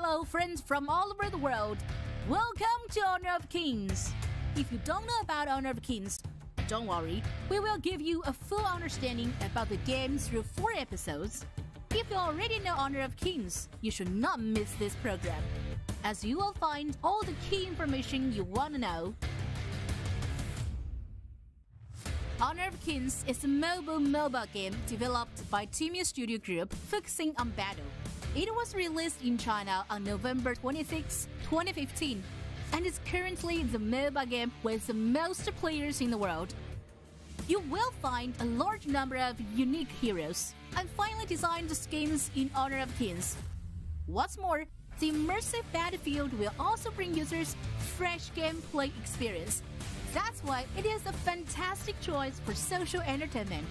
Hello friends from all over the world. Welcome to Honor of Kings. If you don't know about Honor of Kings, don't worry. We will give you a full understanding about the game through 4 episodes. If you already know Honor of Kings, you should not miss this program, as you will find all the key information you want to know. Honor of Kings is a mobile game developed by TianYun Studio Group focusing on battle. It was released in China on November 26, 2015, and is currently the mobile game with the most players in the world. You will find a large number of unique heroes and finely designed skins in Honor of Kings. What's more, the immersive battlefield will also bring users fresh gameplay experience. That's why it is a fantastic choice for social entertainment.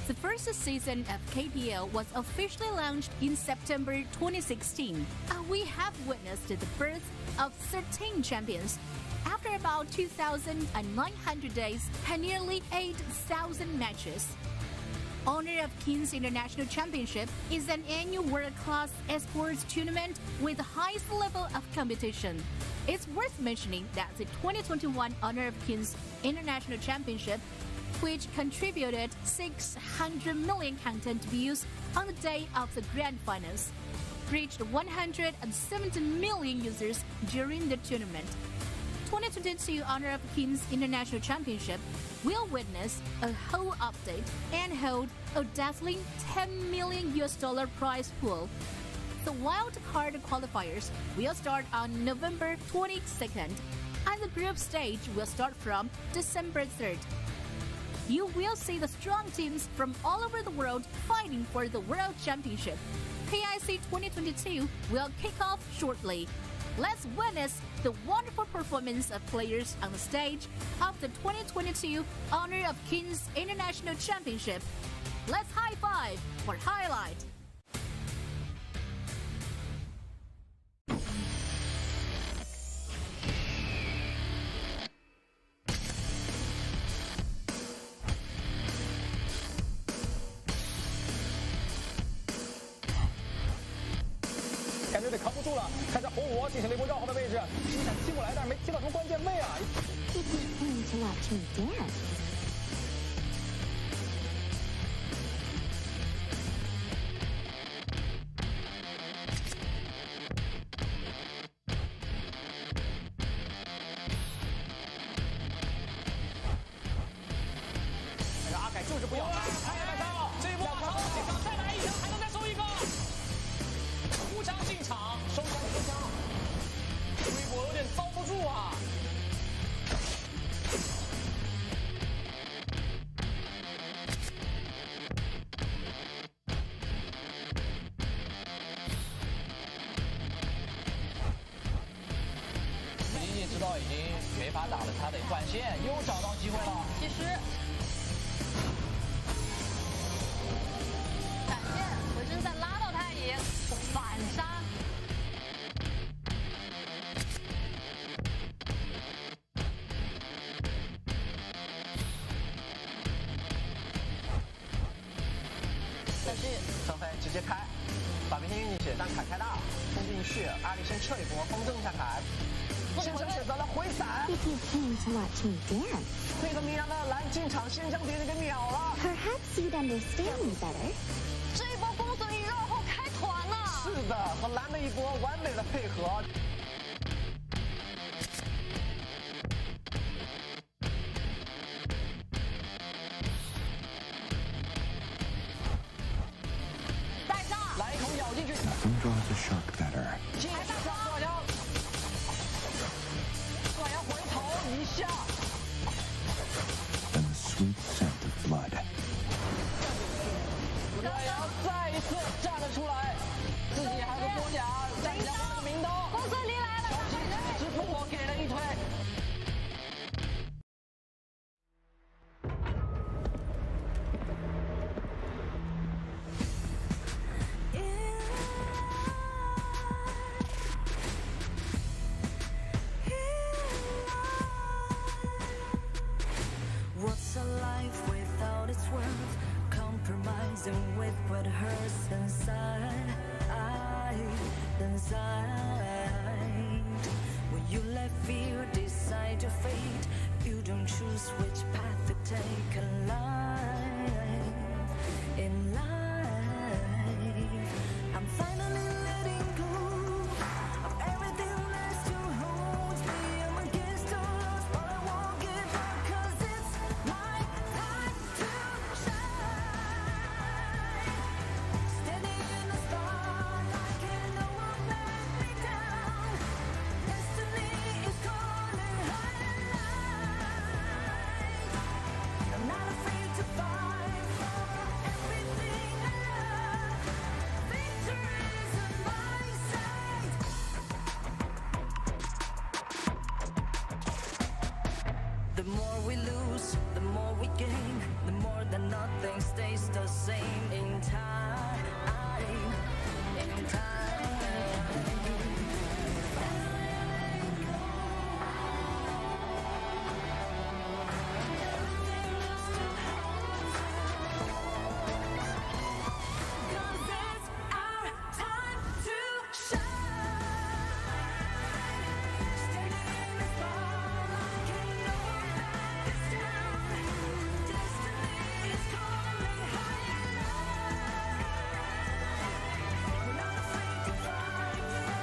The first season of KPL was officially launched in September 2016, and we have witnessed the birth of 13 champions. After about 2,900 days and nearly 8,000 matches. Honor of Kings International Championship is an annual world-class esports tournament with the highest level of competition. It's worth mentioning that the 2021 Honor of Kings International Championship, which contributed 600 million content views on the day of the grand finals, reached 170 million users during the tournament. 2022 Honor of Kings International Championship will witness a whole update and hold a dazzling $10 million prize pool. The wild card qualifiers will start on November 22nd, and the group stage will start from December 3rd. You will see the strong teams from all over the world fighting for the World Championship. KIC2022 will kick off shortly. Let's witness the wonderful performance of players on the stage of the 2022 Honor of Kings International Championship. Let's high five for highlight.感觉得扛不住了，开始吼我进行了一波绕后的位置，是想踢过来，但是没踢到什么关键位啊。但是阿凯就是不要开，这一波阿超进场再来一枪，还能再收一个。无枪进场，收枪收枪，微博有点遭不住啊！李毅知道已经没法打了，他得换线，又找到机会了。其实，闪现回身再拉到太乙，反杀。但是张飞直接开，把明天运气血弹砍开大，冲进去，阿里先撤一波，风筝一下砍。先生选择了回闪。那个迷羊的蓝进场，先将敌人给秒了。Perhaps you'd understand me better. 这一波公孙离绕后开团了。是的，和蓝的一波完美的配合。带上，来一口咬进去。Who draws a shark better? 接下挂羊，挂羊回头一下。And the sweet scent of blood. 挂羊再一次站了出来，自己还有个装甲，再加上个名刀，公孙离来了，直扑给了一推。What's a life without its worth? Compromising with what hurts inside. don't choose which path to take alive. In life, I'm finally letting go of everything that still holds me. I'm against all odds, but I won't give up, 'cause it's my time to shine. Standing in the spotlight, and no one let me down. Destiny is calling high and light. I'm not afraid to fight for everything I love. Victory is in my sight. The more we lose, the more we gain. The more that nothing stays the same. In time, in time. Cause it's our time to shine. Standing in the spotlight, and no one let us down. Destiny is calling high and light. We're not afraid to fight for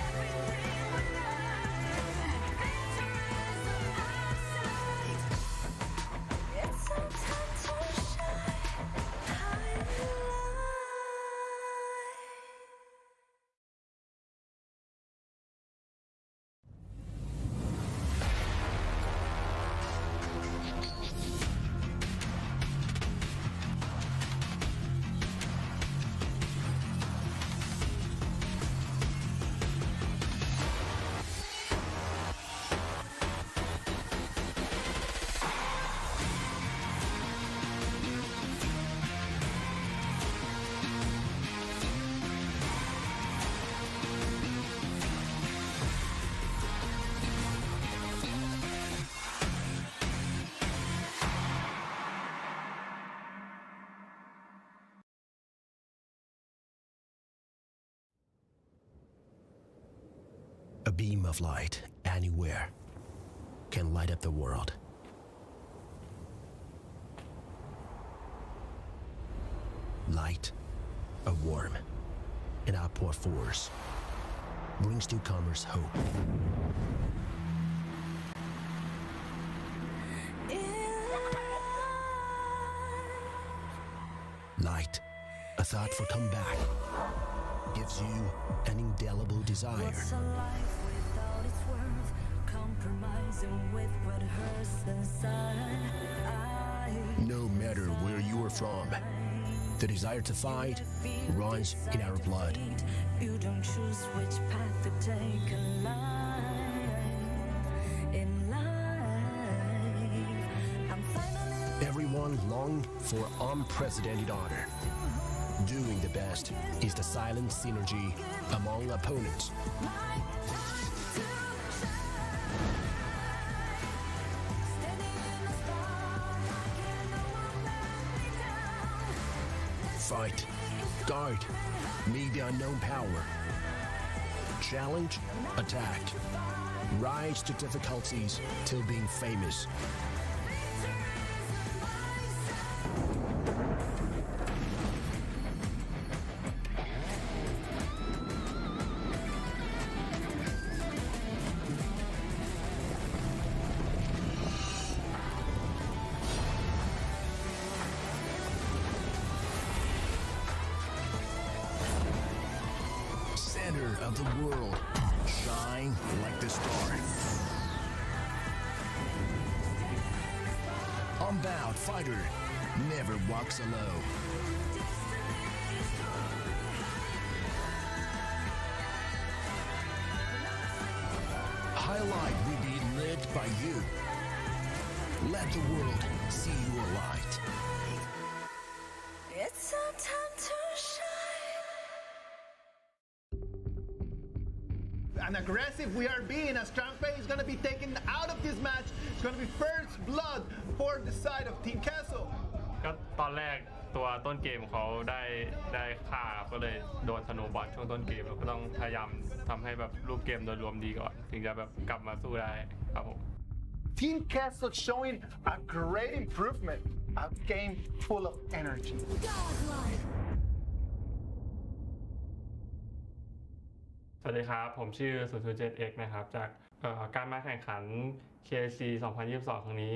everything we love. Victory is in our sight. It's our time to shine high and light. A beam of light anywhere can light up the world. Light, a warm and outpour force, brings newcomers hope. Light, a thought for comeback, gives you an indelible desire. What's a life without its worth? Compromising with what hurts inside. No matter where you are from, the desire to fight runs in our blood. You don't choose which path to take alive. In life, I'm finally Everyone long for unprecedented honor. Doing the best is the silent synergy among opponents. Fight, guard, meet the unknown power. Challenge, attack, rise to difficulties till being famous. Center of the world, shine like the star. Unbowed fighter never walks alone. Highlight will be lit by you. Let the world see your light. It's our time to shine. And aggressive we are being, as Strong Pei is going to be taken out of this match. It's going to be first blood for the side of Team Castle. ก็ตอนแรกตัวต้นเกมเขาได้ฆ่าก็เลยโดนธนูบอลช่วงต้นเกมเราก็ต้องพยายามทำให้แบบรูปเกมโดยรวมดีก่อนถึงจะแบบกลับมาสู้ได้ครับผม Team Castle showing a great improvement. A game full of energy. สวัสดีครับผมชื่อ007X นะครับจากการมาแข่งขัน KIC2022 ครั้งนี้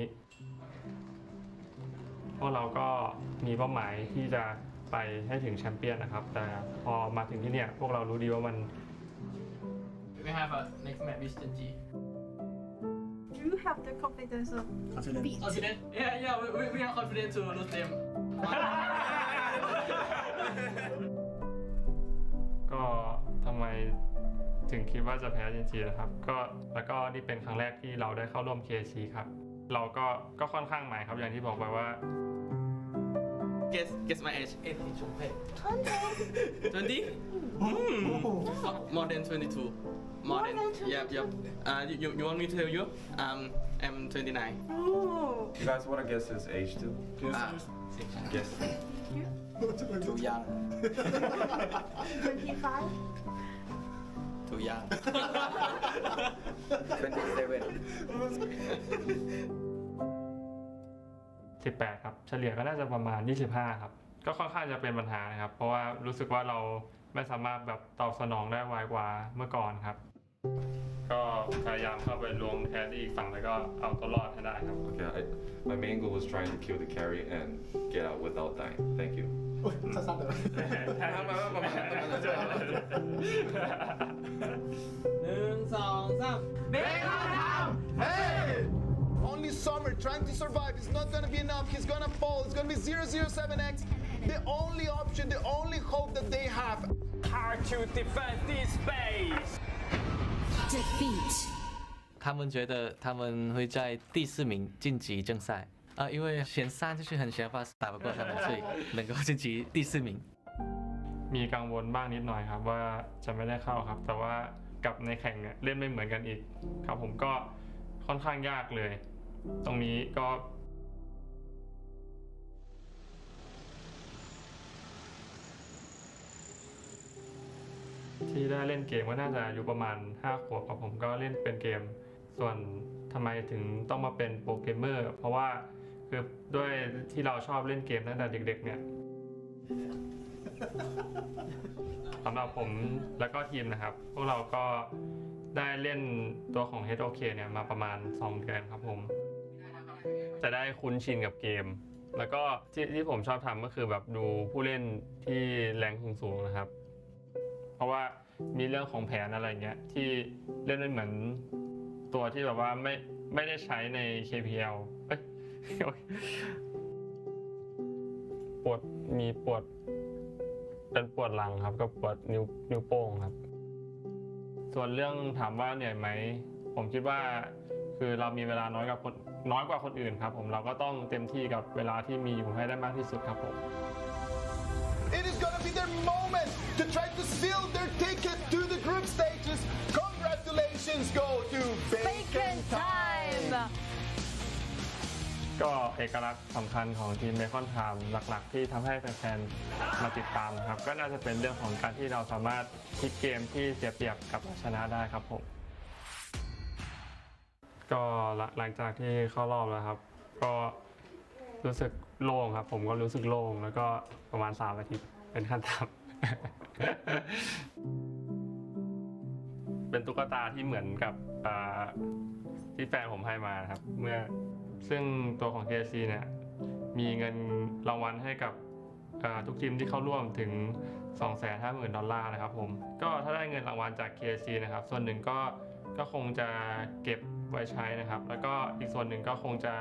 พวกเราก็มีเป้าหมายที่จะไปให้ถึงแชมเปี้ยนนะครับแต่พอมาถึงที่เนี่ยพวกเรารู้ดีว่ามัน We have a next match with Genji. Do you have the confidence of Confident? Yeah, we are confident to lose them. ก็ทำไมถึงคิดว่าจะแพ้จริงๆนะครับแล้วก็นี่เป็นครั้งแรกที่เราได้เข้าร่วม KIC ครับเราก็ค่อนข้างใหม่ครับอย่างที่บอกไปว่า Guess my age. 20? More than 22. More than 22. Yep. You want me to tell you? I'm 29. Oh. You guys want to guess his age too? Guess. Too young. 25. Too young. 18 ครับเฉลี่ยก็น่าจะประมาณ 25 ครับก็ค่อนข้างจะเป็นปัญหานะครับเพราะว่ารู้สึกว่าเราไม่สามารถแบบตอบสนองได้ไวกว่าเมื่อก่อนครับก็พยายามเข้าไปลวงแครี่อีกฝั่งแล้วก็เอาตัวรอดให้ได้ครับ Okay, my main goal was trying to kill the carry and get out without dying. Thank you. สั้นๆเลย ประมาณนั้น 1, 2, 3. Hey! Only Summer trying to survive. It's not gonna be enough. He's gonna fall. It's gonna be 007X. The only option, the only hope that they have. Hard to defend this space. Defeat. 他们觉得他们会在第4名晋级正赛因为前3就是很想法打不过他们，所以能够晋级第4名。มีกังวลบ้างนิดหน่อยครับว่าจะไม่ได้เข้าครับแต่ว่ากับในแข่งเนี่ยเล่นไม่เหมือนกันอีกครับผมก็ค่อนข้างยากเลยตรงนี้ก็ที่ได้เล่นเกมก็น่าจะอายุประมาณ5 ขวบครับผมก็เล่นเป็นเกมส่วนทำไมถึงต้องมาเป็นโปรเกมเมอร์เพราะว่าคือด้วยที่เราชอบเล่นเกมตั้งแต่เด็กๆเนี่ยสำหรับผมแล้วก็ทีมนะครับพวกเราก็ได้เล่นตัวของ HOK เนี่ยมาประมาณ2 เดือนครับผมจะได้คุ้นชินกับเกมแล้วก็ที่ผมชอบทำก็คือแบบดูผู้เล่นที่แรงสูงๆนะครับเพราะว่ามีเรื่องของแผนอะไรเงี้ยที่เล่นไม่เหมือนตัวที่แบบว่าไม่ได้ใช้ใน KPL มีปวดเป็นปวดหลังครับกับปวดนิ้วโป้งครับส่วนเรื่องถามว่าเหนื่อยไหมผมคิดว่าคือเรามีเวลาน้อยกว่าคนอื่นครับผมเราก็ต้องเต็มที่กับเวลาที่มีอยู่ให้ได้มากที่สุดครับผม It is gonna be their moment to try to seal their ticket to the group stages. Congratulations go to Bacon Time. ก็เอกลักษณ์สำคัญของทีมเบคอนไทม์หลักๆที่ทำให้แฟนๆมาติดตามนะครับก็น่าจะเป็นเรื่องของการที่เราสามารถพลิกเกมที่เสียเปรียบกลับมาชนะได้ครับผมก็หลังจากที่เข้ารอบแล้วครับก็รู้สึกโล่งครับผมก็รู้สึกโล่งแล้วก็ประมาณ3 อาทิตย์เป็นขั้นต่ำ เป็นตุ๊กตาที่เหมือนกับที่แฟนผมให้มาครับซึ่งตัวของ KIC เนี่ยมีเงินรางวัลให้กับทุกทีมที่เข้าร่วมถึง $250,000 นะครับผมก็ถ้าได้เงินรางวัลจาก KIC นะครับส่วนหนึ่งก็คงจะเก็บไว้ใช้นะครับแล้วก็อีกส่วนหนึ่งก็คงจะ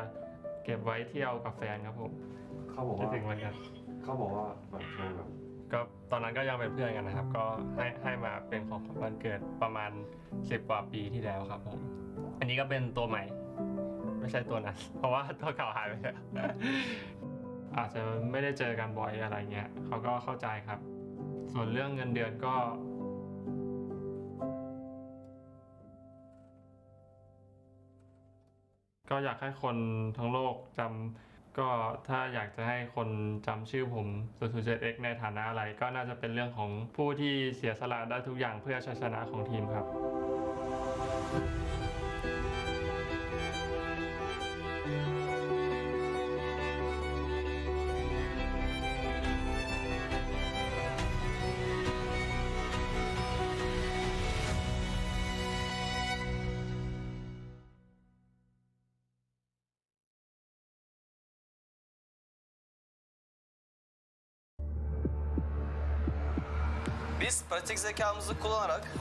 เก็บไว้เที่ยวกับแฟนครับผมเขาบอกว่าแบบโชว์แบบก็ตอนนั้นก็ยังเป็นเพื่อนกันนะครับก็ให้มาเป็นของวันเกิดประมาณ10 กว่าปีที่แล้วครับผมอันนี้ก็เป็นตัวใหม่ไม่ใช่ตัวนั้นเพราะว่าตัวเก่าหายไปแล้วอาจจะไม่ได้เจอกันบ่อยอะไรเงี้ยเขาก็เข้าใจครับส่วนเรื่องเงินเดือนก็อยากให้คนทั้งโลกจำก็ถ้าอยากจะให้คนจำชื่อผม007X ในฐานะอะไรก็น่าจะเป็นเรื่องของผู้ที่เสียสละได้ทุกอย่างเพื่อชัยชนะของทีมครับ Biz pratik zekamızı kullanarak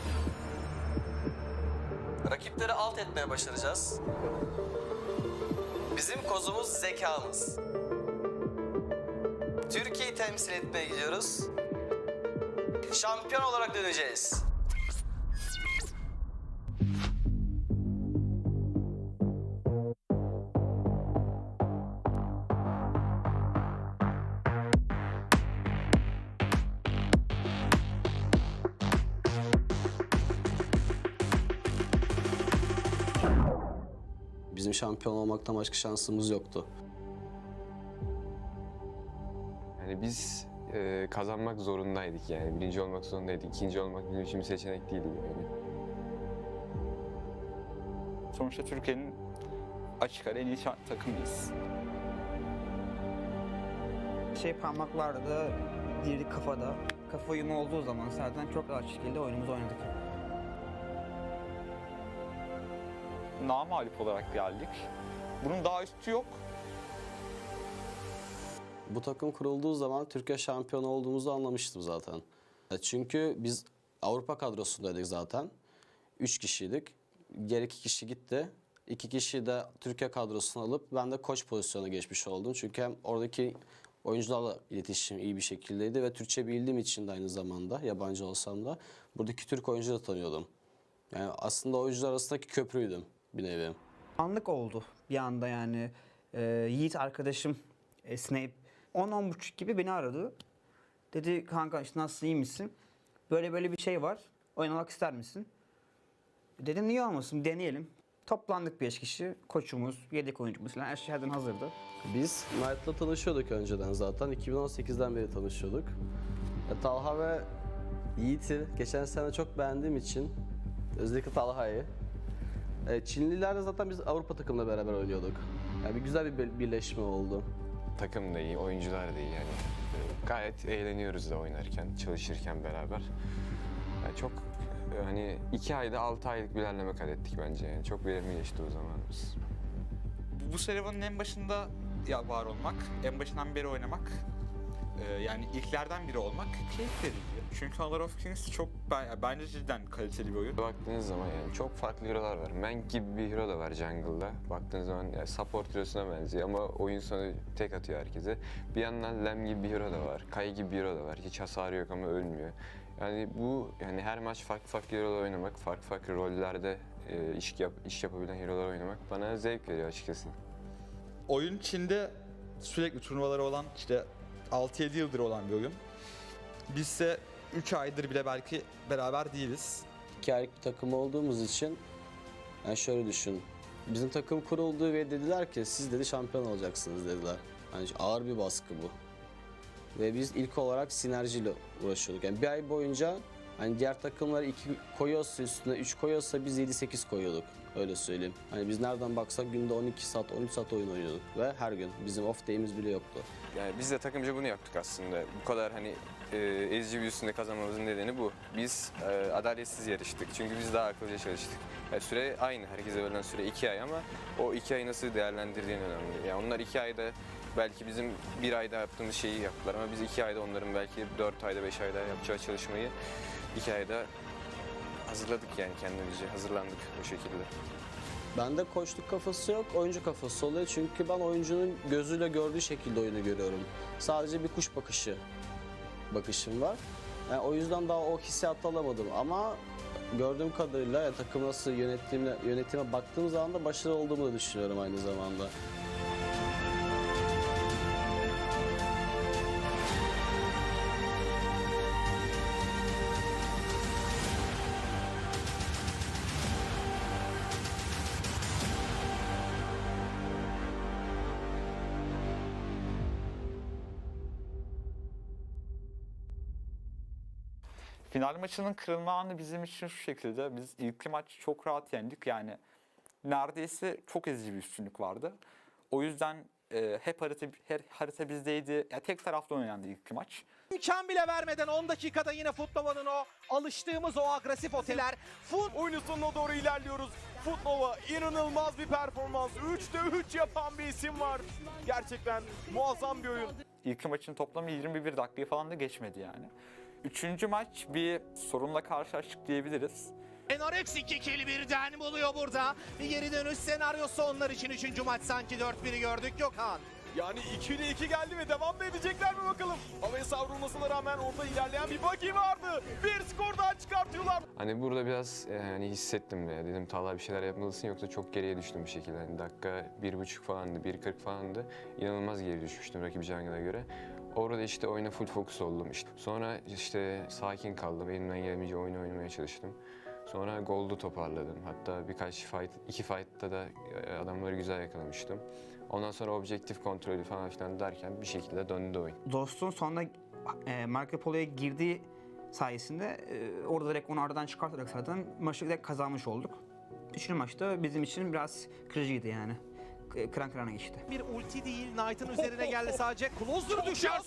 rakipleri alt etmeye başaracağız. Bizim kozumuz zekamız. Türkiye'yi temsil etmeye gidiyoruz. Şampiyon olarak döneceğiz. Bizim şampiyon olmaktan başka şansımız yoktu. Yani biz kazanmak zorundaydık yani. Birinci olmak zorundaydık. İkinci olmak bizim için bir seçenek değildi yani. Sonuçta Türkiye'nin açık ara en iyi takımıyız. Parmaklarda, diğeri kafada. Kafa uyumu olduğu zaman zaten çok rahat şekilde oyunumuzu oynadık. Namağlup olarak geldik. Bunun daha üstü yok. Bu takım kurulduğu zaman Türkiye şampiyon olduğumuzu anlamıştım zaten. Çünkü biz Avrupa kadrosundaydık zaten. 3 kişiydik. Diğer 2 kişi gitti. 2 kişi de Türkiye kadrosuna alıp ben de koç pozisyonuna geçmiş oldum. Çünkü hem oradaki oyuncularla iletişim iyi bir şekildeydi ve Türkçe bildiğim için de aynı zamanda yabancı olsam da buradaki Türk oyuncuları tanıyordum. Yani aslında oyuncular arasındaki köprüydüm bir nevi. Anlık oldu bir anda yani. Yiğit arkadaşım esneyip 10-10.30 gibi beni aradı. Dedi kanka işte nasıl, iyi misin? Böyle bir şey var. Oynamak ister misin? Dedim niye olmasın, deneyelim. Toplandık 5 kişi. Koçumuz, yedek oyuncumuz falan her şeyden hazırdı. Biz Knight'la tanışıyorduk önceden zaten. 2018'den beri tanışıyorduk. Talha ve Yiğit'i geçen sene çok beğendiğim için özellikle Talha'yı. Çinlilerle zaten biz Avrupa takımla beraber oynuyorduk. Yani bir güzel bir birleşme oldu. Takım da iyi, oyuncular da iyi yani. Gayet eğleniyoruz da oynarken, çalışırken beraber. Yani çok hani 2 ayda 6 aylık bir ilerleme kat ettik bence yani. Çok verimli geçti o zamanımız. Bu serüvenin en başında var olmak, en başından beri oynamak, yani ilklerden biri olmak keyif verici. Çünkü Honor of Kings çok bence cidden kaliteli bir oyun. Baktığınız zaman yani çok farklı hero'lar var. Meng gibi bir hero da var jungle'da. Baktığınız zaman yani support hero'suna benziyor ama oyun sonu tek atıyor herkese. Bir yandan Lem gibi bir hero da var. Kai gibi bir hero da var. Hiç hasarı yok ama ölmüyor. Yani bu yani her maç farklı hero'lar oynamak, farklı rollerde iş yapabilen hero'lar oynamak bana zevk veriyor açıkçası. Oyun Çin'de sürekli turnuvaları olan, işte 6-7 yıldır olan bir oyun. Biz de 3 aydır bile belki beraber değiliz. 2 aylık bir takım olduğumuz için yani şöyle düşün. Bizim takım kuruldu ve dediler ki siz dedi şampiyon olacaksınız dediler. Yani ağır bir baskı bu. Ve biz ilk olarak sinerjiyle uğraşıyorduk. Yani bir ay boyunca hani diğer takımlar 2 koyuyorsa üstüne 3 koyuyorsa biz 7-8 koyuyorduk. Öyle söyleyeyim. Hani biz nereden baksak günde 12 saat, 13 saat oyun oynuyorduk. Ve her gün bizim off day'imiz bile yoktu. Yani biz de takımca bunu yaptık aslında. Bu kadar hani ezici bir üstünde kazanmamızın nedeni bu. Biz adaletsiz yarıştık. Çünkü biz daha akıllıca çalıştık. Yani süre aynı. Herkese verilen süre 2 ay ama o 2 ayı nasıl değerlendirdiğin önemli. Yani onlar 2 ayda belki bizim 1 ayda yaptığımız şeyi yaptılar ama biz 2 ayda onların belki 4 ayda 5 ayda yapacağı çalışmayı 2 ayda hazırladık yani kendimizce. Hazırlandık bu şekilde. Bende koçluk kafası yok, oyuncu kafası oluyor. Çünkü ben oyuncunun gözüyle gördüğü şekilde oyunu görüyorum. Sadece bir kuş bakışım var. Yani o yüzden daha o hissiyatı alamadım ama gördüğüm kadarıyla ya, takım nasıl yönetime baktığım zaman da başarılı olduğumu da düşünüyorum aynı zamanda. Final maçının kırılma anı bizim için şu şekilde. Biz ilk maç çok rahat yendik. Yani neredeyse çok ezici bir üstünlük vardı. O yüzden hep harita bizdeydi. Yani tek taraflı oynandı ilk maç. İmkan bile vermeden 10 dakikada yine FUTNOVA'nın o alıştığımız o agresif oteller. Oyunun sonuna doğru ilerliyoruz. FUTNOVA inanılmaz bir performans. 3'te 3 yapan bir isim var. Gerçekten muazzam bir oyun. İlk maçın toplamı 21 dakikayı falan da geçmedi yani. Üçüncü maç bir sorunla karşılaştık diyebiliriz. NRX 2 kill birden buluyor burada. Bir geri dönüş senaryosu onlar için 3. maç sanki 4-1'i gördük Gökhan. Yani 2'de 2 geldi ve devam da edecekler mi bakalım? Havaya savrulmasına rağmen orada ilerleyen bir buggy vardı. Bir skor daha çıkartıyorlar. Hani burada biraz hani hissettim de dedim Talha bir şeyler yapmalısın yoksa çok geriye düştüm bir şekilde. Hani dakika 1.5 falandı, 1.40 falandı. İnanılmaz geri düşmüştüm rakip Jungle'a göre. Orada işte oyuna full fokus oldum işte. Sonra işte sakin kaldım, elimden gelmeyince oyunu oynamaya çalıştım. Sonra Gold'u toparladım. Hatta birkaç fight, 2 fight'ta da adamları güzel yakalamıştım. Ondan sonra objektif kontrolü falan filan derken bir şekilde döndü oyun. Dostun sonunda Marco Polo'ya girdiği sayesinde orada direkt onu aradan çıkartarak zaten maçı direkt kazanmış olduk. Üçüncü maçta bizim için biraz kırıcıydı yani. Kıran kırana geçti. Bir ulti değil, Knight'ın üzerine geldi sadece. Closer düşer.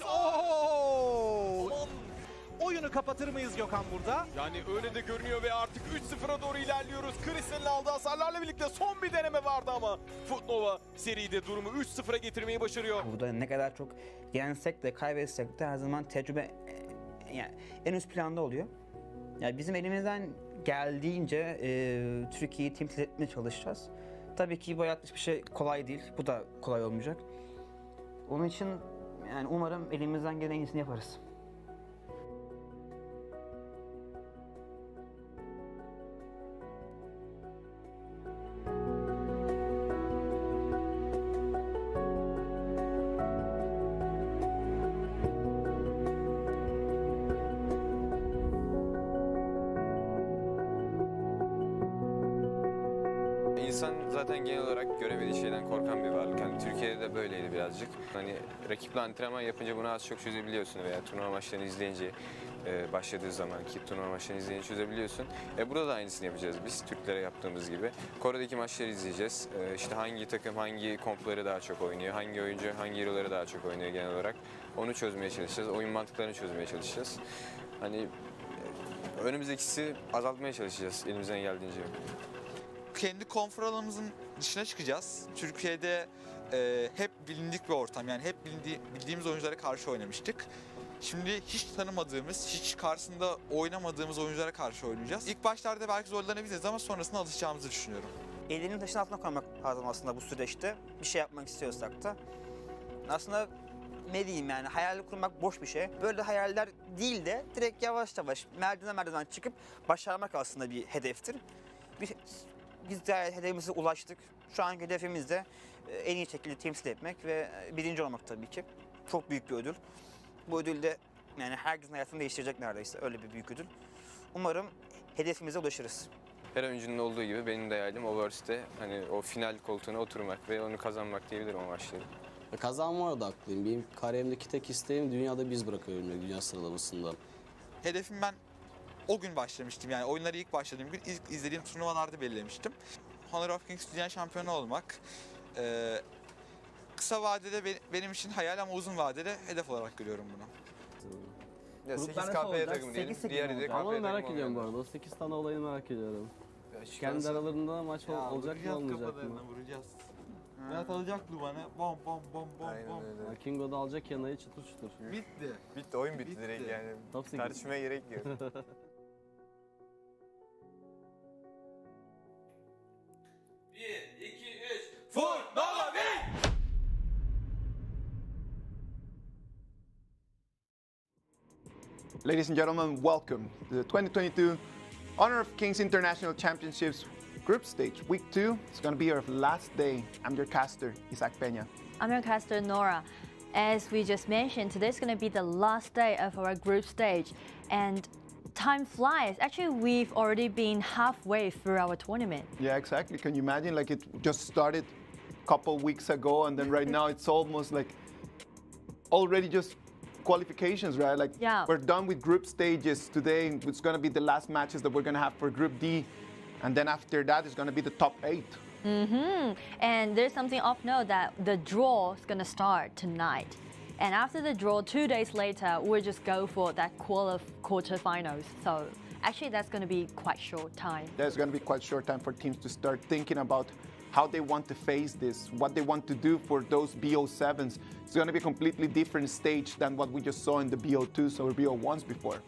Oyunu kapatır mıyız Gökhan burada? Yani öyle de görünüyor ve artık 3-0'a doğru ilerliyoruz. Crystal'in aldığı hasarlarla birlikte son bir deneme vardı ama FUTNOVA seride durumu 3-0'a getirmeyi başarıyor. Burada ne kadar çok yensek de kaybetsek de her zaman tecrübe yani en üst planda oluyor. Yani bizim elimizden geldiğince Türkiye'yi temsil etmeye çalışacağız. Tabii ki bu hayatta hiçbir şey kolay değil. Bu da kolay olmayacak. Onun için yani umarım elimizden gelen en iyisini yaparız. İnsan zaten genel olarak göremediği şeyden korkan bir varlık. Yani Türkiye'de de böyleydi birazcık. Hani rakiple antrenman yapınca bunu az çok çözebiliyorsun veya turnuva maçlarını izleyince başladığı zamanki turnuva maçlarını izleyince çözebiliyorsun. Burada da aynısını yapacağız biz Türklere yaptığımız gibi. Kore'deki maçları izleyeceğiz. İşte hangi takım hangi kompları daha çok oynuyor, hangi oyuncu hangi hero'ları daha çok oynuyor genel olarak. Onu çözmeye çalışacağız. Oyun mantıklarını çözmeye çalışacağız. Hani önümüzdekisi azaltmaya çalışacağız elimizden geldiğince. Kendi konfor alanımızın dışına çıkacağız. Türkiye'de hep bilindik bir ortam, yani hep bildiğimiz oyunculara karşı oynamıştık. Şimdi hiç tanımadığımız, hiç karşısında oynamadığımız oyunculara karşı oynayacağız. İlk başlarda belki zorlanabiliriz ama sonrasında alışacağımızı düşünüyorum. Elinin taşın altına koymak lazım aslında bu süreçte. Bir şey yapmak istiyorsak da. Aslında ne diyeyim yani hayal kurmak boş bir şey. Böyle hayaller değil de direkt yavaş yavaş merdiven çıkıp başarmak aslında bir hedeftir. Biz de hedefimize ulaştık. Şu anki hedefimiz de en iyi şekilde temsil etmek ve birinci olmak tabii ki. Çok büyük bir ödül. Bu ödül de yani herkesin hayatını değiştirecek neredeyse. Öyle bir büyük ödül. Umarım hedefimize ulaşırız. Her oyuncunun olduğu gibi benim de hayalim o Worlds'te hani o final koltuğuna oturmak ve onu kazanmak diyebilirim o maçları. Kazanmaya da haklıyım. Benim kariyerimdeki tek isteğim dünyada biz bırakabilmek dünya sıralamasında. Hedefim ben o gün başlamıştım, yani oyunlara ilk başladığım gün ilk izlediğim turnuvalarda belirlemiştim. Honor of Kings dünya şampiyonu olmak. Kısa vadede benim için hayal ama uzun vadede hedef olarak görüyorum bunu. Ya 8 KP takımı diyelim, diğeri de KP takımı. Ama merak ediyorum bu arada. O 8 tane olayını merak ediyorum. Kendi aralarında maç olacak mı olmayacak mı? Vuracağız. Berat alacak Luvan'ı. Bom bom bom bom bom. Kingo da alacak yanayı çıtır çıtır. Bitti. Bitti, oyun bitti direkt yani. Tartışmaya gerek yok. 1, 2, 3. FUTNOVA win! Ladies and gentlemen, welcome to the 2022 Honor of Kings International Championships Group Stage, Week 2. It's going to be our last day. I'm your caster, Pena. I'm your caster, Nora. As we just mentioned, today's going to be the last day of our group stage, and time flies. Actually, we've already been halfway through our tournament. Yeah, exactly. Can you imagine? Like it just started a couple weeks ago, and then right now it's almost like already just qualifications, right? Like we're done with group stages today. It's going to be the last matches that we're going to have for Group D, and then after that it's going to be the top 8. And there's something of note that the draw is going to start tonight. And after the draw, 2 days later, we'll just go for that quarterfinals. So actually, that's going to be quite short time. There's going to be quite short time for teams to start thinking about how they want to face this, what they want to do for those BO7s. It's going to be a completely different stage than what we just saw in the BO2s or BO1s before.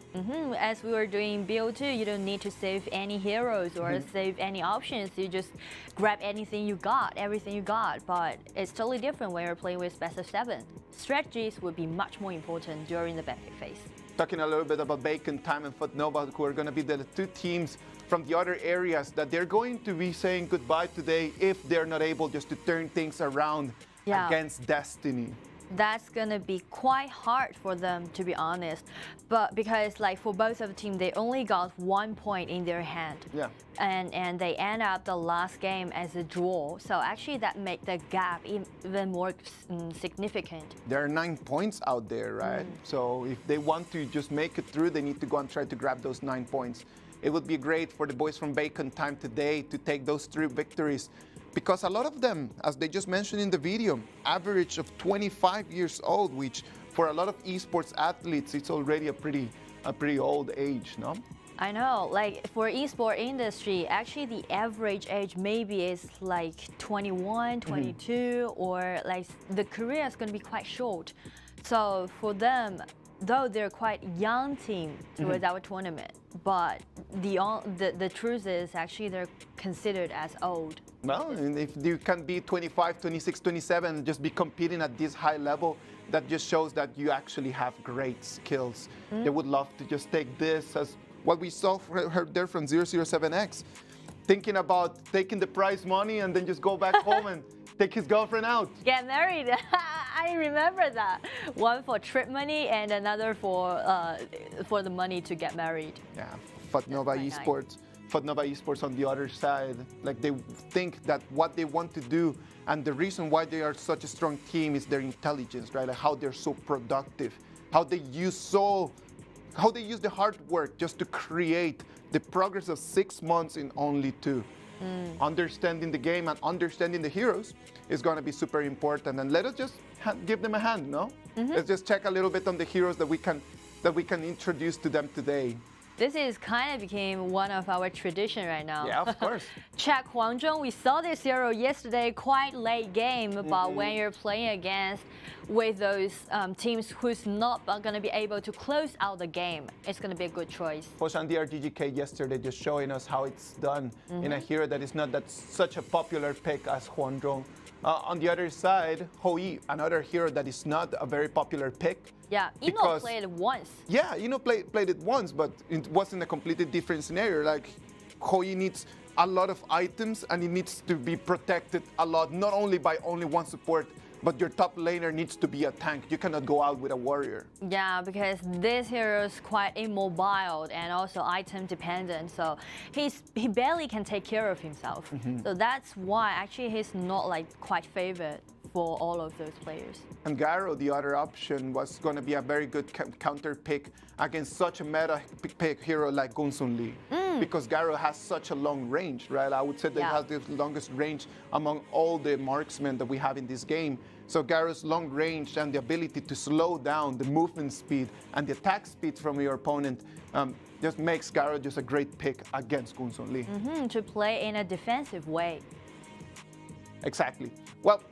As we were doing BO2, you don't need to save any heroes or save any options. You just grab anything you got, everything you got. But it's totally different when you're playing with best of 7. Strategies would be much more important during the benefit phase. Talking a little bit about Bacon Time and FUTNOVA, who are going to be the two teams from the other areas that they're going to be saying goodbye today if they're not able just to turn things around against Destiny. That's gonna be quite hard for them, to be honest. But because like for both of the teams, they only got 1 point in their hand. Yeah. And they end up the last game as a draw. So actually that make the gap even more significant. There are 9 points out there, right? So if they want to just make it through, they need to go and try to grab those 9 points. It would be great for the boys from Bacon Time today to take those 3 victories, because a lot of them, as they just mentioned in the video, average of 25 years old, which for a lot of esports athletes, it's already a pretty old age, no? I know, like for esport industry, actually the average age maybe is like 21, 22, or like the career is going to be quite short. So for them, though they're quite young team towards our tournament, but the truth is actually they're considered as old. Well, and if you can be 25, 26, 27 and just be competing at this high level, that just shows that you actually have great skills. They would love to just take this as what we saw there from 007X, thinking about taking the prize money and then just go back home and take his girlfriend out. Get married. I remember that. One for trip money and another for the money to get married. Yeah, FUTNOVA Esports. FUTNOVA Esports on the other side, like they think that what they want to do and the reason why they are such a strong team is their intelligence, right? Like how they're so productive, how they use the hard work just to create the progress of 6 months in only 2. Understanding the game and understanding the heroes is going to be super important. And let us just give them a hand, no? Let's just check a little bit on the heroes that we can introduce to them today. This is kind of became one of our tradition right now. Yeah, of course. Check Huangzhong. We saw this hero yesterday, quite late game, but when you're playing against with those teams who's not going to be able to close out the game, it's going to be a good choice. Foshan DRG.GK yesterday just showing us how it's done in a hero that is not such a popular pick as Huangzhong. On the other side, Hoi, another hero that is not a very popular pick. Yeah, Ino played it once. Yeah, Ino played it once, but it was in a completely different scenario. Like, Hoi needs a lot of items and it needs to be protected a lot, not only by only one support, but your top laner needs to be a tank. You cannot go out with a warrior. Yeah, because this hero is quite immobile and also item dependent, so he barely can take care of himself. So that's why actually he's not like quite favored for all of those players. And Garo, the other option, was going to be a very good counter pick against such a meta pick hero like Gunsun Lee. Because Garo has such a long range, right? I would say that he has the longest range among all the marksmen that we have in this game. So Garo's long range and the ability to slow down the movement speed and the attack speed from your opponent just makes Garo just a great pick against Gunsun Lee. To play in a defensive way. Exactly. Well,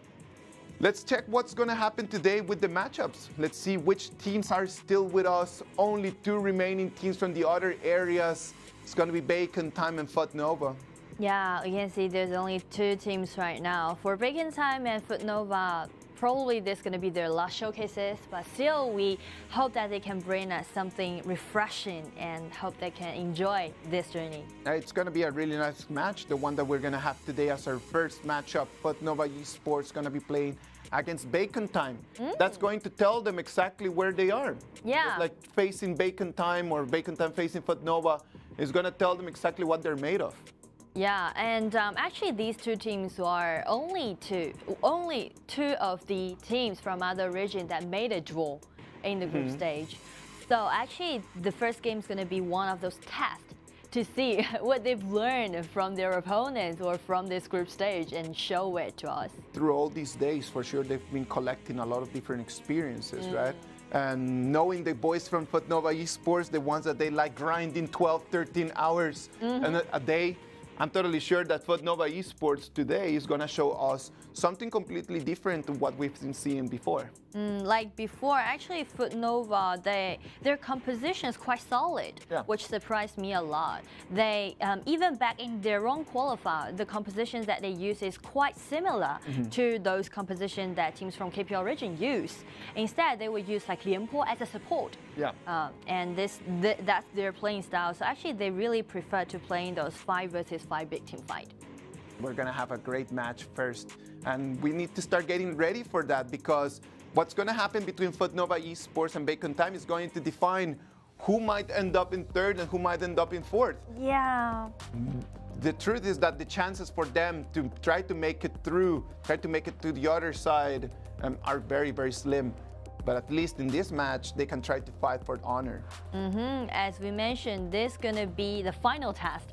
let's check what's going to happen today with the matchups. Let's see which teams are still with us. Only 2 remaining teams from the other areas. It's going to be Bacon Time and FUTNOVA. Yeah, you can see there's only 2 teams right now. For Bacon Time and FUTNOVA, probably this is going to be their last showcases, but still we hope that they can bring us something refreshing and hope they can enjoy this journey. It's going to be a really nice match, the one that we're going to have today as our first matchup. FUTNOVA Esports is going to be playing against Bacon Time. That's going to tell them exactly where they are. Yeah. Just like facing Bacon Time or Bacon Time facing FUTNOVA is going to tell them exactly what they're made of. Yeah, and actually these 2 teams are only two of the teams from other regions that made a draw in the group stage. So actually the first game is going to be one of those tests to see what they've learned from their opponents or from this group stage and show it to us. Through all these days, for sure, they've been collecting a lot of different experiences, right? And knowing the boys from FUTNOVA Esports, the ones that they like grinding 12, 13 hours a day, I'm totally sure that FUTNOVA Esports today is going to show us something completely different to what we've been seeing before. Like before, actually, FUTNOVA, their composition is quite solid, which surprised me a lot. They, even back in their own qualifier, the compositions that they use is quite similar to those compositions that teams from KP Origin use. Instead, they would use like Lianpo as a support. And that's their playing style. So actually, they really prefer to play in those 5 versus 5 big team fight. We're going to have a great match first. And we need to start getting ready for that, because what's going to happen between FUTNOVA Esports and Bacon Time is going to define who might end up in 3rd and who might end up in 4th. Yeah. The truth is that the chances for them to try to make it through, the other side are very, very slim. But at least in this match, they can try to fight for honor. As we mentioned, this is going to be the final test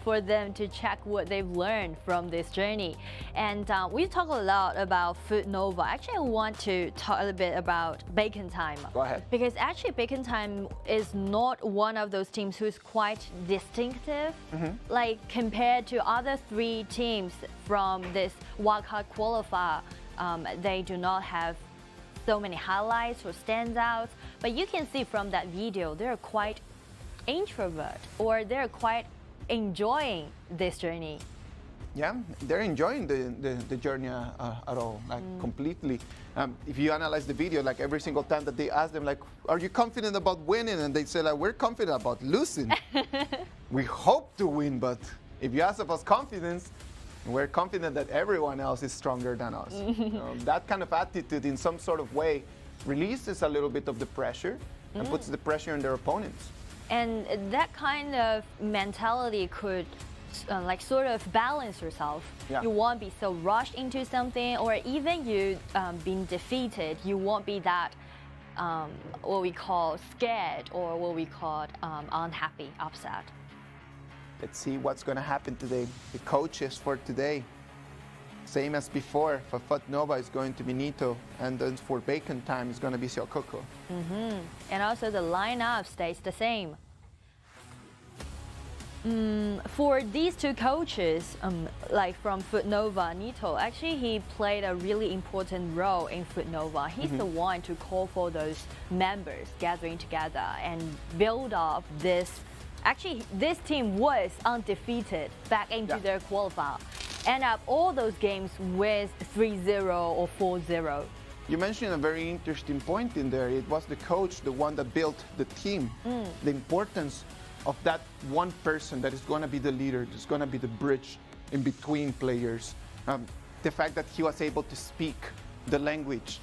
for them to check what they've learned from this journey. And we talk a lot about FUTNOVA. Actually, I want to talk a little bit about Bacon Time. Go ahead. Because actually, Bacon Time is not one of those teams who's quite distinctive. Like, compared to other 3 teams from this wildcard qualifier, they do not have so many highlights or standouts. But you can see from that video, they're quite introvert, or they're quite enjoying this journey. Yeah, they're enjoying the journey at all, like completely. If you analyze the video, like every single time that they ask them, like, are you confident about winning? And they say, like, we're confident about losing. We hope to win, but if you ask about confidence, we're confident that everyone else is stronger than us. That kind of attitude, in some sort of way, releases a little bit of the pressure and puts the pressure on their opponents. And that kind of mentality could like sort of balance yourself. You won't be so rushed into something, or even you being defeated, you won't be that what we call scared, or what we call unhappy, upset. Let's see what's going to happen today. The coaches for today, same as before. For FUTNOVA, it's going to be Nito, and then for Bacon Time, it's going to be Xiao. And also the lineup stays the same. For these 2 coaches, like from FUTNOVA, Nito, actually he played a really important role in FUTNOVA. He's the one to call for those members gathering together and build up this. Actually, this team was undefeated back into their qualifier. End up all those games with 3-0 or 4-0. You mentioned a very interesting point in there. It was the coach, the one that built the team. The importance of that one person that is going to be the leader, that's going to be the bridge in between players. The fact that he was able to speak the language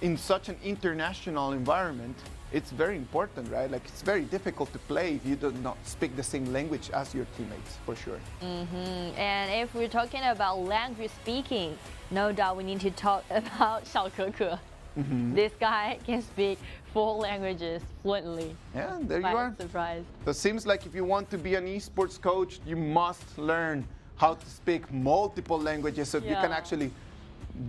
in such an international environment, it's very important, right? Like, it's very difficult to play if you do not speak the same language as your teammates, for sure. And if we're talking about language speaking, no doubt we need to talk about Xiao. This guy can speak 4 languages fluently. Yeah, there you are. Surprised. So it seems like if you want to be an esports coach, you must learn how to speak multiple languages so you can actually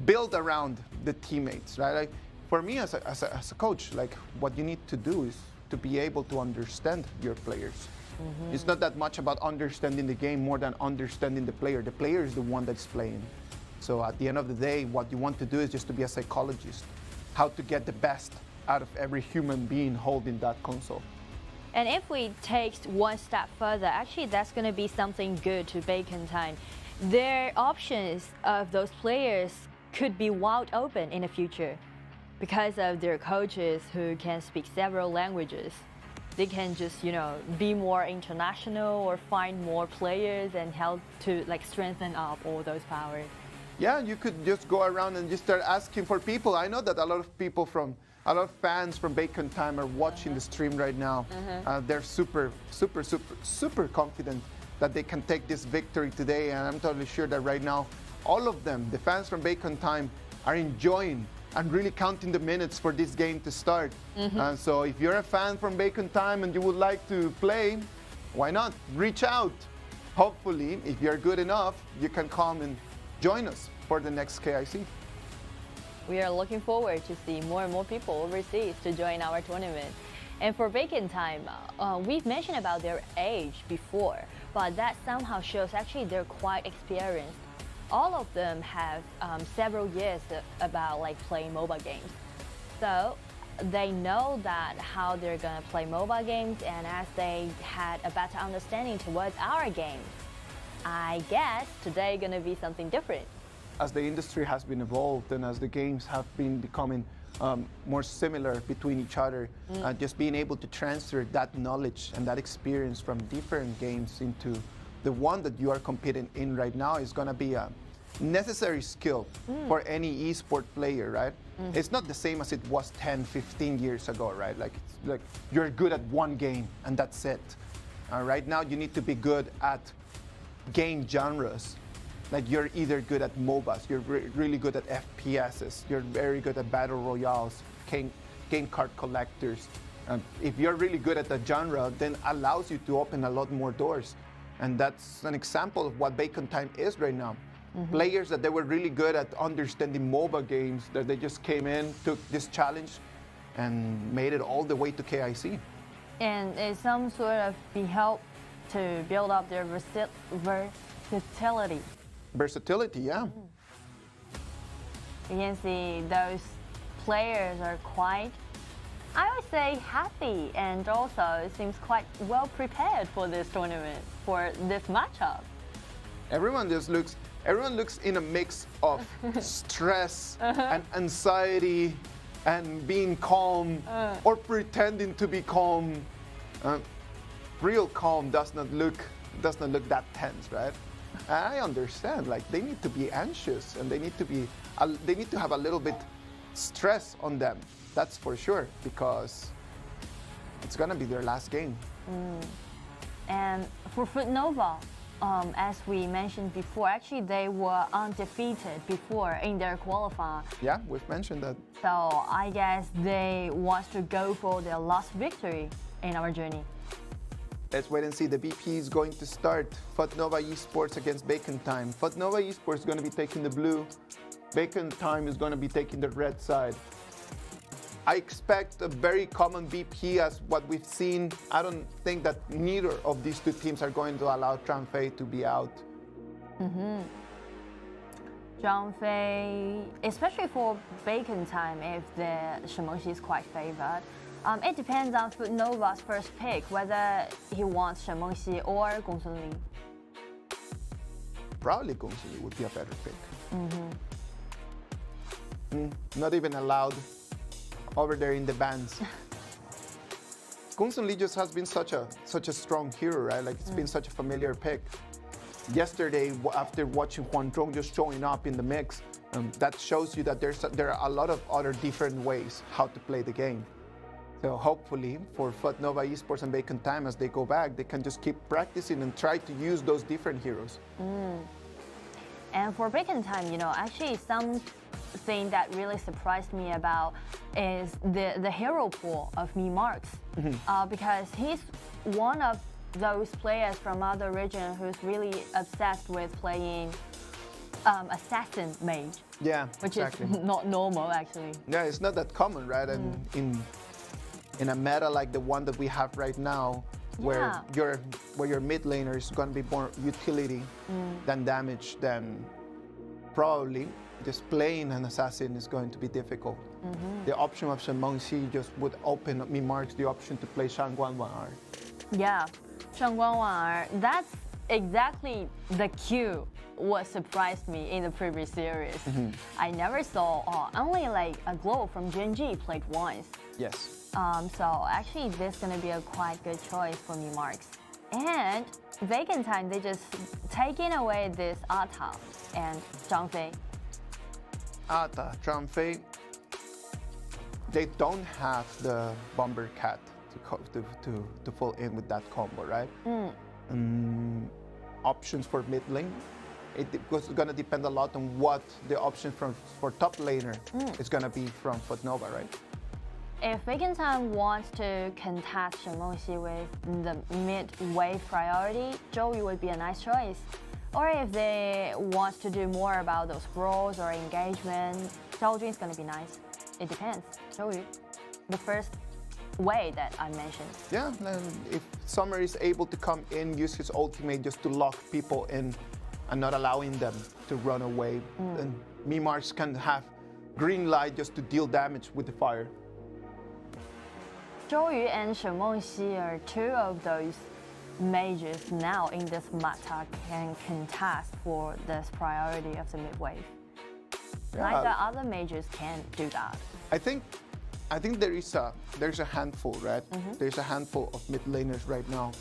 build around the teammates, right? Like, for me as a coach, like, what you need to do is to be able to understand your players. It's not that much about understanding the game, more than understanding the player. The player is the one that's playing. So at the end of the day, what you want to do is just to be a psychologist, how to get the best out of every human being holding that console. And if we take one step further, actually that's going to be something good to Bacon Time. Their options of those players could be wide open in the future because of their coaches who can speak several languages. They can just, be more international or find more players and help to strengthen up all those powers. Yeah, you could just go around and just start asking for people. I know that a lot of fans from Bacon Time are watching the stream right now. They're super confident that they can take this victory today, and I'm totally sure that right now, all of them, the fans from Bacon Time, are enjoying and really counting the minutes for this game to start. So if you're a fan from Bacon Time and you would like to play, why not? Reach out. Hopefully, if you're good enough, you can come and join us for the next KIC. We are looking forward to see more and more people overseas to join our tournament. And for Bacon Time, we've mentioned about their age before, but that somehow shows actually they're quite experienced. All of them have several years about like playing mobile games. So they know that how they're gonna play mobile games, and as they had a better understanding towards our games, I guess today gonna be something different. As the industry has been evolved and as the games have been becoming more similar between each other, just being able to transfer that knowledge and that experience from different games into the one that you are competing in right now is going to be a necessary skill for any esport player, right? It's not the same as it was 10, 15 years ago, right? Like, it's like you're good at one game and that's it. Right now you need to be good at game genres. Like you're either good at MOBAs, you're really good at FPSs, you're very good at battle royales, game card collectors. If you're really good at the genre, then allows you to open a lot more doors. And that's an example of what Bacon Time is right now. Players that they were really good at understanding MOBA games, that they just came in, took this challenge, and made it all the way to KIC. And it's some sort of help to build up their versatility. Versatility, yeah. You can see those players are quite, I would say, happy, and also seems quite well prepared for this tournament, for this matchup. Everyone looks in a mix of stress and anxiety and being calm or pretending to be calm. Real calm does not look that tense, right? I understand, like they need to be anxious and they need to have a little bit stress on them. That's for sure, because it's gonna be their last game. And for FUTNOVA, as we mentioned before, actually they were undefeated before in their qualifier. Yeah, we've mentioned that. So I guess they want to go for their last victory in our journey. Let's wait and see. The BP is going to start. FUTNOVA Esports against Bacon Time. FUTNOVA Esports is going to be taking the blue. Bacon Time is going to be taking the red side. I expect a very common BP as what we've seen. I don't think that neither of these two teams are going to allow Zhangfei to be out. Zhangfei, especially for Bacon Time, if the Shimengxi is quite favored. It depends on FUTNOVA's first pick, whether he wants Shimengxi or Gongsun Ling. Probably Gongsun Ling would be a better pick. Not even allowed over there in the bands. Gongsun Ling just has been such a strong hero, right? Like it's been such a familiar pick. Yesterday, after watching Huang Zhong just showing up in the mix, that shows you that there are a lot of other different ways how to play the game. So hopefully for FUTNOVA Esports and Bacon Time, as they go back, they can just keep practicing and try to use those different heroes. And for Bacon Time, you know, actually something that really surprised me about is the hero pool of Marks, because he's one of those players from other region who's really obsessed with playing assassin mage. Yeah, which exactly. is not normal actually. Yeah, it's not that common, right? And in a meta like the one that we have right now, where your mid laner is going to be more utility than damage, then probably just playing an assassin is going to be difficult. The option of Shimengxi just would open up Marks the option to play Shangguan Wan'er. Yeah, Shangguan Wan'er, that's exactly the cue what surprised me in the previous series. I never saw only like a Glow from Gen.G played once. Yes. So actually this is gonna be a quite good choice for Marks. And Bacon Time, they just taking away this Ata and Zhangfei. Ata, Zhangfei, they don't have the Bomber Cat to fall in with that combo, right? Options for mid lane, it's going to depend a lot on what the option for top laner is going to be from FUTNOVA, right? If Bacon Time wants to contest Shimengxi with the mid-wave priority, Zhou would be a nice choice. Or if they want to do more about those brawls or engagement, Zhou is going to be nice. It depends. Zhou, the first way that I mentioned. Yeah, and if Summer is able to come in, use his ultimate just to lock people in and not allowing them to run away, then Mimars can have green light just to deal damage with the fire. Zhou Yu and Shen Mengxi are two of those mages now in this meta can contest for this priority of the mid-wave. Like the other mages can't do that. I think there's a handful, right? There's a handful of mid laners right now,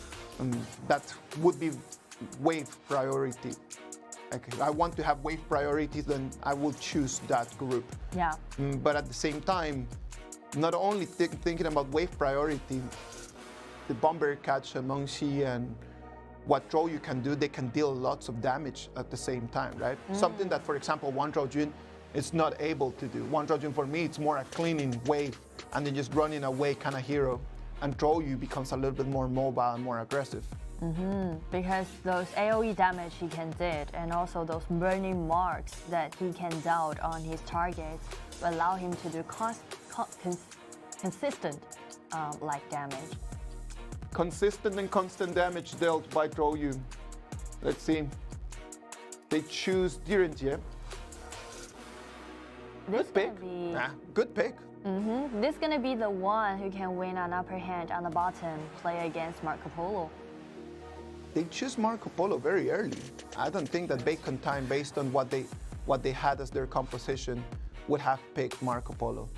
that would be wave priority. Like, if I want to have wave priority, then I will choose that group. Yeah. But at the same time, not only thinking about wave priority, the Bomber catch Mengxi and what Zhou Yu can do, they can deal lots of damage at the same time, right? Something that, for example, Wang Zhaojun is not able to do. Wang Zhaojun, for me, it's more a cleaning wave and then just running away kind of hero. And Zhou Yu becomes a little bit more mobile and more aggressive. Because those AoE damage he can did and also those burning marks that he can dealt on his targets will allow him to do consistent like damage. Consistent and constant damage dealt by Zhou Yu. Let's see. They choose DRG.GK. Good pick. Good pick. This is gonna be the one who can win an upper hand on the bottom, play against Marco Polo. They choose Marco Polo very early. I don't think that Bacon Time, based on what they had as their composition, would have picked Marco Polo.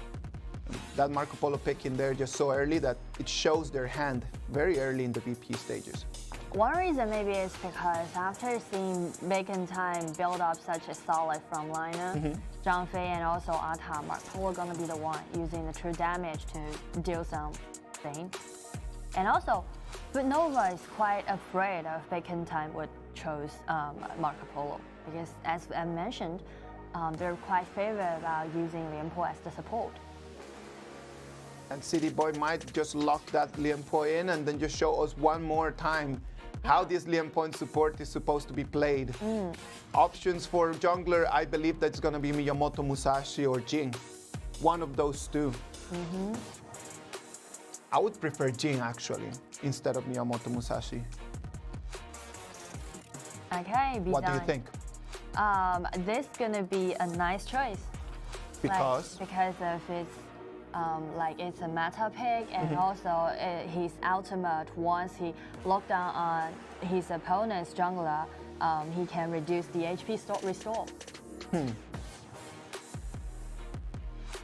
That Marco Polo pick in there just so early that it shows their hand very early in the VP stages. One reason maybe is because after seeing Bacon Time build up such a solid frontliner, Zhang Fei and also Ata, Marco Polo gonna be the one using the true damage to deal something. And also, FUTNOVA is quite afraid of Bacon Time would choose Marco Polo because, as I mentioned, they're quite favored about using Lian Po as the support. And City Boy might just lock that Lian Po in and then just show us one more time how this Lian Po support is supposed to be played. Options for jungler, I believe that's going to be Miyamoto Musashi or Jing. One of those two. I would prefer Jing actually, instead of Miyamoto Musashi. Okay, what do you think? This is gonna be a nice choice. Because? Because of its like it's a meta pick and also his ultimate, once he locked down on his opponent's jungler, he can reduce the HP restore.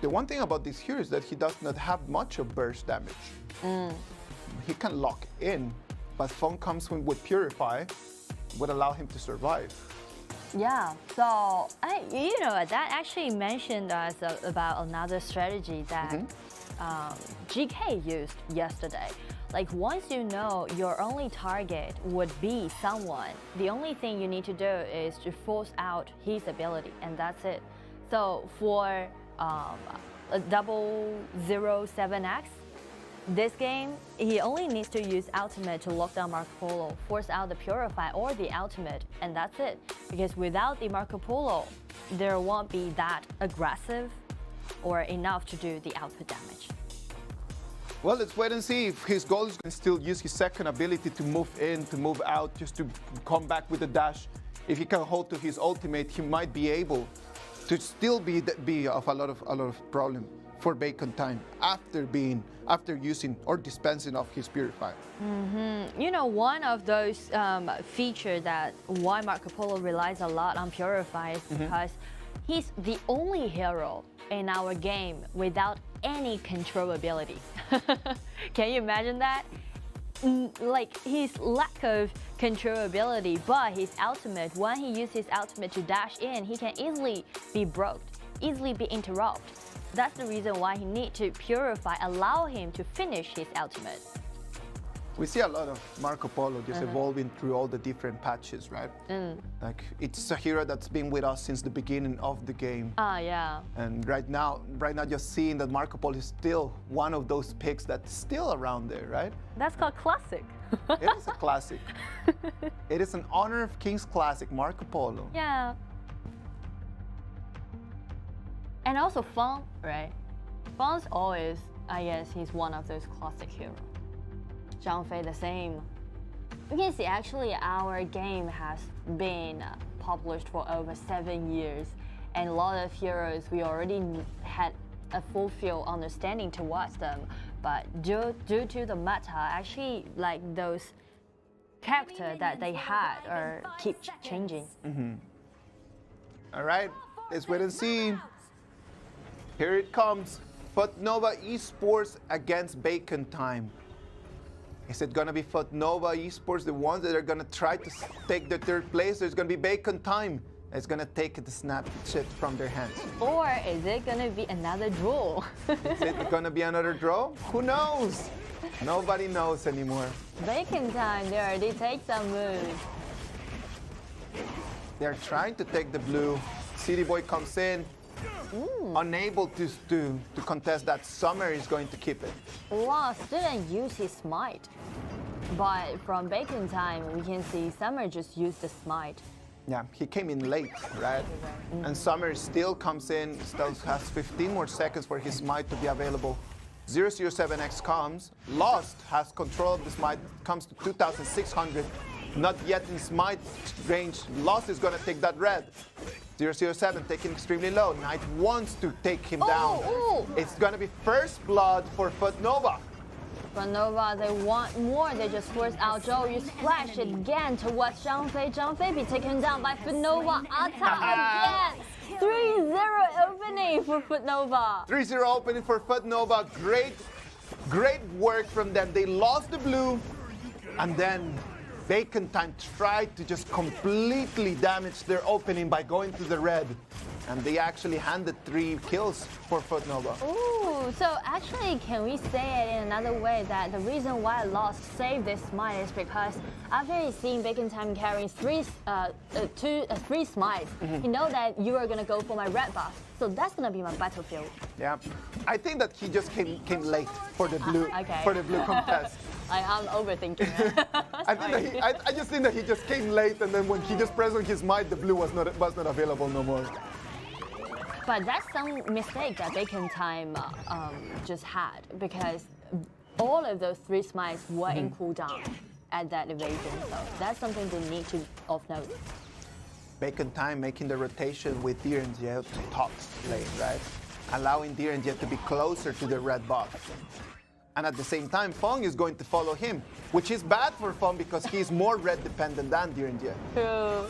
The one thing about this hero is that he does not have much of burst damage. He can lock in, but Feng comes with Purify, would allow him to survive. Yeah, so you know that actually mentioned us about another strategy that GK used yesterday. Like once you know your only target would be someone, the only thing you need to do is to force out his ability, and that's it. So for a 007X, this game, he only needs to use ultimate to lock down Marco Polo, force out the Purify or the ultimate, and that's it. Because without the Marco Polo, there won't be that aggressive or enough to do the output damage. Well, let's wait and see if his goal is to still use his second ability to move in, to move out, just to come back with a dash. If he can hold to his ultimate, he might be able to still be of a lot of problem for Bacon Time after using or dispensing of his Purify. You know, one of those features that why Marco Polo relies a lot on Purify is because he's the only hero in our game without any control ability. Can you imagine that? Like his lack of control ability, but his ultimate, when he uses his ultimate to dash in, he can easily be broke, easily be interrupted. That's the reason why he needs to Purify, allow him to finish his ultimate. We see a lot of Marco Polo just evolving through all the different patches, right? Like it's a hero that's been with us since the beginning of the game. Yeah. And right now, just seeing that Marco Polo is still one of those picks that's still around there, right? That's called classic. It is a classic. It is an Honor of Kings classic, Marco Polo. Yeah. And also Feng, right? Feng's always I guess he's one of those classic heroes. Zhang Fei the same. We can see actually our game has been published for over 7 years, and a lot of heroes we already had a fulfilled understanding towards them, but due to the meta, actually like those characters that they had or keep changing. All right, let's wait and see. Here it comes. FUTNOVA Esports against Bacon Time. Is it gonna be FUTNOVA Esports, the ones that are gonna try to take the third place? There's gonna be Bacon Time. It's gonna take the snap shit from their hands. Or is it gonna be another draw? Is it gonna be another draw? Who knows? Nobody knows anymore. Bacon Time, they already take some moves. They're trying to take the blue. City Boy comes in, unable to contest that. Summer is going to keep it. Lost didn't use his smite, but from Bacon Time, we can see Summer just used the smite. Yeah, he came in late, right? And Summer still comes in, still has 15 more seconds for his smite to be available. 007X comes, Lost has control of the smite, comes to 2,600, not yet in smite range. Lost is gonna take that red. 007 taking extremely low. Knight wants to take him down. It's gonna be first blood for FUTNOVA. FUTNOVA, they want more. They just force out Zhou. You splash it again towards Zhang Fei. Zhang Fei be taken down by FUTNOVA. Atta again. 3-0 opening for FUTNOVA. 3-0 opening for FUTNOVA. Great work from them. They lost the blue, and then Bacon Time tried to just completely damage their opening by going to the red. And they actually handed 3 kills for FUTNOVA. Ooh, so actually, can we say it in another way that the reason why Lost saved this smite is because after seeing Bacon Time carrying 3 smites, you know that you are gonna go for my red buff. So that's gonna be my battlefield. Yeah, I think that he just came late for the blue contest. I'm overthinking. I just think that he just came late, and then when he just pressed on his mic, the blue was not available no more. But that's some mistake that Bacon Time just had, because all of those 3 smites were in cooldown at that evasion. So that's something they need to note. Bacon Time making the rotation with DRG to top lane, right? Allowing DRG to be closer to the red buff. And at the same time, Feng is going to follow him, which is bad for Feng because he's more red dependent than DRG. True.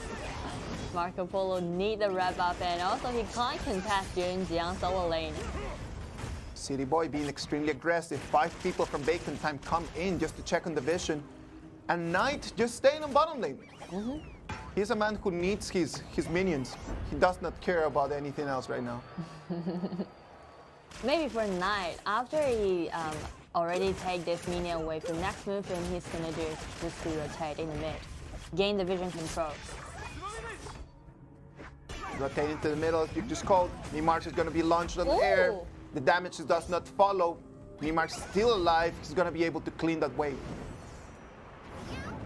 Marco Polo need the red buff, and also he can't contest DRG on solo lane. City Boy being extremely aggressive. 5 people from Bacon Time come in just to check on the vision. And Knight just staying on bottom lane. He's a man who needs his minions. He does not care about anything else right now. Maybe for Knight, after he already take this minion away, the next move he's gonna do is just to rotate in the mid. Gain the vision control. Rotating to the middle, you just called. Mimarch is going to be launched on the air. The damage does not follow. Mimarch still alive. He's going to be able to clean that wave.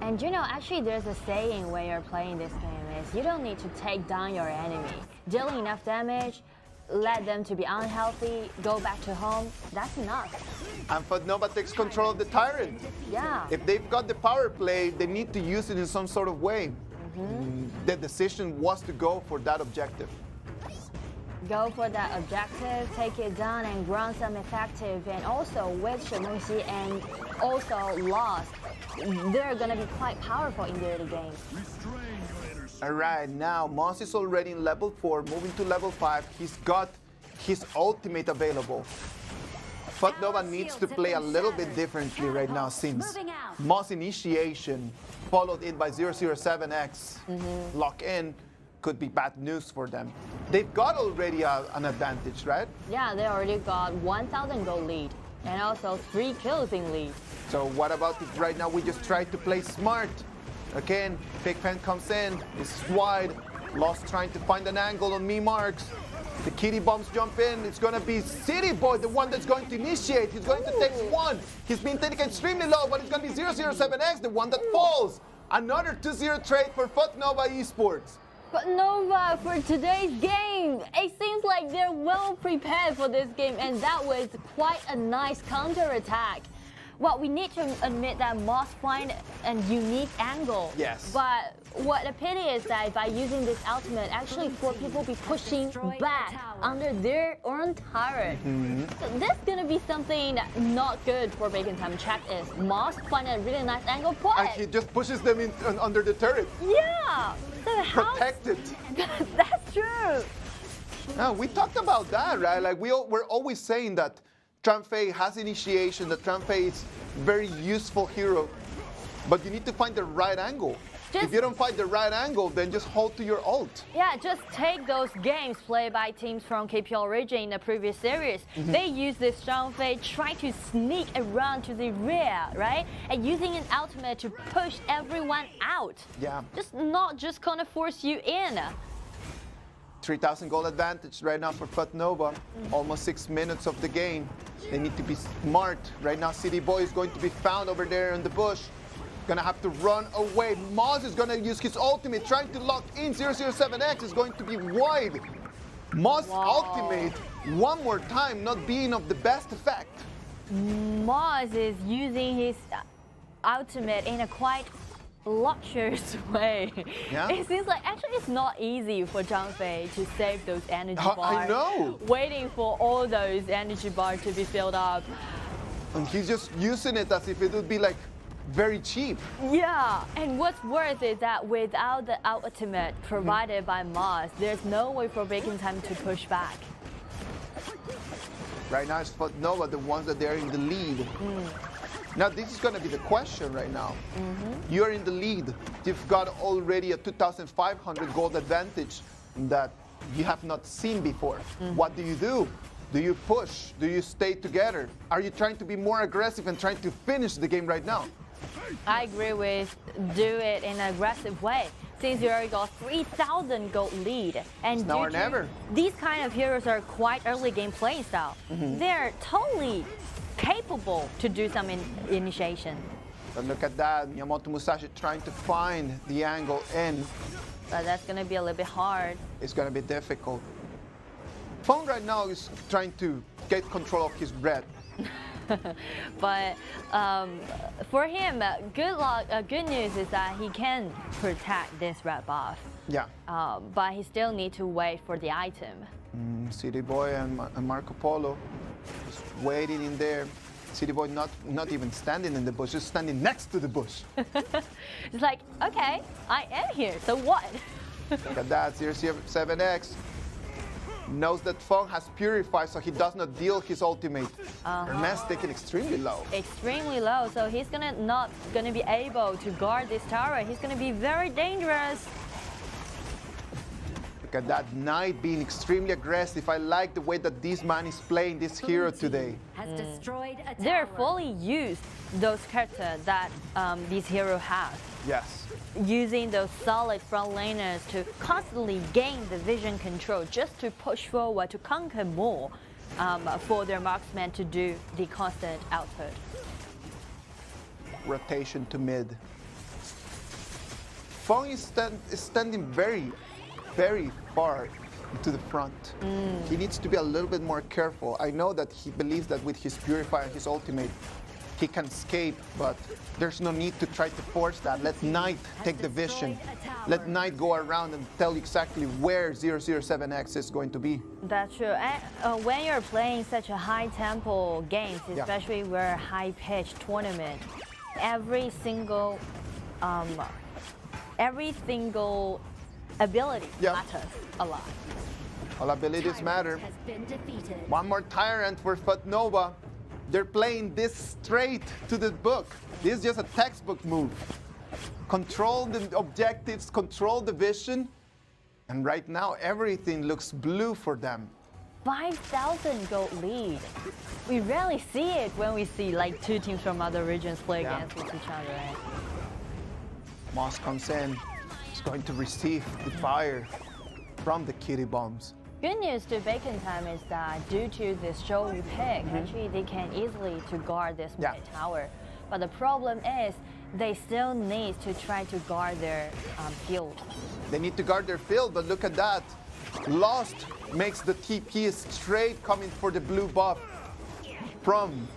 And you know, actually there's a saying when you're playing this game is you don't need to take down your enemy. Dealing enough damage, let them to be unhealthy, go back to home, that's enough. And FUTNOVA takes control of the Tyrant. Yeah. If they've got the power play, they need to use it in some sort of way. The decision was to go for that objective. Go for that objective, take it down and ground some effective, and also with Shenongxi and also Lost, they're gonna be quite powerful in the early game. Alright, now Moss is already in level 4, moving to level 5. He's got his ultimate available. FUTNOVA needs to play a little bit differently right now since Moss initiation followed in by 007X lock in could be bad news for them. They've got already an advantage, right? Yeah, they already got 1,000 gold lead and also 3 kills in lead. So what about if right now we just try to play smart? Again, Big Fan comes in, this is wide, Lost trying to find an angle on Mimarch. The kitty bombs jump in. It's going to be City Boy, the one that's going to initiate. He's going to take 1. He's been taken extremely low, but it's going to be 007X, the one that falls. Another 2-0 trade for FUTNOVA Esports. FUTNOVA for today's game. It seems like they're well prepared for this game, and that was quite a nice counter-attack. Well, we need to admit that Moss find a unique angle. Yes. But what the pity is that by using this ultimate, actually 4 people be pushing back under their own turret. So this is gonna be something not good for Bacon Time. Check is Moss find a really nice angle, but and he just pushes them in under the turret. Yeah. So Protected. That's true. No, we talked about that, right? Like we're always saying that Tranfei has initiation, that Tranfei is very useful hero, but you need to find the right angle. If you don't find the right angle, then just hold to your ult. Yeah, just take those games played by teams from KPL Origin in the previous series. They use this Tranfei, try to sneak around to the rear, right? And using an ultimate to push everyone out. Yeah. Not just gonna force you in. 3,000 gold advantage right now for FUTNOVA. Almost 6 minutes of the game. They need to be smart. Right now, City Boy is going to be found over there in the bush. Gonna have to run away. Moz is gonna use his ultimate, trying to lock in. 007X is going to be wide. Moz ultimate, one more time, not being of the best effect. Moz is using his ultimate in a quite luxurious way. Yeah? It seems like actually it's not easy for Tranfei to save those energy bars. I know. Waiting for all those energy bars to be filled up. And he's just using it as if it would be like very cheap. Yeah, and what's worse is that without the ultimate provided by Moz, there's no way for Bacon Time to push back. Right now it's FUTNOVA, the ones that they're in the lead. Now this is going to be the question right now. You're in the lead. You've got already a 2,500 gold advantage that you have not seen before. What do? Do you push? Do you stay together? Are you trying to be more aggressive and trying to finish the game right now? I agree with do it in an aggressive way. Since you already got 3,000 gold lead. And it's now or never. These kind of heroes are quite early game playing style. They're totally capable to do some initiation. But look at that, Miyamoto Musashi trying to find the angle in. But that's going to be a little bit hard. It's going to be difficult. Feng right now is trying to get control of his breath. But for him, good news is that he can protect this red buff. Yeah. But he still needs to wait for the item. City Boy and Marco Polo just waiting in there. City Boy not even standing in the bush, just standing next to the bush. It's like, okay, I am here, so what? Look at that, 007X knows that Feng has purified, so he does not deal his ultimate. Hermes taken extremely low. Extremely low, so he's not gonna be able to guard this tower. He's gonna be very dangerous. Look at that Knight being extremely aggressive. I like the way that this man is playing this hero today. Has destroyed a tower. They're fully used those characters that these heroes have. Yes. Using those solid front laners to constantly gain the vision control, just to push forward, to conquer more for their marksmen to do the constant output. Rotation to mid. Feng is standing very, very far to the front. He needs to be a little bit more careful. I know that he believes that with his Purify and his ultimate, he can escape, but there's no need to try to force that. Let Knight take the vision. Let Knight go around and tell you exactly where 007X is going to be. That's true. And when you're playing such a high-tempo games, especially where high-pitched tournament, every single ability matters a lot. All abilities matter. One more Tyrant for FUTNOVA. They're playing this straight to the book. This is just a textbook move. Control the objectives, control the vision, and right now everything looks blue for them. 5,000 gold lead. We rarely see it when we see like two teams from other regions play against each other. Right? Moss comes in. He's going to receive the fire from the kitty bombs. Good news to Bacon Time is that due to this Xiao pick, actually they can easily to guard this mid tower. But the problem is they still need to try to guard their field. They need to guard their field, but look at that. Lost makes the TP straight coming for the blue buff from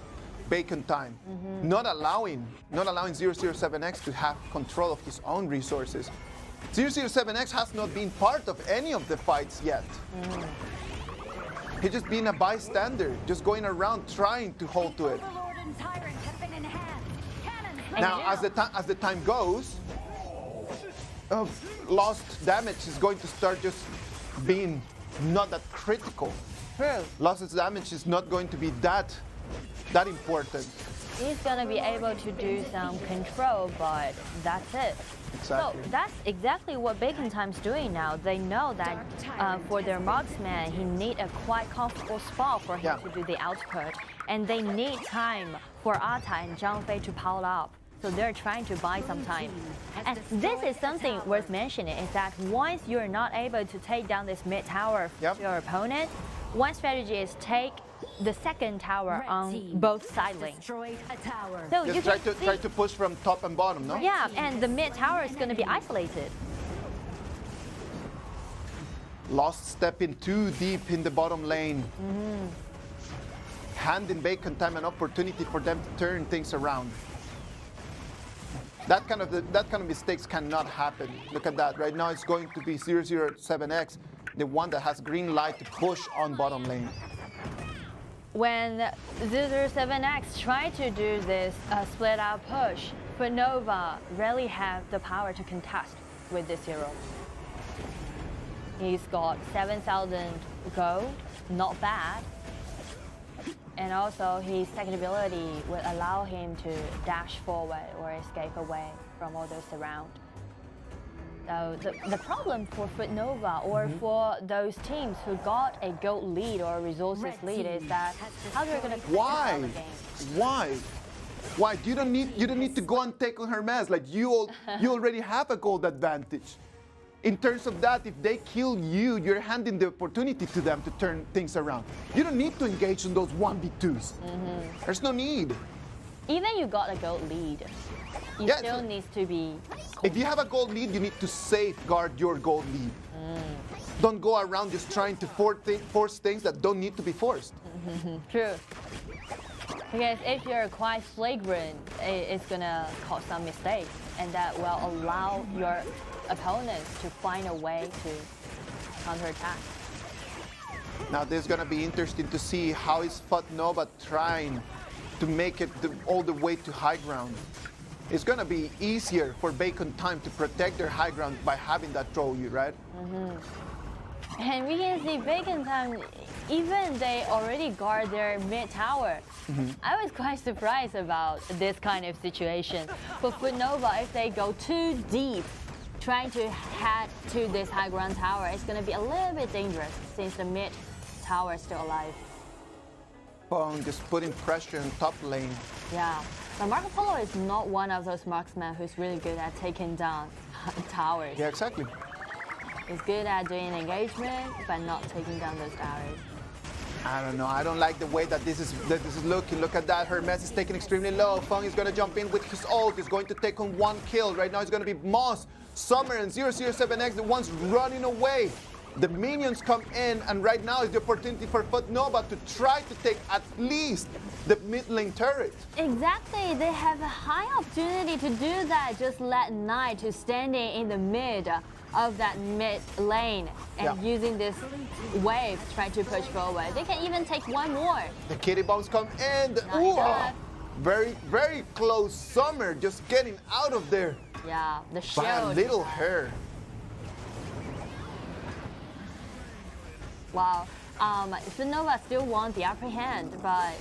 Bacon Time, not allowing 007X to have control of his own resources. 007X has not been part of any of the fights yet. He's just been a bystander, just going around trying to hold to it. Now, as the time goes, Lost damage is going to start just being not that critical. True. Lost's damage is not going to be that important. He's gonna be able to do some control, but that's it. Exactly. So that's exactly what Bacon Time's doing now. They know that for their marksman, he need a quite comfortable spot for him to do the output, and they need time for Ata and Zhang Fei to pile up. So they're trying to buy some time. And this is something worth mentioning, is that once you're not able to take down this mid tower of your opponent, one strategy is take the second tower on both side lanes. So you can try to push from top and bottom, no? Yeah, and the mid tower is going to be isolated. Lost stepping too deep in the bottom lane. Handing Bacon Time an opportunity for them to turn things around. That kind of mistakes cannot happen. Look at that. Right now it's going to be 007X, the one that has green light to push on bottom lane. When 007X tried to do this split out push, FUTNOVA really have the power to contest with this hero. He's got 7,000 gold, not bad. And also his second ability will allow him to dash forward or escape away from all those around. So the problem for FUTNOVA or for those teams who got a gold lead or resources lead is that how they're going to Why? Why? You don't need to go and take on Hermes. Like you already have a gold advantage. In terms of that, if they kill you, you're handing the opportunity to them to turn things around. You don't need to engage in those 1v2s. There's no need. Even you got a gold lead, you still need to be... If you have a gold lead, you need to safeguard your gold lead. Don't go around just trying to force things that don't need to be forced. True. Because if you're quite flagrant, it's gonna cause some mistakes, and that will allow your opponents to find a way to counterattack. Now this is gonna be interesting to see how is FUTNOVA trying to make it all the way to high ground. It's gonna be easier for Bacon Time to protect their high ground by having that throw you, right? And we can see Bacon Time, even they already guard their mid tower. I was quite surprised about this kind of situation. For FUTNOVA, if they go too deep, trying to head to this high ground tower, it's going to be a little bit dangerous since the mid tower is still alive. Kuang just putting pressure on top lane. Yeah, but Marco Polo is not one of those marksmen who's really good at taking down towers. Yeah, exactly. He's good at doing engagement, but not taking down those towers. I don't know. I don't like the way that this is looking. Look at that. Hermes is taken extremely low. Feng is going to jump in with his ult. He's going to take on one kill. Right now it's going to be Moss, Summer, and 007X, the ones running away. The minions come in, and right now is the opportunity for FUTNOVA to try to take at least the mid lane turret. Exactly. They have a high opportunity to do that. Just let Knight to standing in the mid of that mid lane and using this wave to try to push forward. They can even take one more. The kitty bombs come in. Very, very close. Summer just getting out of there. Yeah, the shield. By a little hair. Wow. FUTNOVA still want the upper hand, but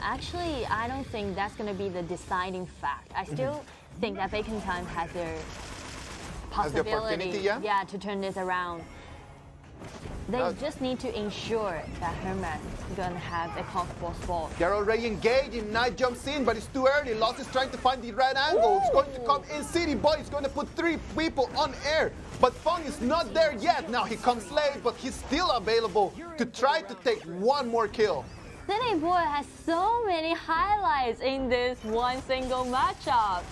actually, I don't think that's going to be the deciding fact. I still think that Bacon Time has their possibility to turn this around. They just need to ensure that Hermes is going to have a comfortable spot. They're already engaging. Knight jumps in, but it's too early. Lost is trying to find the right angle. It's going to come in. City Boy is going to put 3 people on air. But Feng is not there yet. Now he comes late, but he's still available to try to take one more kill. City Boy has so many highlights in this one single matchup.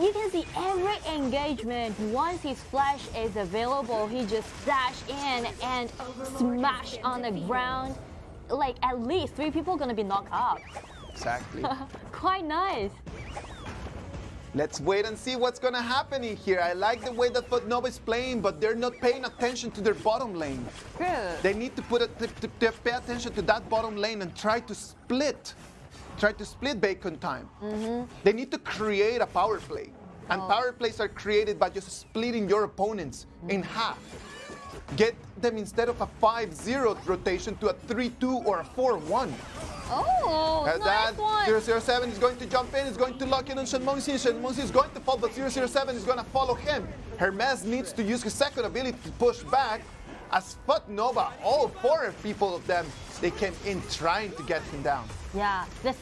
you can see every engagement. Once his flash is available, he just dash in and smash on the ground. Like at least 3 people are gonna be knocked up. Exactly. Quite nice. Let's wait and see what's gonna happen in here. I like the way that FUTNOVA is playing, but they're not paying attention to their bottom lane. Good. They need to pay attention to that bottom lane and try to split bacon time. They need to create a power play. And power plays are created by just splitting your opponents in half. Get them, instead of a 5-0 rotation, to a 3-2 or a 4-1. Oh, nice one. 007 is going to jump in, is going to lock in on Shenmongxi. Shenmongxi is going to fall, but 007 is going to follow him. Hermes needs to use his second ability to push back. As FUTNOVA, all 4 people of them, they came in trying to get him down. Yeah, the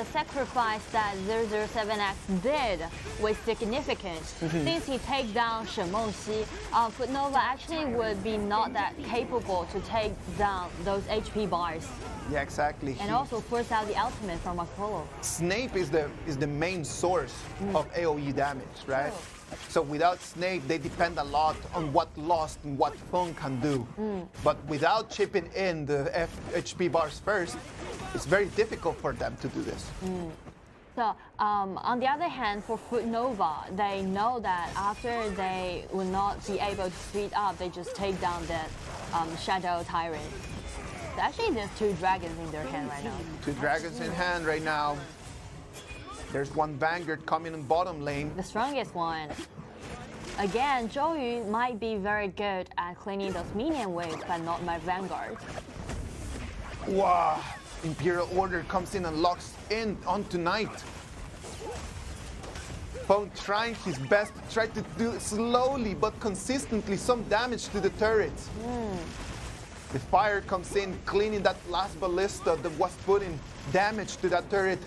sacrifice that 007X did was significant. Since he take down Shenmongxi, FUTNOVA actually would be not that capable to take down those HP bars. Yeah, exactly. And also force out the ultimate from Apollo. Snape is the main source of AoE damage, right? So without Snape, they depend a lot on what Lost and what Feng can do. But without chipping in the HP bars first, it's very difficult for them to do this. So on the other hand, for FUTNOVA, they know that after they will not be able to speed up, they just take down that Shadow Tyrant. So actually, there's 2 dragons in their hand right now. 2 dragons in hand right now. There's one Vanguard coming in bottom lane. The strongest one. Again, Zhou might be very good at cleaning those minion waves, but not my Vanguard. Wow. Imperial Order comes in and locks in onto Knight. Feng trying his best to try to do slowly but consistently some damage to the turrets. The fire comes in, cleaning that last ballista that was putting damage to that turret,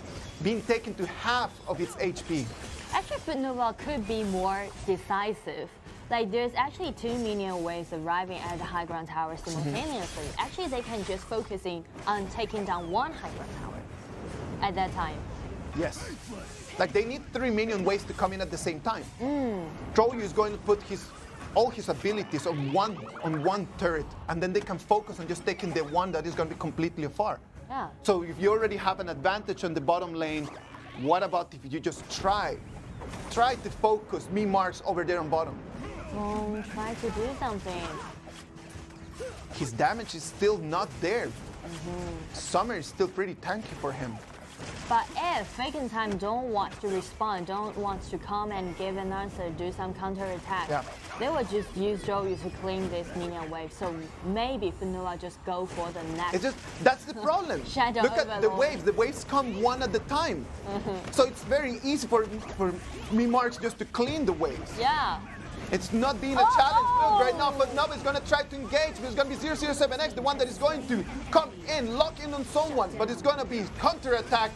being taken to half of its HP. Actually, FUTNOVA could be more decisive. Like, there's actually 2 minion waves arriving at the high ground tower simultaneously. Actually, they can just focusing on taking down 1 high ground tower at that time. Yes. Like, they need 3 minion waves to come in at the same time. Zhou is going to put all his abilities on one turret, and then they can focus on just taking the one that is going to be completely afar. Yeah. So if you already have an advantage on the bottom lane, what about if you just try to focus me marks over there on bottom? Try to do something. His damage is still not there. Summer is still pretty tanky for him. But if Faken Time don't want to respond, don't want to come and give an answer, do some counter attack, they will just use Zhou to clean this minion wave. So maybe FUTNOVA just go for the next. That's the problem. Shadow Look at the Overlord. waves. The waves come one at a time. So it's very easy for me marks just to clean the waves. Yeah. It's not being a challenge build right now, but now it's going to try to engage. It's going to be 007X, the one that is going to come in, lock in on someone, but it's going to be counter-attack.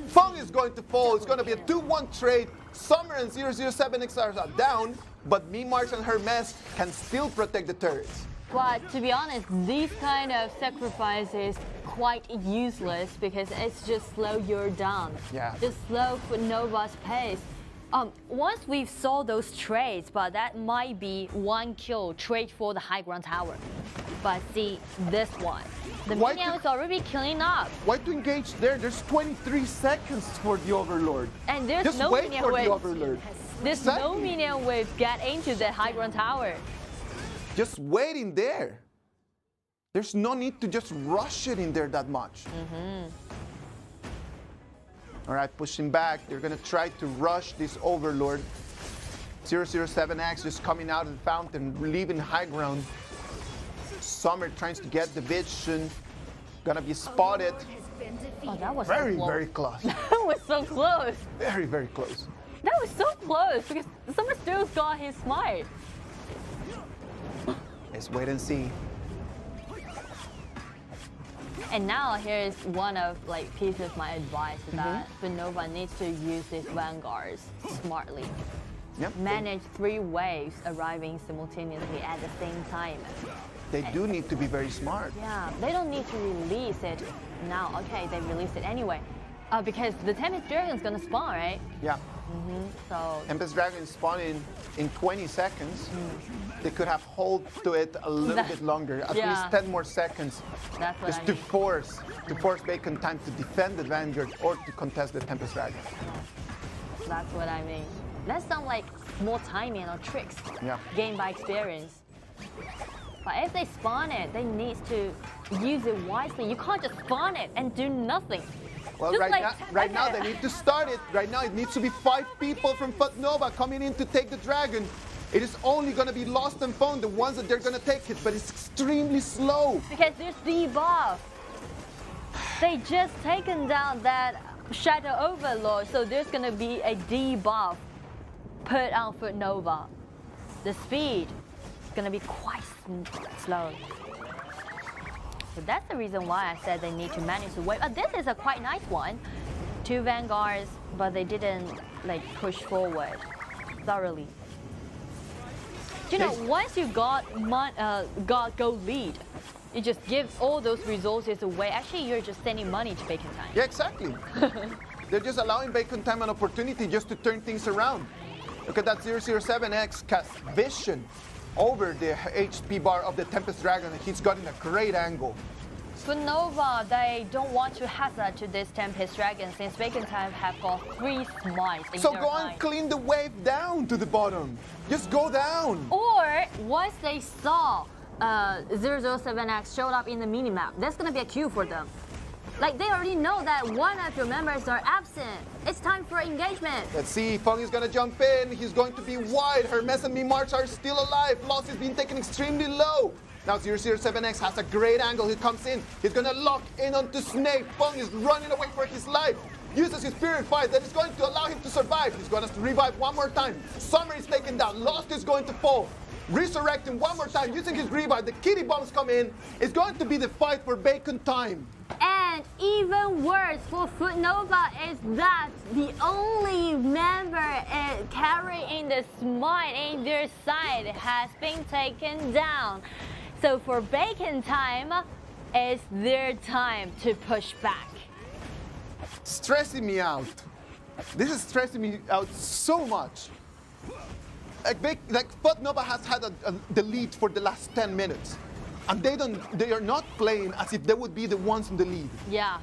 Feng is going to fall. It's going to be a 2-1 trade. Summer and 007X are down, but me Marks and Hermes can still protect the turrets. But to be honest, these kind of sacrifices quite useless because it's just slow you down. Yeah. Just slow FUTNOVA's pace. Once we saw those trades, but that might be 1 kill trade for the high ground tower. But see this one. The minion is already killing up. Why to engage there? There's 23 seconds for the Overlord. And there's just no wait minion for wave. the Overlord. There's no minion wave get into the high ground tower. Just wait in there. There's no need to just rush it in there that much. All right, pushing back. They're going to try to rush this Overlord. 007X just coming out of the fountain, leaving high ground. Summer trying to get the vision. Gonna be spotted. Oh, that was very, so close. very close. That was so close. Very, very close. That was so close because Summer still got his smite. Let's wait and see. And now here's one of pieces of my advice that FUTNOVA needs to use these vanguards smartly. Yep. Manage 3 waves arriving simultaneously at the same time. They do need to be very smart. Yeah, they don't need to release it now. Okay, they released it anyway. Because the Tempest Dragon's gonna spawn, right? Yeah. So Tempest Dragon spawning in 20 seconds. They could have hold to it a little bit longer, at least 10 more seconds, that's what just I to mean. force Bacon Time to defend the Vanguard or to contest the Tempest Dragon. That's what I mean. That's some like more timing or tricks gained by experience. But if they spawn it, they need to use it wisely. You can't just spawn it and do nothing. Well, right now they need to start it. Right now it needs to be 5 people from FUTNOVA coming in to take the dragon. It is only going to be Lost and Found, the ones that they're going to take it, but it's extremely slow. Because there's debuff. They just taken down that Shadow Overlord, so there's going to be a debuff put on FUTNOVA. The speed is going to be quite slow. So that's the reason why I said they need to manage the wave. This is a quite nice one. 2 Vanguards, but they didn't like push forward thoroughly. You know, once you got gold lead, you just give all those resources away. Actually, you're just sending money to Bacon Time. Yeah, exactly. They're just allowing Bacon Time an opportunity just to turn things around. Look at that 007X cast Vision over the HP bar of the Tempest Dragon. He's got in a great angle. FUTNOVA, they don't want to hazard to this Tempest Dragon since Bacon Time have got 3 smites in So their go line. and clean the wave down to the bottom. Just go down. Or once they saw 007X showed up in the minimap, that's gonna be a cue for them. Like they already know that one of your members are absent. It's time for engagement. Let's see, Feng is gonna jump in. He's going to be wide. Hermes and Mimarch are still alive. Loss is being taken extremely low. Now 007X has a great angle. He comes in. He's gonna lock in onto Snape. Feng is running away for his life. Uses his Spirit Fight. That is going to allow him to survive. He's gonna revive one more time. Summer is taken down. Lost is going to fall. Resurrecting one more time using his revive. The kitty bombs come in. It's going to be the fight for Bacon Time. And even worse for FUTNOVA is that the only member carrying the smite in their side has been taken down. So for Bacon Time, it's their time to push back. Stressing me out. This is stressing me out so much. Like FUTNOVA has had the lead for the last 10 minutes. And they are not playing as if they would be the ones in the lead. Yeah.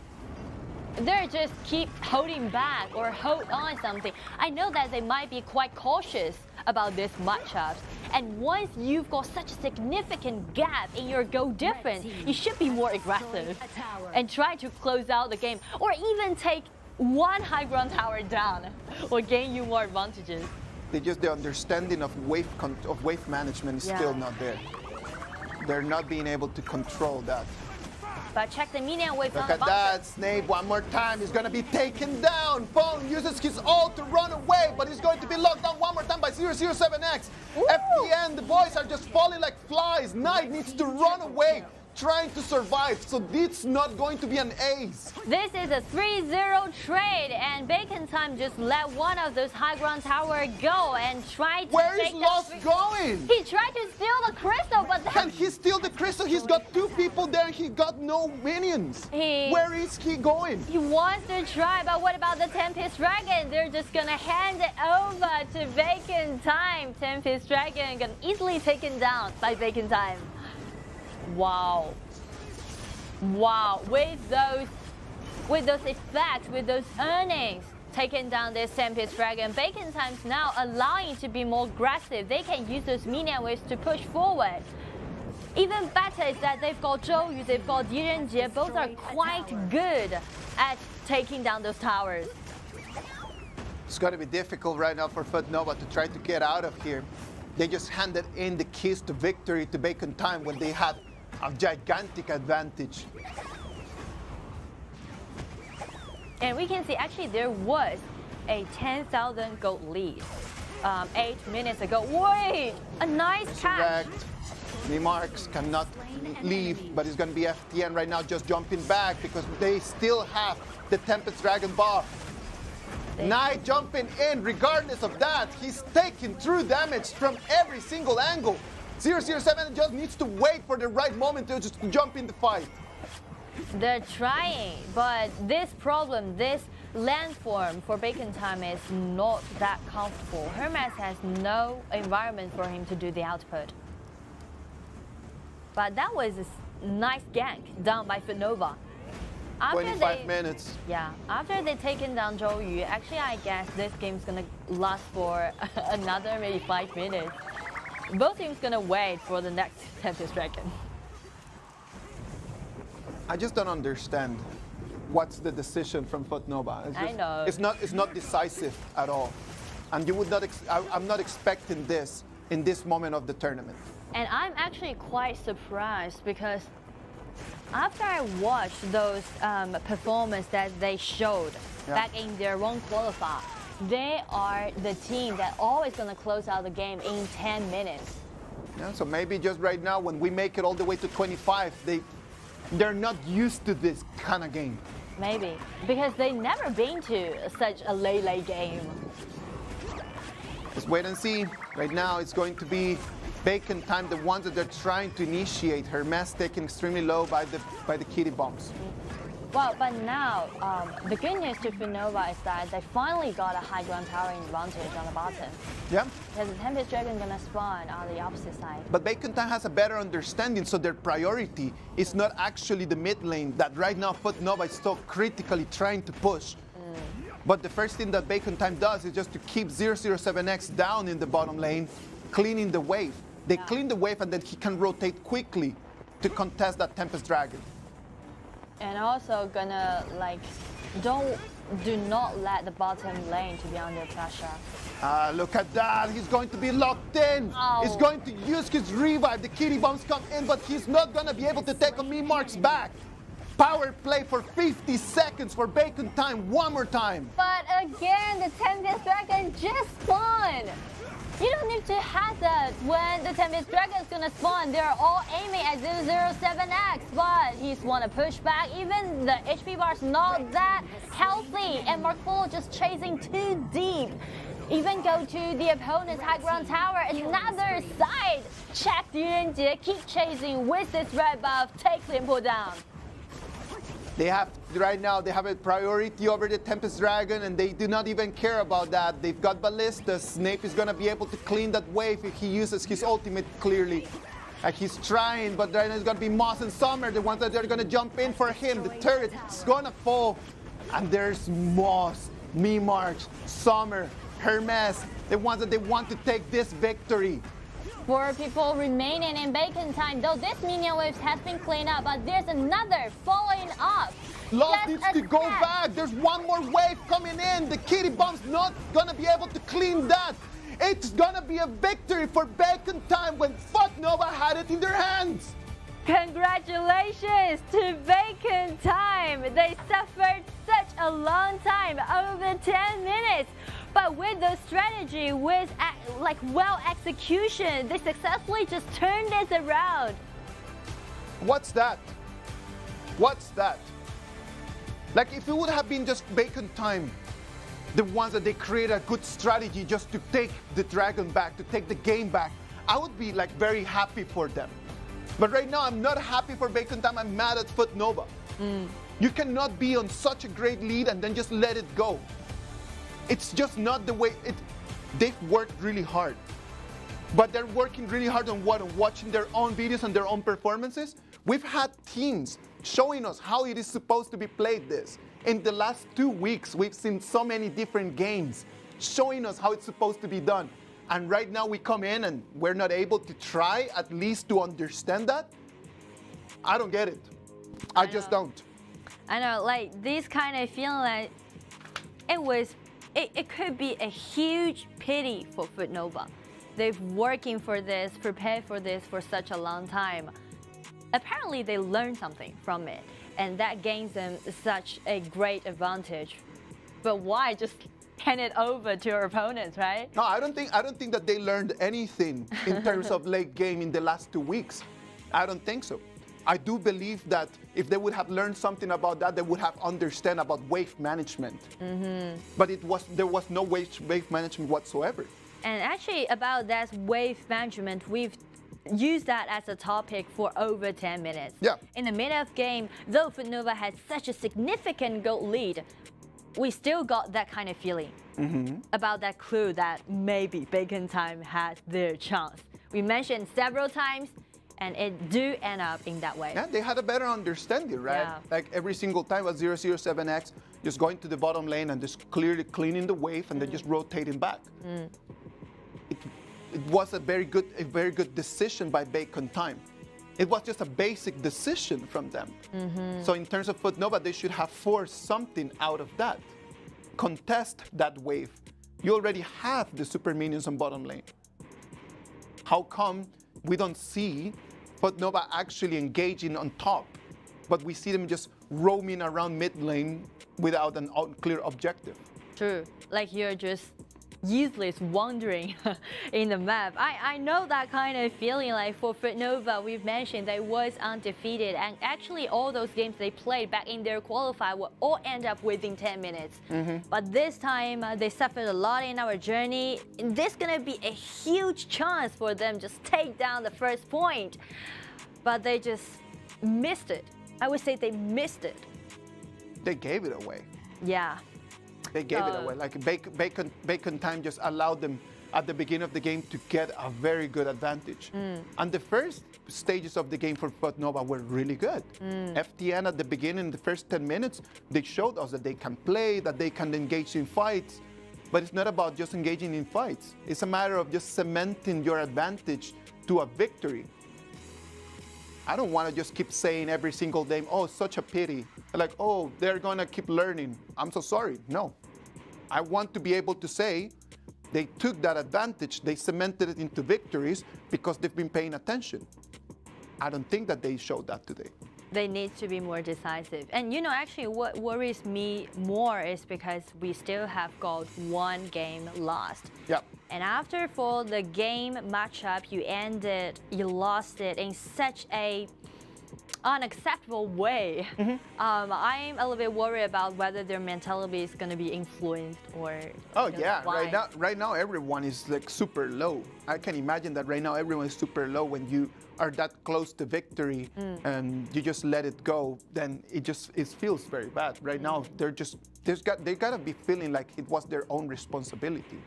They're just keep holding back or hold on something. I know that they might be quite cautious about this matchup. And once you've got such a significant gap in your goal difference, you should be more aggressive and try to close out the game, or even take one high ground tower down or gain you more advantages. The understanding of wave management is still not there. They're not being able to control that. But check the minion waves on Look the at bottom. that, Snape one more time. He's gonna be taken down. Feng uses his ult to run away, but he's going to be locked down one more time by 007X. FDN, the boys are just falling like flies. Knight needs to run away, trying to survive, so it's not going to be an ace. This is a 3-0 trade, and Bacon Time just let one of those high ground tower go and tried to Where take is Lost going? He tried to steal the crystal, but then... Can he steal the crystal? He's got 2 people there and he got no minions. Where is he going? He wants to try, but what about the Tempest Dragon? They're just gonna hand it over to Bacon Time. Tempest Dragon got easily taken down by Bacon Time. Wow. Wow. With those effects, with those earnings, taking down this Tempest Dragon, Bacon Time's now allowing to be more aggressive. They can use those minion waves to push forward. Even better is that they've got Zhou Yu, they've got DRG.GK. Both are quite good at taking down those towers. It's going to be difficult right now for FUTNOVA to try to get out of here. They just handed in the keys to victory to Bacon Time when they had a gigantic advantage. And we can see actually there was a 10,000 gold lead 8 minutes ago. Wait, a nice catch. Mimarx cannot leave, but he's going to be FTN right now, just jumping back because they still have the Tempest Dragon bar. Knight jumping in, regardless of that, he's taking true damage from every single angle. 007 just needs to wait for the right moment to just jump in the fight. They're trying, but this problem, this land form for Bacon Time is not that comfortable. Hermes has no environment for him to do the output. But that was a nice gank done by FUTNOVA. 25 minutes. Yeah, after they taken down Zhou Yu, actually I guess this game's gonna last for another maybe 5 minutes. Both teams gonna wait for the next Tempest Dragon. I just don't understand what's the decision from FUTNOVA. I know. It's not decisive at all. And you would not I'm not expecting this in this moment of the tournament. And I'm actually quite surprised because after I watched those performances that they showed back in their own qualifier, they are the team that always gonna close out the game in 10 minutes. Yeah, so maybe just right now when we make it all the way to 25, they're not used to this kind of game. Maybe, because they never been to such a late game. Let's wait and see. Right now it's going to be Bacon Time, the ones that they're trying to initiate. Hermes taken extremely low by the kitty bombs. Well, but now, the good news to FUTNOVA is that they finally got a high ground tower advantage on the bottom. Yeah. Because the Tempest Dragon gonna spawn on the opposite side. But Bacon Time has a better understanding, so their priority is not actually the mid lane that right now FUTNOVA is so critically trying to push. But the first thing that Bacon Time does is just to keep 007X down in the bottom lane, cleaning the wave. They clean the wave and then he can rotate quickly to contest that Tempest Dragon. And also gonna do not let the bottom lane to be under pressure. Look at that, he's going to be locked in. Oh. He's going to use his revive. The kitty bombs come in, but he's not gonna be able to take on Mark's back. Power play for 50 seconds for Bacon Time, one more time. But again, the Tempest Dragon just spawned. You don't need to hazard when the Tempest Dragon is gonna spawn. They're all aiming at 007X, but he's wanna push back. Even the HP bar's not that healthy, and Mark Full just chasing too deep. Even go to the opponent's high ground tower, another side. Check DRG.GK, keep chasing with this red buff, take Limpo down. Right now, they have a priority over the Tempest Dragon, and they do not even care about that. They've got ballistas. Snape is going to be able to clean that wave if he uses his ultimate clearly. He's trying, but then it's going to be Moss and Summer, the ones that are going to jump in for him. The turret is going to fall. And there's Moss, Mark, Summer, Hermes, the ones that they want to take this victory. 4 people remaining in Bacon Time, though this minion wave has been cleaned up, but there's another following up. Love needs to go back. There's one more wave coming in. The kitty bomb's not gonna be able to clean that. It's gonna be a victory for Bacon Time when FUTNOVA had it in their hands. Congratulations to Bacon Time. They suffered such a long time, over 10 minutes. But with the strategy, with well execution, they successfully just turned this around. What's that? What's that? Like if it would have been just Bacon Time, the ones that they create a good strategy just to take the dragon back, to take the game back, I would be very happy for them. But right now, I'm not happy for Bacon Time. I'm mad at FUTNOVA. You cannot be on such a great lead and then just let it go. It's just not the way they've worked really hard. But they're working really hard on what? On watching their own videos and their own performances. We've had teams showing us how it is supposed to be played this. In the last 2 weeks, we've seen so many different games showing us how it's supposed to be done. And right now we come in and we're not able to try at least to understand that. I don't get it. I just don't. I know, this kind of feeling it could be a huge pity for FUTNOVA. They've working for this, prepared for this for such a long time. Apparently they learned something from it, and that gains them such a great advantage. But why just hand it over to your opponents, right? No, I don't think that they learned anything in terms of late game in the last 2 weeks. I don't think so. I do believe that if they would have learned something about that, they would have understood about wave management. But there was no wave management whatsoever. And actually about that wave management, we've used that as a topic for over 10 minutes. Yeah. In the mid of game, though FUTNOVA had such a significant goal lead, we still got that kind of feeling about that clue that maybe Bacon Time has their chance. We mentioned several times, and it do end up in that way. Yeah, they had a better understanding, right? Yeah. Like every single time was 007X, just going to the bottom lane and just clearly cleaning the wave and then just rotating back. It was a very good decision by Bacon Time. It was just a basic decision from them. So in terms of FUTNOVA, they should have forced something out of that. Contest that wave. You already have the super minions on bottom lane. How come we don't see FUTNOVA actually engaging on top, but we see them just roaming around mid lane without an clear objective? True, like you're just useless wandering in the map. I know that kind of feeling. Like for FUTNOVA, we've mentioned they was undefeated, and actually all those games they played back in their qualifier will all end up within 10 minutes. But this time they suffered a lot in our journey. This gonna be a huge chance for them just take down the first point, but they just missed it. I would say they missed it. They gave it away. Yeah. They gave it away. Like Bacon Time just allowed them at the beginning of the game to get a very good advantage. And the first stages of the game for FUTNOVA were really good. FTN at the beginning, the first 10 minutes, they showed us that they can play, that they can engage in fights. But it's not about just engaging in fights. It's a matter of just cementing your advantage to a victory. I don't want to just keep saying every single game, oh, such a pity. Like, oh, they're going to keep learning. I'm so sorry. No. I want to be able to say they took that advantage, they cemented it into victories because they've been paying attention. I don't think that they showed that today. They need to be more decisive. And you know, actually what worries me more is because we still have got one game lost. Yeah. And after for the game matchup, you lost it in such a unacceptable way. I'm a little bit worried about whether their mentality is going to be influenced or. Oh yeah, right now everyone is like super low. I can imagine that right now everyone is super low when you are that close to victory and you just let it go. Then it feels very bad. Right now they gotta be feeling like it was their own responsibility.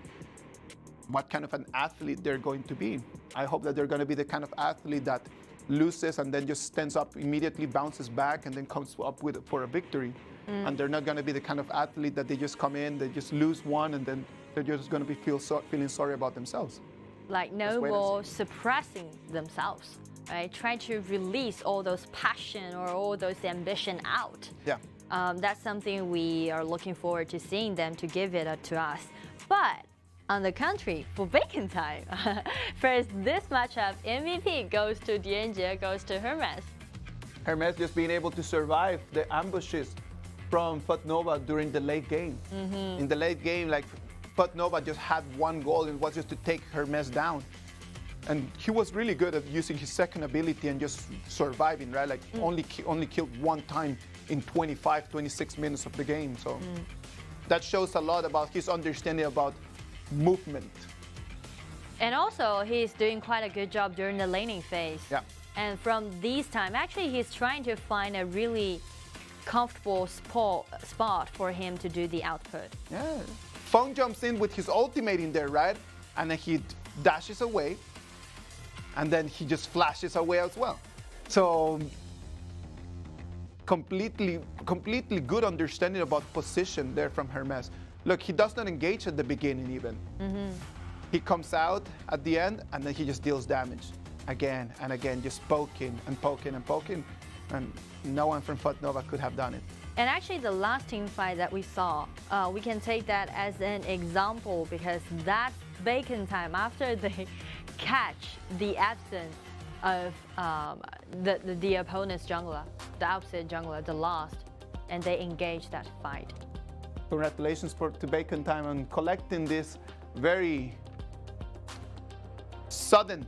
What kind of an athlete they're going to be. I hope that they're going to be the kind of athlete that loses and then just stands up immediately, bounces back, and then comes up for a victory. And they're not going to be the kind of athlete that they just come in, they just lose one, and then they're just going to be feeling sorry about themselves. Like no more suppressing themselves, right? Try to release all those passion or all those ambition out. Yeah. That's something we are looking forward to seeing them to give it to us. But on the contrary, for Bacon Time, first this matchup, MVP goes to DRG, goes to Hermes. Hermes just being able to survive the ambushes from FUTNOVA during the late game. In the late game, like FUTNOVA just had one goal, and it was just to take Hermes down. And he was really good at using his second ability and just surviving, right? Like only killed one time in 26 minutes of the game. So that shows a lot about his understanding about movement. And also, he's doing quite a good job during the laning phase. Yeah. And from this time, actually, he's trying to find a really comfortable spot for him to do the output. Yeah. Feng jumps in with his ultimate in there, right? And then he dashes away. And then he just flashes away as well. So completely good understanding about position there from Hermes. Look, he does not engage at the beginning even. He comes out at the end, and then he just deals damage again and again, just poking and poking and poking. And no one from FUTNOVA could have done it. And actually, the last team fight that we saw, we can take that as an example because that's Bacon Time after they catch the absence of the opponent's jungler, the opposite jungler, the lost, and they engage that fight. Congratulations to Bacon Time on collecting this very sudden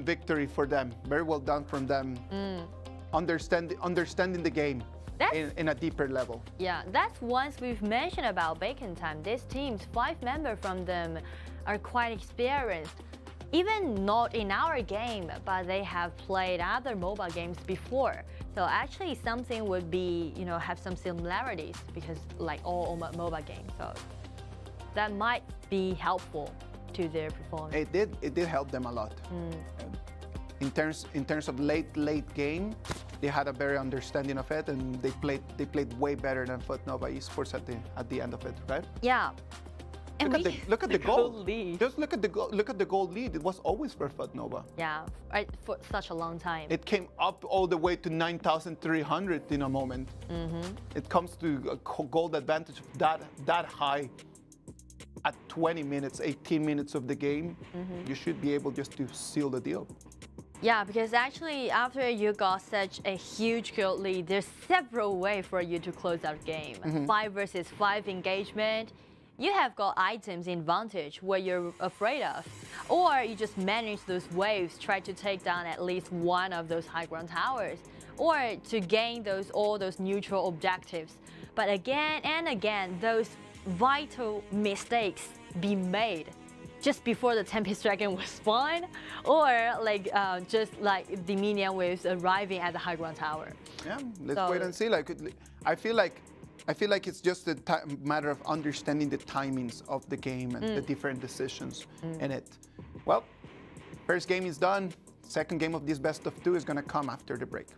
victory for them. Very well done from them. Understanding the game in a deeper level. Yeah, that's once we've mentioned about Bacon Time. These teams, 5 members from them are quite experienced. even not in our game, but they have played other mobile games before. So actually something would be, you know, have some similarities because like all mobile games. So that might be helpful to their performance. It did help them a lot. In terms of late game, they had a better understanding of it, and they played way better than FUTNOVA esports at the end of it, right? Yeah. And look at the goal lead. Just look at the goal lead. It was always for FUTNOVA. Yeah, right, for such a long time. It came up all the way to 9,300 in a moment. It comes to a goal advantage that high at 20 minutes, 18 minutes of the game. You should be able just to seal the deal. Yeah, because actually after you got such a huge goal lead, there's several ways for you to close out game. 5 versus 5 engagement. You have got items in advantage where you're afraid of, or you just manage those waves, try to take down at least one of those high ground towers, or to gain all those neutral objectives. But again and again, those vital mistakes be made just before the Tempest Dragon was spawned, or like just like the minion waves arriving at the high ground tower. Yeah, let's wait and see. I feel like it's just a matter of understanding the timings of the game and the different decisions in it. Well, first game is done. Second game of this best of 2 is gonna come after the break.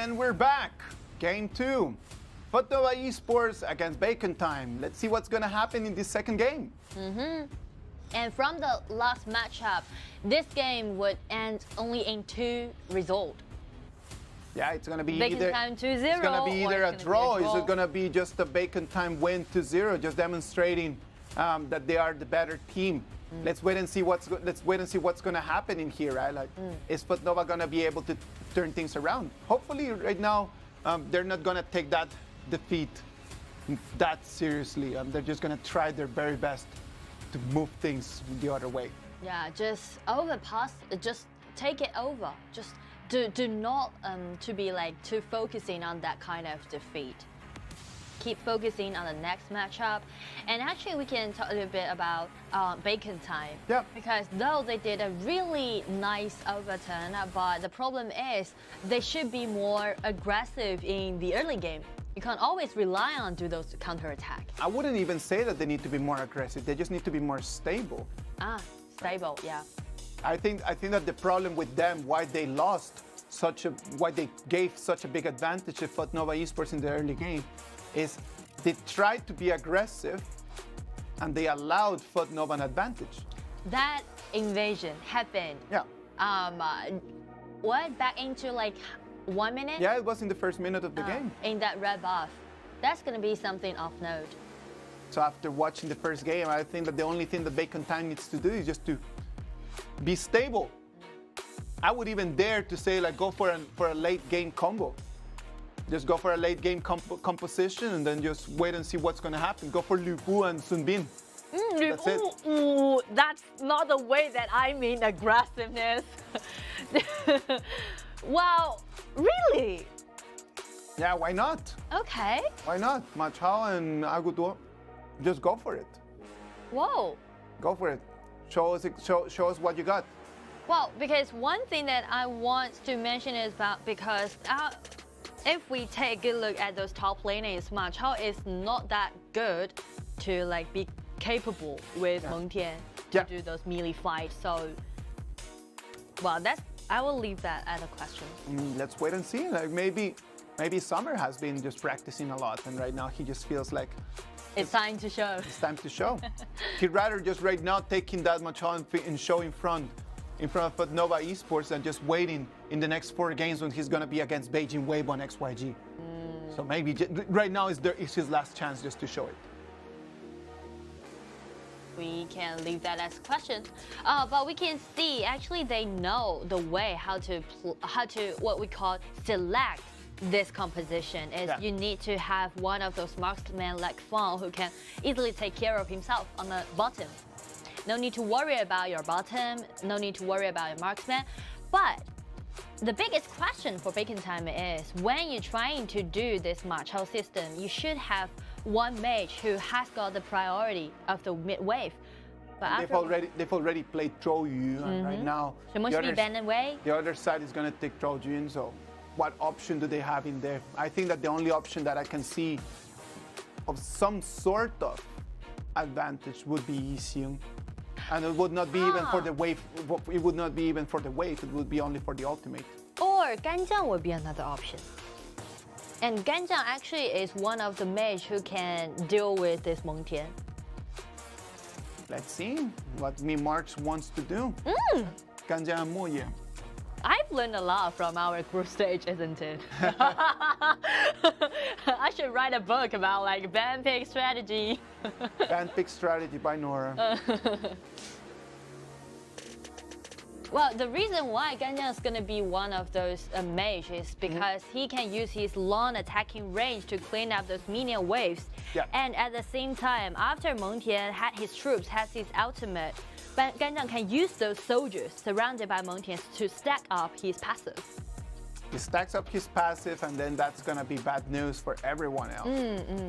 And we're back. Game 2. FUTNOVA Esports against Bacon Time. Let's see what's going to happen in this second game. And from the last matchup, this game would end only in 2 results. Yeah, it's going to be Bacon either Time 2-0. It's going to be either a draw, or is it going to be be just a Bacon Time win 2-0, just demonstrating that they are the better team. Let's wait and see what's going to happen in here, right? Like, is FUTNOVA going to be able to turn things around? Hopefully, right now, they're not going to take that defeat that seriously. They're just going to try their very best to move things the other way. Yeah, just overpass, just take it over. Just do not to be like too focusing on that kind of defeat. Keep focusing on the next matchup. And actually we can talk a little bit about Bacon Time. Yeah. Because though they did a really nice overturn, but the problem is they should be more aggressive in the early game. You can't always rely on do those counterattack. I wouldn't even say that they need to be more aggressive. They just need to be more stable. Stable, yeah. I think that the problem with them, why they gave such a big advantage to FUTNOVA Esports in the early game, is they tried to be aggressive and they allowed FUTNOVA an advantage. That invasion happened. Yeah. Back into like 1 minute? Yeah, it was in the first minute of the game. In that red buff. That's gonna be something off note. So after watching the first game, I think that the only thing that Bacon Time needs to do is just to be stable. I would even dare to say, like, go for a late game combo. Just go for a late game composition and then just wait and see what's going to happen. Go for Liu Bu and Sun Bin. That's it. That's not the way that I mean aggressiveness. Wow, really? Yeah, why not? Okay. Why not? Ma Chao and Agudo, just go for it. Whoa. Go for it. Show us what you got. Well, because one thing that I want to mention is because if we take a good look at those top laners, Ma Chao is not that good to like be capable with Meng Tian to do those melee fights. So, well, I will leave that as a question. Let's wait and see. Like maybe Summer has been just practicing a lot, and right now he just feels like it's time to show. It's time to show. He'd rather just right now taking that Ma Chao and show in front of FUTNOVA Esports and just waiting in the next 4 games when he's going to be against Beijing Wave on XYG. So maybe right now is his last chance just to show it. We can leave that as questions, but we can see actually they know the way how to what we call select this composition. Is you need to have one of those marksmen like Wang who can easily take care of himself on the bottom. No need to worry about your bottom, no need to worry about your marksman. But the biggest question for Bacon Time is when you're trying to do this Ma Chao system, you should have one mage who has got the priority of the mid wave. But they've already played Zhou Yu, and right now the other side is going to take Zhou Jun. So what option do they have in there? I think that the only option that I can see of some sort of advantage would be Yixiong. And it would not be even for the wave. It would not be even for the wave. It would be only for the ultimate. Or Ganjiang would be another option. And Ganjiang actually is one of the mage who can deal with this Meng Tian. Let's see what Marks wants to do. Ganjiang and Mo Ye. I've learned a lot from our group stage, isn't it? I should write a book about like ban pick strategy. Ban pick strategy by Nora. Well, the reason why Ganjiang is going to be one of those mage is because he can use his long attacking range to clean up those minion waves. And at the same time, after Meng Tian had his troops, has his ultimate, but Ganjiang can use those soldiers surrounded by Meng Tian to stack up his passive. He stacks up his passive, and then that's going to be bad news for everyone else.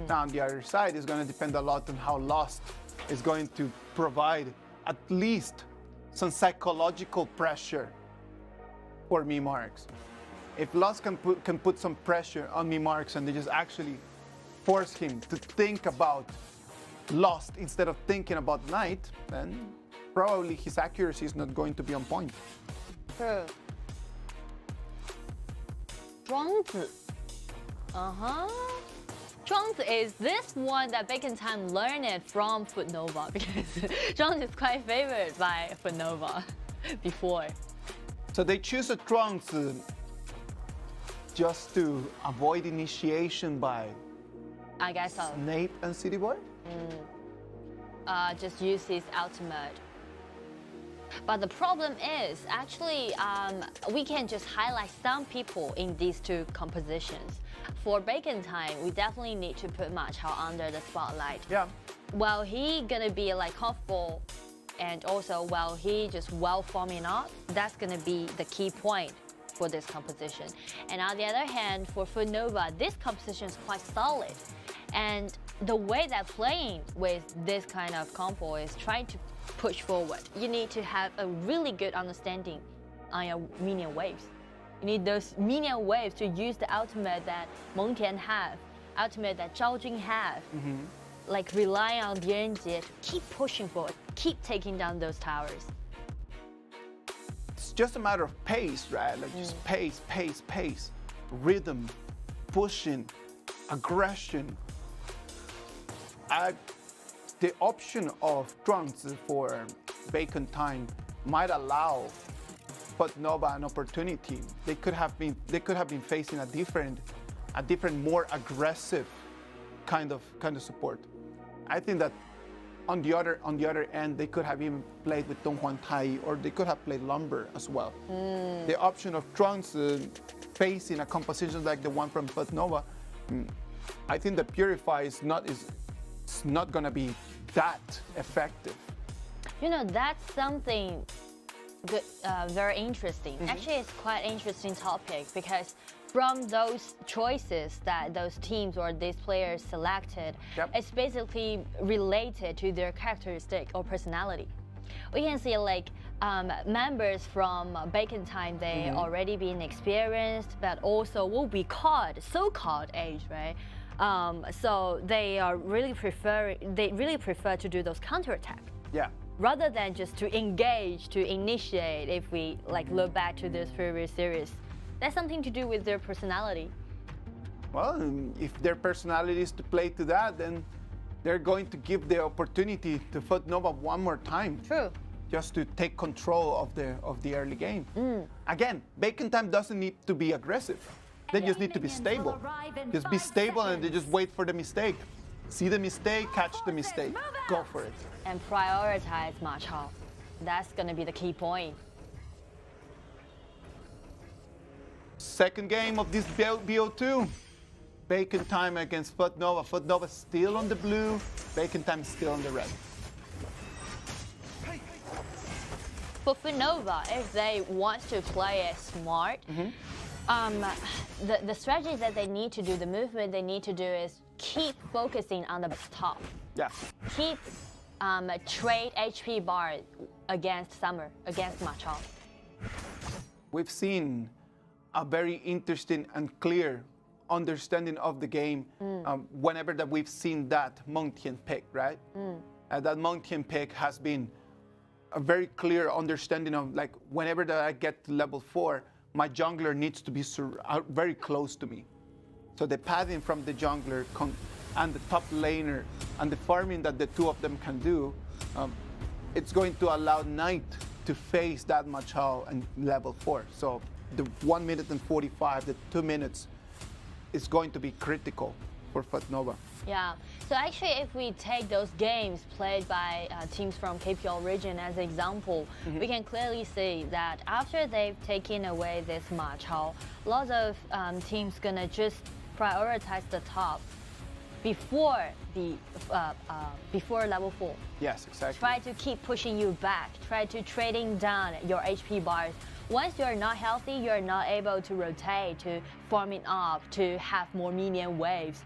Now, on the other side, it's going to depend a lot on how Lost is going to provide at least some psychological pressure for Marks. If Lost can put some pressure on Marks and they just actually force him to think about Lost instead of thinking about Knight, then probably his accuracy is not going to be on point. True. Zhuangzi. Zhuangzi is this one that Bacon Time learned it from FUTNOVA because Zhuangzi is quite favored by FUTNOVA before. So they choose a Zhuangzi just to avoid initiation by I guess so. Snape and City Boy? Just use his ultimate. But the problem is, actually, we can just highlight some people in these two compositions. For Bacon Time, we definitely need to put Ma Chao under the spotlight. Yeah. While he gonna be like comfortable, and also while he just well forming up, that's gonna be the key point for this composition. And on the other hand, for FUTNOVA, this composition is quite solid. And the way they're playing with this kind of compo is trying to push forward. You need to have a really good understanding on your minion waves. You need those minion waves to use the ultimate that Meng Tian have, ultimate that Zhao Jun have. Like rely on DRG to keep pushing forward, keep taking down those towers. It's just a matter of pace, right? Like just pace, pace, pace, rhythm, pushing, aggression. The option of Zhuangzi for Bacon Time might allow FUTNOVA an opportunity. They could have been facing a different, more aggressive kind of support. I think that on the other end, they could have even played with Donghuan Tai, or they could have played Lumber as well. The option of Zhuangzi facing a composition like the one from FUTNOVA, I think the Purify is not going to be that effective. You know, that's something good, very interesting. Actually, it's quite an interesting topic because from those choices that those teams or these players selected, it's basically related to their characteristic or personality. We can see like members from Bacon Time, they already been experienced, but also will be so-called age, right? So they really prefer to do those counterattack. Yeah. Rather than just to engage, to initiate. If we like look back to this previous series, that's something to do with their personality. Well, if their personality is to play to that, then they're going to give the opportunity to FUTNOVA one more time. True. Just to take control of the early game. Again, Bacon Time doesn't need to be aggressive. They just need to be stable. Just be stable and they just wait for the mistake. See the mistake, catch the mistake. Go for it. And prioritize Ma Chao. That's going to be the key point. Second game of this BO2. Bacon Time against FUTNOVA. FUTNOVA still on the blue. Bacon Time still on the red. For FUTNOVA, if they want to play it smart, the strategy that they need to do, the movement they need to do is keep focusing on the top. Yeah. Keep trade HP bar against Summer, against Ma Chao. We've seen a very interesting and clear understanding of the game whenever that we've seen that Meng Tian pick, right? That Meng Tian pick has been a very clear understanding of like whenever that I get to level 4, my jungler needs to be very close to me. So the pathing from the jungler and the top laner and the farming that the two of them can do, it's going to allow Knight to face that Ma Chao and level 4. So the 1 minute and 45, the 2 minutes is going to be critical for FUTNOVA. Yeah, so actually if we take those games played by teams from KPL region as an example, we can clearly see that after they've taken away this Ma Chao, lots of teams gonna just prioritize the top before the before level 4. Yes, exactly. Try to keep pushing you back, try to trading down your HP bars. Once you're not healthy, you're not able to rotate, to farming up, to have more minion waves.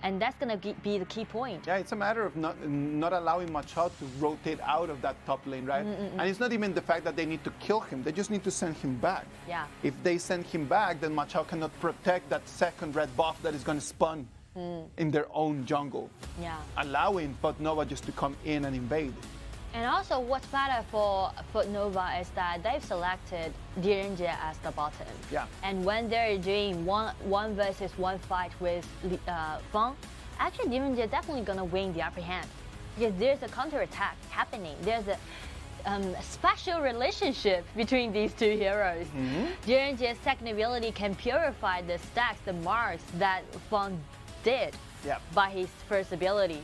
And that's going to be the key point. Yeah, it's a matter of not allowing Ma Chao to rotate out of that top lane, right? And it's not even the fact that they need to kill him. They just need to send him back. Yeah. If they send him back, then Ma Chao cannot protect that second red buff that is going to spawn in their own jungle. Yeah. Allowing FUTNOVA just to come in and invade. And also, what's better for FUTNOVA is that they've selected DRG as the bottom. Yeah. And when they're doing one versus one fight with Wang, actually DRG is definitely gonna win the upper hand because there's a counterattack happening. There's a special relationship between these two heroes. DRG's second ability can purify the stacks, the marks that Wang did by his first ability.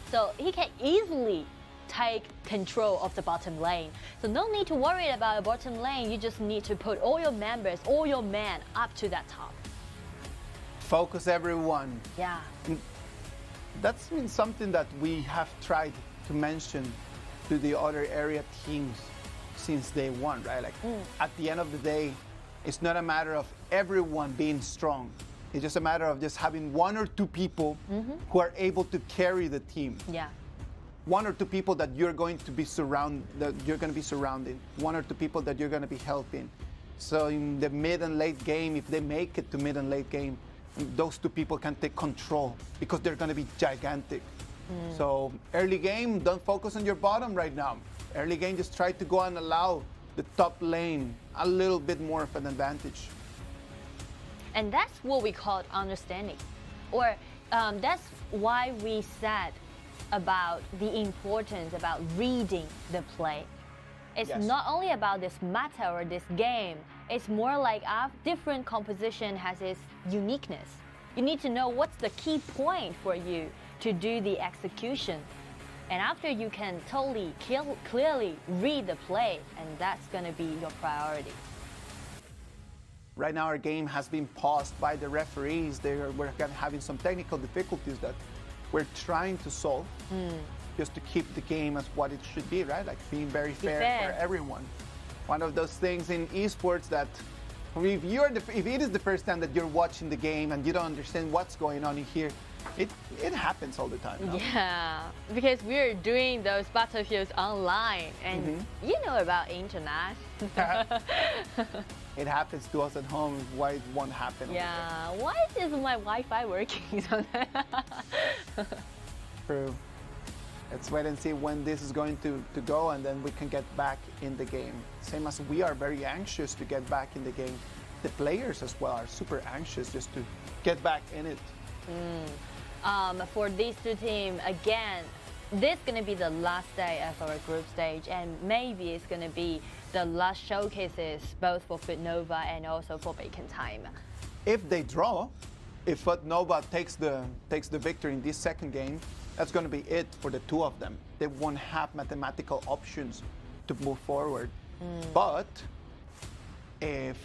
So he can easily take control of the bottom lane. So no need to worry about the bottom lane. You just need to put all your members, all your men up to that top. Focus everyone. Yeah. And that's been something that we have tried to mention to the other area teams since day one, right? Like at the end of the day, it's not a matter of everyone being strong. It's just a matter of just having one or two people who are able to carry the team. Yeah. One or two people that you're going to be surrounding, one or two people that you're going to be helping. So in the mid and late game, if they make it to mid and late game, those two people can take control because they're going to be gigantic. So early game, don't focus on your bottom right now. Early game, just try to go and allow the top lane a little bit more of an advantage. And that's what we call understanding. Or that's why we said about the importance about reading the play. It's not only about this meta or this game, it's more like our different composition has its uniqueness. You need to know what's the key point for you to do the execution. And after you can totally clearly read the play, and that's gonna be your priority. Right now our game has been paused by the referees. We're having some technical difficulties that we're trying to solve just to keep the game as what it should be, right? Like being very fair for everyone. One of those things in esports that if it is the first time that you're watching the game and you don't understand what's going on in here, it happens all the time. No? Yeah, because we're doing those battlefields online, and you know about internet. It happens to us at home. Why it won't happen? Yeah, why is my Wi-Fi working? True. Let's wait and see when this is going to go, and then we can get back in the game. Same as we are very anxious to get back in the game. The players as well are super anxious just to get back in it. For these two teams, again, this is going to be the last day of our group stage, and maybe it's going to be the last showcases both for FUTNOVA and also for Bacon Time. If they draw, if FUTNOVA takes the victory in this second game, that's going to be it for the two of them. They won't have mathematical options to move forward. But if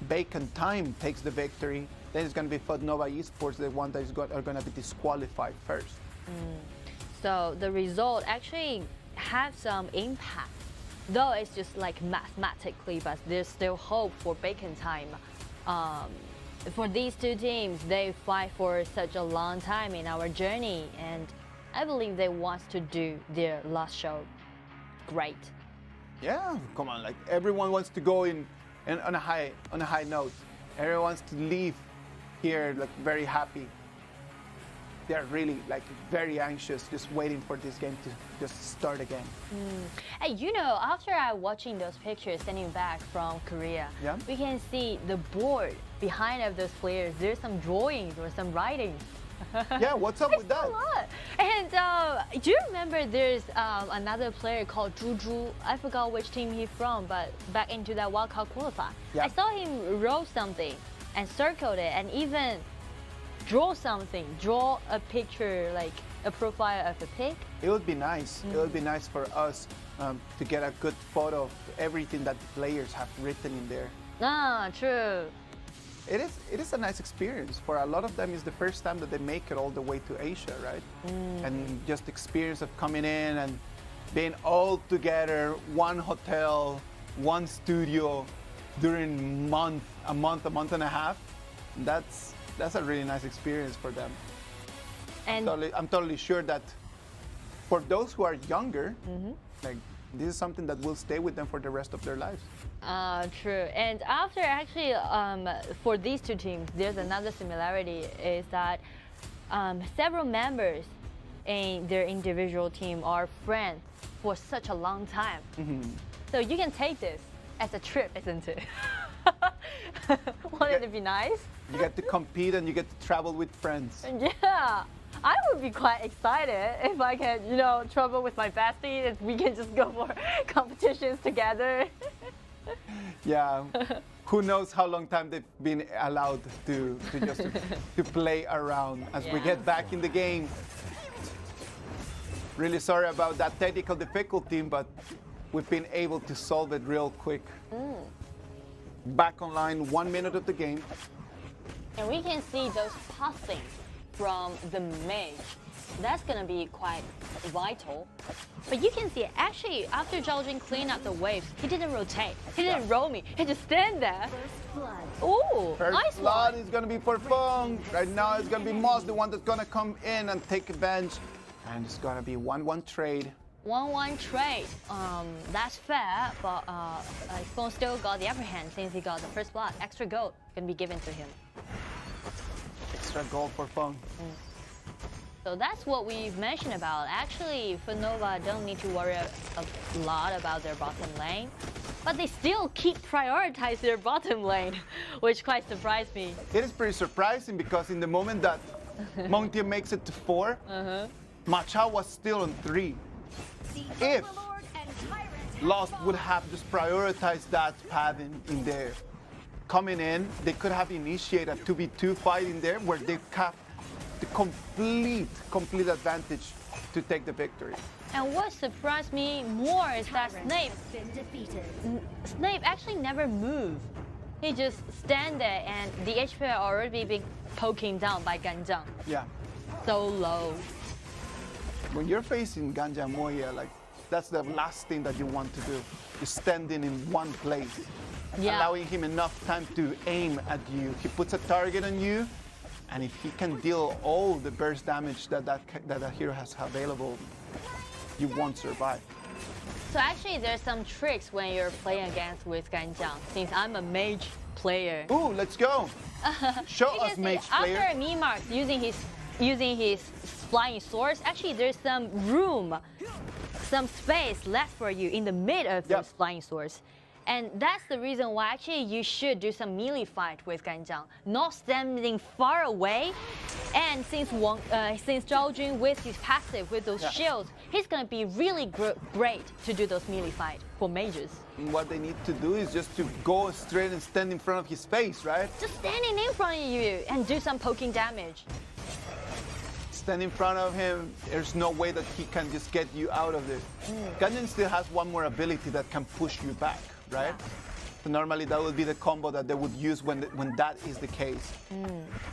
Bacon Time takes the victory, then it's going to be FUTNOVA Esports, the one that are going to be disqualified first. So the result actually have some impact, though it's just like mathematically, but there's still hope for Bacon Time. For these two teams, they fight for such a long time in our journey, and I believe they want to do their last show great. Yeah, come on, like everyone wants to go on a high note. Everyone wants to leave here like very happy. They're really like very anxious, just waiting for this game to just start again. Hey, you know, after I watching those pictures standing back from Korea, we can see the board behind of those players. There's some drawings or some writing. Yeah, what's up with that? A lot. And do you remember there's another player called Zhu? I forgot which team he's from, but back into that wildcard qualifier. I saw him wrote something and circled it, and even draw something, draw a picture, like a profile of a pig. It would be nice. It would be nice for us to get a good photo of everything that the players have written in there. Ah, true. It is a nice experience. For a lot of them, it's the first time that they make it all the way to Asia, right? And just the experience of coming in and being all together, one hotel, one studio during a month and a half. That's a really nice experience for them. And I'm totally sure that for those who are younger, like this is something that will stay with them for the rest of their lives. True. And after actually, for these two teams, there's another similarity is that several members in their individual team are friends for such a long time. So you can take this as a trip, isn't it? Wouldn't it be nice? You get to compete and you get to travel with friends. Yeah, I would be quite excited if I can, you know, travel with my bestie and we can just go for competitions together. Yeah, who knows how long time they've been allowed to play around as we get back in the game. Really sorry about that technical difficulty, but we've been able to solve it real quick. Back online, 1 minute of the game. And we can see those passing from the mage. That's gonna be quite vital. But you can see, actually, after Zhao Jun cleaned up the waves, he didn't rotate. He didn't roll me. He just stand there. Ooh, nice blood one. is gonna be for Feng. Right now it's gonna be Moss, the one that's gonna come in and take advantage. And it's gonna be 1-1 trade. 1-1 trade. That's fair, but Feng still got the upper hand since he got the first blood. Extra gold gonna be given to him. Extra gold for Feng. So that's what we've mentioned about. Actually, FUTNOVA don't need to worry a lot about their bottom lane, but they still keep prioritize their bottom lane, which quite surprised me. It is pretty surprising because in the moment that Montiel makes it to 4, Ma Chao was still on 3. If Lost would have just prioritized that path in there, coming in, they could have initiated a 2v2 fight in there where they have the complete advantage to take the victory. And what surprised me more is that Snape actually never moved. He just stand there and the HP are already being poking down by Ganjiang. Yeah. So low. When you're facing Ganjiang Moya, like that's the last thing that you want to do. Is standing in one place, allowing him enough time to aim at you. He puts a target on you, and if he can deal all the burst damage that hero has available, you won't survive. So actually, there's some tricks when you're playing against with Ganjiang. Since I'm a mage player. Ooh, let's go! Show us, mage player. After Mimark using his flying swords, actually there's some room, some space left for you in the mid of those flying swords. And that's the reason why actually you should do some melee fight with Ganjiang, not standing far away. And since Zhao Jun with his passive, with those shields, he's gonna be really great to do those melee fight for mages. And what they need to do is just to go straight and stand in front of his face, right? Just standing in front of you and do some poking damage. Stand in front of him, there's no way that he can just get you out of it. Ganjiang still has one more ability that can push you back, right? So normally that would be the combo that they would use when that is the case.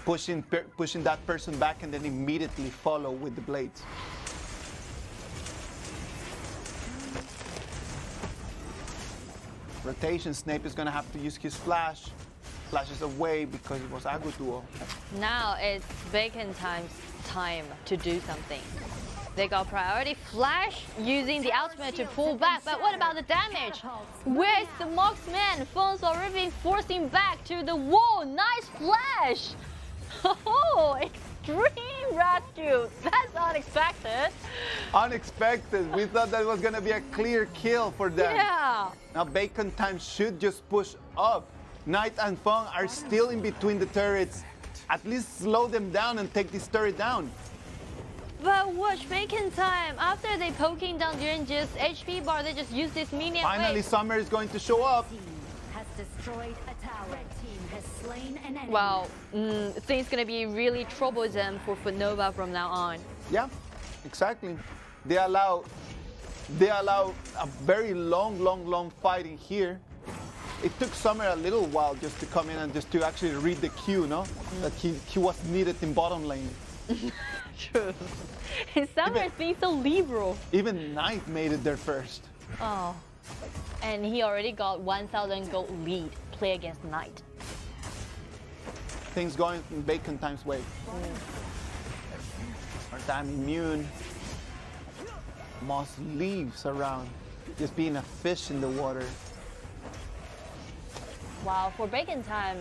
Pushing that person back and then immediately follow with the blades. Rotation, Snape is gonna have to use his flash. Flashes away because it was Agutuo. Now it's Bacon time's time to do something. They got priority flash using the ultimate to pull back, but what about the damage? Where's the marksman? Feng's already been forcing back to the wall. Nice flash! Oh, extreme rescue. That's unexpected. Unexpected. We thought that was gonna be a clear kill for them. Yeah. Now Bacon time should just push up. Knight and Feng are still in between the turrets. At least slow them down and take this turret down. But watch Bacon time. After they poking down during just HP bar, they just use this minion. Finally, Summer is going to show up. Has destroyed a tower. Red team has slain an enemy. Wow, things gonna be really troublesome for FUTNOVA from now on. Yeah, exactly. They allow a very long fighting here. It took Summer a little while just to come in and just to actually read the cue, no? That he was needed in bottom lane. True. And Summer is being so liberal. Even Knight made it there first. Oh. And he already got 1,000 gold lead. Play against Knight. Things going in Bacon time's way. Time immune. Moss leaves around, just being a fish in the water. Wow, for Bacon time,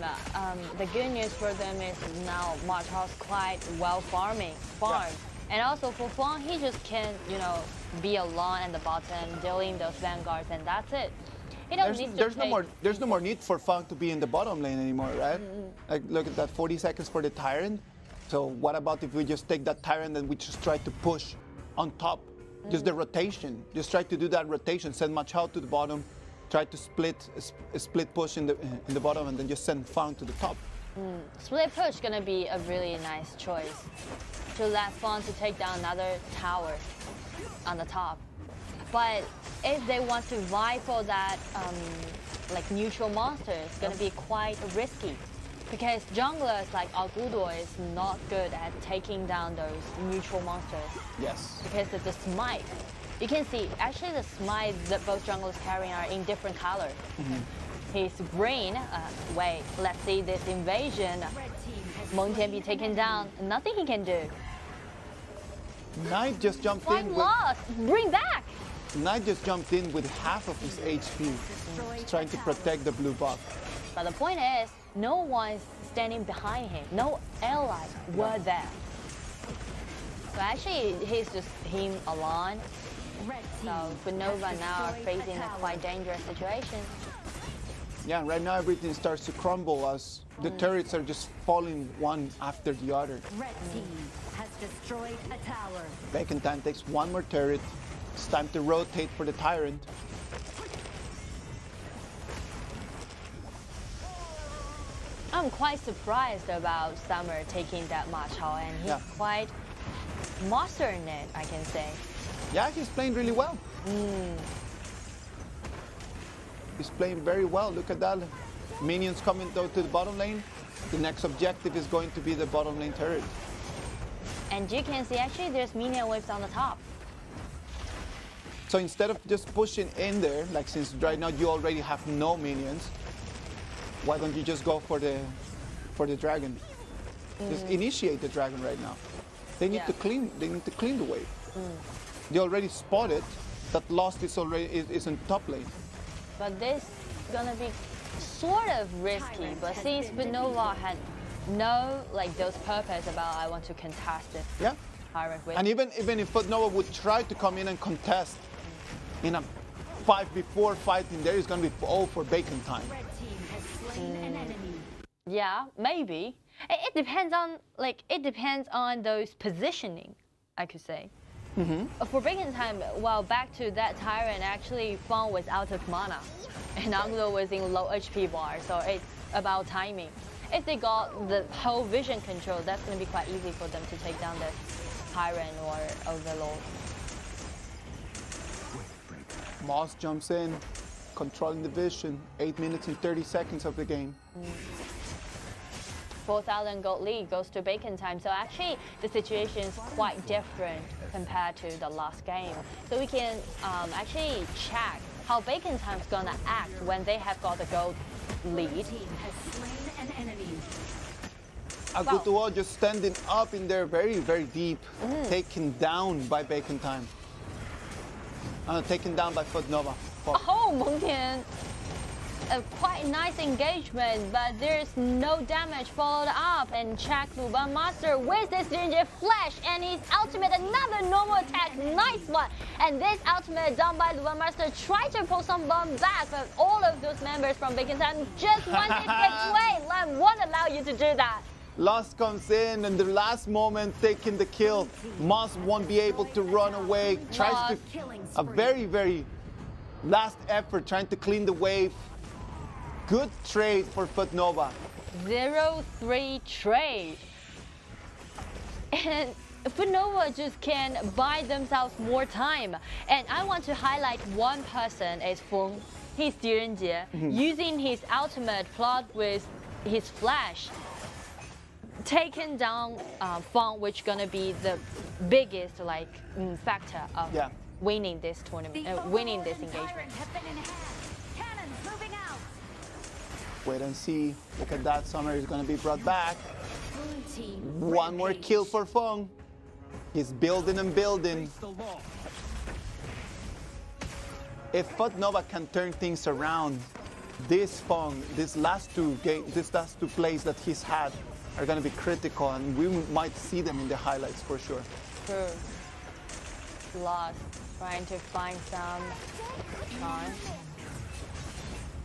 the good news for them is now Ma Chao's quite well farmed. And also for Kuang, he just can, you know, be alone at the bottom, dealing those vanguards, and that's it. He don't need to there's no more need for Fang to be in the bottom lane anymore, right? Like, look at that, 40 seconds for the Tyrant. So what about if we just take that Tyrant and we just try to push on top? Just the rotation. Just try to do that rotation. Send Machado to the bottom. Try to split push in the bottom, and then just send Fang to the top. Split push gonna be a really nice choice to let Fang to take down another tower on the top. But if they want to vie for that like neutral monster, it's gonna be quite risky. Because junglers like Agudo is not good at taking down those neutral monsters. Yes. Because of the smite. You can see, actually the smite that both junglers carrying are in different color. His green, wait, let's see this invasion. Meng Tian be taken down, nothing he can do. Knight just jumped One in. lost, bring back! Knight just jumped in with half of his HP. He's trying to protect the blue buff. But the point is, no one's standing behind him. No allies were there. So actually, he's just him alone. So FUTNOVA now are facing a quite dangerous situation. Yeah, right now everything starts to crumble as the turrets are just falling one after the other. Red team has destroyed a tower. Bacon Time takes one more turret. It's time to rotate for the Tyrant. I'm quite surprised about Summer taking that Machado, and he's quite mastering it, I can say. Yeah, he's playing really well. He's playing very well. Look at that. Minions coming though to the bottom lane. The next objective is going to be the bottom lane turret. And you can see actually there's minion waves on the top. So instead of just pushing in there, like since right now you already have no minions, why don't you just go for the dragon? Just initiate the dragon right now. They need to clean. They need to clean the wave. They already spotted that Lost is is in top lane. But this is gonna be sort of risky. But since FUTNOVA had no like those purpose about I want to contest it. Yeah. Tyrant with. And even if FUTNOVA would try to come in and contest in a 5v4 fight, in there is gonna be all for Bacon Time. Yeah, maybe. It depends on those positioning, I could say. For Bacon Time, well, back to that Tyrant, actually Fang was out of mana, and Anglo was in low HP bar, so it's about timing. If they got the whole vision control, that's going to be quite easy for them to take down the Tyrant or Overlord. Moss jumps in, controlling the vision. 8 minutes and 30 seconds of the game. 4,000 gold lead goes to Bacon Time. So actually, the situation is quite different compared to the last game. So we can actually check how Bacon Time's gonna act when they have got the gold lead. Agutuo just standing up in there very, very deep, taken down by Bacon Time. Taken down by FUTNOVA. Oh, Meng Tian. A quite nice engagement, but there's no damage followed up. And check Luban Master with this Ginger Flash and his ultimate, another normal attack, nice one. And this ultimate done by Luban Master tried to pull some bomb back, but all of those members from Bacon Time just wanted to get away. Lam won't allow you to do that. Lost comes in, and the last moment taking the kill. Moss won't be able to run away. Tries to a very, very last effort trying to clean the wave. Good trade for FUTNOVA. 0-3 trade. And FUTNOVA just can buy themselves more time. And I want to highlight one person is Feng. He's DRG.GK, using his ultimate plot with his flash. Taken down Feng, which gonna be the biggest factor of winning this tournament, winning this engagement. Wait and see. Look at that. Summer is going to be brought back. One more kill for Feng. He's building and building. If FUTNOVA can turn things around, this Feng, these last two plays that he's had are going to be critical, and we might see them in the highlights for sure. crew lost, trying to find some charm.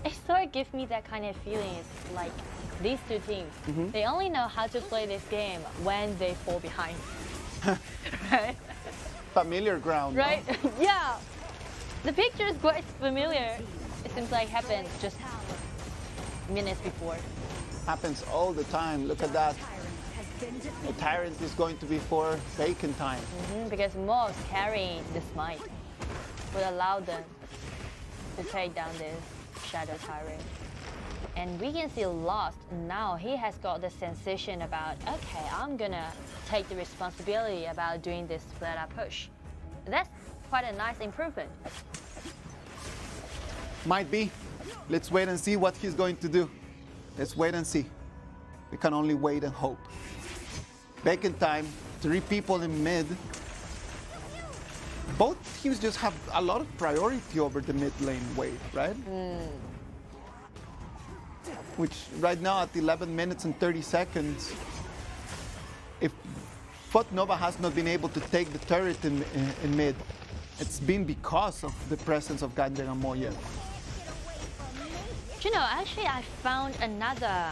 It sort of gives me that kind of feeling. It's like these two teams, they only know how to play this game when they fall behind. Right? Familiar ground. Right? No? Yeah. The picture is quite familiar. It seems like happened just minutes before. Happens all the time. Look at that. The tyrant is going to be for Bacon time. Because Moss carrying the smite would allow them to take down this Shadow Tyrant. And we can see Lost now. He has got the sensation about, okay, I'm gonna take the responsibility about doing this flat out push. That's quite a nice improvement. Might be. Let's wait and see what he's going to do. Let's wait and see. We can only wait and hope. Bacon time, 3 people in mid. Both teams just have a lot of priority over the mid lane wave, right? Which right now at 11 minutes and 30 seconds, if FUTNOVA has not been able to take the turret in mid, it's been because of the presence of Ganjang and Moye. You know, actually I found another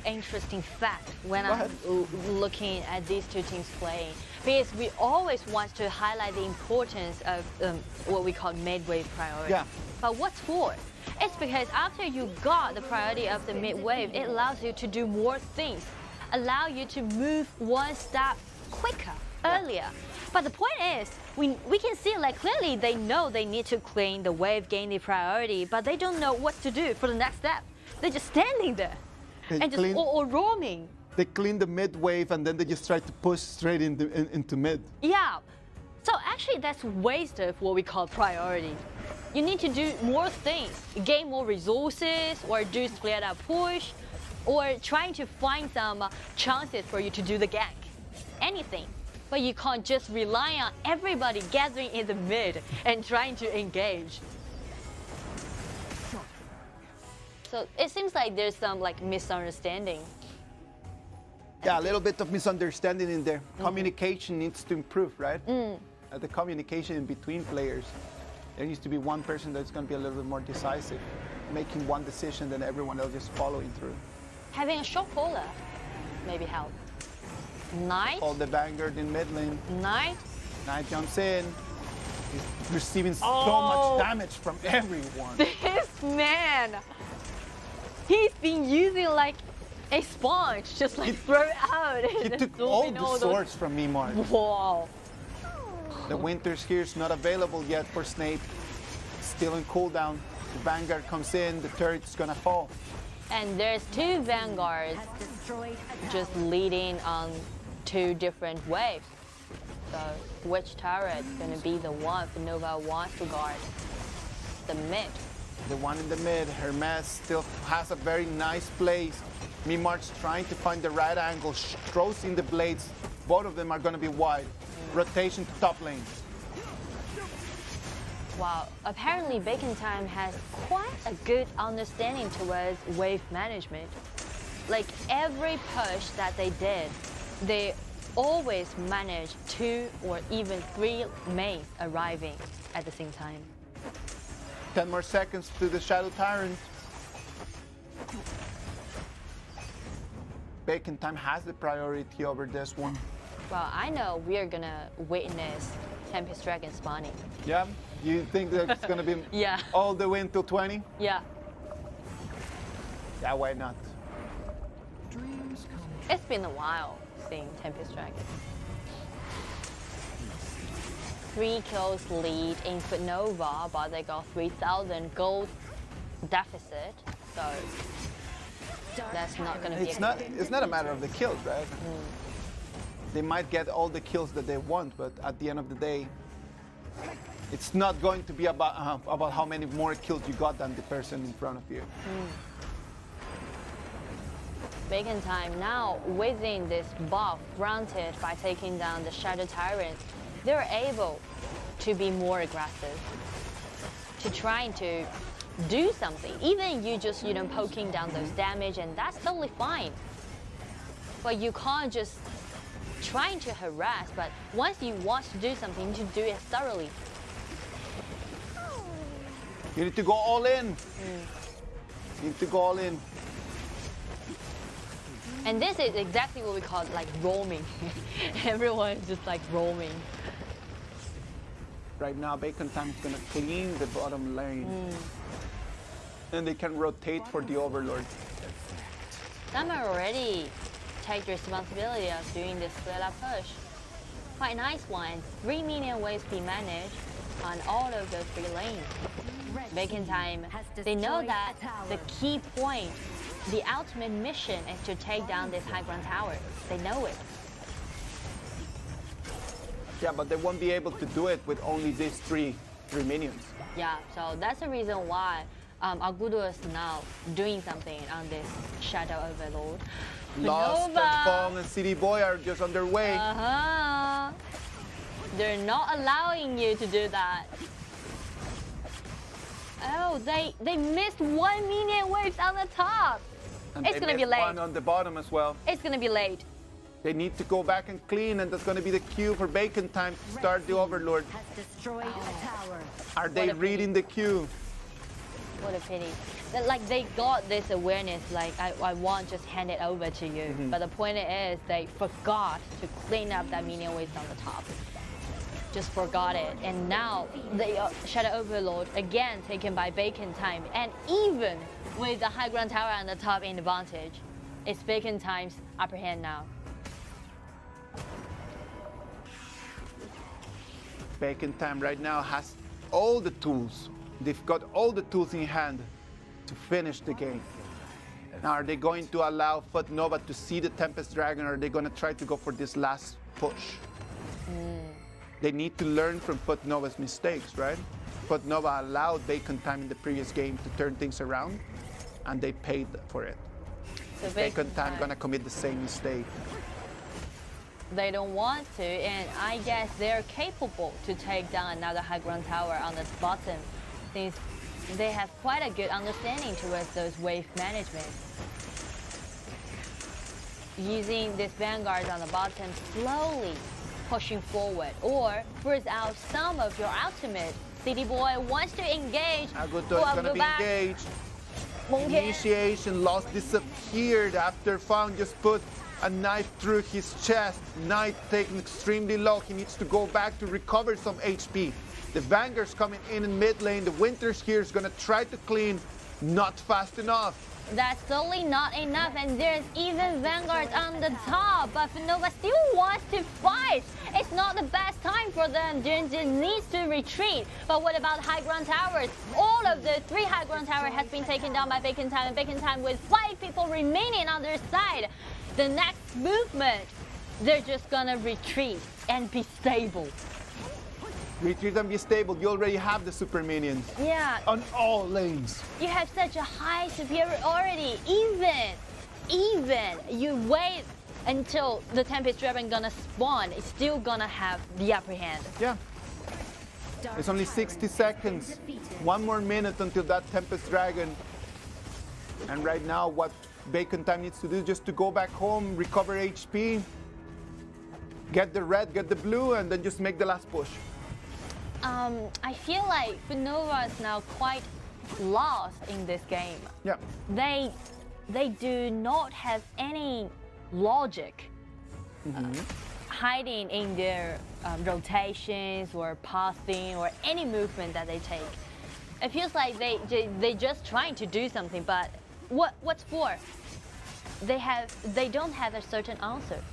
interesting fact when I'm looking at these two teams playing. Because we always want to highlight the importance of what we call mid-wave priority. Yeah. But what's for? It's because after you got the priority of the mid-wave, it allows you to do more things, allow you to move one step quicker, earlier. But the point is, we can see like clearly they know they need to clean the wave, gain the priority, but they don't know what to do for the next step. They're just standing there and just or roaming. They clean the mid wave and then they just try to push straight into mid. Yeah. So actually that's waste of what we call priority. You need to do more things, gain more resources, or do split up push, or trying to find some chances for you to do the gank. Anything. But you can't just rely on everybody gathering in the mid and trying to engage. So it seems like there's some like misunderstanding. Yeah, a little bit of misunderstanding in there. Communication needs to improve, right? The communication in between players. There needs to be one person that's going to be a little bit more decisive, making one decision, then everyone else just following through. Having a shot caller maybe help. Knight. Hold the Vanguard in mid lane. Knight. Knight jumps in. He's receiving so much damage from everyone. This man, he's been using like a sponge, just like throw it out. He took all the swords from me, Mark. Wow. The Winter Spear is not available yet for Snape. Still in cooldown. The Vanguard comes in, the turret's gonna fall. And there's 2 Vanguards just leading on 2 different waves. So which turret's gonna be the one FUTNOVA wants to guard? The mid. The one in the mid, Hermes still has a very nice place. Mimarch trying to find the right angle, throws in the blades. Both of them are gonna be wide. Rotation to top lane. Wow, apparently Bacon Time has quite a good understanding towards wave management. Like every push that they did, they always managed 2 or even 3 mains arriving at the same time. 10 more seconds to the Shadow Tyrant. Bacon Time has the priority over this one. Well, I know we're gonna witness Tempest Dragon spawning. Yeah? You think that it's gonna be all the way until 20? Yeah. Yeah, why not? It's been a while seeing Tempest Dragon. 3 kills lead in FUTNOVA, but they got 3,000 gold deficit, so that's not gonna be. It's not a matter of the kills, right? They might get all the kills that they want, but at the end of the day, it's not going to be about how many more kills you got than the person in front of you. Bacon Time now, within this buff granted by taking down the Shadow Tyrant, they're able to be more aggressive, to trying to do something. Even you just, poking down those damage, and that's totally fine. But you can't just trying to harass, but once you want to do something, you do it thoroughly. You need to go all in. You need to go all in. And this is exactly what we call like roaming. Everyone is just like roaming. Right now, Bacon Time is going to clean the bottom lane. And they can rotate for the Overlord. Summer already take responsibility of doing this split up push. Quite nice one. 3 minion waves be managed on all of those 3 lanes. Bacon Time, they know that the key point, the ultimate mission is to take down this high ground tower. They know it. Yeah, but they won't be able to do it with only these three minions. Yeah, so that's the reason why Agudo is now doing something on this Shadow Overlord. Lost FUTNOVA. and Kuang and City Boy are just on their way. They're not allowing you to do that. Oh, they missed 1 minion waves on the top. And It's they gonna be missed late. one on the bottom as well. It's gonna be late. They need to go back and clean, and that's going to be the cue for Bacon Time to start the Overlord. Destroyed a tower. Are they reading the cue? What a pity. Like they got this awareness, like I want just hand it over to you. But the point is they forgot to clean up that minion waste on the top. Just forgot it. And now the Shadow Overlord again taken by Bacon Time. And even with the high ground tower on the top in advantage, it's Bacon Time's upper hand now. Bacon Time right now has all the tools. They've got all the tools in hand to finish the game. Now, are they going to allow FUTNOVA to see the Tempest Dragon, or are they going to try to go for this last push? They need to learn from FUTNOVA's mistakes, right? FUTNOVA allowed Bacon Time in the previous game to turn things around, and they paid for it. So Bacon Time gonna commit the same mistake. They don't want to, and I guess they're capable to take down another high ground tower on the bottom, since they have quite a good understanding towards those wave management. Using this vanguard on the bottom, slowly pushing forward, or freeze out some of your ultimate. City Boy wants to engage. Agudo is gonna be engaged. Initiation loss disappeared after Fang just put a knife through his chest. Knight taken extremely low. He needs to go back to recover some HP. The Vanguard's coming in mid lane. The Winters here is gonna try to clean. Not fast enough. That's totally not enough, and there's even Vanguard on the top, but FUTNOVA still wants to fight. It's not the best time for them. They needs to retreat. But what about high ground towers? All of the 3 high ground towers has been taken down by Bacon Time, and Bacon Time with 5 people remaining on their side. The next movement, they're just gonna retreat and be stable. Retreat and be stable. You already have the super minions. Yeah. On all lanes. You have such a high superiority. Even you wait until the Tempest Dragon gonna spawn, it's still gonna have the upper hand. Yeah. It's only 60 seconds. 1 more minute until that Tempest Dragon. And right now, what Bacon Time needs to do is just to go back home, recover HP, get the red, get the blue, and then just make the last push. I feel like FUTNOVA is now quite lost in this game. Yeah. They do not have any logic hiding in their rotations or pathing or any movement that they take. It feels like they just trying to do something, but what's for? They don't have a certain answer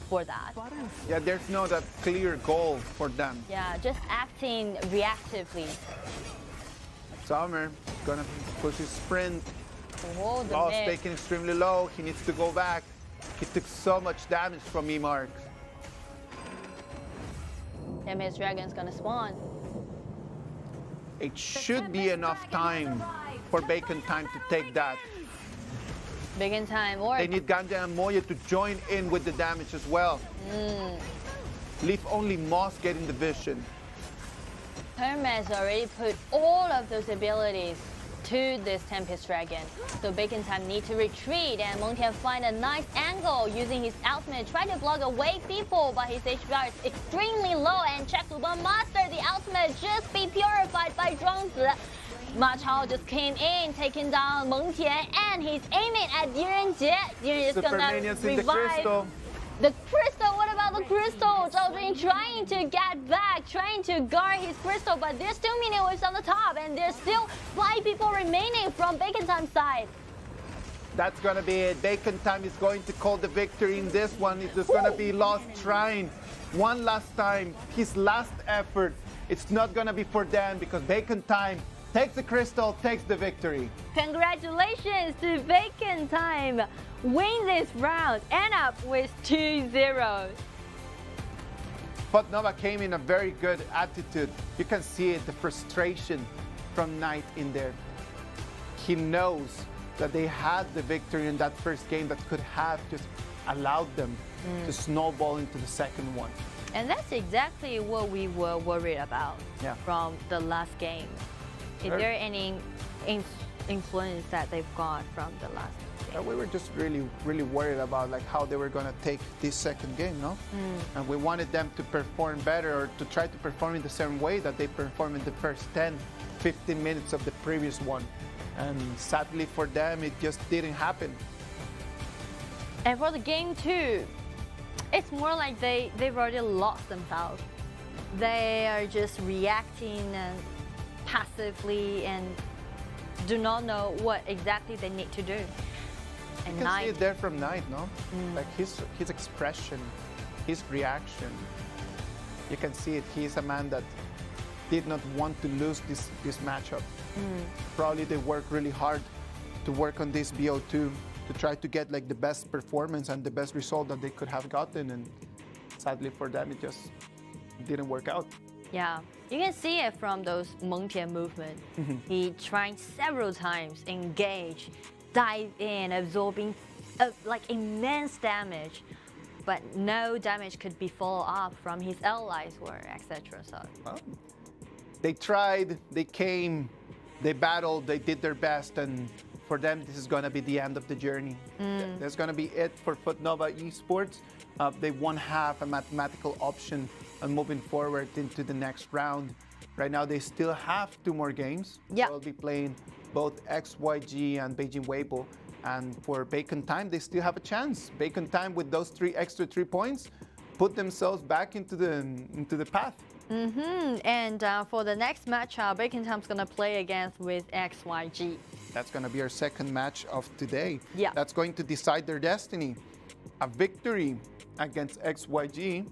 for that. Yeah, there's no that clear goal for them. Yeah, just acting reactively. Summer gonna push his sprint. Oh, the Lost mix. taken extremely low. He needs to go back. He took so much damage from E-Mark. Tempest Dragon's gonna spawn. It should be enough time for Bacon Time to take that. Bacon Time, or They need Ganja and Moya to join in with the damage as well. Leave only Moss getting the vision. Hermes already put all of those abilities to this Tempest Dragon. So Bacon Time need to retreat, and Meng Tian find a nice angle using his ultimate, try to block away people, but his HPR is extremely low, and Jacko master the ultimate just be purified by Zhuangzi. Ma Chao just came in, taking down Meng Tian, and he's aiming at DRG.GK. DRG is gonna revive. The crystal, what about the crystal? Zhao Jun trying to get back, trying to guard his crystal, but there's 2 minion waves on the top, and there's still 5 people remaining from Bacon Time side. That's gonna be it. Bacon Time is going to call the victory in this one. It's gonna be Lost Shrine. One last time, his last effort. It's not gonna be for them because Bacon Time takes the crystal, takes the victory. Congratulations to Bacon Time. Win this round, end up with 2-0. FUTNOVA came in a very good attitude. You can see it, the frustration from Knight in there. He knows that they had the victory in that first game that could have just allowed them to snowball into the second one. And that's exactly what we were worried about from the last game. Is there any influence that they've got from the last game? We were just really worried about like how they were going to take this second game, no? And we wanted them to perform better, or to try to perform in the same way that they performed in the first 10-15 minutes of the previous one. And sadly for them, it just didn't happen. And for the game 2, it's more like they've already lost themselves. They are just reacting passively and do not know what exactly they need to do. And you can see it there from Knight, no? Like his expression, his reaction. You can see it. He's a man that did not want to lose this matchup. Probably they worked really hard to work on this BO2 to try to get like the best performance and the best result that they could have gotten, and sadly for them it just didn't work out. Yeah, you can see it from those Meng Tian movement. He tried several times, engage, dive in, absorbing like immense damage, but no damage could be followed up from his allies or etc. So they tried, they came, they battled, they did their best, and for them this is going to be the end of the journey. That's going to be it for FUTNOVA Esports. They won't have a mathematical option on moving forward into the next round. Right now they still have 2 more games. They'll be playing both XYG and Beijing Weibo. And for Bacon Time, they still have a chance. Bacon Time, with those 3 extra 3 points, put themselves back into the path. And for the next match, Bacon Time's gonna play against with XYG. That's gonna be our second match of today. Yeah. That's going to decide their destiny. A victory against XYG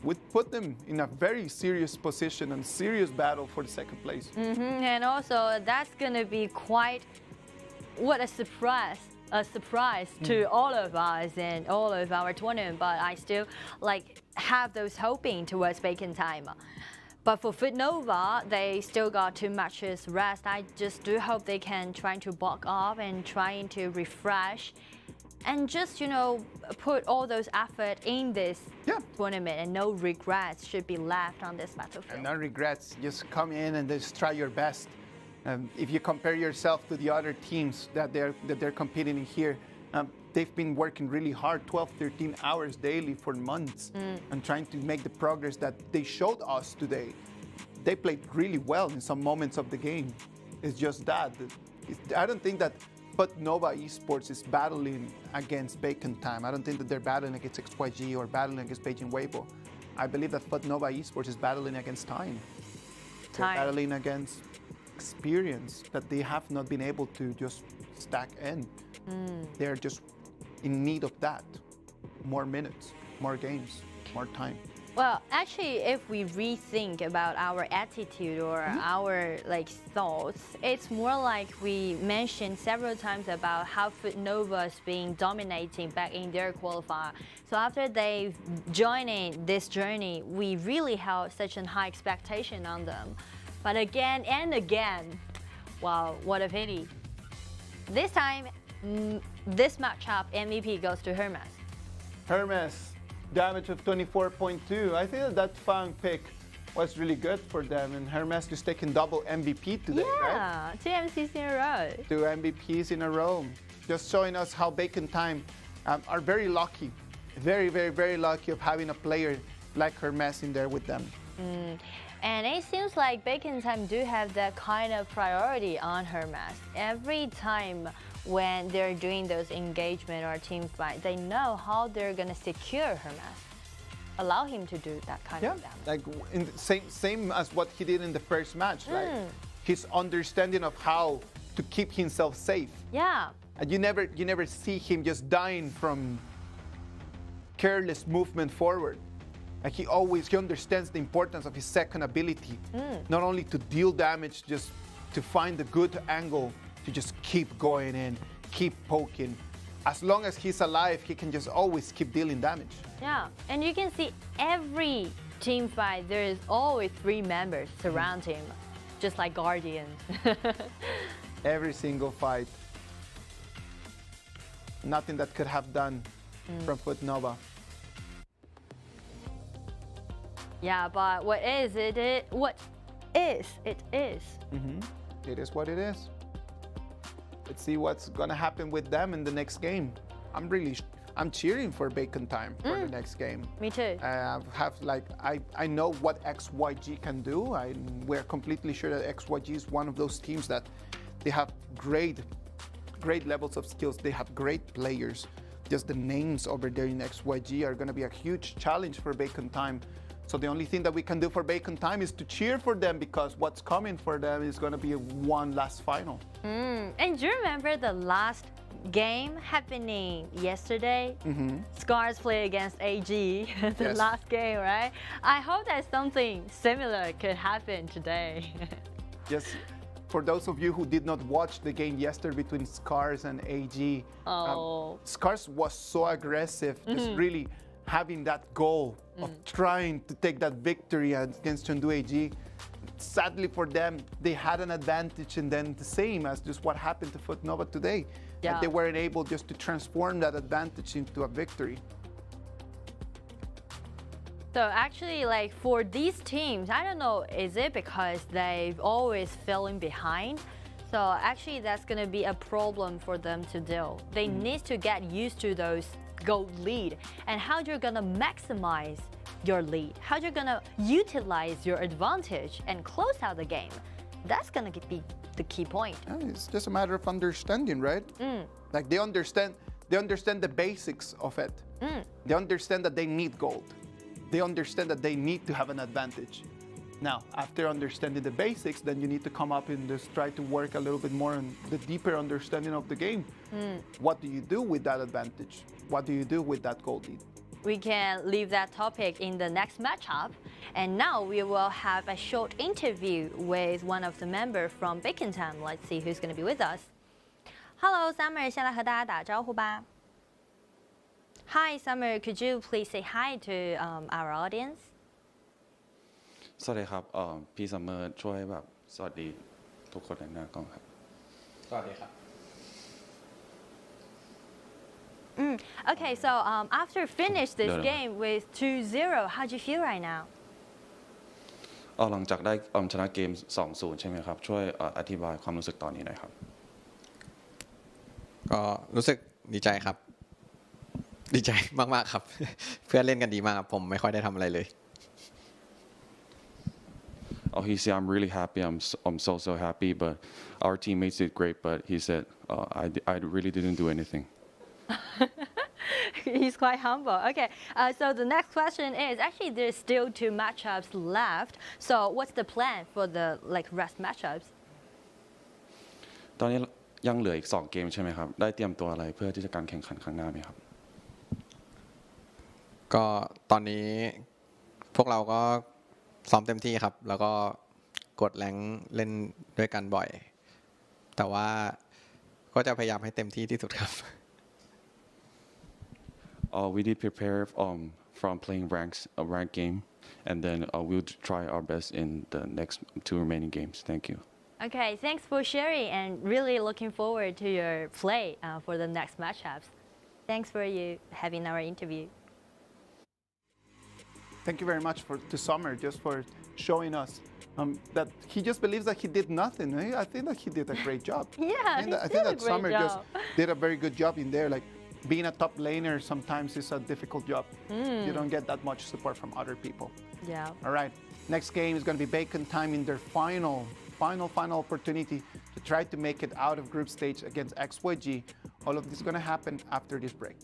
would put them in a very serious position and serious battle for the second place. And also, that's gonna be quite what a surprise to all of us and all of our tournament. But I still like have those hoping towards Bacon Time. But for FUTNOVA, they still got 2 matches rest. I just do hope they can try to bulk off and trying to refresh and just, you know, put all those effort in this tournament, and no regrets should be left on this battlefield. And no regrets, just come in and just try your best. If you compare yourself to the other teams that they're competing in here, they've been working really hard, 12-13 hours daily for months, and trying to make the progress that they showed us today. They played really well in some moments of the game. It's just that. I don't think that FUTNOVA Esports is battling against Bacon Time. I don't think that they're battling against XYG or battling against Beijing Weibo. I believe that FUTNOVA Esports is battling against time. They're battling against experience that they have not been able to just stack in. They're just in need of that. More minutes, more games, more time. Well, actually, if we rethink about our attitude or our thoughts, it's more like we mentioned several times about how FUTNOVA's been dominating back in their qualifier. So after they joined in this journey, we really held such a high expectation on them. But again and again, wow, what a pity. This time, this matchup MVP goes to Hermes. Hermes, damage of 24.2. I think that Fang pick was really good for them, and Hermes just taking double MVP today, right? Yeah, 2 MVPs in a row. 2 MVPs in a row. Just showing us how Bacon Time are very lucky, very lucky of having a player like Hermes in there with them. And it seems like Bacon Time do have that kind of priority on Hermes. Every time when they're doing those engagement or team fight, they know how they're gonna secure Hermes. Allow him to do that kind of damage. Like in the same as what he did in the first match, right? His understanding of how to keep himself safe. Yeah. And you never see him just dying from careless movement forward. Like he understands the importance of his second ability, not only to deal damage, just to find the good angle to just keep going in, keep poking. As long as he's alive, he can just always keep dealing damage. Yeah, and you can see every team fight, there is always 3 members surround him, just like guardians. Every single fight. Nothing that could have done from FUTNOVA. Yeah, but what is it? It is. It is what it is. Let's see what's gonna happen with them in the next game. I'm cheering for Bacon Time for the next game. Me too. I know what XYG can do. We're completely sure that XYG is one of those teams that they have great levels of skills. They have great players. Just the names over there in XYG are gonna be a huge challenge for Bacon Time. So the only thing that we can do for Bacon Time is to cheer for them, because what's coming for them is going to be one last final. And do you remember the last game happening yesterday? Scars play against AG, the last game, right? I hope that something similar could happen today. Yes. For those of you who did not watch the game yesterday between Scars and AG, Scars was so aggressive, just really having that goal of trying to take that victory against Chengdu AG. Sadly for them, they had an advantage, and then the same as just what happened to FUTNOVA today. That they weren't able just to transform that advantage into a victory. So actually, like for these teams, I don't know, is it because they've always fallen behind? So actually that's gonna be a problem for them to deal. They need to get used to those goal lead and how you're gonna maximize your lead, how you're gonna utilize your advantage and close out the game. That's gonna be the key point. It's just a matter of understanding, right? Like they understand the basics of it. They understand that they need gold. They understand that they need to have an advantage. Now, after understanding the basics, then you need to come up and just try to work a little bit more on the deeper understanding of the game. What do you do with that advantage? What do you do with that gold lead? We can leave that topic in the next matchup. And now we will have a short interview with one of the members from Bacon Time. Let's see who's going to be with us. Hello, Summer. 先来和大家打招呼吧. Hi, Summer. Could you please say hi to our audience? สวัสดีครับพี่ซัมเมอร์ช่วยแบบสวัสดีทุกคนในหน้ากล้องครับสวัสดีครับ Okay, so after finish this game with 2-0, how do you feel right now? หลังจากได้ชนะเกม 2-0 ใช่ไหมครับช่วยอธิบายความรู้สึกตอนนี้หน่อยครับก็รู้สึกดีใจครับดีใจมากๆครับเพื่อนเล่นกันดีมากครับผมไม่ค่อยได้ทำอะไรเลย Oh, he said, I'm really happy. I'm so happy. But our teammates did great. But he said, I really didn't do anything. He's quite humble. Okay, so the next question is, actually there's still 2 matchups left. So what's the plan for the rest matchups? ตอนนี้ยังเหลืออีก2 เกมใช่ไหมครับได้เตรียมตัวอะไรเพื่อที่จะการแข่งขันครั้งหน้าไหมครับก็ตอนนี้พวกเราก็ซ้อมเต็มที่ครับแล้วก็กดแรงเล่นด้วยกันบ่อยแต่ว่าก็จะพยายามให้เต็มที่ที่สุดครับ We did prepare from playing a ranked game and then we'll try our best in the next 2 remaining games. Thank you. Okay, thanks for sharing and really looking forward to your play for the next matchups. Thanks for you having our interview. thank you very much to Summer just for showing us that he just believes that he did nothing. I think that he did a great job. Yeah, I think that Summer just did a very good job in there. Like being a top laner sometimes is a difficult job. You don't get that much support from other people. Yeah. All right, next game is going to be Bacon Time in their final opportunity to try to make it out of group stage against XYG. All of this is going to happen after this break.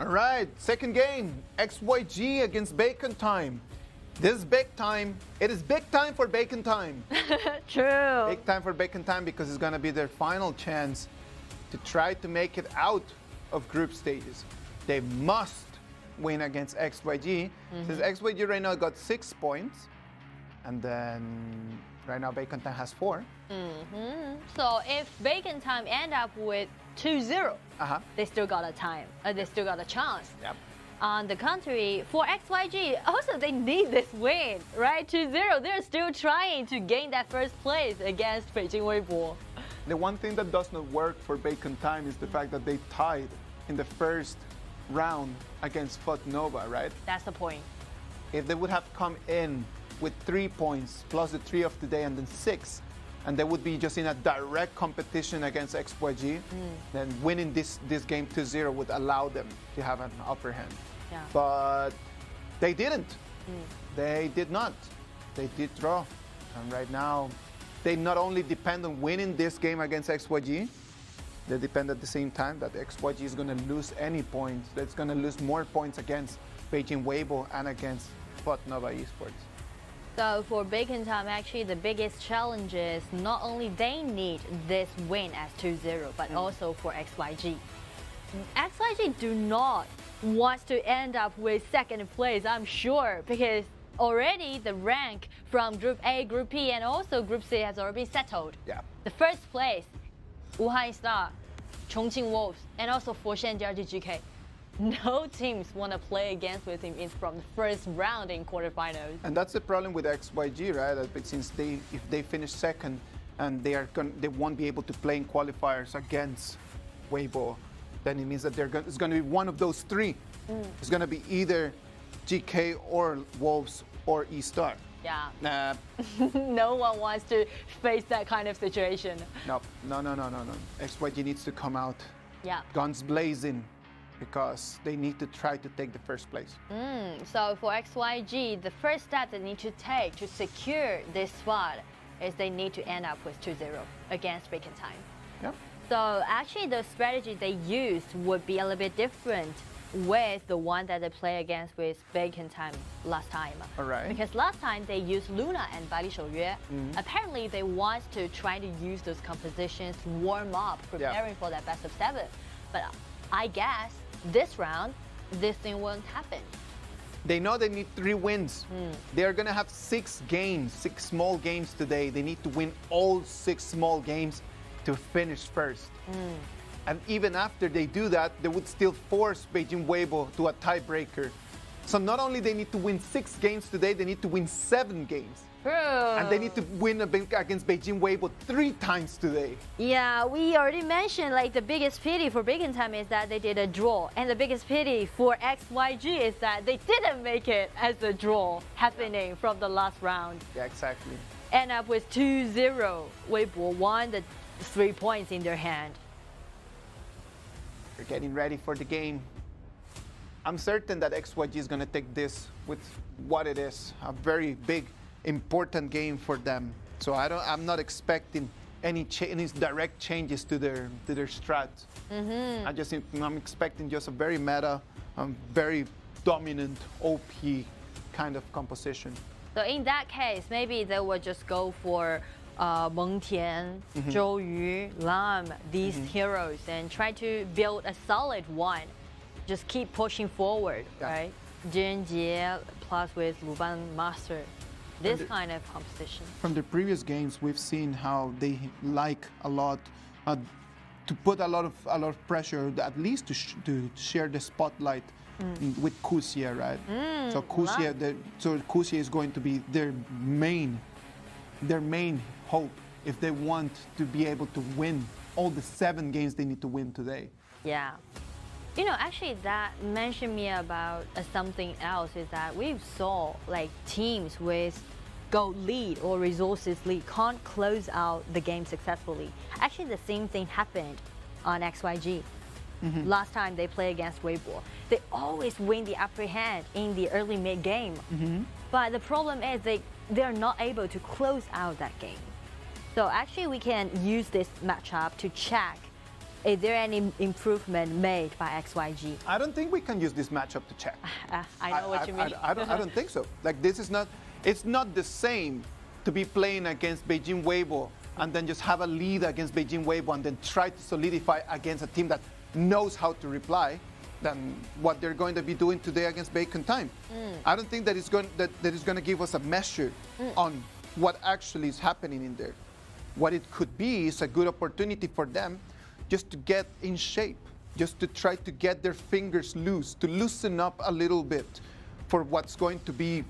All right, second game, XYG against Bacon Time. This is big time. It is big time for Bacon Time. True. Big time for Bacon Time because it's going to be their final chance to try to make it out of group stages. They must win against XYG. Since XYG right now got 6 points, and then right now Bacon Time has 4. So if Bacon Time end up with 2-0, they still got a time. They still got a chance. Yep. On the contrary, for XYG, also they need this win, right? 2-0, they're still trying to gain that first place against Beijing Weibo. The one thing that does not work for Bacon Time is the fact that they tied in the first round against FUTNOVA, right? That's the point. If they would have come in with 3 points plus the 3 of today and then 6, and they would be just in a direct competition against XYG, then winning this game 2-0 would allow them to have an upper hand. Yeah. But they didn't. They did not. They did draw. And right now, they not only depend on winning this game against XYG, they depend at the same time that XYG is going to lose any points. That's going to lose more points against Beijing Weibo and against FUTNOVA Esports. So for Bacon Time, actually the biggest challenge is not only they need this win as 2-0, but also for XYG. XYG do not want to end up with second place, I'm sure, because already the rank from Group A, Group B, and also Group C has already been settled. Yeah. The first place, Wuhan Star, Chongqing Wolves, and also Foshan DRG.GK. No teams want to play against with him from the first round in quarterfinals. And that's the problem with XYG, right? That since if they finish second, and they won't be able to play in qualifiers against Weibo, then it means that it's going to be one of those 3. It's going to be either GK or Wolves or E-Star. Yeah. No one wants to face that kind of situation. No. XYG needs to come out. Yeah. Guns blazing, because they need to try to take the first place. So for XYG, the first step they need to take to secure this spot is they need to end up with 2-0 against Bacon Time. Yep. So actually the strategy they used would be a little bit different with the one that they play against with Bacon Time last time. All right. Because last time they used Luna and Bali Shouyue. Apparently they want to try to use those compositions to warm up, preparing for that best of 7. But I guess this round, this thing won't happen. They know they need 3 wins. They're going to have 6 games, 6 small games today. They need to win all 6 small games to finish first. And even after they do that, they would still force Beijing Weibo to a tiebreaker. So not only they need to win 6 games today, they need to win 7 games. True. And they need to win against Beijing Weibo 3 times today. Yeah, we already mentioned like the biggest pity for Bacon Time is that they did a draw. And the biggest pity for XYG is that they didn't make it as a draw happening from the last round. Yeah, exactly. End up with 2-0. Weibo won the 3 points in their hand. They're getting ready for the game. I'm certain that XYG is going to take this with what it is, a very big, important game for them. So I'm not expecting any direct changes to their strat. I'm expecting just a very meta, very dominant OP kind of composition. So in that case, maybe they will just go for Meng Tian, Zhou Yu, Lam, these heroes, and try to build a solid one. Just keep pushing forward, right? Jin Jie plus with Luban Master. This kind of competition. From the previous games, we've seen how they like a lot to put a lot of pressure, at least to share the spotlight with Kusia, right? So Kusia is going to be their main hope if they want to be able to win all the 7 games they need to win today. Yeah. You know, actually that mentioned me about something else is that we saw like teams with gold lead or resources lead can't close out the game successfully. Actually, the same thing happened on XYG. Last time they play against Weibo. They always win the upper hand in the early mid game. But the problem is they're not able to close out that game. So actually we can use this matchup to check is there any improvement made by XYG? I don't think we can use this matchup to check. I know what you mean. I don't think so. Like this is not, it's not the same to be playing against Beijing Weibo and then just have a lead against Beijing Weibo and then try to solidify against a team that knows how to reply than what they're going to be doing today against Bacon Time. I don't think that it's going to give us a measure on what actually is happening in there. What it could be is a good opportunity for them just to get in shape, just to try to get their fingers loose, to loosen up a little bit for what's going to be,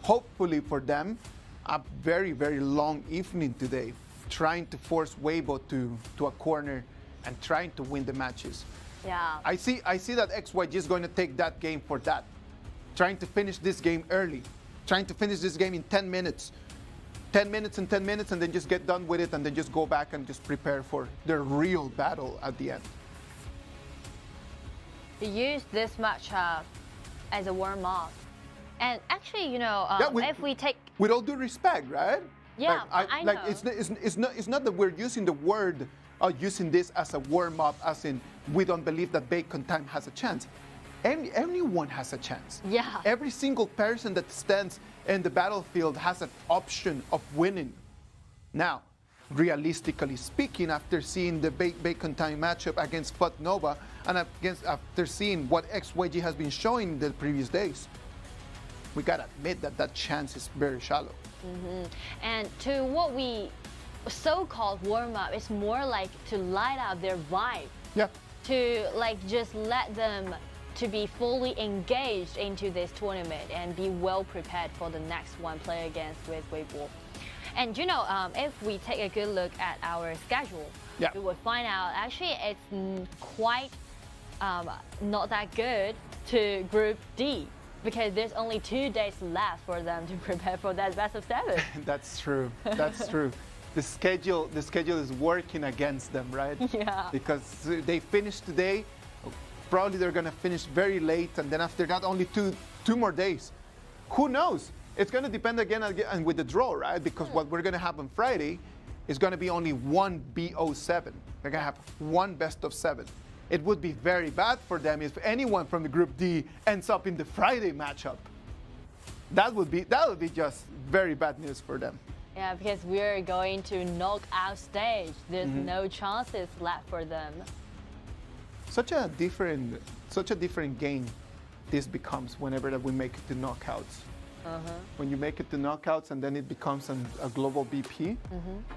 hopefully for them, a very, very long evening today, trying to force Weibo to a corner and trying to win the matches. Yeah. I see that XYG is going to take that game for that, trying to finish this game early, trying to finish this game in 10 minutes. 10 minutes and 10 minutes and then just get done with it and then just go back and just prepare for their real battle at the end. Use this matchup as a warm-up. And actually, you know, if we take... With all due respect, right? Yeah, I know. It's not that we're using the word, using this as a warm-up, as in we don't believe that Bacon Time has a chance. Anyone has a chance. Yeah. Every single person that stands in the battlefield has an option of winning. Now, realistically speaking, after seeing the Bacon Time matchup against FUTNOVA and after seeing what XYG has been showing the previous days, we gotta admit that that chance is very shallow. And to what we so-called warm-up, it's more like to light up their vibe. Yeah. To like just let them to be fully engaged into this tournament and be well prepared for the next one play against with Weibo. And you know, if we take a good look at our schedule, we would find out actually it's quite not that good to Group D because there's only 2 days left for them to prepare for that best of 7. That's true. That's true. The schedule is working against them, right? Yeah. Because they finished today. Probably they're going to finish very late, and then after that, only two more days. Who knows? It's going to depend again with the draw, right? Because what we're going to have on Friday is going to be only one BO7. They're going to have one best of 7. It would be very bad for them if anyone from the Group D ends up in the Friday matchup. That would be just very bad news for them. Yeah, because we're going to knockout stage. There's no chances left for them. Such a different game this becomes whenever that we make it to knockouts. When you make it to knockouts and then it becomes a global BP,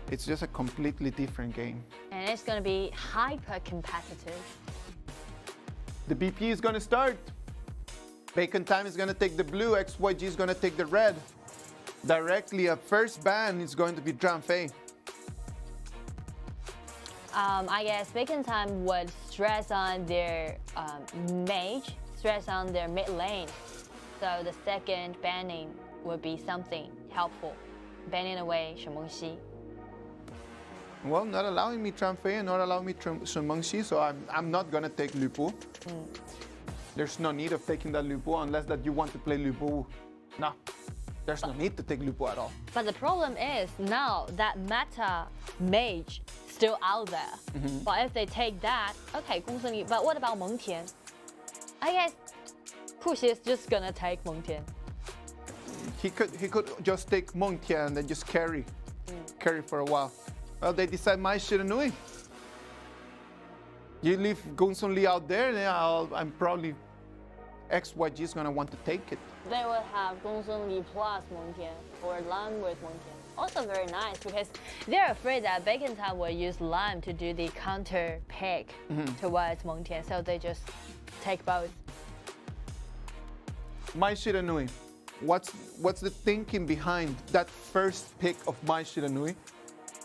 it's just a completely different game. And it's going to be hyper competitive. The BP is going to start. Bacon Time is going to take the blue, XYG is going to take the red. Directly at first ban is going to be Dranfei. I guess Bacon Time would stress on their mage, stress on their mid lane. So the second banning would be something helpful. Banning away Shenmengxi. Well, not allowing me Dranfei and not allowing me Shenmengxi, so I'm not going to take Lupu. There's no need of taking that Lupu unless that you want to play Lupu. No. There's no need to take Lupu at all. But the problem is now that meta mage still out there. But if they take that, okay, Gongsun. But what about Meng Tian? I guess Kuxi is just gonna take Meng Tian. He could just take Meng Tian and then just carry for a while. Well, they decide Mai Shiranui. You leave Gongsun Li out there, then I'm probably XYG is gonna want to take it. They will have Gongsun Li plus Meng Tian or Lam with Meng Tian. Also very nice because they're afraid that Bacon Time will use Lam to do the counter pick towards Meng Tian, so they just take both. Mai Shiranui, what's the thinking behind that first pick of Mai Shiranui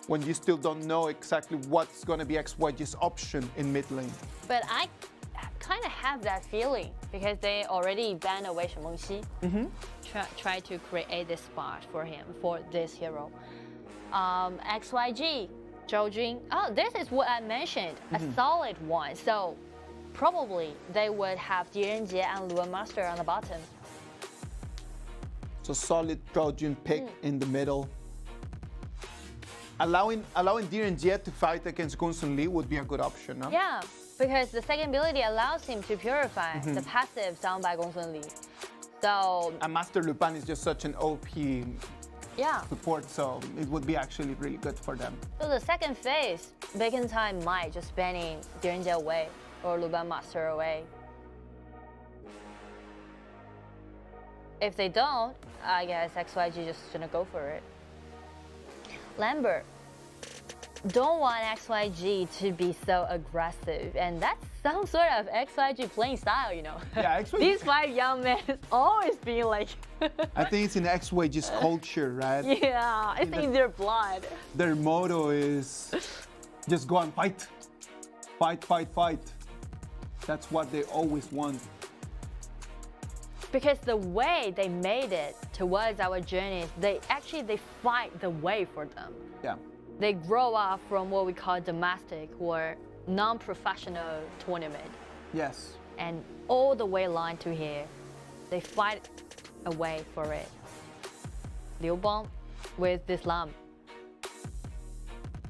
when you still don't know exactly what's going to be XYG's option in mid lane? But I kind of have that feeling because they already banned away Shenmengxi. Try to create this spot for him, for this hero. XYG, Zhou Jun. Oh, this is what I mentioned, a solid one. So probably they would have DRG.GK and Lua Master on the bottom. So solid Zhou Jun pick in the middle. Allowing DRG to fight against Gunsun Lee would be a good option, no? Yeah, because the second ability allows him to purify the passive down by Gongsun Lee. So... And Master Lupin is just such an OP support, so it would be actually really good for them. So the second phase, Bacon Time might just banning DRG away or Lupin Master away. If they don't, I guess XYG just gonna go for it. Lambert, don't want XYG to be so aggressive, and that's some sort of XYG playing style, you know. Yeah, XYG. These 5 young men always being like. I think it's in XYG's culture, right? Yeah, it's in their blood. Their motto is just go and fight. Fight, fight, fight. That's what they always want. Because the way they made it towards our journeys, they fight the way for them. Yeah. They grow up from what we call domestic or non-professional tournament. Yes. And all the way line to here, they fight a way for it. Liu Bang with this lamp.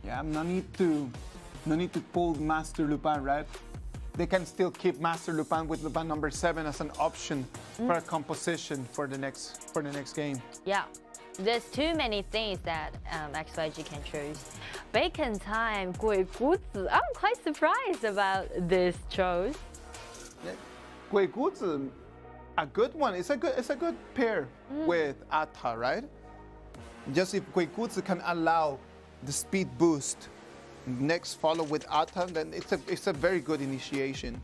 Yeah, no need to pull Master Lupin, right? They can still keep Master Lupin with Lupin number 7 as an option for a composition for the next game. Yeah, there's too many things that XYG can choose. Bacon Time, Gui Guzi. I'm quite surprised about this choice. Gui Guzi, a good one. It's a good pair with Atta, right? Just if Gui Guzi can allow the speed boost. Next follow with Atta, then it's a very good initiation.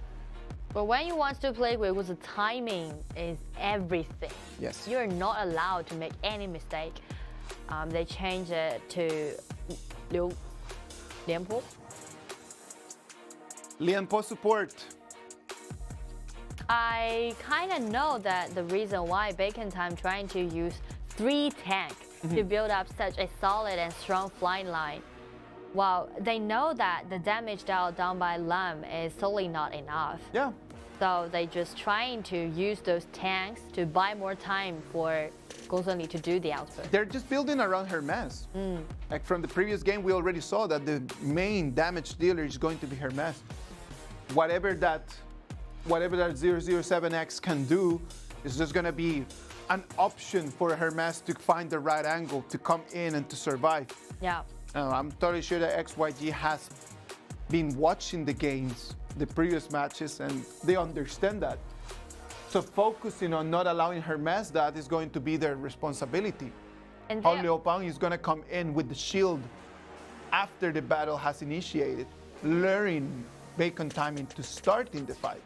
But when you want to play with the timing is everything. Yes. You're not allowed to make any mistake. They changed it to Lianpo. Lianpo support. I kind of know that the reason why Bacon Time trying to use 3 tanks to build up such a solid and strong flying line. Well, they know that the damage dealt down by Lam is solely not enough. Yeah. So they just trying to use those tanks to buy more time for Gongsun Li to do the output. They're just building around Hermes. Like from the previous game, we already saw that the main damage dealer is going to be Hermes. Whatever that 007X can do is just going to be an option for Hermes to find the right angle to come in and to survive. Yeah. I'm totally sure that XYG has been watching the games, the previous matches, and they understand that. So focusing on not allowing Hermes that is going to be their responsibility. And How Liu Bang is going to come in with the shield after the battle has initiated, luring Bacon Timing to start in the fight.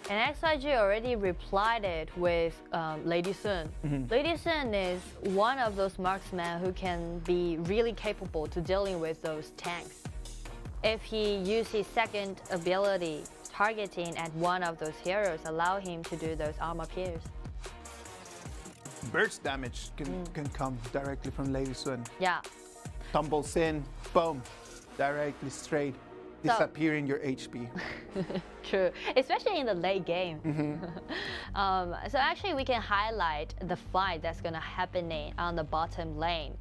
And XYG already replied it with Lady Sun. Lady Sun is one of those marksmen who can be really capable to dealing with those tanks. If he uses his second ability, targeting at one of those heroes, allow him to do those armor pierce. Burst damage can come directly from Lady Sun. Yeah. Tumbles in, boom, directly straight. Disappearing your HP. True, especially in the late game. So actually we can highlight the fight that's gonna happening on the bottom lane.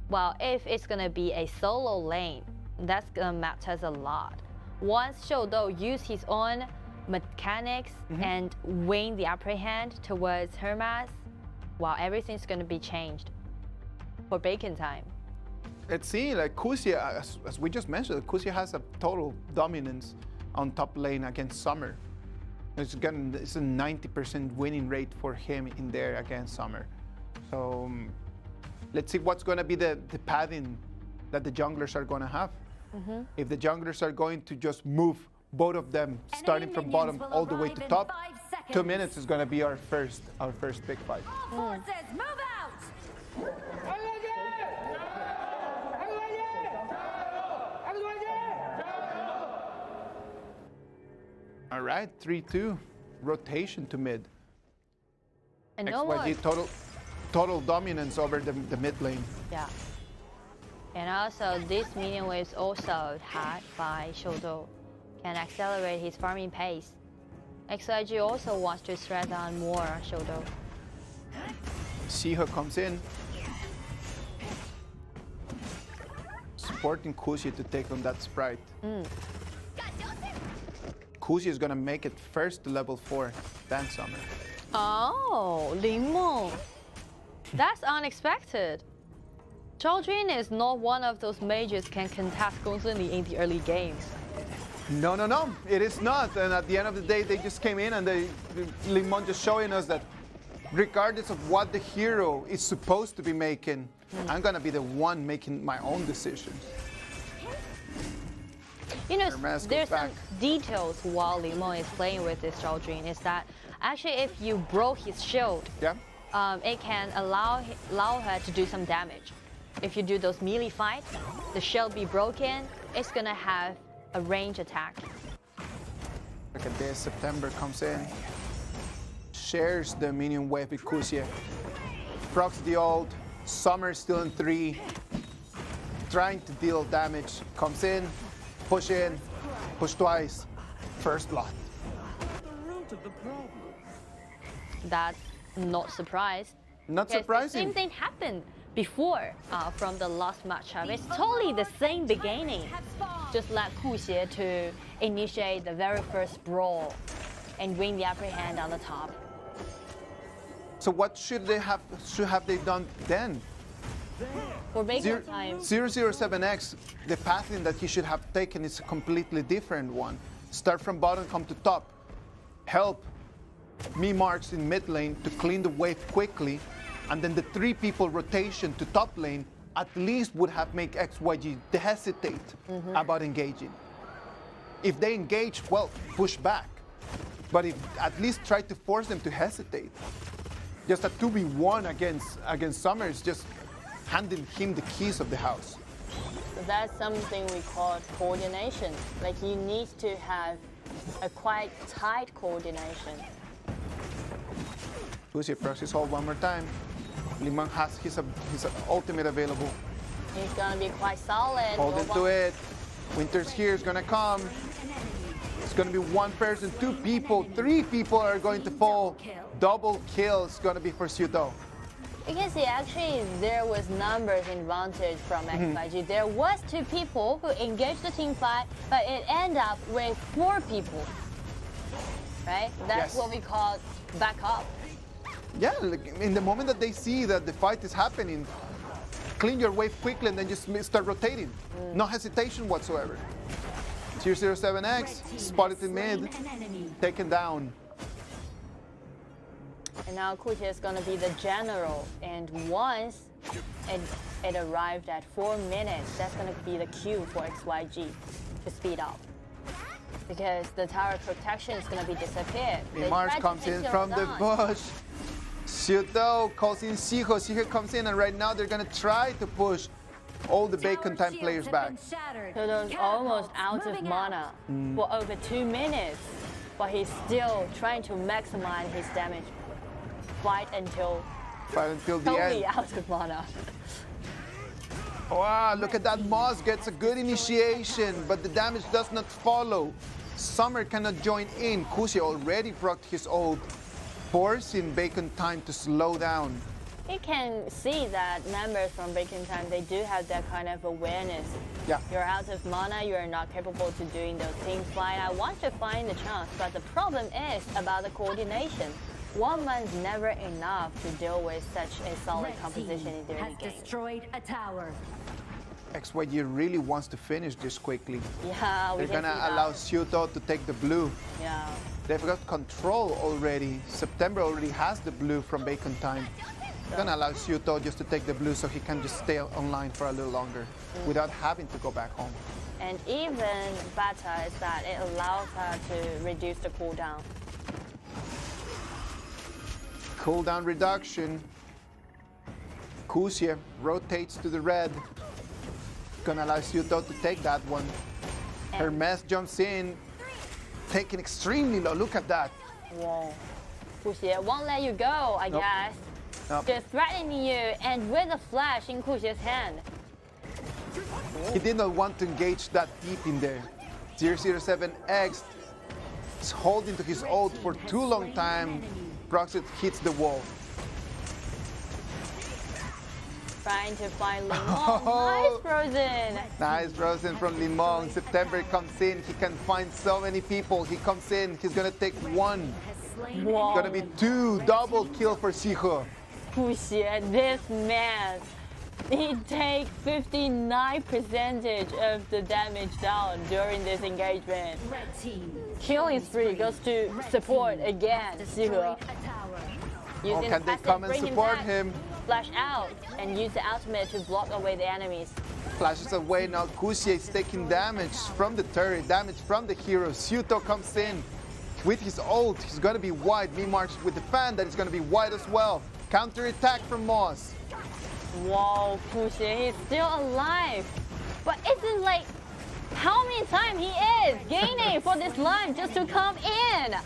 Well, if it's gonna be a solo lane, that's gonna matter a lot. Once Xiao use his own mechanics and win the upper hand towards Hermes, well, everything's gonna be changed for Bacon Time. Let's see, like Kusia, as we just mentioned, Kusia has a total dominance on top lane against Summer. It's a 90% winning rate for him in there against Summer. So let's see what's going to be the padding that the junglers are going to have. If the junglers are going to just move both of them, starting from bottom all the way to top, 2 minutes is going to be our first big fight. Forces, move out! All right, 3-2, rotation to mid. And XYG total dominance over the mid lane. Yeah. And also this minion wave is also had by Xiao can accelerate his farming pace. XYG also wants to stress on more on Xiao. Xiao comes in. supporting Kuxie to take on that sprite. Kuxie is gonna make it first to level 4, then Summer. Oh, Ling. That's unexpected. Zhao Jun is not one of those mages can contest Gong Zili in the early games. No, it is not. And at the end of the day, they just came in and Ling just showing us that regardless of what the hero is supposed to be making, I'm gonna be the one making my own decisions. You know, there's some details while Ling is playing with this Zhao Jun is that actually if you broke his shield, it can allow her to do some damage. If you do those melee fights, the shield be broken, it's gonna have a range attack. Look at this, September comes in, shares the minion wave with Kuxie, procs the ult, Summer still in 3, trying to deal damage, comes in, push twice, first blood. That's not surprised. Not surprising. The same thing happened before from the last matchup. It's totally the same beginning. Just let Kuxie to initiate the very first brawl and win the upper hand on the top. So what should they have done then? For Baker time. 007X, the pathing that he should have taken is a completely different one. Start from bottom, come to top. Help me marks in mid lane to clean the wave quickly, and then the 3 people rotation to top lane at least would have made XYG hesitate about engaging. If they engage, well, push back. But if at least try to force them to hesitate. Just a 2v1 against Summer is just handing him the keys of the house. So that's something we call coordination. Like you need to have a quite tight coordination. Kuxie procs his ult one more time. Ling has his ultimate available. He's gonna be quite solid. Hold into it. Winter's here is gonna come. It's gonna be 1 person, 2 people, 3 people are going to fall. Double kill is gonna be for Xiao. You can see actually there was numbers advantage from XYG. There was 2 people who engaged the team fight, but it ended up with 4 people. Right? That's what we call backup. Yeah, like in the moment that they see that the fight is happening, clean your wave quickly and then just start rotating. No hesitation whatsoever. 007X, spotted in mid, taken down. And now Kuxie is going to be the general. And once it arrived at 4 minutes, that's going to be the cue for XYG to speed up. Because the tower protection is going to be disappeared. Mars comes in from the bush. Xiao calls in Xiho. Xiho comes in, and right now they're going to try to push all the Bacon Time players back. So they're almost out of mana for over 2 minutes. But he's still trying to maximize his damage. Fight until the end. Totally out of mana. Wow, look at that. Moss gets a good initiation, but the damage does not follow. Summer cannot join in. Kuxie already procced his ult, forcing Bacon Time to slow down. You can see that members from Bacon Time, they do have that kind of awareness. Yeah. You're out of mana, you're not capable to doing those team fight. I want to find the chance, but the problem is about the coordination. 1 man's never enough to deal with such a solid composition in the early game. Destroyed a tower. XYG really wants to finish this quickly. Yeah, they're gonna allow Xiao to take the blue. Yeah. They've got control already. September already has the blue from Bacon Time. They're gonna allow Xiao just to take the blue so he can just stay online for a little longer without having to go back home. And even better is that it allows her to reduce the cooldown. Cooldown reduction. Kuxie rotates to the red. Gonna allow Xiao to take that one. Hermes jumps in, taking extremely low. Look at that. Whoa. Kuxie won't let you go, I guess. Nope. Just threatening you, and with a flash in Kuxie's hand. He did not want to engage that deep in there. 007X is holding to his ult for too long time. Proxit hits the wall. trying to find Ling. Oh, nice frozen. Nice frozen from Limong. September comes in. He can find so many people. He comes in. He's going to take one. Whoa. It's going to be two. Double kill for Xiao. Puxie, this man, he takes 59% of the damage down during this engagement. Killing spree goes to support again, Xiao. Using can they come and support him? Flash out and use the ultimate to block away the enemies. Flashes away now. Kuxie is taking damage from the turret, damage from the hero. Xiao comes in with his ult. He's going to be wide. Me marched with the fan that is going to be wide as well. Counter attack from Moss. Whoa, Kuxie, he's still alive. But isn't like how many times he is gaining for this line just to come in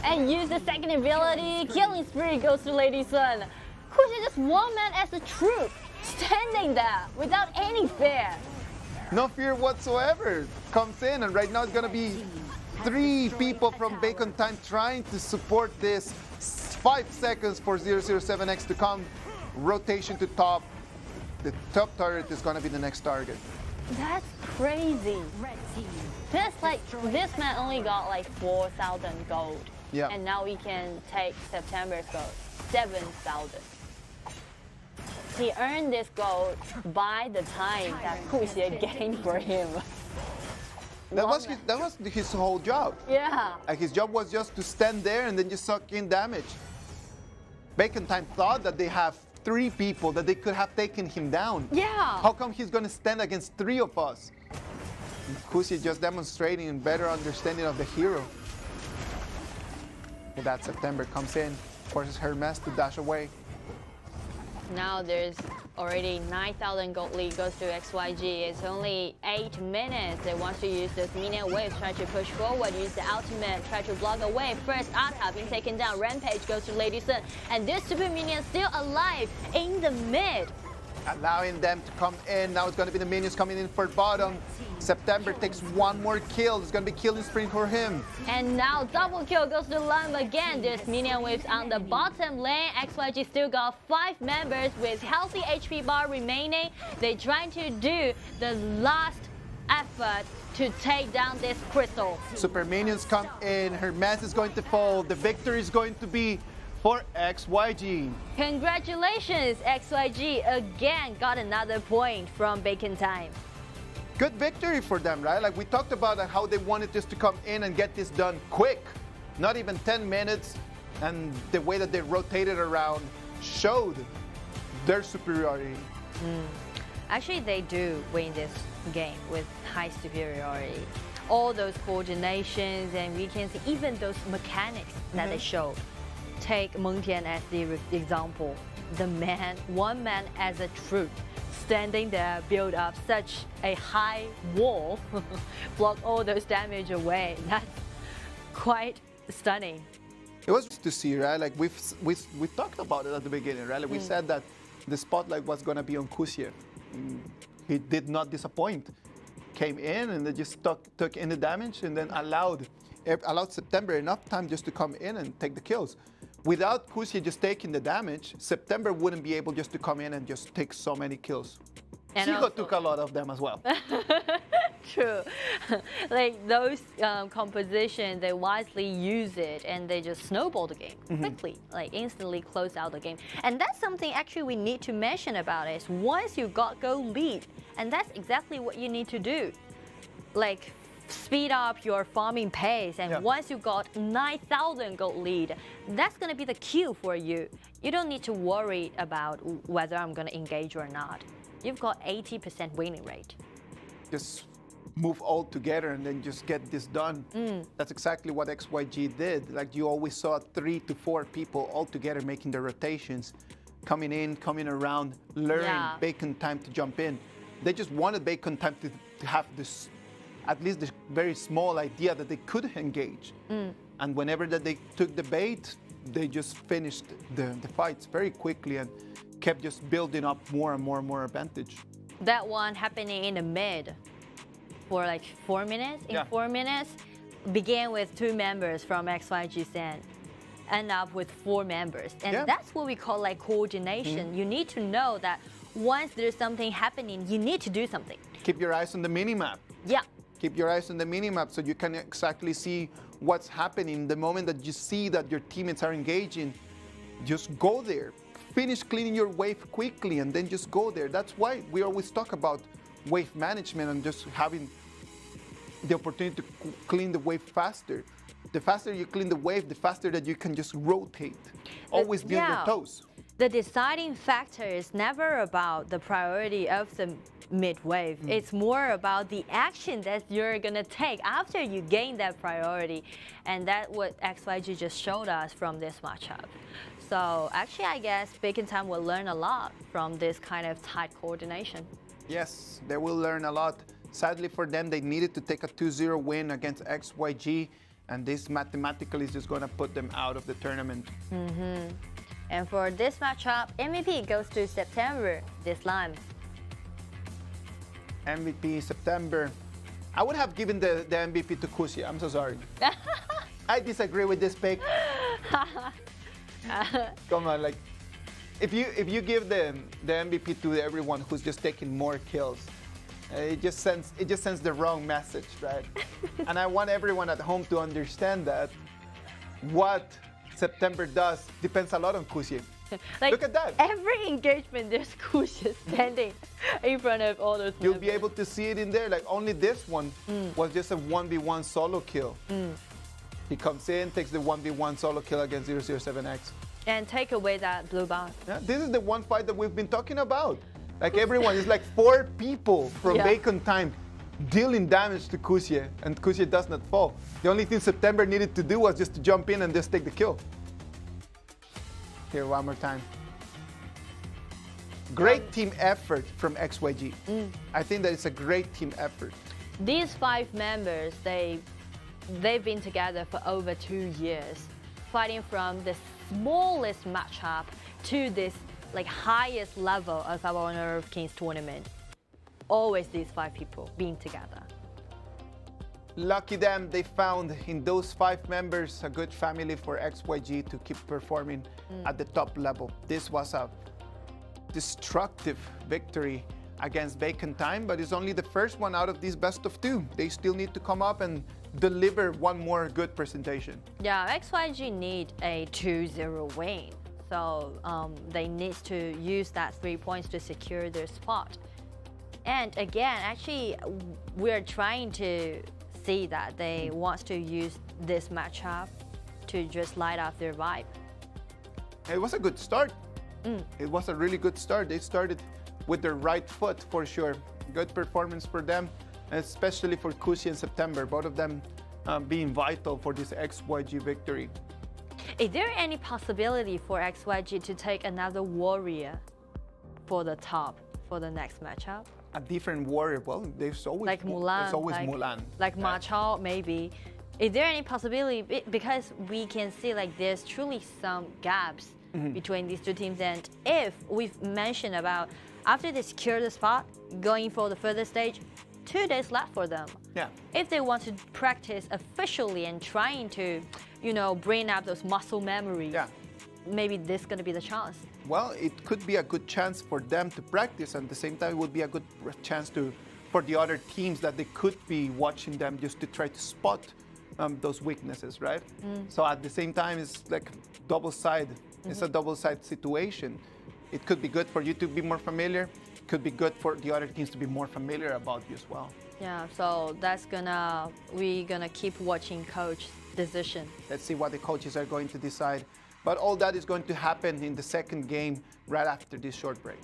and use the second ability. Killing spree goes to Lady Sun. Kuxie just one man as a troop, standing there without any fear. No fear whatsoever. Comes in, and right now it's gonna be 3 people from Bacon Time trying to support this. 5 seconds for 007X to come. Rotation to top. The top turret is gonna be the next target. That's crazy. That's like, this man only got like 4,000 gold. Yeah. And now we can take September's gold, 7,000. He earned this gold by the time that Kuxie gained for him. That was his whole job. Yeah. Like his job was just to stand there and then just suck in damage. Bacon Time thought that they have 3 people, that they could have taken him down. Yeah. How come he's gonna stand against 3 of us? Kuxie just demonstrating a better understanding of the hero. With that, September comes in, forces Hermes to dash away. Now there's already 9,000 gold lead goes to XYG. It's only 8 minutes. They want to use this minion wave, try to push forward, use the ultimate, try to block away. First Ata being taken down. Rampage goes to Lady Sun. And this super minion still alive in the mid. Allowing them to come in. Now it's going to be the minions coming in for bottom. September takes 1 more kill. It's going to be killing spree for him. And now double kill goes to Lam again. There's minion waves on the bottom lane. XYG still got 5 members with healthy HP bar remaining. They're trying to do the last effort to take down this crystal. Super minions come in. Hermes is going to fall. The victory is going to be for XYG. Congratulations, XYG again got another point from Bacon Time. Good victory for them, right? Like we talked about how they wanted just to come in and get this done quick. Not even 10 minutes. And the way that they rotated around showed their superiority. Actually, they do win this game with high superiority. All those coordinations, and we can see even those mechanics that they showed. Take Mengtian as the example. The man, one man as a troop, standing there, build up such a high wall, block all those damage away. That's quite stunning. It was to see, right? Like we talked about it at the beginning, right? Like we said that the spotlight was going to be on Kuxie. He did not disappoint. Came in and they just took in the damage and then allowed September enough time just to come in and take the kills. Without Kuxie just taking the damage, September wouldn't be able just to come in and just take so many kills. Xiao took a lot of them as well. True. Like those compositions, they wisely use it and they just snowball the game quickly, like instantly close out the game. And that's something actually we need to mention about it. Is once you got gold lead, and that's exactly what you need to do. Like speed up your farming pace, and once you got 9,000 gold lead, that's going to be the cue for you. You don't need to worry about whether I'm going to engage or not. You've got 80% winning rate. Just move all together and then just get this done. That's exactly what XYG did. Like you always saw 3 to 4 people all together making the rotations, coming in, coming around, learning Bacon Time to jump in. They just wanted Bacon Time to have this, at least the very small idea that they could engage. And whenever that they took the bait, they just finished the fights very quickly and kept just building up more and more advantage. That one happening in the mid for like 4 minutes. In 4 minutes, began with 2 members from XYG Sen, end up with 4 members. And that's what we call like coordination. You need to know that once there's something happening, you need to do something. Keep your eyes on the minimap. Yeah. Keep your eyes on the minimap so you can exactly see what's happening. The moment that you see that your teammates are engaging, just go there. Finish cleaning your wave quickly and then just go there. That's why we always talk about wave management and just having the opportunity to clean the wave faster. The faster you clean the wave, the faster that you can just rotate. Always be on your toes. The deciding factor is never about the priority of the mid wave. It's more about the action that you're gonna take after you gain that priority. And that's what XYG just showed us from this matchup. So actually, I guess Bacon Time will learn a lot from this kind of tight coordination. Yes, they will learn a lot. Sadly for them, they needed to take a 2-0 win against XYG, and this mathematically is just gonna put them out of the tournament. And for this matchup, MVP goes to September this time. MVP September. I would have given the MVP to Kusia. I'm so sorry. I disagree with this pick. Come on, like if you give the MVP to everyone who's just taking more kills, it just sends the wrong message, right? And I want everyone at home to understand that what September does depends a lot on Kusia. Like, look at that. Every engagement, there's Kusia standing in front of all those You'll be able to see it in there. Like only this one was just a 1v1 solo kill. He comes in, takes the 1v1 solo kill against 007X. And take away that blue bar. Yeah, this is the one fight that we've been talking about. Like everyone, it's like 4 people from Bacon Time dealing damage to Kusia, and Kusia does not fall. The only thing September needed to do was just to jump in and just take the kill. Here, one more time. Great team effort from XYG. I think that it's a great team effort. These 5 members, they've been together for over 2 years, fighting from the smallest matchup to this like highest level of our Honor of Kings tournament. Always these 5 people being together. Lucky them, they found in those 5 members a good family for XYG to keep performing at the top level. This was a destructive victory against Bacon Time, but it's only the first one out of this best of 2. They still need to come up and deliver one more good presentation. Yeah, XYG need a 2-0 win. So they need to use that 3 points to secure their spot. And again, actually, we're trying to see that they want to use this matchup to just light up their vibe. It was a good start. It was a really good start. They started with their right foot for sure. Good performance for them, especially for Kusia and September, both of them being vital for this XYG victory. Is there any possibility for XYG to take another warrior for the top for the next matchup? A different warrior? Well, there's always like Mulan. There's always like, Mulan. Like Ma Chao, maybe. Is there any possibility? Because we can see like there's truly some gaps between these 2 teams. And if we've mentioned about after they secure the spot, going for the further stage, 2 days left for them. Yeah. If they want to practice officially and trying to, you know, bring up those muscle memories, maybe this is going to be the chance. Well, it could be a good chance for them to practice, and at the same time, it would be a good chance for the other teams that they could be watching them just to try to spot those weaknesses, right? So at the same time, it's like double side. It's a double side situation. It could be good for you to be more familiar. It could be good for the other teams to be more familiar about you as well. Yeah, so we're gonna keep watching coach's decision. Let's see what the coaches are going to decide. But all that is going to happen in the second game right after this short break.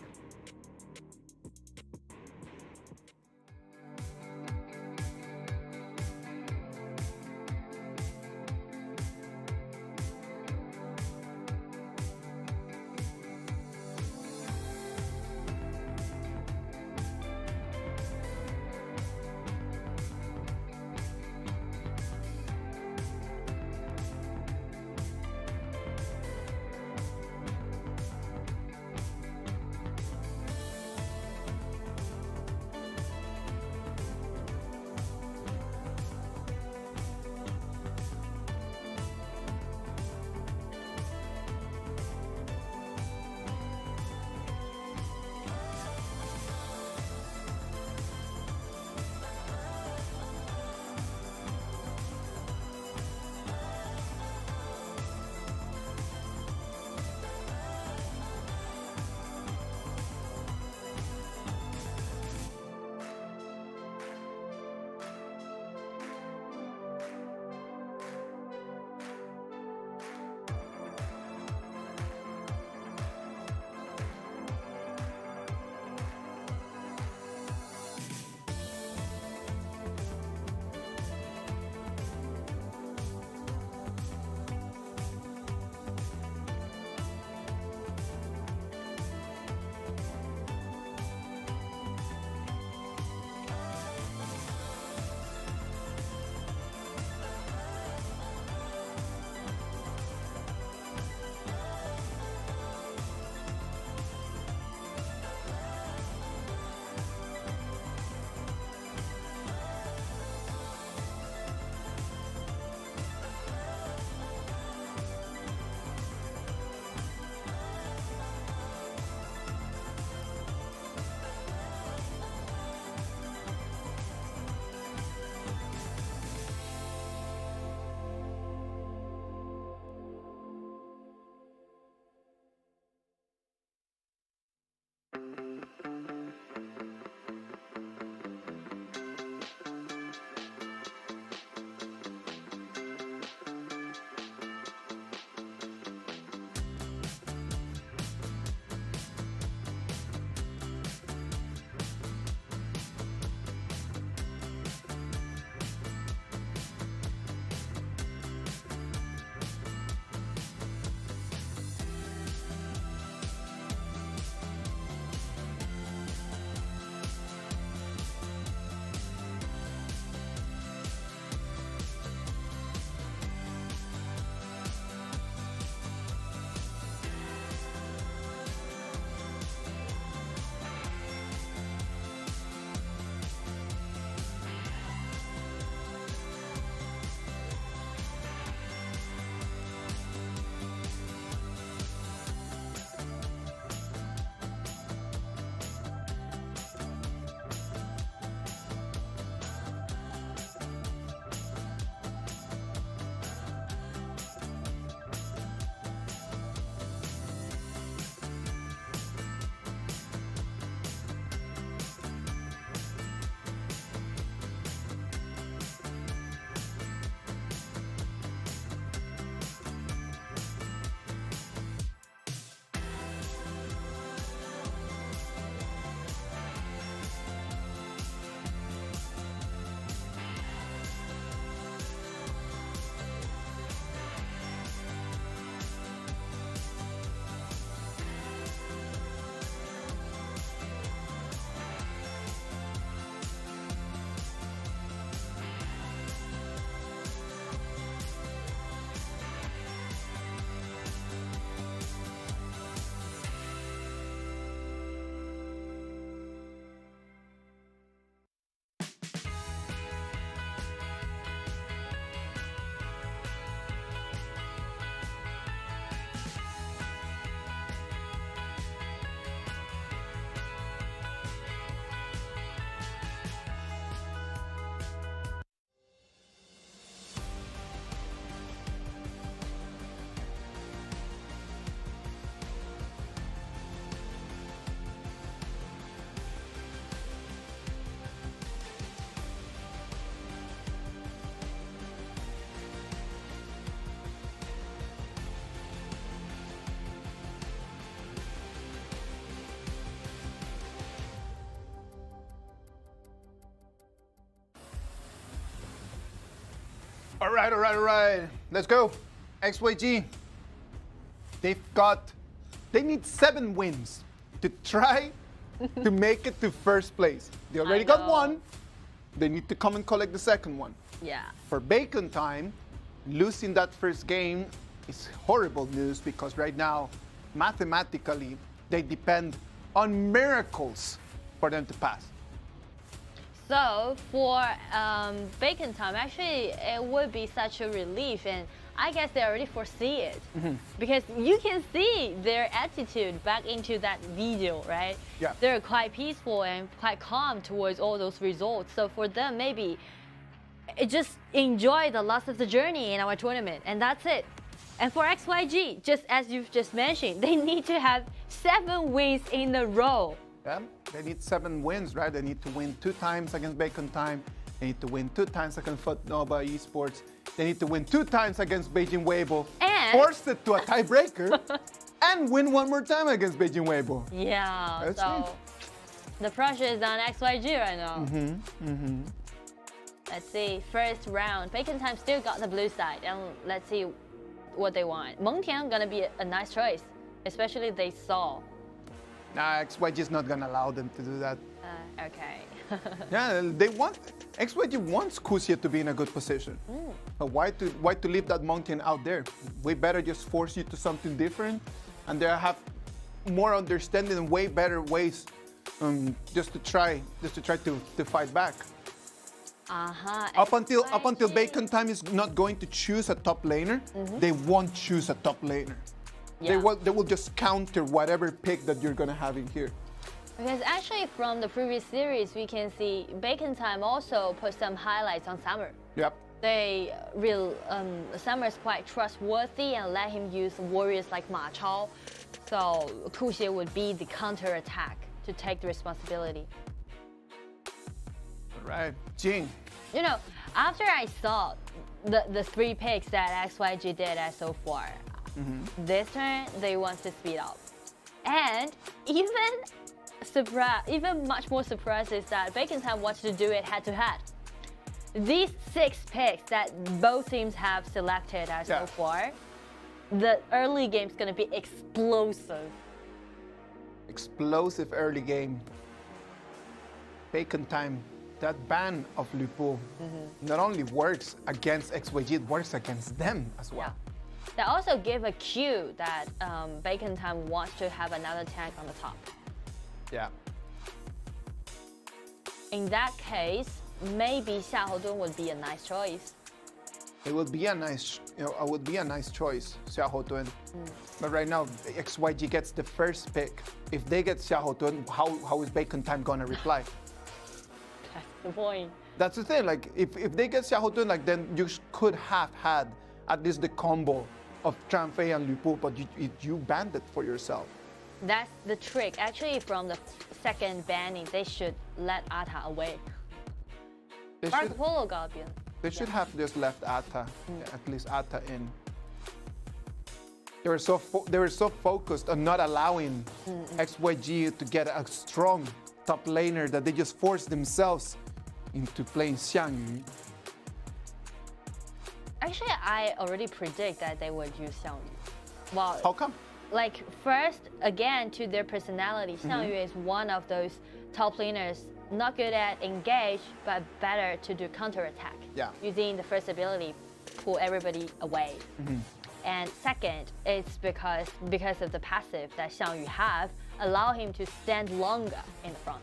All right. Let's go. XYG. They need 7 wins to try to make it to first place. They already got 1. They need to come and collect the second one. Yeah. For Bacon Time, losing that first game is horrible news because right now, mathematically, they depend on miracles for them to pass. So for Bacon Time, actually, it would be such a relief, and I guess they already foresee it because you can see their attitude back into that video, right? Yeah. They're quite peaceful and quite calm towards all those results. So for them, maybe just enjoy the loss of the journey in our tournament, and that's it. And for XYG, just as you've just mentioned, they need to have 7 wins in a row. Yeah, they need 7 wins, right? They need to win 2 times against Bacon Time. They need to win 2 times against FUTNOVA Esports. They need to win 2 times against Beijing Weibo, force it to a tiebreaker, and win 1 more time against Beijing Weibo. Yeah, That's so it. the pressure is on XYG right now. Let's see, first round. Bacon Time still got the blue side, and let's see what they want. Mengtian gonna be a nice choice, especially they saw. Nah, XYG is not gonna allow them to do that. Okay. Yeah, XYG wants Kusia to be in a good position. But why to leave that Mengtian out there? We better just force you to something different, and they have more understanding and way better ways just to try to fight back. Up until Bacon Time is not going to choose a top laner, they won't choose a top laner. Yeah. They will just counter whatever pick that you're gonna have in here. Because actually from the previous series, we can see Bacon Time also put some highlights on Summer. Yep. Summer's quite trustworthy and let him use warriors like Ma Chao. So Kuxie would be the counter attack to take the responsibility. Right, Jing. You know, after I saw the 3 picks that XYG did so far, this turn they want to speed up. And even much more surprised is that Bacon Time wants to do it head-to-head. These 6 picks that both teams have selected so far, the early game's gonna be explosive. Explosive early game. Bacon Time, that ban of Lupo not only works against XYG, it works against them as well. Yeah. That also give a cue that Bacon Time wants to have another tank on the top. Yeah. In that case, maybe Xiao would be a nice choice. It would be a nice, choice, Xiao. But right now, XYG gets the first pick. If they get Xiao, how is Bacon Time gonna reply? That's the point. That's the thing. Like, if they get Xiao, like then you could have had at least the combo of Tranfei and Lupo, but you banned it for yourself. That's the trick. Actually, from the second banning, they should let Ata away. They should have just left Ata, at least Ata in. They were so focused on not allowing XYG to get a strong top laner that they just forced themselves into playing Xiangyu. Actually, I already predict that they would use Xiangyu. Well, how come? Like, first, again, to their personality, Xiangyu is one of those top laners not good at engage, but better to do counter-attack. Yeah. Using the first ability, pull everybody away. And second, it's because of the passive that Xiangyu have, allow him to stand longer in the front.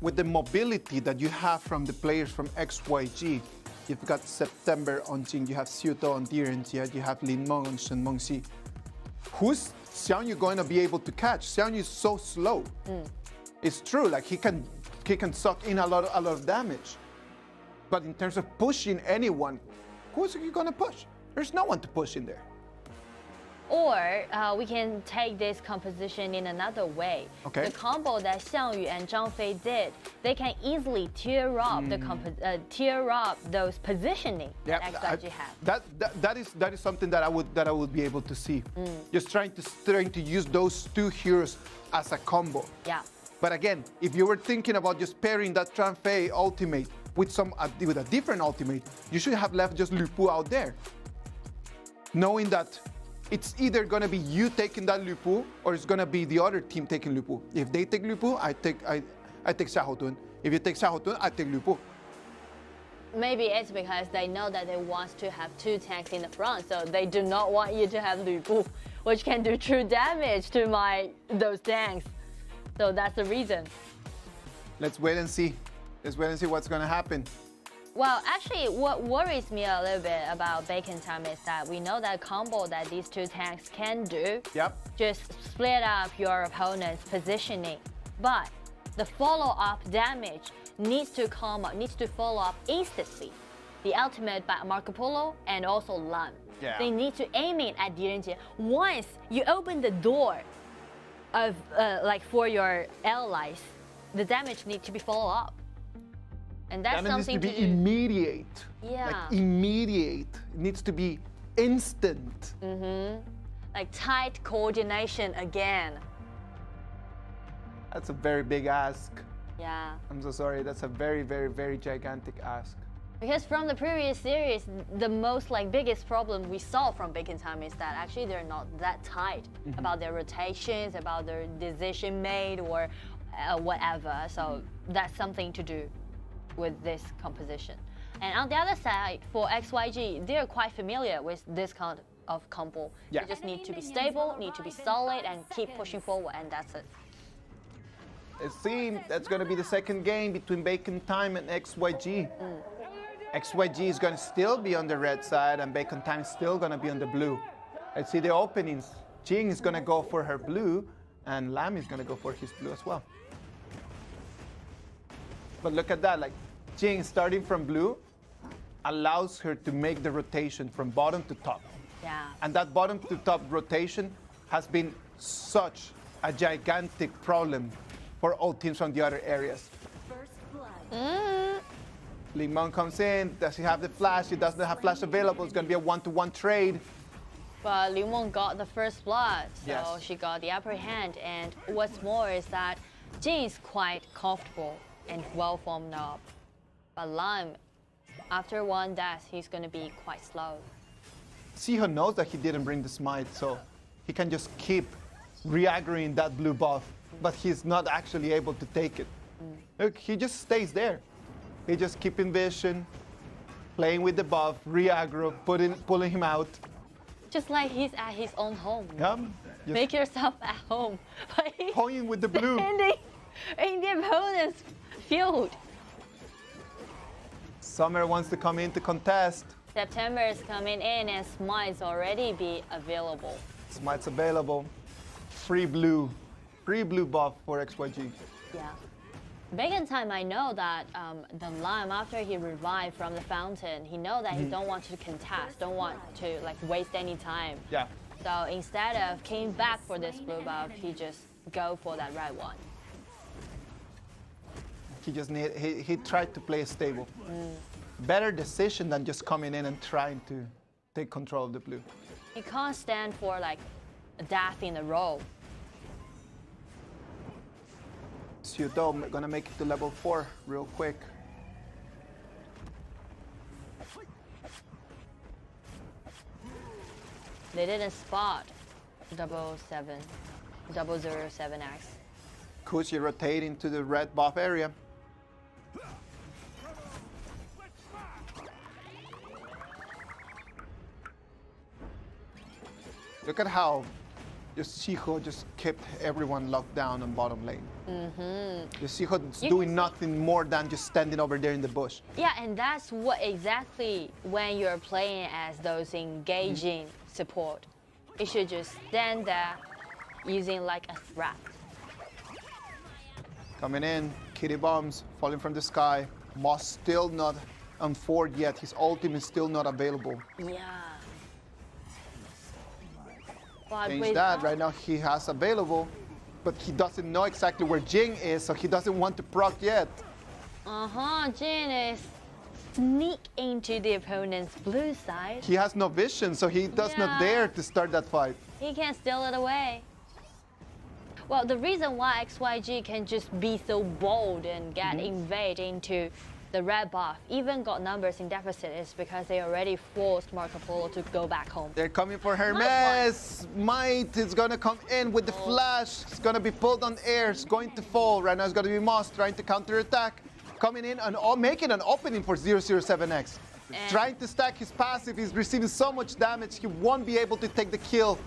With the mobility that you have from the players from XYG, you've got September on Jing, you have Xiuto on DRG, you have Lin Meng on Shen Mengxi. Who's Xiangyu going to be able to catch? Xiangyu is so slow. It's true, like he can suck in a lot of damage. But in terms of pushing anyone, who's he going to push? There's no one to push in there. Or we can take this composition in another way. Okay. The combo that Xiangyu and Zhang Fei did, they can easily tear up those positioning that XYG have. That is something that I would be able to see. Just trying to use those 2 heroes as a combo. Yeah. But again, if you were thinking about just pairing that Tranfei ultimate with a different ultimate. You should have left just Lu Bu out there, knowing that it's either gonna be you taking that Lu Bu or it's gonna be the other team taking Lu Bu. If they take Lu Bu, I take Xiao Tun. If you take Xiao Tun, I take Lu Bu. Maybe it's because they know that they want to have 2 tanks in the front, so they do not want you to have Lu Bu, which can do true damage to those tanks. So that's the reason. Let's wait and see. Let's wait and see what's gonna happen. Well, actually, what worries me a little bit about Bacon Time is that we know that combo that these 2 tanks can do, just split up your opponent's positioning. But the follow-up damage needs to follow up instantly. The ultimate by Marco Polo and also Lam. Yeah. They need to aim it at DRG. Once you open the door of for your allies, the damage needs to be followed up. And that's something to be immediate. Yeah. Like immediate. It needs to be instant. Like tight coordination again. That's a very big ask. Yeah. I'm so sorry. That's a very, very, very gigantic ask. Because from the previous series, the most biggest problem we saw from Bacon Time is that actually they're not that tight about their rotations, about their decision made or whatever. So that's something to do with this composition. And on the other side, for XYG, they're quite familiar with this kind of combo. Yeah. You just need to be stable, need to be solid, and keep pushing forward, and that's it. It seems that's going to be the second game between Bacon Time and XYG. XYG is going to still be on the red side, and Bacon Time is still going to be on the blue. Let's see the openings. Jing is going to go for her blue, and Lam is going to go for his blue as well. But look at that, Jing starting from blue allows her to make the rotation from bottom to top. Yeah. And that bottom to top rotation has been such a gigantic problem for all teams from the other areas. Ling Mon comes in, does he have the flash? He doesn't have flash available. It's going to be a 1-to-1 trade. But Ling Mon got the first blood, so Yes. she got the upper hand. And what's more is that Jing is quite comfortable and well formed up. But Lam, after one death, he's going to be quite slow. Xiao knows that he didn't bring the smite, so he can just keep re-aggroing that blue buff, but he's not actually able to take it. Look, he just stays there. He just keeping vision, playing with the buff, re-aggro, pulling him out. Just like he's at his own home. Yeah, Make yourself at home. Toying with the blue. In the opponent's field. Summer wants to come in to contest. September is coming in and Smite's already be available. Smite's available. Free blue buff for XYG. Yeah. Bacon Time, I know that the Lime, after he revived from the fountain, he know that he don't want to contest, don't want to waste any time. Yeah. So instead of came back for this blue buff, he just go for that red one. He tried to play stable. Better decision than just coming in and trying to take control of the blue. He can't stand for a death in a row. Xiao gonna make it to level 4 real quick. They didn't spot 007X. Kushi rotating to the red buff area. Look at how Xiao just kept everyone locked down on bottom lane. Xiao's doing nothing more than just standing over there in the bush. Yeah, and that's what exactly when you're playing as those engaging support. You should just stand there using a threat. Coming in, kitty bombs falling from the sky. Moss still not on forward yet. His ultimate is still not available. Yeah. Change that. Right now he has available, but he doesn't know exactly where Jing is, so he doesn't want to proc yet. Jing is sneak into the opponent's blue side. He has no vision, so he does not dare to start that fight. He can steal it away. Well, the reason why XYG can just be so bold and get invade into the red buff even got numbers in deficit is because they already forced Marco Polo to go back home. They're coming for Hermes. Might is gonna come in with the flash. It's gonna be pulled on air. It's going to fall. Right now it's gonna be Moss trying to counterattack. Coming in and making an opening for 007X. Trying to stack his passive. He's receiving so much damage. He won't be able to take the kill.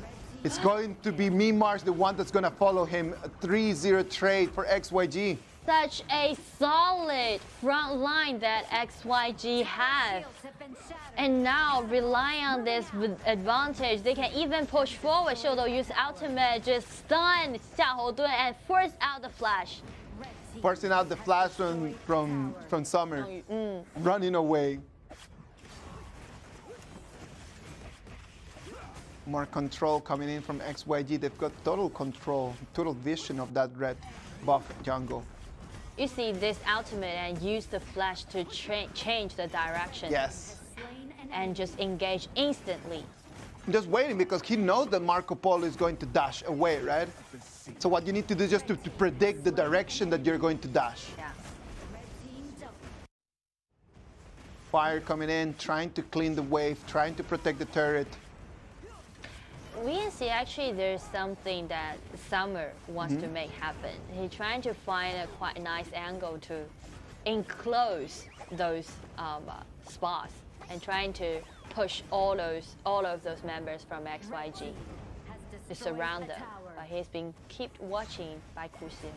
It's going to be Mars, the one that's gonna follow him. A 3-0 trade for XYG. Such a solid front line that XYG have. And now, relying on this advantage, they can even push forward. Xiao use ultimate, just stun Xiao and force out the flash. Forcing out the flash from Summer. Running away. More control coming in from XYG. They've got total control, total vision of that red buff jungle. You see this ultimate and use the flash to change the direction. Yes. And just engage instantly. Just waiting because he knows that Marco Polo is going to dash away, right? So what you need to do is just to predict the direction that you're going to dash. Yeah. Fire coming in, trying to clean the wave, trying to protect the turret. We can see actually there's something that Summer wants to make happen. He's trying to find a quite nice angle to enclose those spots and trying to push all of those members from XYG to surround them. But he's been kept watching by Kuxin.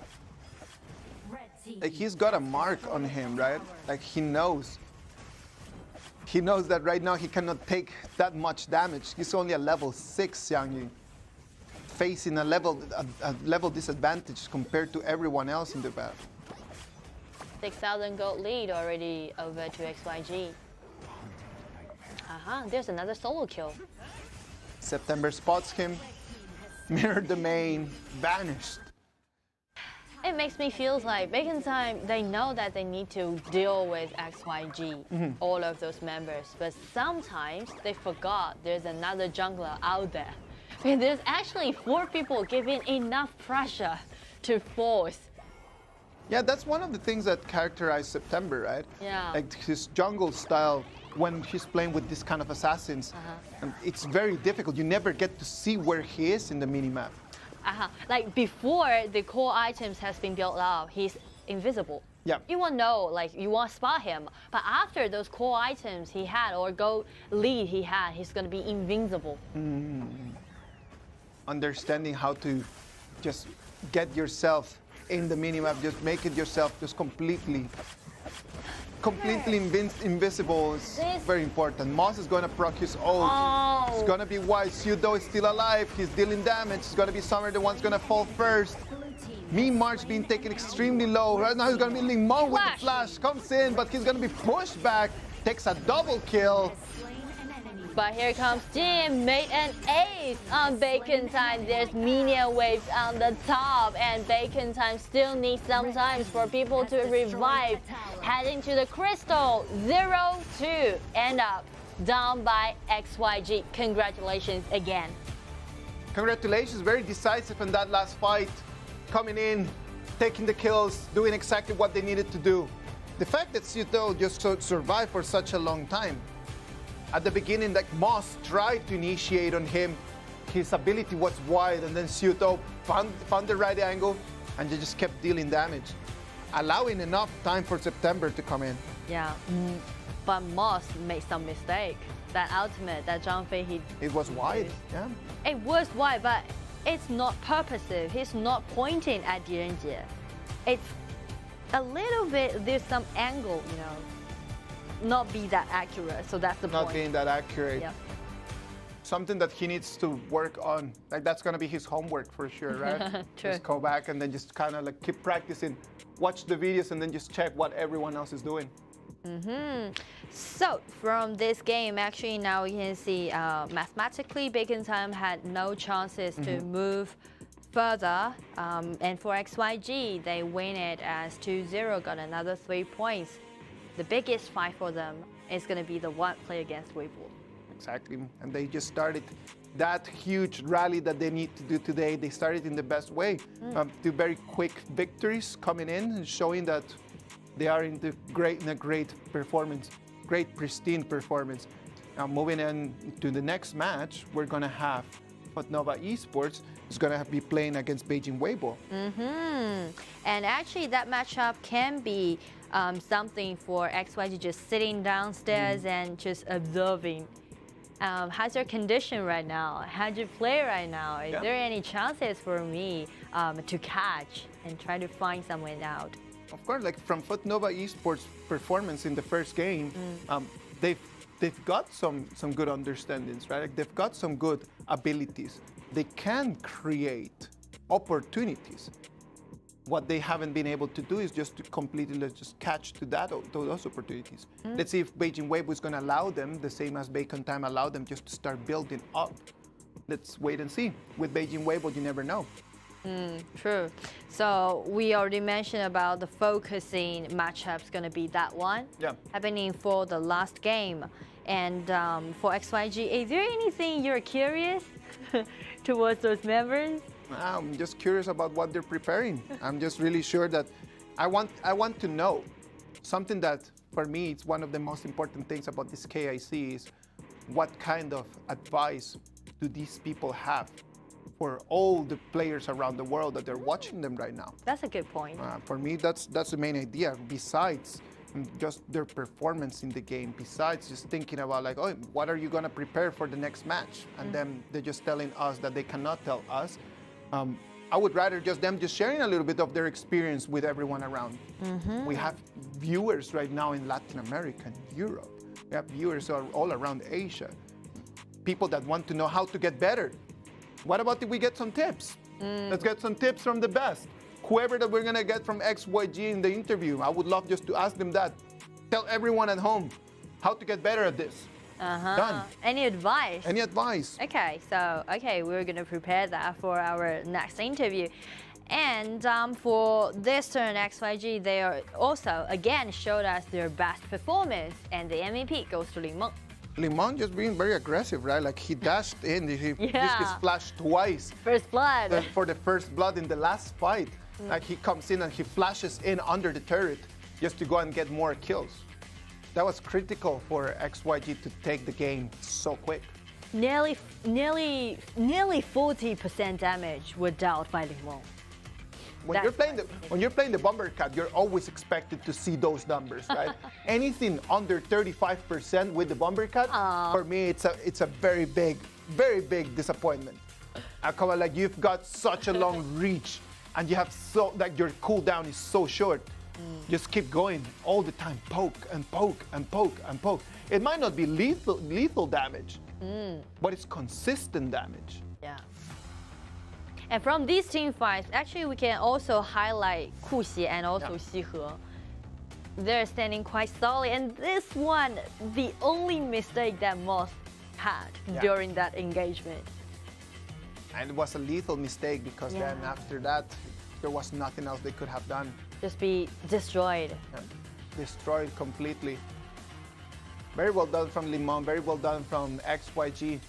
Like he's got a mark on him, right? Like he knows. He knows that right now he cannot take that much damage. He's only a level 6 TianYun, facing a level disadvantage compared to everyone else in the battle. 6,000 gold lead already over to XYG. There's another solo kill. September spots him, mirror the main, vanished. It makes me feel like back in time, they know that they need to deal with XYG, all of those members, but sometimes they forgot there's another jungler out there. And there's actually 4 people giving enough pressure to force. Yeah, that's one of the things that characterize September, right? Yeah. Like his jungle style when he's playing with this kind of assassins. And it's very difficult. You never get to see where he is in the minimap. Like before the core items has been built up, he's invisible. Yeah. You won't know, like you won't spot him. But after those core items he had or gold lead he had, he's gonna be invincible. Understanding how to just get yourself in the minimap, just make it yourself just completely invisible is very important. Moss is going to proc his ult. It's going to be wide. Xiao is still alive. He's dealing damage. It's going to be Summer, the one's going to fall first. March being taken extremely low. Right now he's going to be Ling with the flash. Comes in, but he's going to be pushed back. Takes a double kill. But here comes Jim, made an ace on Bacon Time. There's minion waves on the top, and Bacon Time still needs some time for people to revive. Heading to the crystal, 0-2, end up down by XYG. Congratulations again. Congratulations, very decisive in that last fight. Coming in, taking the kills, doing exactly what they needed to do. The fact that Xiao just survived for such a long time. At the beginning, like Moss tried to initiate on him. His ability was wide, and then Xiao found the right angle, and they just kept dealing damage, allowing enough time for September to come in. Yeah, but Moss made some mistake. That ultimate, that Zhang Fei, it was wide, yeah. It was wide, but it's not purposive. He's not pointing at DRG. It's a little bit, there's some angle, you know. Not be that accurate, so that's the point. Not being that accurate. Yep. Something that he needs to work on. Like that's gonna be his homework for sure, right? True. Just go back and then just kind of like keep practicing, watch the videos, and then just check what everyone else is doing. So from this game, actually now you can see mathematically, Bacon Time had no chances to move further, and for XYG, they win it as 2-0, got another 3 points. The biggest fight for them is going to be the one play against Weibo. Exactly, and they just started that huge rally that they need to do today. They started in the best way. 2 very quick victories coming in and showing that They are in a great performance, great pristine performance. Now moving on to the next match, we're gonna have FUTNOVA Esports is gonna be playing against Beijing Weibo. And actually that matchup can be something for XYG just sitting downstairs and just observing. How's your condition right now? How'd you play right now? Is there any chances for me to catch and try to find someone out? Of course, like from FUTNOVA Esports performance in the first game, they've got some good understandings, right? Like they've got some good abilities. They can create opportunities. What they haven't been able to do is just to completely just catch to those opportunities. Let's see if Beijing Weibo is going to allow them, the same as Bacon Time allowed them, just to start building up. Let's wait and see. With Beijing Weibo, you never know. True. So we already mentioned about the focusing matchups going to be that one happening for the last game. And for XYG, is there anything you're curious towards those members? I'm just curious about what they're preparing. I'm just really sure that I want to know something that for me it's one of the most important things about this KIC is what kind of advice do these people have for all the players around the world that they're watching them right now. That's a good point. For me, that's the main idea. Besides just their performance in the game, besides just thinking about like, oh, what are you gonna prepare for the next match? And then they're just telling us that they cannot tell us. I would rather just them just sharing a little bit of their experience with everyone around. We have viewers right now in Latin America and Europe. We have viewers all around Asia. People that want to know how to get better. What about if we get some tips? Let's get some tips from the best. Whoever that we're gonna get from XYG in the interview, I would love just to ask them that. Tell everyone at home how to get better at this. Done. Any advice? Any advice? Okay, so we're gonna prepare that for our next interview. And for this turn, XYG, they are also again showed us their best performance, and the MVP goes to Ling. Ling just being very aggressive, right? Like he dashed in, he just flashed twice. First blood. For the first blood in the last fight. Like he comes in and he flashes in under the turret just to go and get more kills. That was critical for XYG to take the game so quick. Nearly 40% damage were dealt by Ling. When you're playing the Bomber Cat, you're always expected to see those numbers, right? Anything under 35% with the Bomber Cat, for me, it's a very big disappointment. I call it like you've got such a long reach, and you have your cooldown is so short. Just keep going all the time, poke and poke and poke and poke. It might not be lethal damage, but it's consistent damage. Yeah. And from these team fights, actually we can also highlight Kuxi and also Xihe. They're standing quite solid, and this one, the only mistake that Moss had during that engagement. And it was a lethal mistake because then after that, there was nothing else they could have done. Just be destroyed. Yeah. Destroyed completely. Very well done from Ling, very well done from XYG.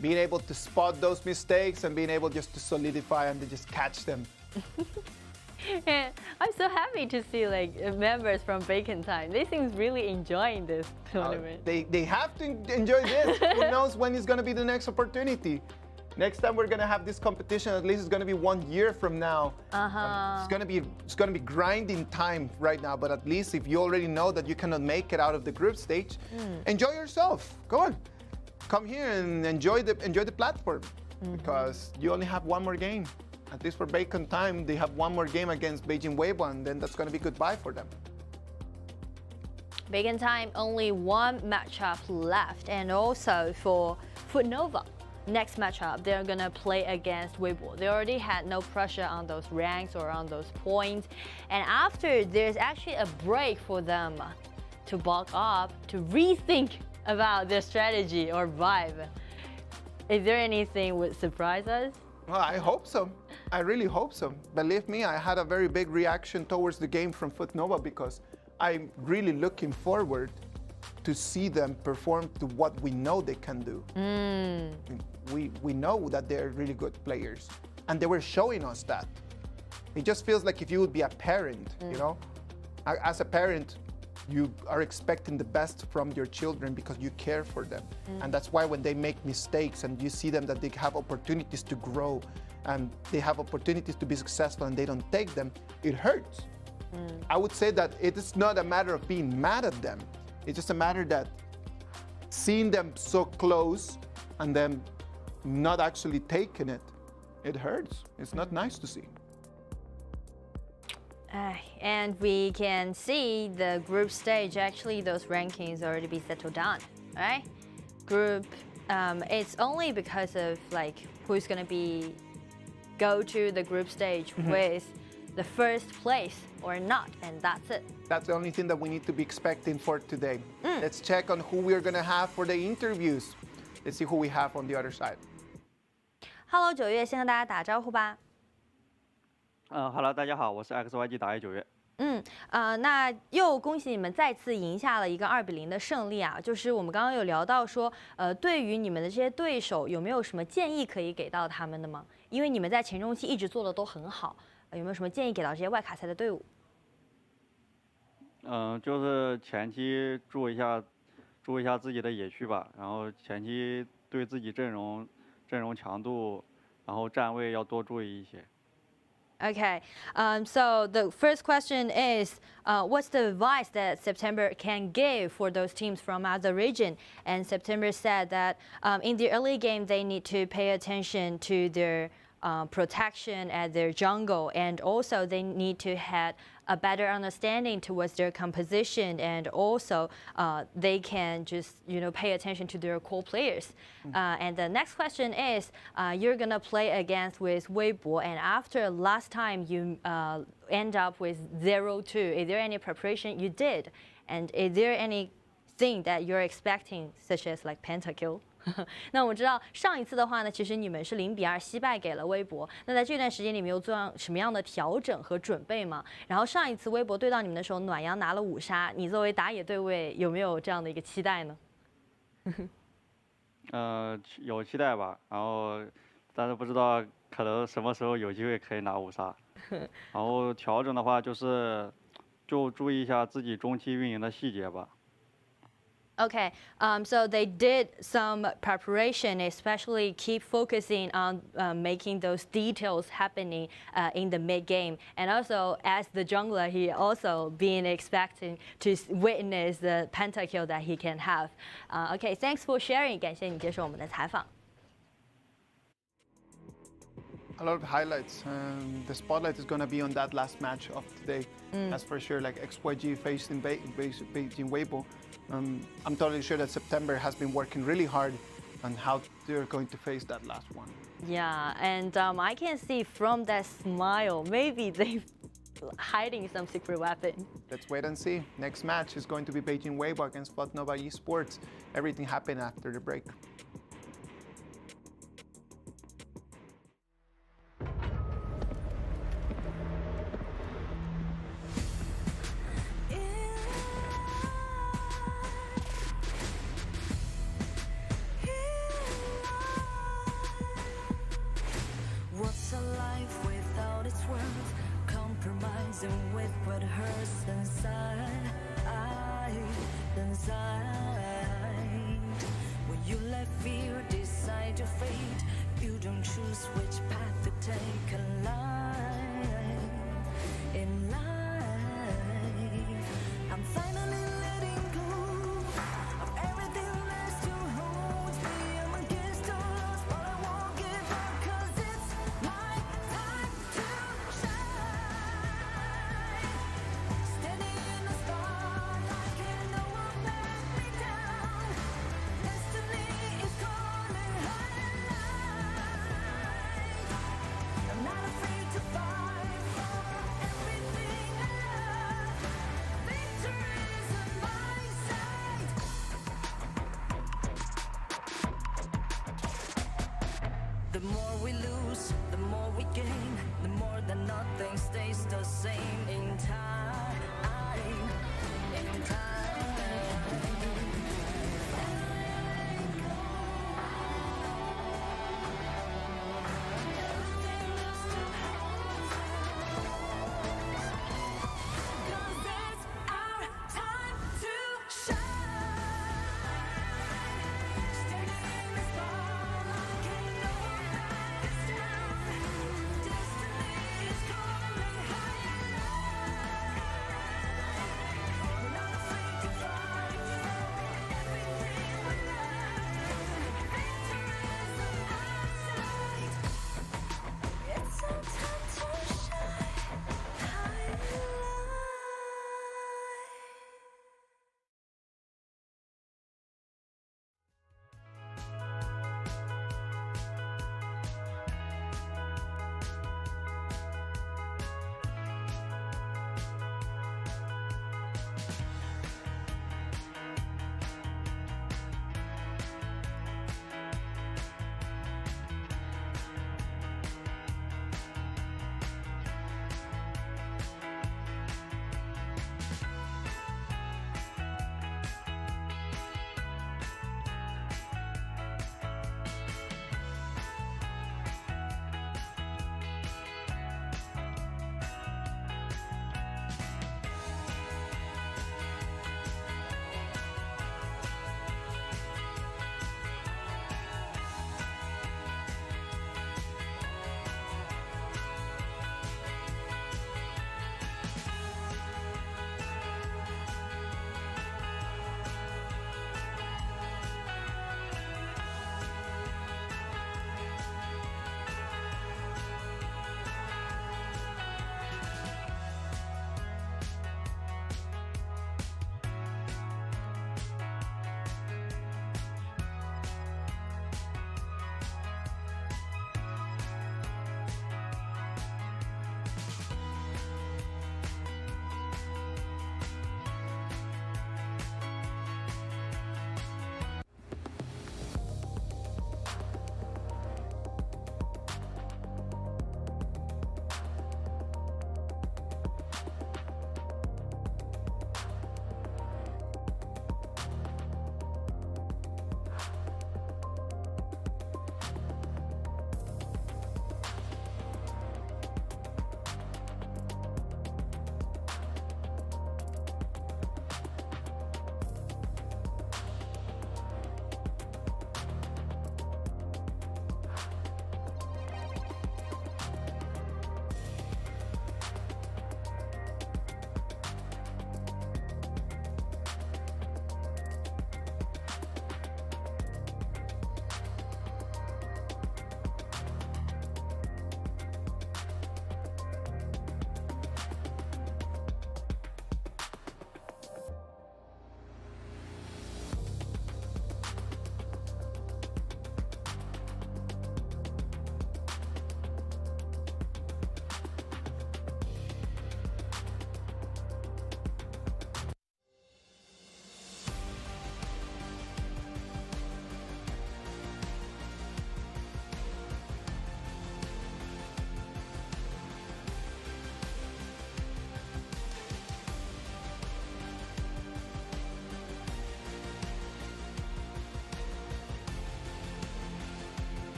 Being able to spot those mistakes and being able just to solidify and to just catch them. And I'm so happy to see like members from Bacon Time. They seem really enjoying this tournament. They have to enjoy this. Who knows when is going to be the next opportunity? Next time we're going to have this competition, at least it's going to be 1 year from now. It's going to be grinding time right now, but at least if you already know that you cannot make it out of the group stage, enjoy yourself. Go on. Come here and enjoy the platform because you only have one more game. At least for Bacon Time, they have one more game against Beijing Weibo, and then that's going to be goodbye for them. Bacon Time, only one matchup left, and also for FUTNOVA, next matchup, they're going to play against Weibo. They already had no pressure on those ranks or on those points, and after there's actually a break for them to bulk up, to rethink about their strategy or vibe. Is there anything would surprise us? Well, I hope so. I really hope so. Believe me, I had a very big reaction towards the game from FUTNOVA because I'm really looking forward to see them perform to what we know they can do. We know that they're really good players, and they were showing us that. It just feels like if you would be a parent, you know, As a parent, you are expecting the best from your children because you care for them. And that's why when they make mistakes and you see them that they have opportunities to grow and they have opportunities to be successful and they don't take them, it hurts. I would say that it is not a matter of being mad at them. It's just a matter that seeing them so close and them not actually taking it, it hurts. It's not nice to see. And we can see the group stage, actually those rankings already be settled down, right? Group, it's only because of like who's gonna be go to the group stage with the first place or not, and that's it. That's the only thing that we need to be expecting for today. Let's check on who we're gonna have for the interviews. Let's see who we have on the other side. Hello， 9月，先和大家打招呼吧。Hello， 大家好，我是 XYG 打野9月。那又恭喜你们再次赢下了一个2-0的胜利啊！就是我们刚刚有聊到说，对于你们的这些对手，有没有什么建议可以给到他们的吗？因为你们在前中期一直做的都很好，有没有什么建议给到这些外卡赛的队伍？就是前期注意一下自己的野区吧，然后前期对自己阵容强度，然后站位要多注意一些。Okay, so the first question is, what's the advice that September can give for those teams from other region? And September said that in the early game, they need to pay attention to their protection at their jungle, and also they need to have a better understanding towards their composition, and also they can just pay attention to their core players. And the next question is, you're gonna play against with Weibo, and after last time you end up with 0-2. Is there any preparation you did, and is there anything that you're expecting, such as like pentakill? 那我知道上一次的话呢，其实你们是0-2惜败给了微博。那在这段时间里面有做什么样的调整和准备吗？然后上一次微博对到你们的时候，暖阳拿了5杀，你作为打野对位有没有这样的一个期待呢？有期待吧，然后但是不知道可能什么时候有机会可以拿5杀。然后调整的话就注意一下自己中期运营的细节吧。Okay, so they did some preparation, especially keep focusing on making those details happening in the mid game. And also, as the jungler, he also being expecting to witness the pentakill that he can have. Okay, thanks for sharing. 感谢你接受我们的采访。A lot of highlights. The spotlight is going to be on that last match of today. That's for sure. Like XYG facing Beijing Weibo. I'm totally sure that September has been working really hard on how they're going to face that last one. Yeah, and I can see from that smile, maybe they're hiding some secret weapon. Let's wait and see. Next match is going to be Beijing Weibo against FUTNOVA Esports. Everything happened after the break. What's a life without its worth? Compromising with what hurts inside. When you let fear decide your fate, you don't choose which path to take in life. I'm finally letting go of everything that still holds me. I'm against the odds, but I won't give up, 'cause it's my time to shine. Standing in the spotlight, can't no one let me down. Destiny is calling high night. I'm not afraid to fight for everything I love. Victory is in my sight. The more we lose, the more we gain. The more that nothing stays the same in time. Cause it's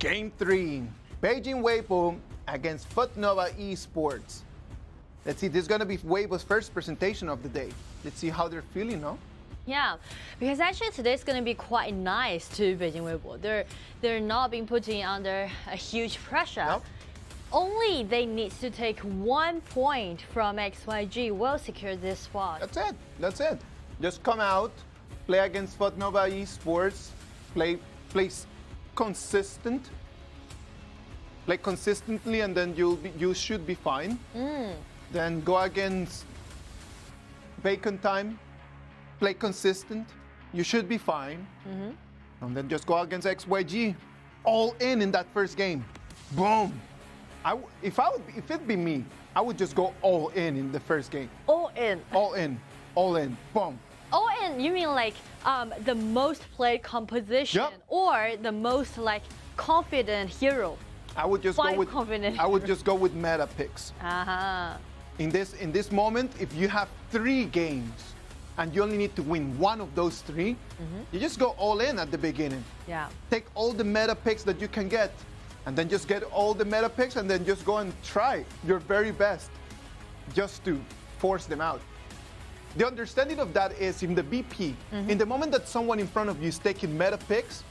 Game 3, Beijing Weibo against FUTNOVA Esports. Let's see, this is going to be Weibo's first presentation of the day. Let's see how they're feeling, no? Yeah, because actually today's going to be quite nice to Beijing Weibo. They're not being put under a huge pressure. Nope. Only they need to take 1 point from XYG will secure this spot. That's it. That's it. Just come out, play against FUTNOVA Esports, play consistent. Play consistently, and then you should be fine. Then go against Bacon Time, play consistent, you should be fine. And then just go against XYG, all in that first game. Boom. If it'd be me, I would just go all in the first game. All in. All in. All in. Boom. All in, you mean like the most played composition or the most like confident hero? I would just go with meta picks. In this moment, if you have 3 games and you only need to win 1 of those 3, you just go all in at the beginning. Yeah. Take all the meta picks that you can get, and then just get all the meta picks, and then just go and try your very best just to force them out. The understanding of that is in the BP, in the moment that someone in front of you is taking meta picks,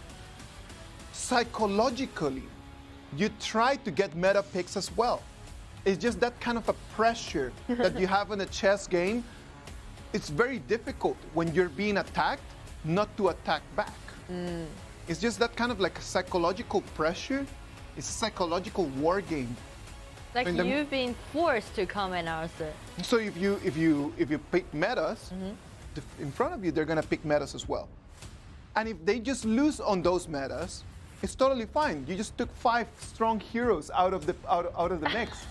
psychologically, you try to get meta picks as well. It's just that kind of a pressure that you have in a chess game. It's very difficult when you're being attacked not to attack back. It's just that kind of like psychological pressure. It's a psychological war game. Like you've been forced to come and answer. So if you pick metas, in front of you they're gonna pick metas as well. And if they just lose on those metas, it's totally fine. You just took 5 strong heroes out of the mix.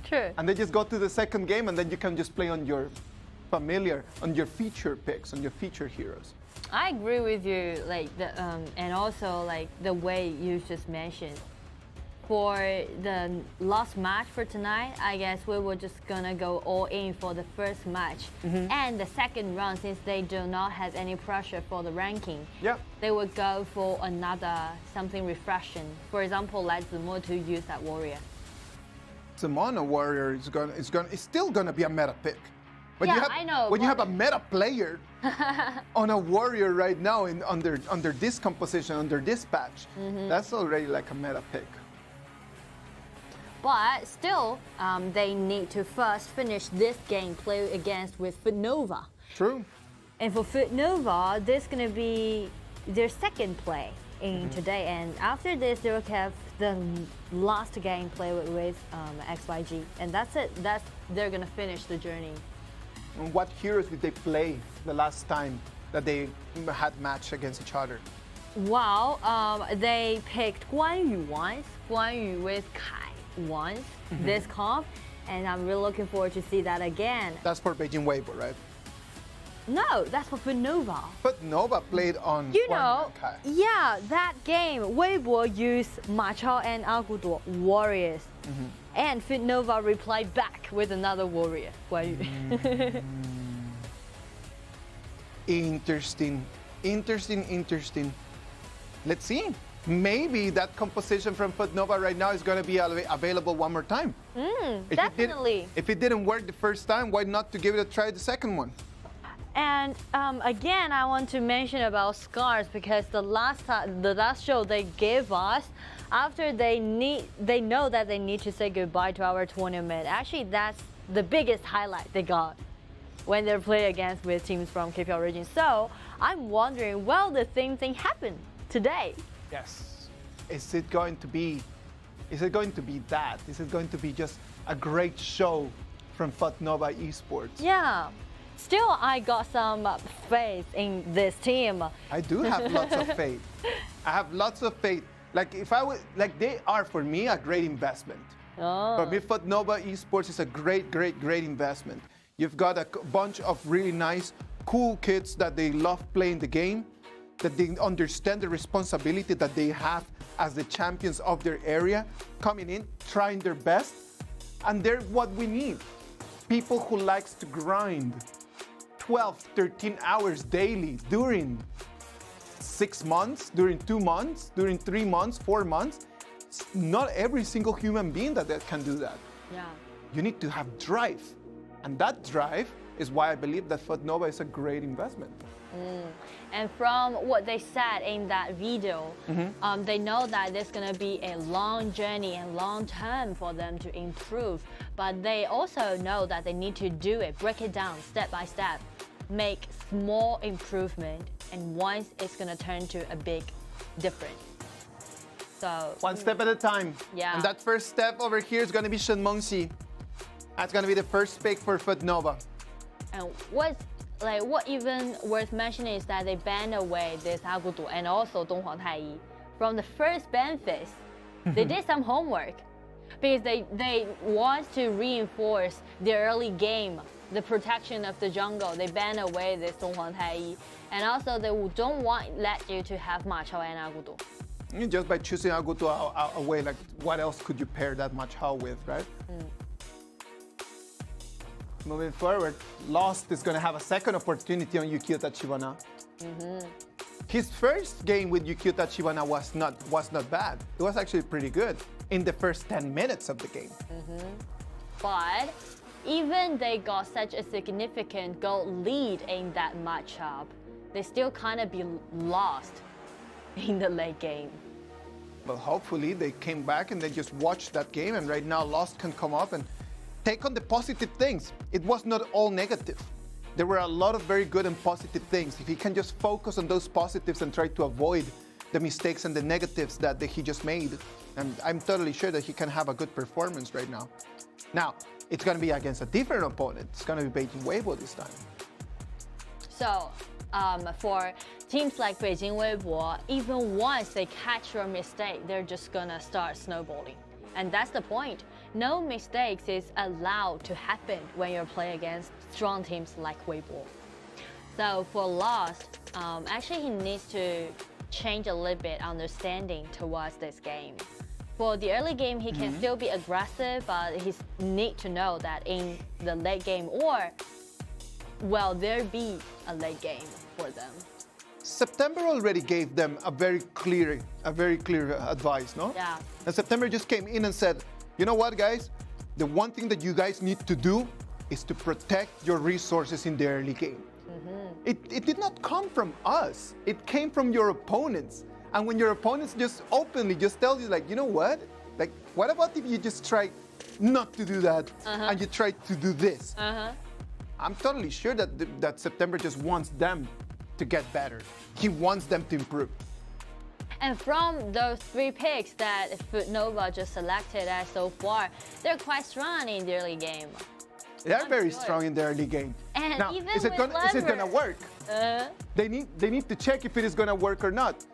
True. And they just go to the second game, and then you can just play on your familiar, on your feature picks, on your feature heroes. I agree with you, like and also like the way you just mentioned. For the last match for tonight, I guess we were just gonna go all in for the first match. And the second round, since they do not have any pressure for the ranking, they would go for another something refreshing. For example, like Zemo to use that warrior. Zemo warrior is still gonna be a meta pick. But I know. When you have a meta player on a warrior right now under this composition, under this patch, that's already like a meta pick. But still, they need to first finish this game play against with FUTNOVA. True. And for FUTNOVA, this is going to be their second play in today. And after this, they will have the last game play with XYG. And that's it. They're going to finish the journey. And what heroes did they play the last time that they had matched against each other? Wow, they picked Guan Yu with Kai once, this comp, and I'm really looking forward to see that again. That's for Beijing Weibo, right? No, that's for FUTNOVA. FUTNOVA played on Kai. Yeah, that game, Weibo used Ma Chao and Agudo, warriors. And FUTNOVA replied back with another warrior, Guan Yu. Interesting. Let's see. Maybe that composition from FUTNOVA right now is going to be available one more time. Definitely. If it didn't work the first time, why not to give it a try the second one? And again, I want to mention about Scars because the last show they gave us, after they know that they need to say goodbye to our tournament. Actually, that's the biggest highlight they got when they play against with teams from KPL region. So I'm wondering, will the same thing happen today? Yes. Is it going to be that? Is it going to be just a great show from FUTNOVA Esports? Yeah. Still, I got some faith in this team. I do have lots of faith. I have lots of faith. Like they are for me a great investment. For me, FUTNOVA Esports is a great investment. You've got a bunch of really nice, cool kids that they love playing the game, that they understand the responsibility that they have as the champions of their area, coming in, trying their best, and they're what we need. People who likes to grind 12, 13 hours daily during 6 months, during 2 months, during 3 months, 4 months, not every single human being that can do that. Yeah. You need to have drive. And that drive is why I believe that FUTNOVA is a great investment. And from what they said in that video, they know that there's going to be a long journey and long term for them to improve. But they also know that they need to do it, break it down step by step, make small improvement, and once it's going to turn to a big difference. So one step at a time. Yeah. And that first step over here is going to be Shen Mengxi. That's going to be the first pick for FUTNOVA. And what even worth mentioning is that they banned away this Agudu and also Donghuang Taiyi from the first ban phase. They did some homework because they want to reinforce the early game, the protection of the jungle. They banned away this Donghuang Taiyi, and also they don't let you to have Ma Chao and Agudu. Just by choosing Agudu away, like what else could you pair that Ma Chao with, right? Moving forward, Lost is going to have a second opportunity on Yukio Tachibana. His first game with Yukio Tachibana was not bad. It was actually pretty good in the first 10 minutes of the game. But even they got such a significant goal lead in that matchup, they still kind of be lost in the late game. Well, hopefully they came back and they just watched that game, and right now Lost can come up and take on the positive things. It was not all negative. There were a lot of very good and positive things. If he can just focus on those positives and try to avoid the mistakes and the negatives that he just made, and I'm totally sure that he can have a good performance right now. Now, it's going to be against a different opponent. It's going to be Beijing Weibo this time. So, for teams like Beijing Weibo, even once they catch your mistake, they're just going to start snowballing. And that's the point. No mistakes is allowed to happen when you're playing against strong teams like Weibo. So for Lost, actually he needs to change a little bit understanding towards this game. For the early game, he can still be aggressive, but he need to know that in the late game, or will there be a late game for them? September already gave them a very clear advice, no? Yeah. And September just came in and said, you know what, guys? The one thing that you guys need to do is to protect your resources in the early game. It did not come from us. It came from your opponents. And when your opponents just openly just tell you, like, you know what? Like, what about if you just try not to do that and you try to do this? I'm totally sure that September just wants them to get better. He wants them to improve. And from those 3 picks that FUTNOVA just selected as so far, they're quite strong in the early game. They are very strong in the early game. And now, even is it gonna work? They need to check if it is gonna work or not.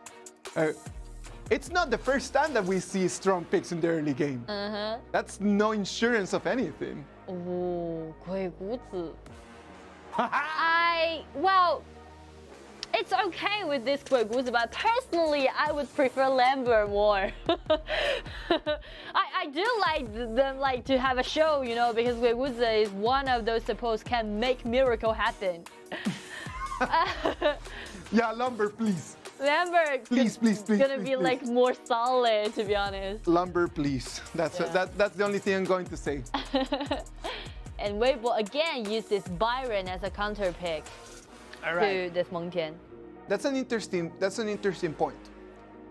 It's not the first time that we see strong picks in the early game. That's no insurance of anything. Oh, 鬼谷子. Well, it's okay with this 鬼谷子, but personally, I would prefer Lambert more. I do like them to have a show, you know, because 鬼谷子 is one of those supposed can make miracle happen. Yeah, Lumber, please. Lambert, please, gonna be like more solid, to be honest. Lumber, please. That's the only thing I'm going to say. And Weibo again used this Byron as a counter pick to this Meng Tian. That's an interesting point.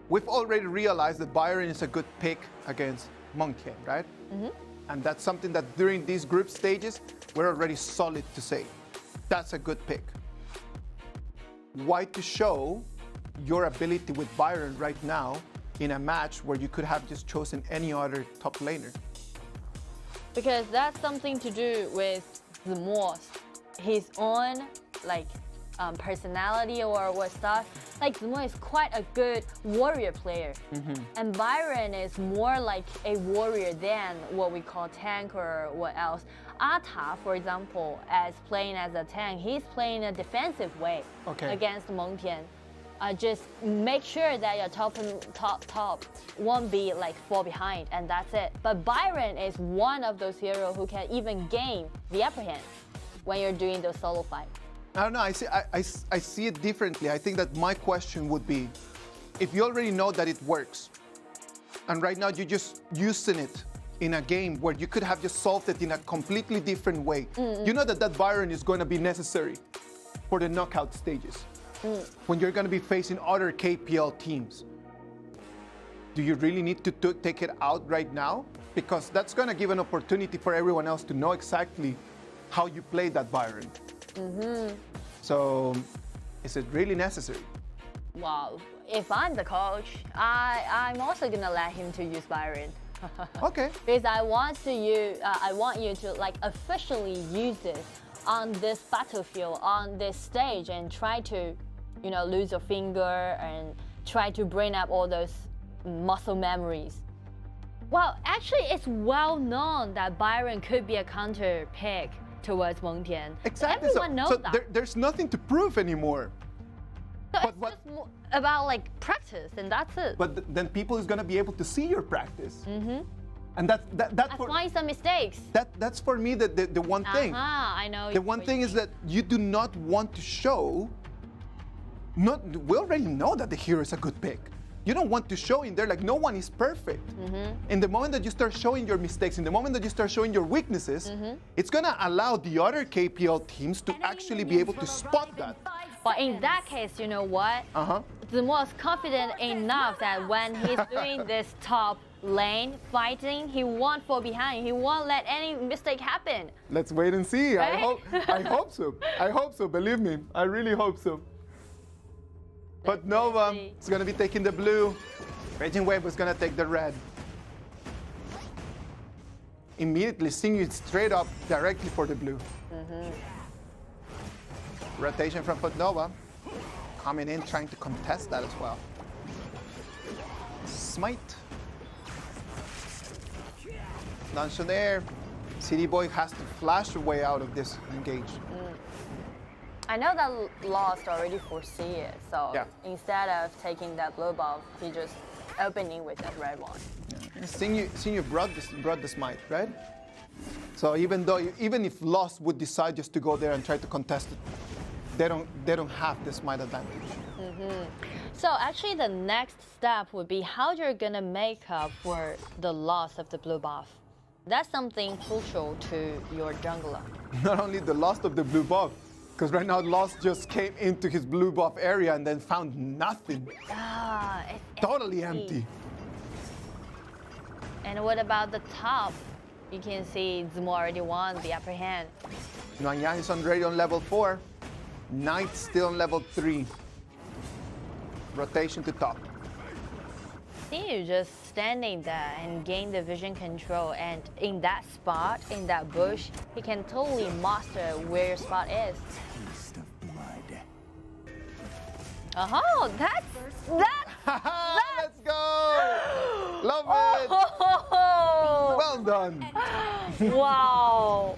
We've already realized that Byron is a good pick against Meng Tian, right? And that's something that during these group stages we're already solid to say. That's a good pick. Why to show your ability with Byron right now in a match where you could have just chosen any other top laner? Because that's something to do with the Moss, his own personality or what stuff. Like Zemo is quite a good warrior player, and Byron is more like a warrior than what we call tank or what else. Ata, for example, as playing as a tank, he's playing a defensive way against Meng Tian. Just make sure that your top won't be fall behind, and that's it. But Byron is one of those heroes who can even gain the upper hand when you're doing those solo fights. I don't know, I see it differently. I think that my question would be, if you already know that it works, and right now you're just using it in a game where you could have just solved it in a completely different way. You know that that Byron is going to be necessary for the knockout stages when you're going to be facing other KPL teams. Do you really need to take it out right now? Because that's going to give an opportunity for everyone else to know exactly how you play that Byron. So, is it really necessary? Wow, if I'm the coach, I'm also gonna let him to use Byron. Okay. Because I want you to like officially use it on this battlefield, on this stage, and try to, you know, lose your finger and try to bring up all those muscle memories. Well, actually, it's well known that Byron could be a counter pick towards Wang Tian. Exactly. Everyone knows that. There's nothing to prove anymore. So it's just about like practice, and that's it. But then people is gonna be able to see your practice. And that's for find some mistakes. That's for me the one thing. I know. The one thing is that you do not want to show. We already know that the hero is a good pick. You don't want to show in there like no one is perfect. In the moment that you start showing your mistakes, in the moment that you start showing your weaknesses, it's gonna allow the other KPL teams to actually be able to spot that. But in that case, you know what? Zimu is confident enough that when he's doing this top lane fighting, he won't fall behind. He won't let any mistake happen. Let's wait and see. Right? I hope so. I hope so. Believe me, I really hope so. But Nova is going to be taking the blue. Beijing Wave is going to take the red. Immediately seeing you straight up directly for the blue. Rotation from FUTNOVA. Coming in, trying to contest that as well. Smite. Launch in there. CD Boy has to flash away out of this engage. I know that Lost already foresee it, so instead of taking that blue buff, he just opening with that red one. Seeing you brought the smite, right? So even if Lost would decide just to go there and try to contest it, they don't have the smite advantage. So actually the next step would be how you're gonna make up for the loss of the blue buff. That's something crucial to your jungler. Not only the loss of the blue buff, because right now Lost just came into his blue buff area and then found nothing. It's totally empty. And what about the top? You can see Zimu already won the upper hand. Yang is already on level 4. Knight still on level 3. Rotation to top. See you just standing there and gain the vision control, and in that spot, in that bush, he can totally master where your spot is. Taste of blood. Oh, that's Let's go! Love it! Well done. Wow.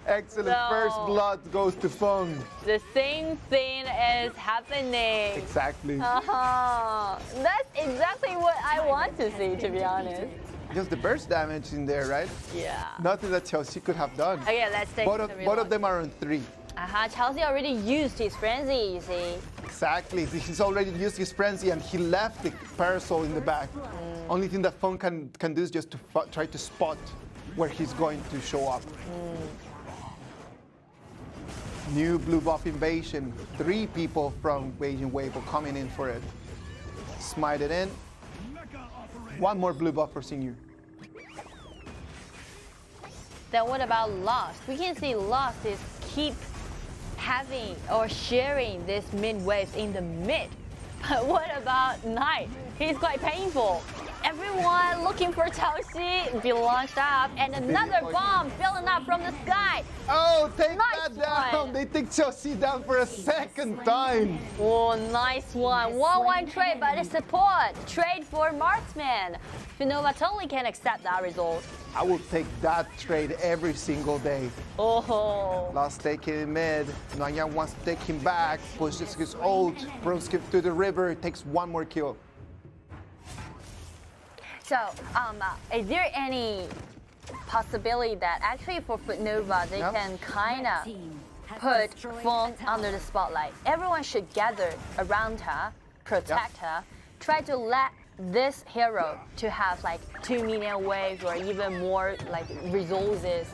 Excellent. No. First blood goes to Feng. The same thing is happening. Exactly. That's exactly what I want to see, to be honest. Just the burst damage in there, right? Yeah. Nothing that Chelsea could have done. Okay, let's take both of them are on 3. Chelsea already used his frenzy, you see. Exactly. He's already used his frenzy and he left the parasol in the back. Only thing that Feng can do is just to try to spot where he's going to show up. New blue buff invasion. 3 people from Beijing Wave are coming in for it. Smite it in. 1 more blue buff for Senior. Then what about Lost? We can see Lost is keep having or sharing this mid waves in the mid. But what about Knight? He's quite painful. Everyone looking for Chelsea be launched up, and another bomb filling up from the sky. Oh, take that down. They take Chelsea down for a second time. Oh, nice one. 1-1 trade, but it's support. Trade for marksman. FUTNOVA totally can accept that result. I will take that trade every single day. Oh. Lost taking him mid. Yang wants to take him back, pushes his ult, brings him to the river, takes 1 more kill. So, is there any possibility that actually for FUTNOVA they can kind of put Feng under the spotlight? Everyone should gather around her, protect her, try to let this hero to have like 2 million waves or even more like resources,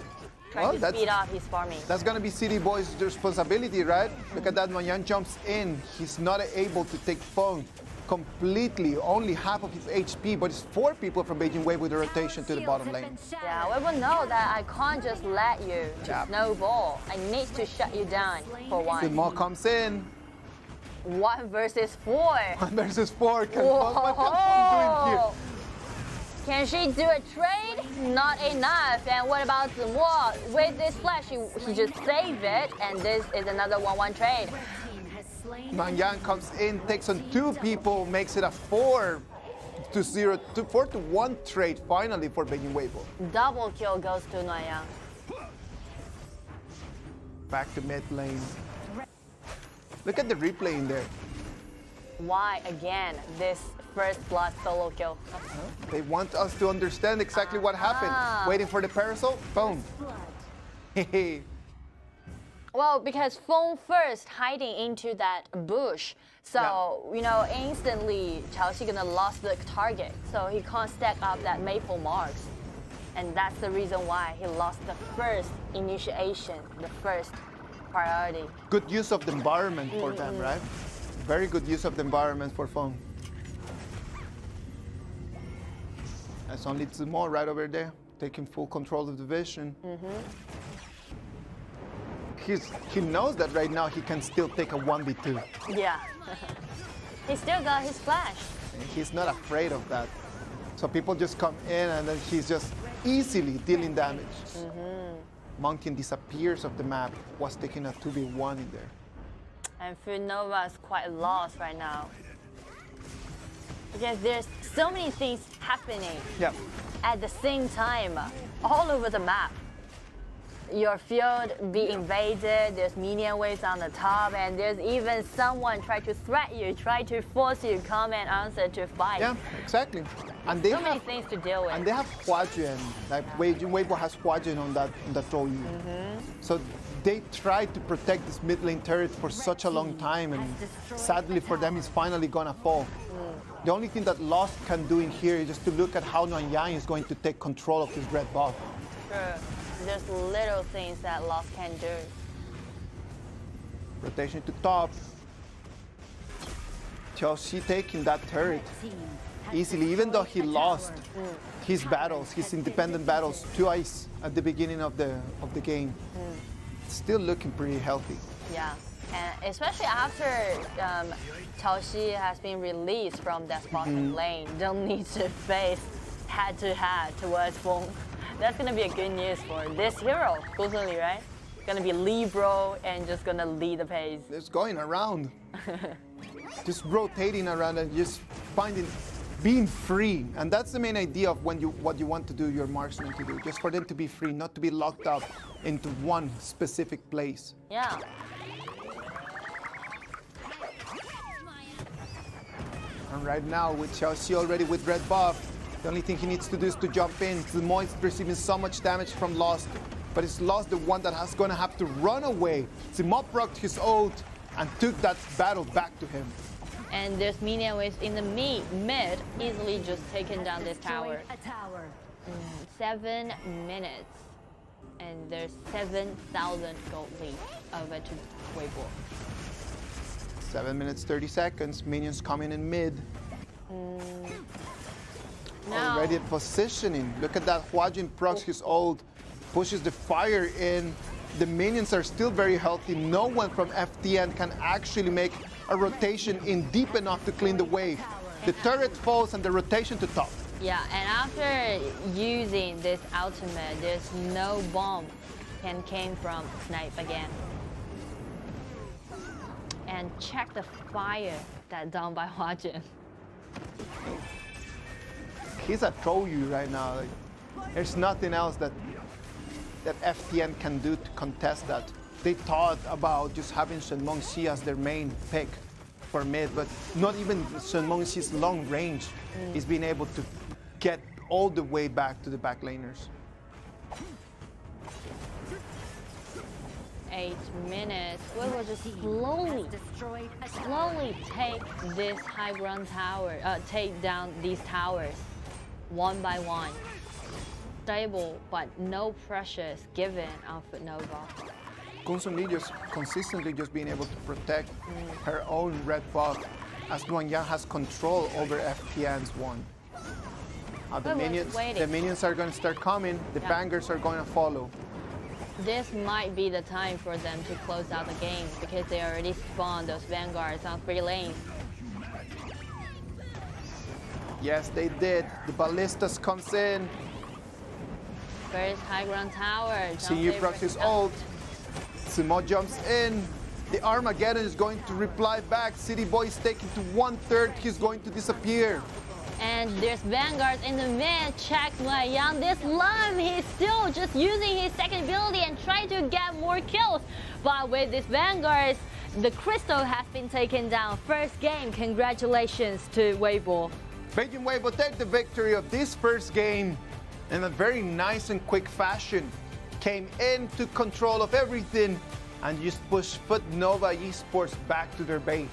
trying to speed up his farming. That's gonna be City Boy's responsibility, right? Look at that, when Yang jumps in, he's not able to take Feng completely, only half of his HP, but it's 4 people from Beijing Wave with the rotation to the bottom lane. Yeah, we will know that I can't just let you to snowball. I need to shut you down for one. Simo comes in. 1 versus 4. 1 versus 4. What can Feng do here? Can she do a trade? Not enough. And what about Zimo? With this flash, he just saved it, and this is another 1-1 trade. Yang comes in, takes on 2 people, makes it a 4-1 trade finally for Beijing Weibo. Double kill goes to Yang. Back to mid lane. Look at the replay in there. Why again this first blood solo kill? They want us to understand exactly what happened. Waiting for the parasol, boom. Hey. Well, because Feng first hiding into that bush, so you know instantly Xiao gonna lost the target, so he can't stack up that maple marks, and that's the reason why he lost the first initiation, the first priority. Good use of the environment for them, right? Very good use of the environment for Feng. That's only Zimo right over there, taking full control of the vision. He knows that right now he can still take a 1v2. Yeah. He still got his flash. And he's not afraid of that. So people just come in and then he's just easily dealing damage. Mountain disappears off the map, was taking a 2v1 in there. And FUTNOVA is quite lost right now. Because there's so many things happening at the same time, all over the map. Your field be invaded, there's minion waves on the top, and there's even someone try to threat you, try to force you come and answer to fight. Yeah, exactly. And they so many things to deal with. And they have Huajun, like Weibo has Huajun on that throw you. So they tried to protect this mid lane turret for such a long time, and sadly for them, it's finally gonna fall. The only thing that Lost can do in here is just to look at how Yang is going to take control of his red buff. Sure. There's little things that Lost can do. Rotation to top. Xiao taking that turret easily, even though he lost his battles, his independent battles twice at the beginning of the game. Still looking pretty healthy. Yeah, and especially after Xiao has been released from that bottom lane, don't need to face head-to-head towards Wang. That's gonna be a good news for this hero, personally, right? Gonna be liberal and just gonna lead the pace. Just going around, just rotating around and just being free. And that's the main idea of what you want to do, your marksman to do, just for them to be free, not to be locked up into one specific place. Yeah. And right now with Xiao already with red buff, the only thing he needs to do is to jump in. Zimo is receiving so much damage from Lost, but it's Lost the one that has gonna have to run away. Zimo procced his ult and took that battle back to him. And there's minion waves in the mid, easily just taking down this tower. 7 minutes, and there's 7,000 gold lead over to Weibo. 7 minutes, 30 seconds, minions coming in mid. Already at positioning. Look at that. Huajin procs his ult, pushes the fire in. The minions are still very healthy. No one from FTN can actually make a rotation in deep enough to clean the wave. The turret falls and the rotation to top. Yeah, and after using this ultimate, there's no bomb can came from Snipe again. And check the fire that done by Huajin. He's a throw you right now. Like, there's nothing else that FTN can do to contest that. They thought about just having Shenmeng Xi as their main pick for mid, but not even Shenmeng Xi's long range is being able to get all the way back to the back laners. 8 minutes, we will just slowly take this high ground tower, take down these towers one by one. Stable, but no pressure is given on FUTNOVA. Kuang just consistently just being able to protect her own red buff as Wang has control over FTN's one. The minions are going to start coming, the bangers are going to follow. This might be the time for them to close out the game because they already spawned those vanguards on 3 lanes. Yes, they did. The ballistas comes in. First high ground tower. CU proxies ult. Simo jumps in. The Armageddon is going to reply back. City Boy is taken to 1/3. He's going to disappear. And there's vanguards in the mid. Check Yang. This Lam, he's still just using his second ability and trying to get more kills. But with this vanguards, the crystal has been taken down. First game. Congratulations to Weibo. Beijing Weibo take the victory of this first game in a very nice and quick fashion. Came in, took control of everything, and just pushed FUTNOVA Esports back to their base.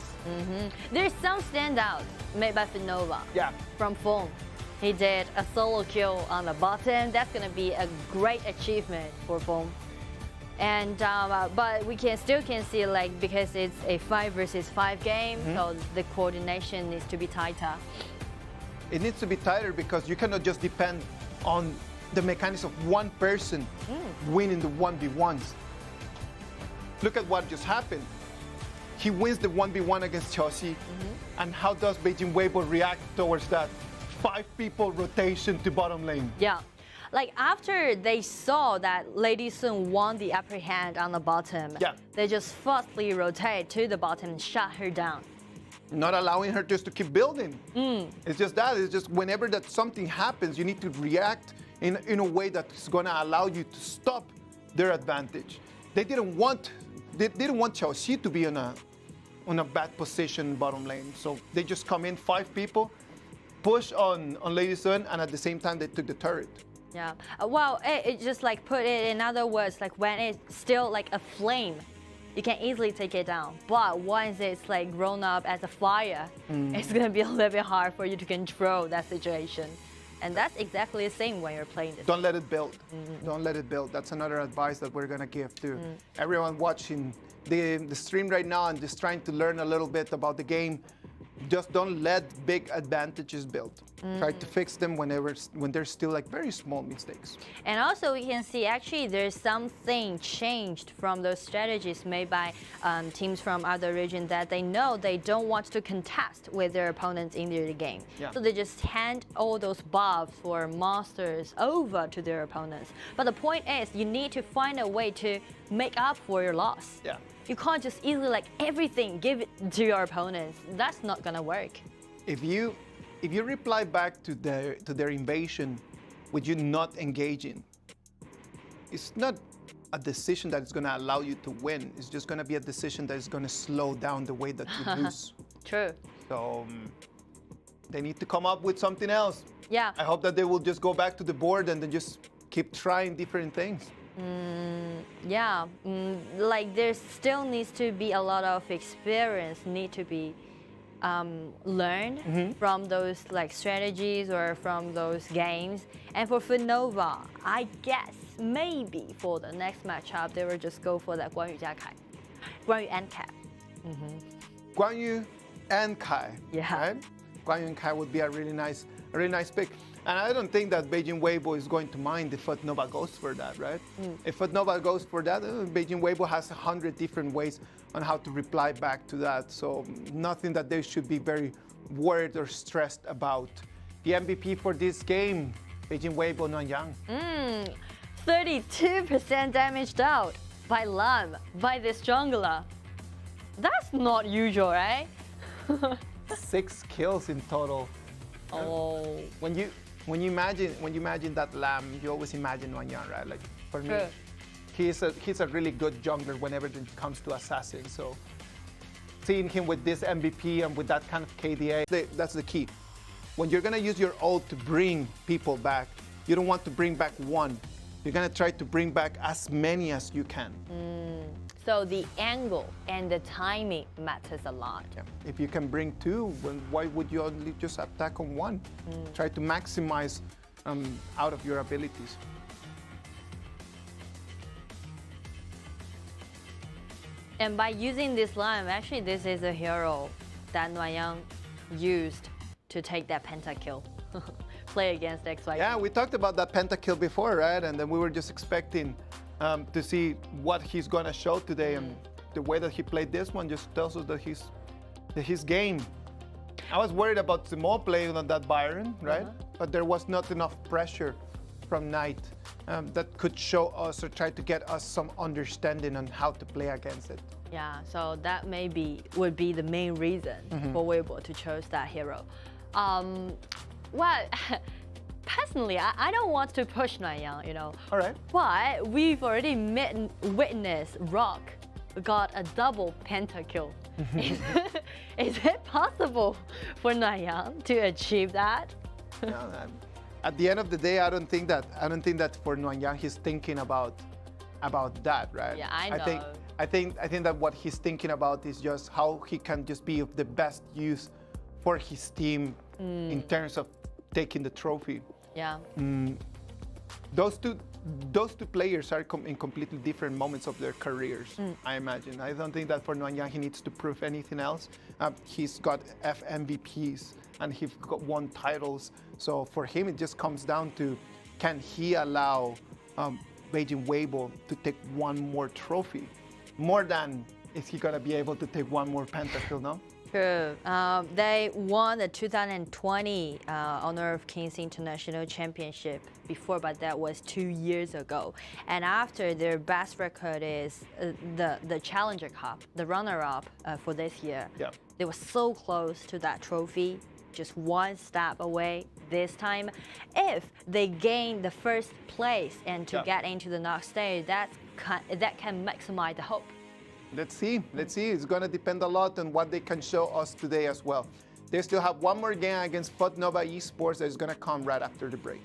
There's some standouts made by FUTNOVA. Yeah. From Feng. He did a solo kill on the bottom. That's going to be a great achievement for Feng. And but we still can see, like, because it's a 5 versus 5 game, so the coordination needs to be tighter. It needs to be tighter because you cannot just depend on the mechanics of one person winning the 1v1s. Look at what just happened. He wins the 1v1 against Chelsea, and how does Beijing Weibo react towards that? 5 people rotation to bottom lane. Yeah. Like, after they saw that Lady Sun won the upper hand on the bottom, they just firstly rotate to the bottom and shut her down. Not allowing her just to keep building. It's just that. It's just whenever that something happens, you need to react in a way that's going to allow you to stop their advantage. They didn't want Chelsea to be on a bad position bottom lane, so they just come in 5 people, push on Lady Sun, and at the same time they took the turret. Yeah. Well, it just, like, put it in other words, like, when it's still like a flame, you can easily take it down. But once it's, like, grown up as a fire, it's gonna be a little bit hard for you to control that situation. And that's exactly the same when you're playing this. Don't let it build. Don't let it build. That's another advice that we're gonna give to everyone watching the stream right now and just trying to learn a little bit about the game. Just don't let big advantages build. Try to fix them when they're still, like, very small mistakes. And also we can see actually there's something changed from those strategies made by teams from other regions that they know they don't want to contest with their opponents in the game. So they just hand all those buffs or monsters over to their opponents. But the point is you need to find a way to make up for your loss. You can't just easily, like, everything give it to your opponents. That's not gonna work. If you reply back to their invasion with you not engaging, it's not a decision that is gonna allow you to win. It's just gonna be a decision that is gonna slow down the way that you lose. True. So they need to come up with something else. Yeah. I hope that they will just go back to the board and then just keep trying different things. Like, there still needs to be a lot of experience need to be learned from those, like, strategies or from those games. And for FUTNOVA, I guess maybe for the next matchup they will just go for that Guan Yu and Kai. Guan Yu and Kai. Yeah. Right? Guan Yu and Kai would be a really nice pick. And I don't think that Beijing Weibo is going to mind if FUTNOVA goes for that, right? If FUTNOVA goes for that, Beijing Weibo has 100 different ways on how to reply back to that. So nothing that they should be very worried or stressed about. The MVP for this game, Beijing Weibo Nanyang. 32% damaged out by Lam, by this jungler. That's not usual, right? 6 kills in total. Oh. When you imagine that Lam, you always imagine Wang, right? Like, for me, he's a really good jungler whenever it comes to assassin. So seeing him with this MVP and with that kind of KDA, that's the key. When you're gonna use your ult to bring people back, you don't want to bring back one. You're gonna try to bring back as many as you can. So the angle and the timing matters a lot. Yeah. If you can bring two, why would you only just attack on one? Try to maximize out of your abilities. And by using this line, actually this is a hero that Yang used to take that pentakill. Play against XYZ. Yeah, we talked about that pentakill before, right? And then we were just expecting to see what he's gonna show today, and the way that he played this one just tells us that he's game. I was worried about Simone playing on that Byron, right? But there was not enough pressure from Knight that could show us or try to get us some understanding on how to play against it. Yeah, so that would be the main reason for Weibo to choose that hero. Well, personally, I don't want to push Yang, you know. All right. But we've already witnessed Rock got a double pentakill. Is it possible for Yang to achieve that? No, at the end of the day, I don't think that for Yang he's thinking about that, right? Yeah, I know. I think that what he's thinking about is just how he can just be of the best use for his team in terms of taking the trophy. Yeah. Those two players are in completely different moments of their careers, I imagine. I don't think that for Yang he needs to prove anything else. He's got FMVPs and he's won titles. So for him, it just comes down to, can he allow Beijing Weibo to take one more trophy? More than, is he gonna be able to take one more pentakill, no? True. They won the 2020 Honor of Kings International Championship before, but that was 2 years ago. And after, their best record is the Challenger Cup, the runner-up for this year. Yeah. They were so close to that trophy, just one step away this time. If they gain the first place and to get into the next stage, that can maximize the hope. Let's see. It's going to depend a lot on what they can show us today as well. They still have one more game against FUTNOVA Esports that is going to come right after the break.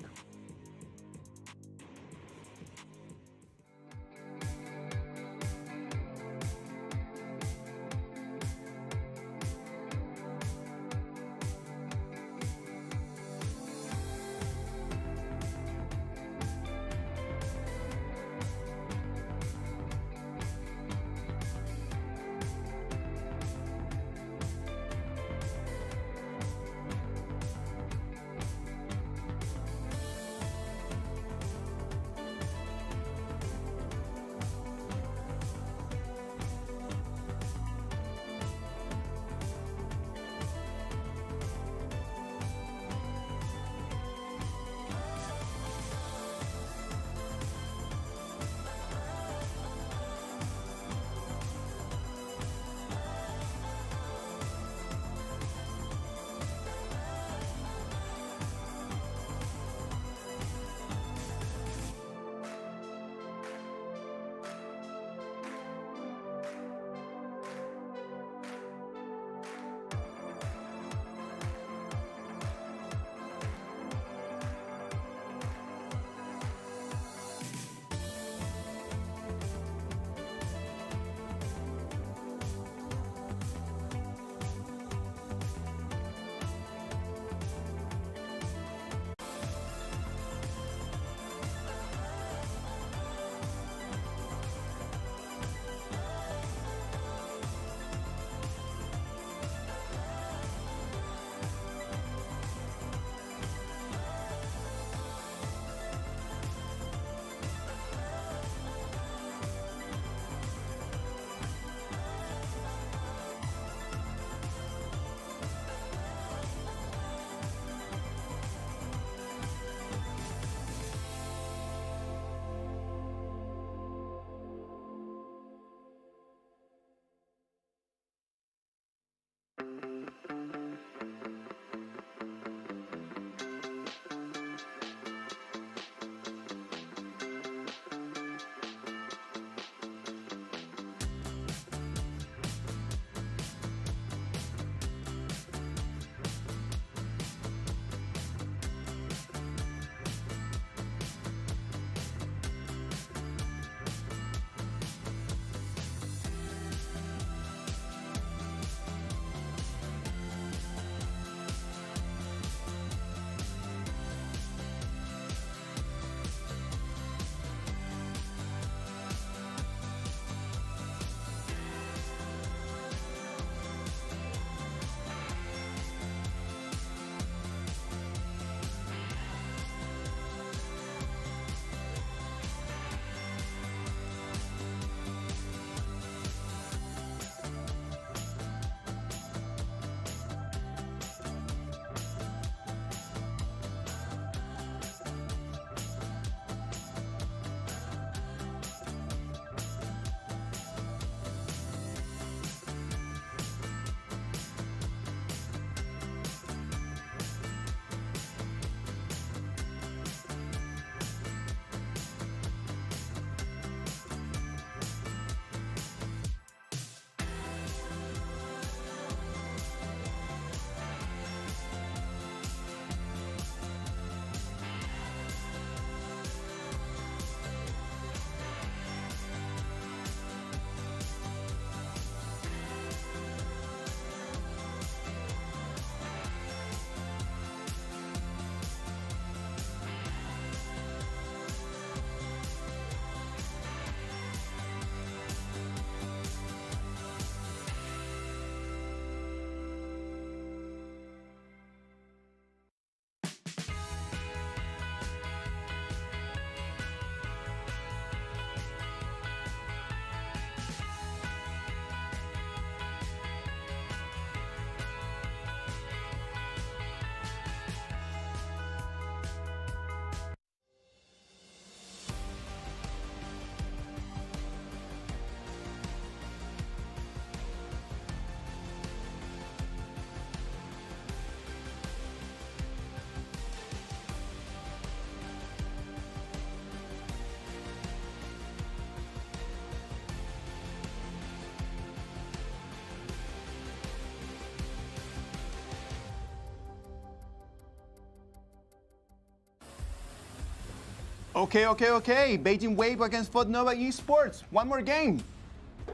Okay. Beijing Wave against FUTNOVA Esports. One more game.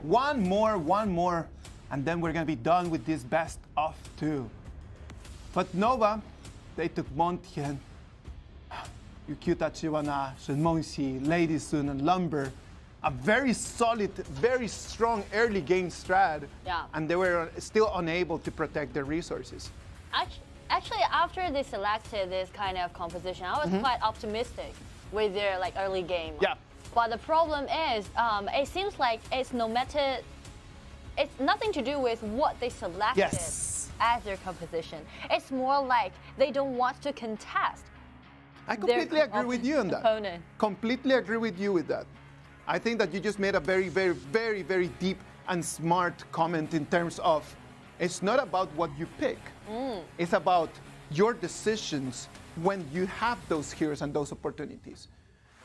One more. And then we're going to be done with this best of 2. FUTNOVA, they took Montian, Yukyutachiwana, Shenmongxi, Lady Sun, and Lumber. A very solid, very strong early game strat. Yeah. And they were still unable to protect their resources. Actually, after they selected this kind of composition, I was quite optimistic with their early game. Yeah. But the problem is, it seems like it's nothing to do with what they selected as their composition. It's more like they don't want to contest. I completely agree with you on that. Opponent. Completely agree with you with that. I think that you just made a very, very, very, very deep and smart comment in terms of it's not about what you pick. It's about your decisions when you have those heroes and those opportunities.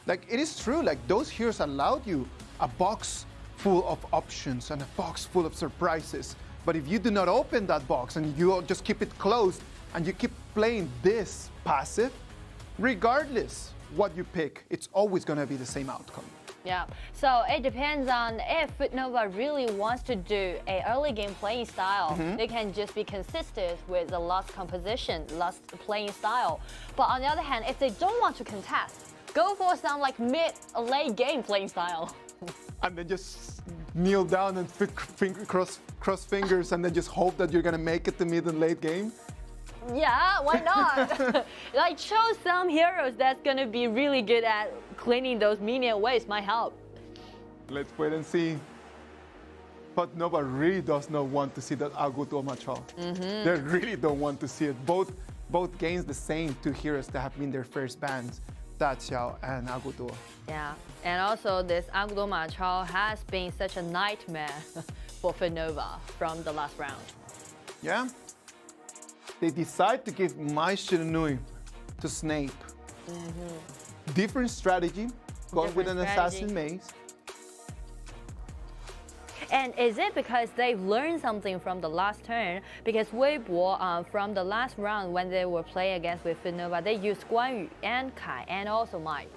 It is true, those heroes allowed you a box full of options and a box full of surprises. But if you do not open that box and you just keep it closed and you keep playing this passive, regardless what you pick, it's always going to be the same outcome. Yeah, so it depends on if FUTNOVA really wants to do an early game playing style. They can just be consistent with the last composition, last playing style. But on the other hand, if they don't want to contest, go for some mid-late game playing style. And then just kneel down and cross fingers and then just hope that you're going to make it to mid and late game. Yeah, why not? Show some heroes that's going to be really good at cleaning those minion waves might help. Let's wait and see. But FUTNOVA really does not want to see that Aguto Machal. They really don't want to see it. Both games the same 2 heroes that have been their first bans, Xiao and Aguto. Yeah, and also this Aguto Machal has been such a nightmare for FUTNOVA from the last round. Yeah. They decide to give Mai Shiranui to Snape. Different strategy, going with an assassin maze. And is it because they've learned something from the last turn? Because Weibo, from the last round when they were playing against with FUTNOVA, they used Guan Yu and Kai and also Mai.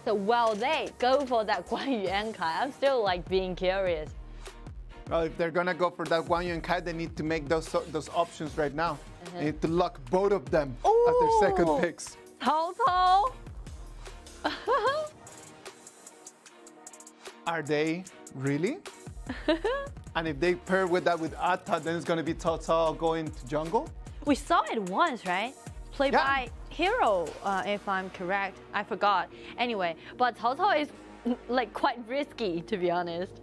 So while they go for that Guan Yu and Kai, I'm still being curious. Well, if they're gonna go for that Guan Yu and Kai, they need to make those options right now. They need to lock both of them as their second picks. Cao. Are they really? And if they pair with that with Atta, then it's gonna be Cao going to jungle? We saw it once, right? Played by Hero, if I'm correct. I forgot. Anyway, but Cao is quite risky, to be honest.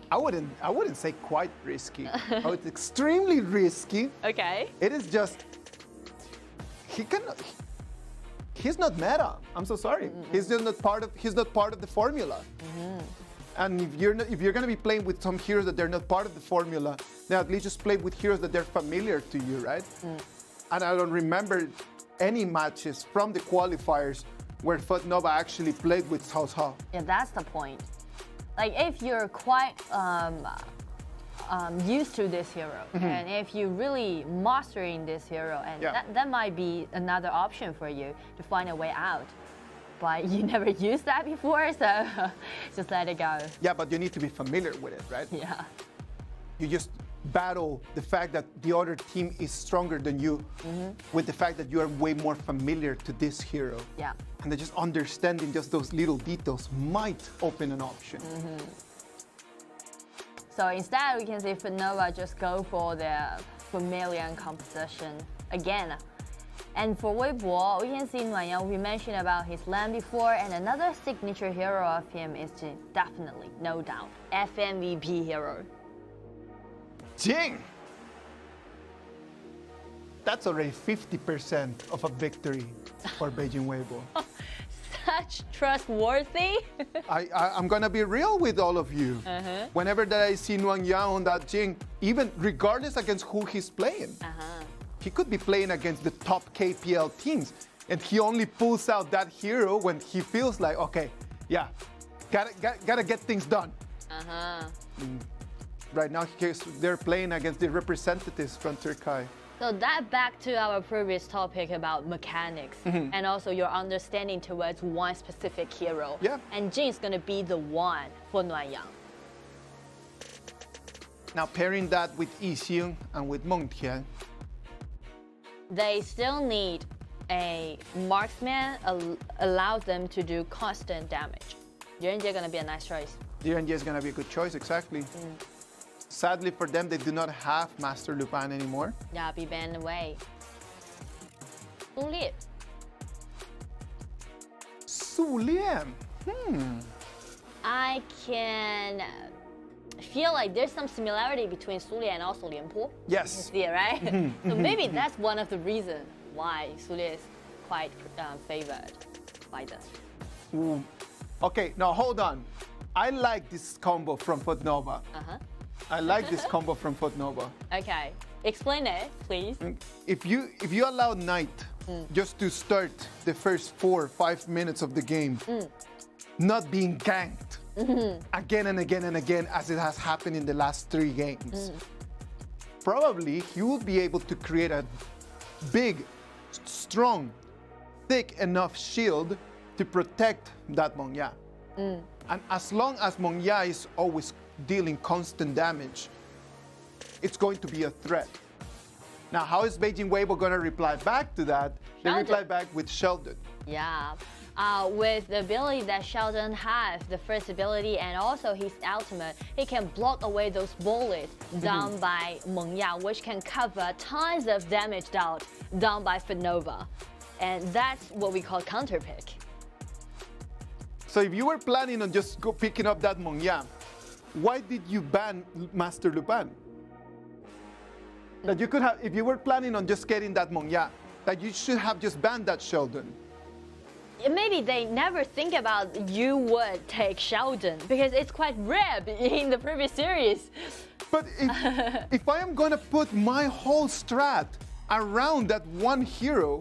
I wouldn't say quite risky. It's extremely risky. Okay. It is just he's not meta. I'm so sorry. He's just not part of the formula. And if you're going to be playing with some heroes that they're not part of the formula, then at least just play with heroes that they're familiar to you, right? And I don't remember any matches from the qualifiers where FUTNOVA actually played with Cao. Yeah, that's the point. If you're quite used to this hero, and if you're really mastering this hero, and that might be another option for you to find a way out. But you never used that before, so just let it go. Yeah, but you need to be familiar with it, right? Yeah. You just battle the fact that the other team is stronger than you with the fact that you are way more familiar to this hero. Yeah. And then just understanding just those little details might open an option. So instead, we can see FUTNOVA just go for the familiar composition again. And for Weibo, we can see Nguyen, we mentioned about his land before, and another signature hero of him is definitely, no doubt, FMVP hero. Jing! That's already 50% of a victory for Beijing Weibo. Such trustworthy. I'm gonna be real with all of you. Whenever that I see Nguyen Yang on that Jing, even regardless against who he's playing, he could be playing against the top KPL teams, and he only pulls out that hero when he feels like, okay, yeah, gotta get things done. Right now, they're playing against the representatives from Turkiye. So that back to our previous topic about mechanics and also your understanding towards one specific hero. Yeah. And Jing's gonna be the one for Nuanyang. Now pairing that with Yixiong and with Meng Tian. They still need a marksman allows them to do constant damage. DRG gonna be a nice choice. DRG is gonna be a good choice, exactly. Sadly for them, they do not have Master Lupin anymore. Yeah, be banned away. Su Lian. I can feel like there's some similarity between Su Lian and also Lian Po. Yes. You can see it, right? So maybe that's one of the reasons why Su Lian is quite favored by this. Ooh. Okay, now hold on. I like this combo from FUTNOVA. I like this combo from FUTNOVA. Okay, explain it, please. If you allow Knight just to start the first 4 or 5 minutes of the game, not being ganked again and again and again as it has happened in the last 3 games, probably he will be able to create a big, strong, thick enough shield to protect that Meng Ya. And as long as Meng Ya is always dealing constant damage, it's going to be a threat. Now, how is Beijing Weibo going to reply back to that? They reply back with Sheldon. Yeah. With the ability that Sheldon has, the first ability and also his ultimate, he can block away those bullets done by Meng Ya, which can cover tons of damage done by FUTNOVA. And that's what we call counter pick. So if you were planning on just picking up that Meng Ya, why did you ban Master Lupin? That you could have, if you were planning on just getting that Meng Ya, that you should have just banned that Sheldon. Maybe they never think about you would take Sheldon because it's quite rare in the previous series. But if I am going to put my whole strat around that one hero,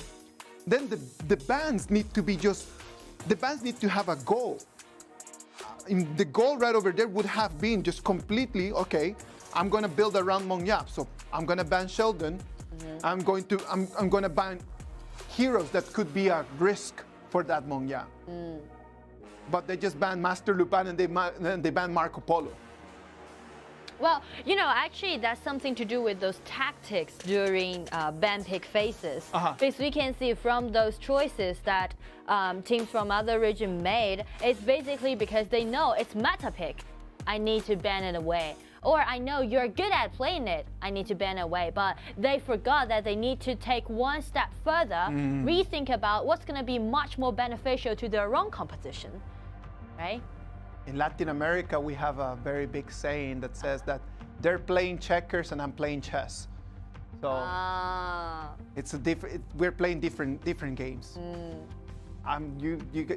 then the bans need to be the bans need to have a goal. The goal right over there would have been just completely, okay, I'm going to build around Meng Ya, so I'm going to ban Sheldon. I'm going to ban heroes that could be a risk for that Meng Ya. But they just banned Master Lupin and they banned Marco Polo. Well, you know, actually that's something to do with those tactics during ban pick phases. Because we can see from those choices that teams from other regions made, it's basically because they know it's meta pick. I need to ban it away. Or I know you're good at playing it, I need to ban it away. But they forgot that they need to take one step further, rethink about what's going to be much more beneficial to their own composition, right? In Latin America, we have a very big saying that says that they're playing checkers and I'm playing chess. So it's a we're playing different games.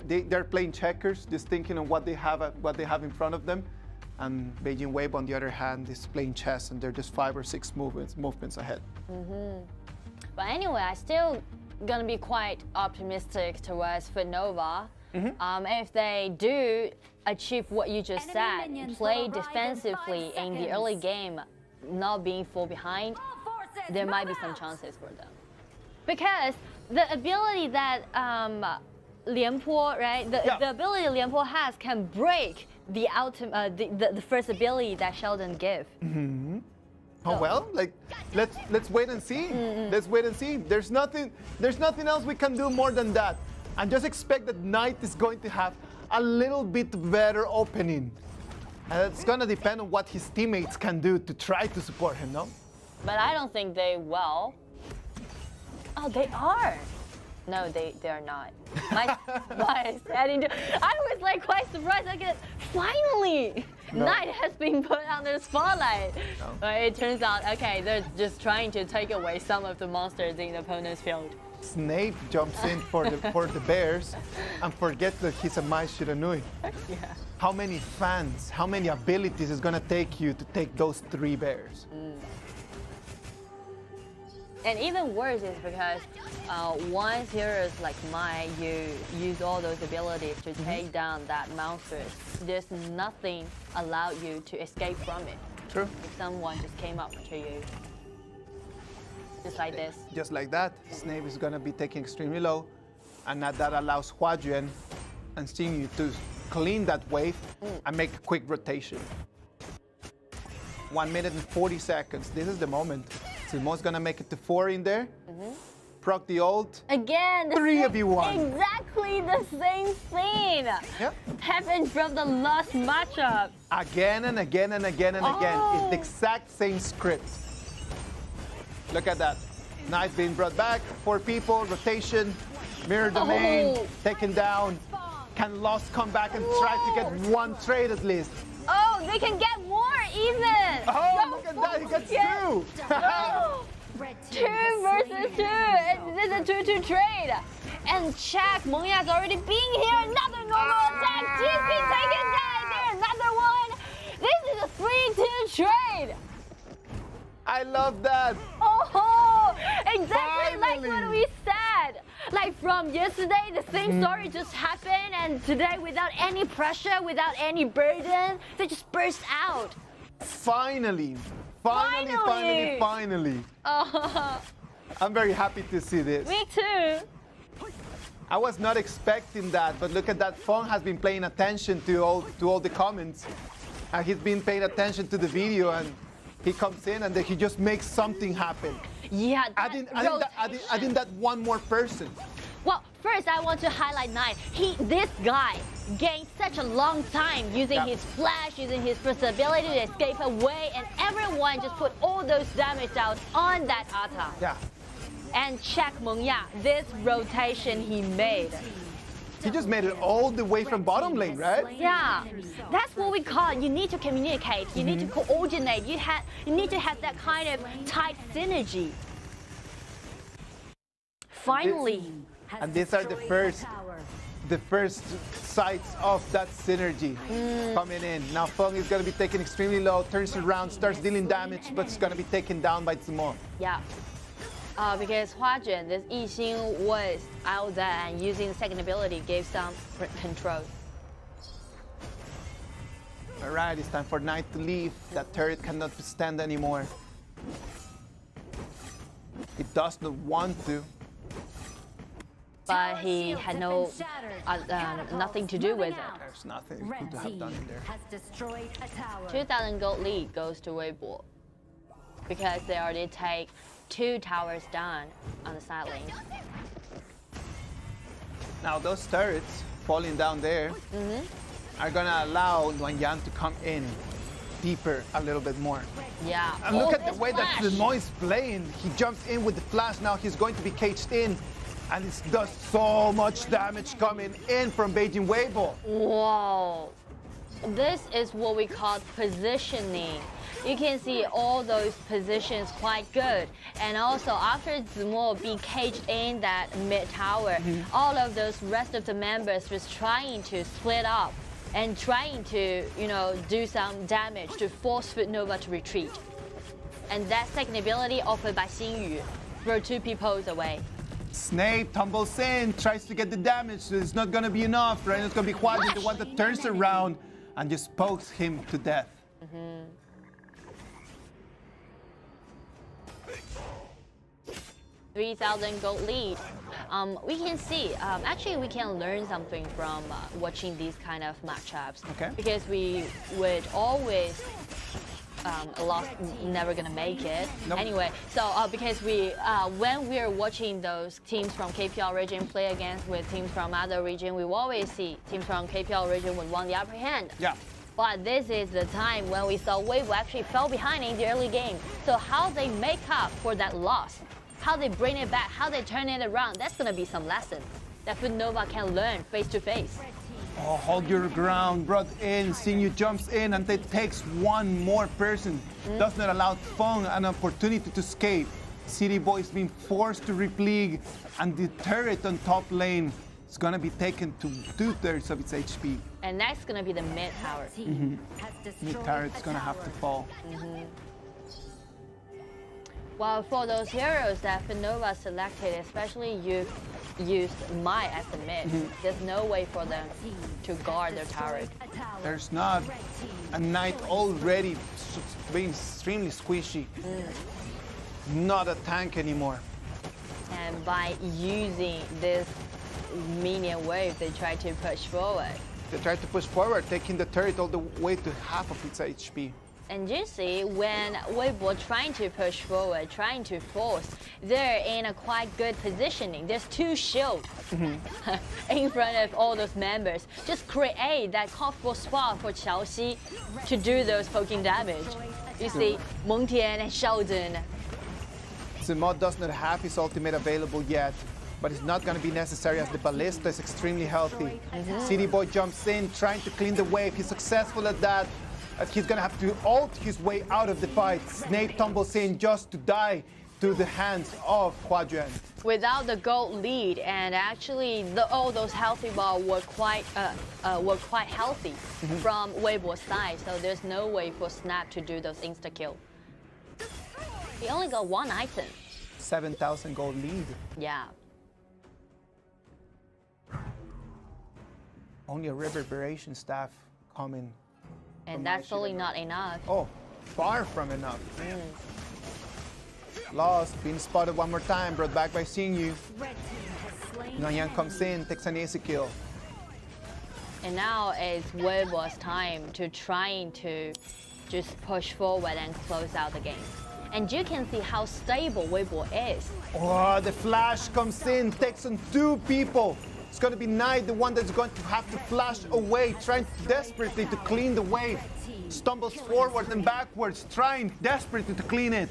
They're playing checkers, just thinking of what they have in front of them. And Beijing Weibo, on the other hand, is playing chess, and they're just 5 or 6 movements ahead. But anyway, I still gonna be quite optimistic towards FUTNOVA. If they do achieve what you just said, play defensively in the early game, not being fall behind, there might be some chances for them. Because the ability that Lian Po, right? The ability Lian Po has can break the first ability that Sheldon gave. Oh well, like let's wait and see. Let's wait and see. There's nothing else we can do more than that. And just expect that Knight is going to have a little bit better opening. And it's gonna depend on what his teammates can do to try to support him, no? But I don't think they will. Oh, they are. No, they are not. I was like quite surprised. Like, finally, Knight has been put under the spotlight. But it turns out, okay, they're just trying to take away some of the monsters in the opponent's field. Snape jumps in for the bears and forgets that he's a Mai Shiranui. How many fans, how many abilities is gonna take you to take those 3 bears? And even worse is because once heroes like Mai, you use all those abilities to take down that monster, there's nothing allow you to escape from it. True. If someone just came up to you. Just like this. Just like that. Snape is going to be taking extremely low. And that allows Huajuan and Xingyu to clean that wave and make a quick rotation. 1 minute and 40 seconds. This is the moment. Simo's going to make it to 4 in there. Proc the ult. Again, 3v1. Exactly the same scene. Yep. Happened from the last matchup. Again and again and again and again. It's the exact same script. Look at that. Knife being brought back. 4 people, rotation, mirror domain, taken down. Can Lost come back and try to get 1 trade at least? Oh, they can get more even. Oh, look at that. He gets 2. 2 versus 2. This is a 2-2 trade. And check, Mengya's already being here. Another normal attack. GP taken down. There, another one. This is a 3-2 trade. I love that. Oh, exactly like what we said. Like from yesterday, the same story just happened, and today, without any pressure, without any burden, they just burst out. Finally. I'm very happy to see this. Me too. I was not expecting that, but look at that. Feng has been paying attention to all the comments, and he's been paying attention to the video, and he comes in and then he just makes something happen. Yeah, adding that one more person. Well, first I want to highlight Knight. This guy gained such a long time using his flash, using his ability to escape away, and everyone just put all those damage out on that Ata. Yeah. And check Mengya, this rotation he made. He just made it all the way from bottom lane, right? Yeah, that's what we call it. You need to communicate, you need to coordinate, you need to have that kind of tight synergy. Finally. And these are the first sights of that synergy coming in. Now Feng is going to be taken extremely low, turns around, starts dealing damage, but it's going to be taken down by Zimo. Yeah. Because Huajuan, this Yixing was out there and using the second ability gave some control. All right, it's time for Knight to leave. That turret cannot stand anymore. It does not want to. But he had nothing to do with it. There's nothing he could have done in there. 2,000 gold lead goes to Weibo because they already take 2 towers down on the side lane. Now those turrets falling down there are gonna allow TianYun to come in deeper a little bit more. Yeah. And look at the way that Zimo is playing. He jumps in with the flash. Now he's going to be caged in. And it does so much damage coming in from Beijing Weibo. Whoa. This is what we call positioning. You can see all those positions quite good. And also after Zimo being caged in that mid tower, all of those rest of the members was trying to split up and trying to, do some damage to force FUTNOVA to retreat. And that second ability offered by Xingyu were 2 people away. Snape tumbles in, tries to get the damage, so it's not gonna be enough, right? It's gonna be Huajuan, the one that turns around and just pokes him to death. 3,000 gold lead. We can see, actually we can learn something from watching these kind of matchups. Okay. Because we would always lost, never gonna make it. Nope. Anyway, so because when we're watching those teams from KPL region play against with teams from other region, we always see teams from KPL region would want the upper hand. Yeah. But this is the time when we saw Weibo actually fell behind in the early game. So how they make up for that loss, how they bring it back, how they turn it around, that's gonna be some lesson that FUTNOVA can learn face to face. Oh, hold your ground, brought in, Xingyu jumps in and it takes 1 more person. Does not allow Feng an opportunity to escape. City Boy is being forced to repleague, and the turret on top lane is gonna be taken to 2/3 of its HP. And that's gonna be the mid tower. Mid turret's gonna have to fall. Well, for those heroes that FUTNOVA selected, especially you used Mai as the mid, there's no way for them to guard their turret. There's not. A Knight already being extremely squishy. not a tank anymore. And by using this minion wave, they try to push forward. They try to push forward, taking the turret all the way to half of its HP. And you see, when Weibo trying to push forward, trying to force, they're in a quite good positioning. There's two shields in front of all those members. Just create that comfortable spot for Xiao to do those poking damage. You see, Meng Tian and Xiao. Zimot does not have his ultimate available yet, but it's not going to be necessary as the ballista is extremely healthy. City Boy jumps in, trying to clean the wave. He's successful at that. He's going to have to ult his way out of the fight. Snape tumbles in just to die to the hands of Huajuan. Without the gold lead, and actually all those healthy balls were quite healthy from Weibo's side, so there's no way for Snap to do those insta-kill. He only got one item. 7,000 gold lead. Yeah. Only a reverberation staff coming. And that's totally not enough. Oh, far from enough. Lost, being spotted one more time, brought back by Xingyu. Nguyen comes in, takes an easy kill. And now it's Weibo's time to trying to just push forward and close out the game. And you can see how stable Weibo is. Oh, the flash comes in, takes on two people. It's going to be Knight, the one that's going to have to flash away, trying desperately to clean the wave. Stumbles forward and backwards, trying desperately to clean it.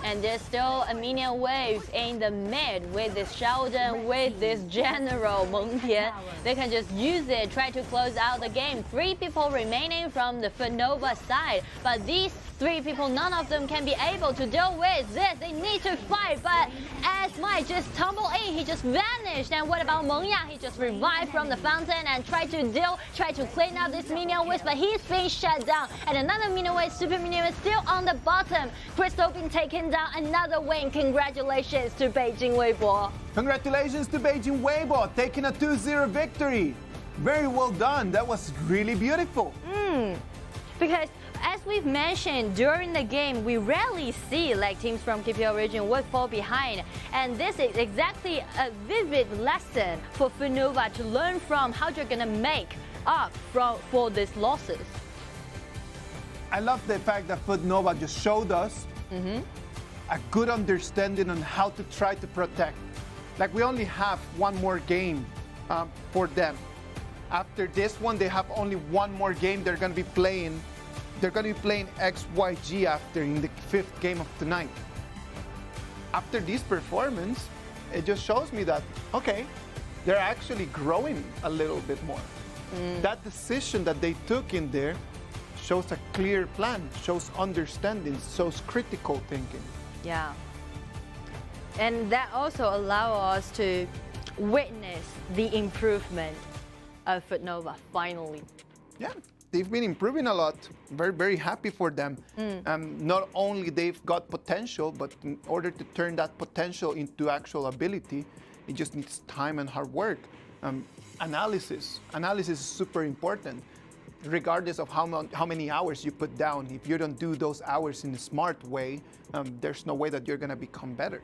And there's still a minion wave in the mid with this Sheldon, with this general Meng Tian. They can just use it, try to close out the game. 3 people remaining from the FUTNOVA side, but these 3 people, none of them can be able to deal with this. They need to fight, but as Mai just tumbled in, he just vanished. And what about Meng Yang? He just revived from the fountain and tried to clean out this minion wave, but he's being shut down. And another minion wave, super minion wave, still on the bottom. Crystal being taken down, another win. Congratulations to Beijing Weibo. Congratulations to Beijing Weibo, taking a 2-0 victory. Very well done. That was really beautiful. Because as we've mentioned during the game, we rarely see like teams from KPL region would fall behind. And this is exactly a vivid lesson for FUTNOVA to learn from how you're going to make up for these losses. I love the fact that FUTNOVA just showed us a good understanding on how to try to protect. Like, we only have one more game for them. After this one, they have only one more game they're going to be playing. They're going to be playing XYG after in the 5th game of the night. After this performance, it just shows me that, okay, they're actually growing a little bit more. That decision that they took in there shows a clear plan, shows understanding, shows critical thinking. Yeah. And that also allows us to witness the improvement of FUTNOVA finally. Yeah, they've been improving a lot. Very, very happy for them. Not only they've got potential, but in order to turn that potential into actual ability, it just needs time and hard work. Analysis is super important. Regardless of how many hours you put down, if you don't do those hours in a smart way, there's no way that you're gonna become better.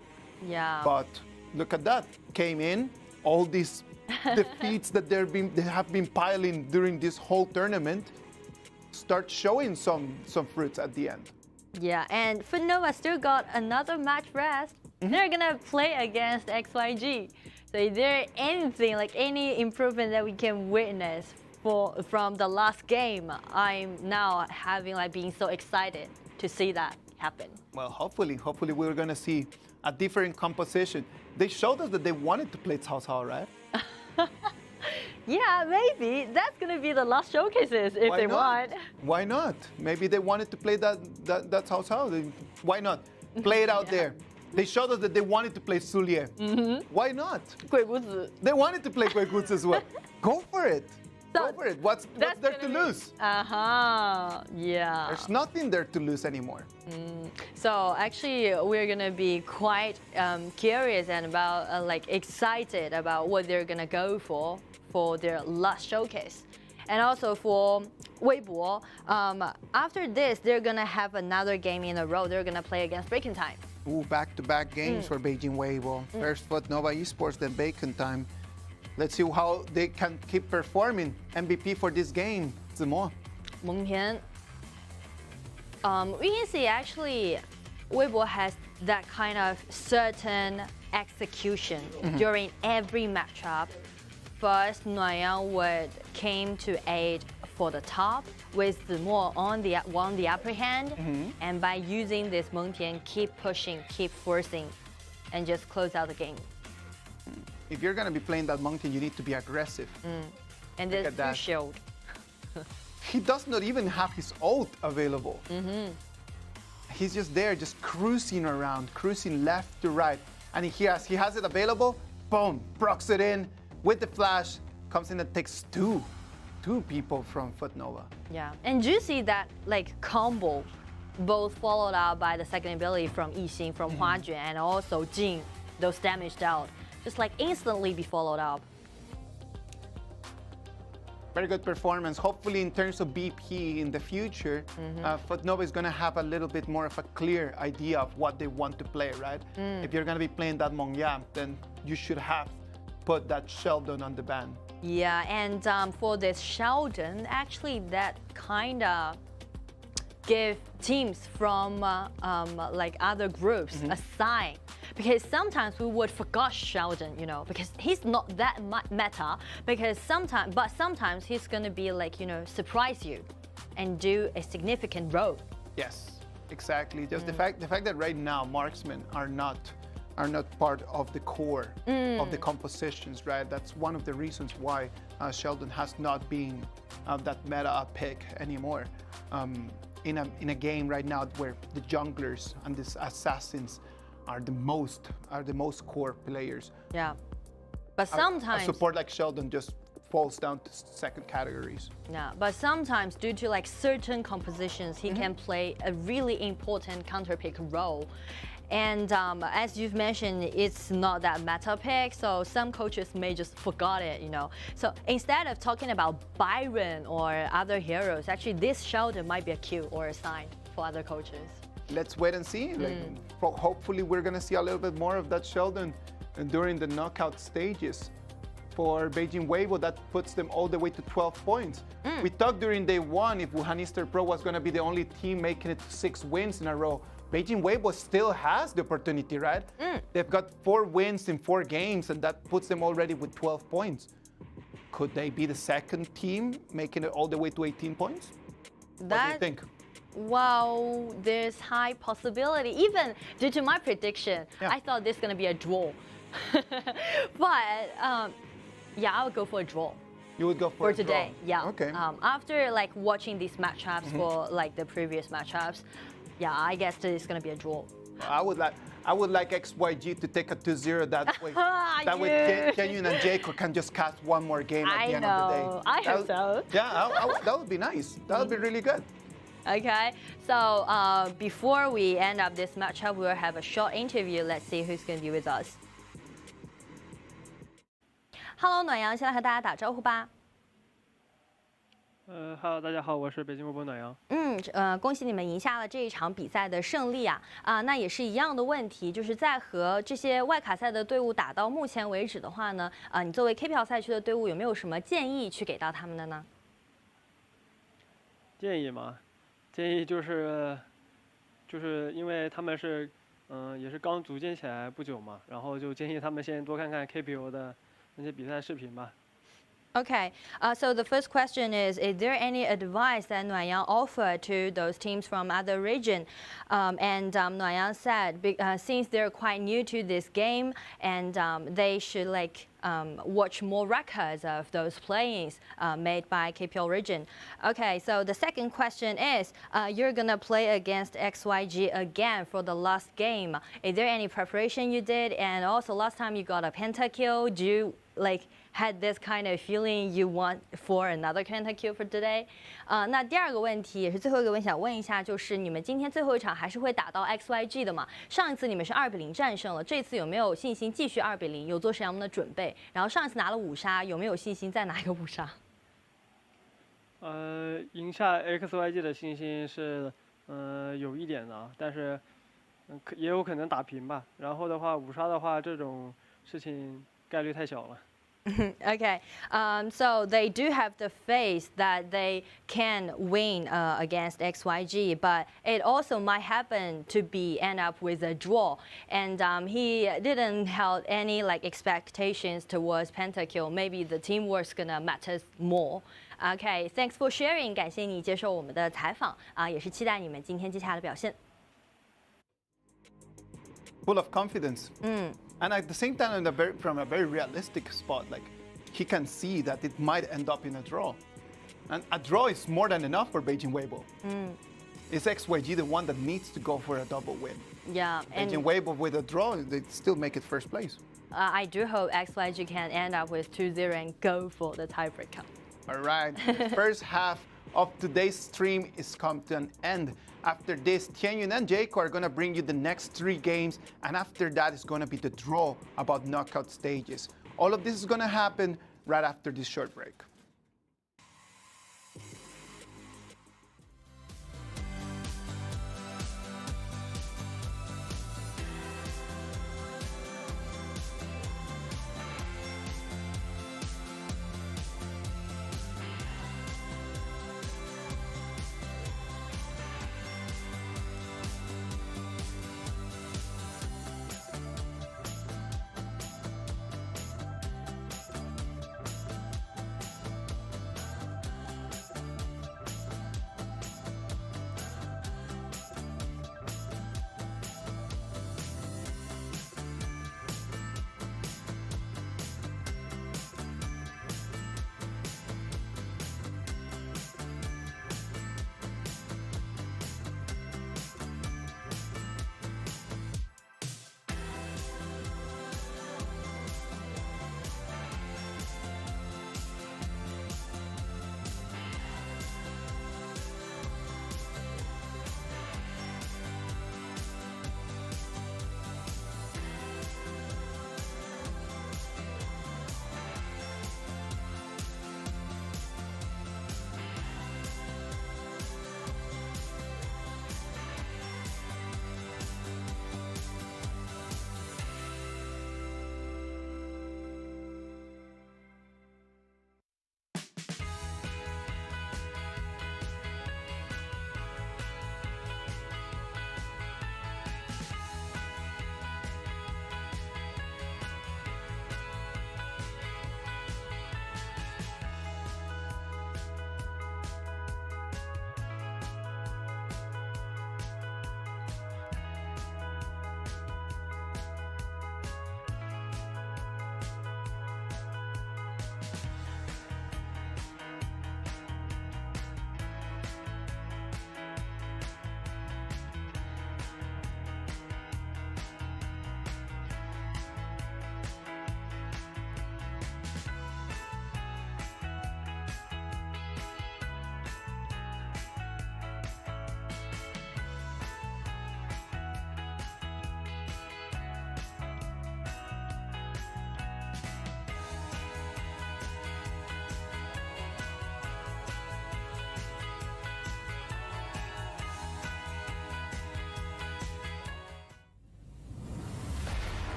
Yeah. But look at that, came in, all these defeats that they have been piling during this whole tournament start showing some fruits at the end. Yeah, and FUTNOVA still got another match rest. They're gonna play against XYG. So is there anything, like any improvement that we can witness from the last game? I'm now being so excited to see that happen. Well, hopefully we're gonna see a different composition. They showed us that they wanted to play Cao Cao, right? Yeah, maybe that's gonna be the last showcases if they want. Why not? Maybe they wanted to play that Cao Cao. Why not? Play it out there. They showed us that they wanted to play Sulie. Why not? They wanted to play Guiguz as well. Go for it. Go for it. What's there to lose? Yeah. There's nothing there to lose anymore. So actually, we're gonna be quite curious and excited about what they're gonna go for their last showcase, and also for Weibo. After this, they're gonna have another game in a row. They're gonna play against Breaking Time. Ooh, back-to-back games for Beijing Weibo. First FUTNOVA Esports, then Bacon Time. Let's see how they can keep performing. MVP for this game, Zimo. 蒙恬 we can see actually Weibo has that kind of certain execution during every matchup. First, Nuoyang would came to aid for the top with Zimo on the upper hand, and by using this Meng Tian, keep pushing, keep forcing, and just close out the game. If you're gonna be playing that Meng Tian, you need to be aggressive. And there's 2 shield. He does not even have his ult available. He's just there, just cruising around, cruising left to right. And he has it available, boom, procs it in with the flash, comes in and takes two people from FUTNOVA. Yeah, and you see that like combo, both followed out by the second ability from Yixing, from Huajun, and also Jing, those damaged out, just like instantly be followed up. Very good performance. Hopefully in terms of BP in the future, FUTNOVA is going to have a little bit more of a clear idea of what they want to play, right? If you're going to be playing that Mongyam, then you should have put that Sheldon on the ban. Yeah, and for this Sheldon, actually that kind of give teams from like other groups a sign. Because sometimes we would forget Sheldon, you know, because he's not that meta. Because sometimes he's gonna be like, you know, surprise you, and do a significant role. Yes, exactly. Just the fact that right now marksmen are not part of the core of the compositions, right? That's one of the reasons why Sheldon has not been that meta pick anymore. In a game right now where the junglers and the assassins are the most core players. Yeah, but sometimes a support like Sheldon just falls down to second categories. Yeah, but sometimes due to like certain compositions, he can play a really important counter pick role. And as you've mentioned, it's not that meta pick, so some coaches may just forgot it, you know. So instead of talking about Byron or other heroes, actually this Sheldon might be a cue or a sign for other coaches. Let's wait and see. Like, hopefully we're gonna see a little bit more of that Sheldon during the knockout stages. For Beijing Weibo, that puts them all the way to 12 points. We thought during day 1 if Wuhan Eastern Pro was gonna be the only team making it to 6 wins in a row. Beijing Weibo still has the opportunity, right? They've got 4 wins in 4 games, and that puts them already with 12 points. Could they be the second team making it all the way to 18 points? What do you think? Well, there's high possibility. Even due to my prediction, I thought this is going to be a draw. But yeah, I would go for a draw. You would go for a today, draw. yeah. Okay. After like watching these matchups for like the previous matchups, yeah, I guess it's going to be a draw. I would like XYG to take a 2-0 that way. That way TianYun and Jacko can just cast one more game at the end of the day. I hope so. Yeah, that would be nice. That would be really good. Okay, so before we end up this matchup, we'll have a short interview. Let's see who's going to be with us. Hello， 暖阳，先来和大家打招呼吧。Hello， 大家好，我是北京微博暖阳。恭喜你们赢下了这一场比赛的胜利啊！那也是一样的问题，就是在和这些外卡赛的队伍打到目前为止的话呢，你作为 K 票赛区的队伍，有没有什么建议去给到他们的呢？建议嘛，建议就是因为他们是也是刚组建起来不久嘛，然后就建议他们先多看看 KPO 的那些比赛视频吧。Okay, so the first question is there any advice that Nuoyang offered to those teams from other region? And Nuoyang said, since they're quite new to this game, and they should like watch more records of those playings made by KPL region. Okay, so the second question is, you're gonna play against XYG again for the last game. Is there any preparation you did? And also last time you got a pentakill, do you like had this kind of feeling you want for another pentakill for today? 那第二个问题也是最后一个问题，想问一下，就是你们今天最后一场还是会打到 XYG 的嘛？上一次你们是2-0战胜了，这次有没有信心继续2-0？有做什么样的准备？然后上一次拿了5杀，有没有信心再拿一个5杀？赢下 XYG 的信心是有一点的，但是也有可能打平吧。然后的话5杀的话，这种事情概率太小了。Okay, so they do have the faith that they can win against XYG, but it also might happen to be end up with a draw. And he didn't have any like expectations towards Pentakill. Maybe the teamwork's gonna matter more. Okay, thanks for sharing. 感谢你接受我们的采访啊，也是期待你们今天接下来的表现。Full of confidence. And at the same time, from a very realistic spot, like he can see that it might end up in a draw. And a draw is more than enough for Beijing Weibo. Is XYG the one that needs to go for a double win? Yeah. Beijing Weibo with a draw, they still make it first place. I do hope XYG can end up with 2-0 and go for the tiebreaker. All right, the first half of today's stream is come to an end. After this, TianYun and Jacko are going to bring you the next 3 games, and after that is going to be the draw about knockout stages. All of this is going to happen right after this short break.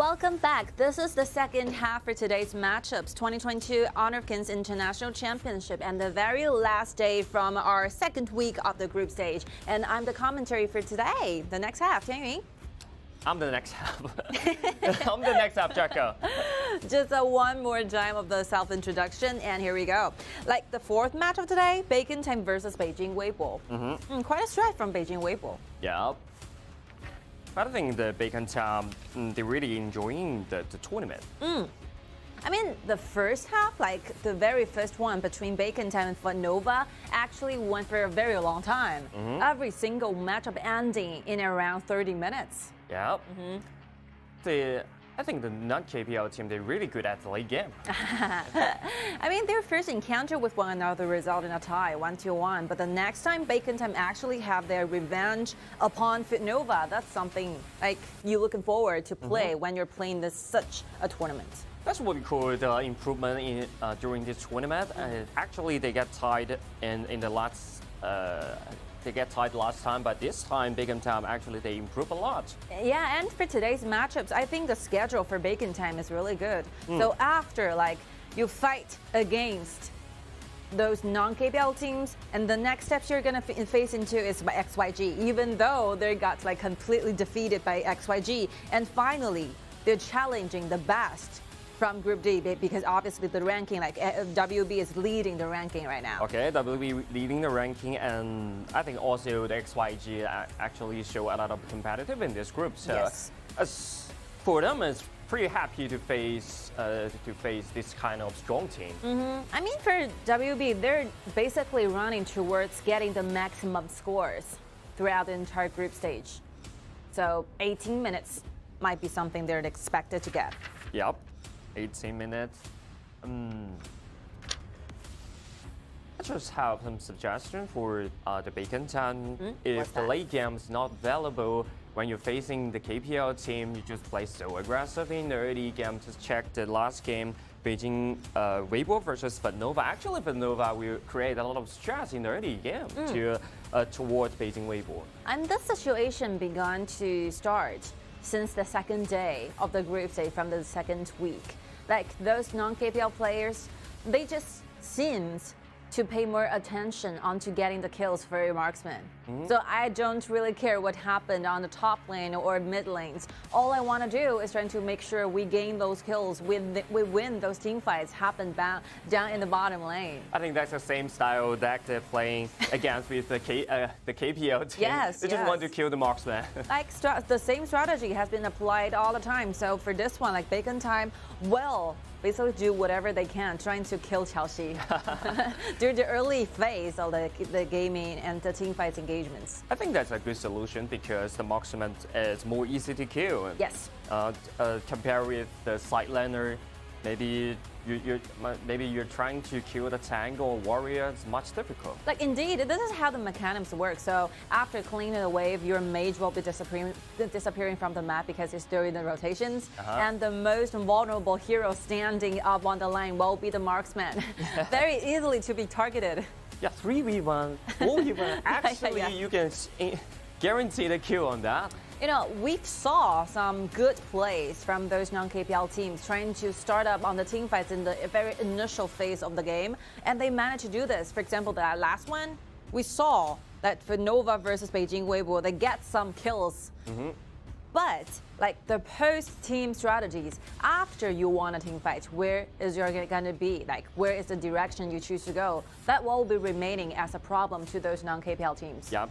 Welcome back. This is the second half for today's matchups, 2022 Honor of Kings International Championship, and the very last day from our second week of the group stage. And I'm the commentary for today, the next half. TianYun. I'm the next half. I'm the next half, Jacko. Just one more time of the self-introduction, and here we go. Like the fourth match of today, Bacon Time versus Beijing Weibo. Quite a stretch from Beijing Weibo. Yeah. But I think the Bacon Time, they're really enjoying the tournament. I mean, the first half, like the very first one between Bacon Time and FUTNOVA, actually went for a very long time. Every single matchup ending in around 30 minutes. Yeah. I think the non-KPL team, they're really good at the late game. I mean, their first encounter with one another result in a tie, 1-1. But the next time Bacon Time actually have their revenge upon FUTNOVA, that's something like you're looking forward to play when you're playing such a tournament. That's what we call the improvement in during this tournament. Actually, they get tied in the last. They get tied last time, but this time Bacon Time actually they improve a lot. Yeah, and for today's matchups, I think the schedule for Bacon Time is really good. So after like you fight against those non-KPL teams, and the next steps you're gonna face into is by XYG, even though they got like completely defeated by XYG, and finally they're challenging the best from Group D, because obviously the ranking, like WB is leading the ranking right now. Okay, WB leading the ranking, and I think also the XYG actually show a lot of competitive in this group. So as for them, it's pretty happy to face this kind of strong team. I mean, for WB, they're basically running towards getting the maximum scores throughout the entire group stage. So 18 minutes might be something they're expected to get. Yep. 18 minutes. I just have some suggestion for the Bacon Time. If the late game is not available when you're facing the KPL team, you just play so aggressive in the early game. Just check the last game, Beijing Weibo versus FUTNOVA. Actually, FUTNOVA will create a lot of stress in the early game towards Beijing Weibo. And this situation began to start since the second day of the group stage from the second week. Like those non-KPL players, they just seems to pay more attention onto getting the kills for your marksman. So I don't really care what happened on the top lane or mid lanes. All I want to do is trying to make sure we gain those kills, we win those team fights happen down in the bottom lane. I think that's the same style that they're playing against with the KPL team. They just want to kill the marksman. Like the same strategy has been applied all the time. So for this one, like Bacon Time, basically do whatever they can, trying to kill Xiao during the early phase of the gaming and the team fights engagements. I think that's a good solution because the marksman is more easy to kill. Yes. Compared with the side laner, maybe you're trying to kill the tank or warrior. It's much difficult. Like indeed, this is how the mechanics work. So after cleaning the wave, your mage will be disappearing from the map because it's during the rotations, and the most vulnerable hero standing up on the line will be the marksman, very easily to be targeted. Yeah, 3v1, 4v1. Actually, you can guarantee the kill on that. You know, we saw some good plays from those non-KPL teams trying to start up on the team fights in the very initial phase of the game, and they managed to do this. For example, the last one, we saw that for FUTNOVA versus Beijing Weibo, they get some kills. But like the post-team strategies, after you won a team fight, where is your gonna be? Like, where is the direction you choose to go? That will be remaining as a problem to those non-KPL teams. Yeah,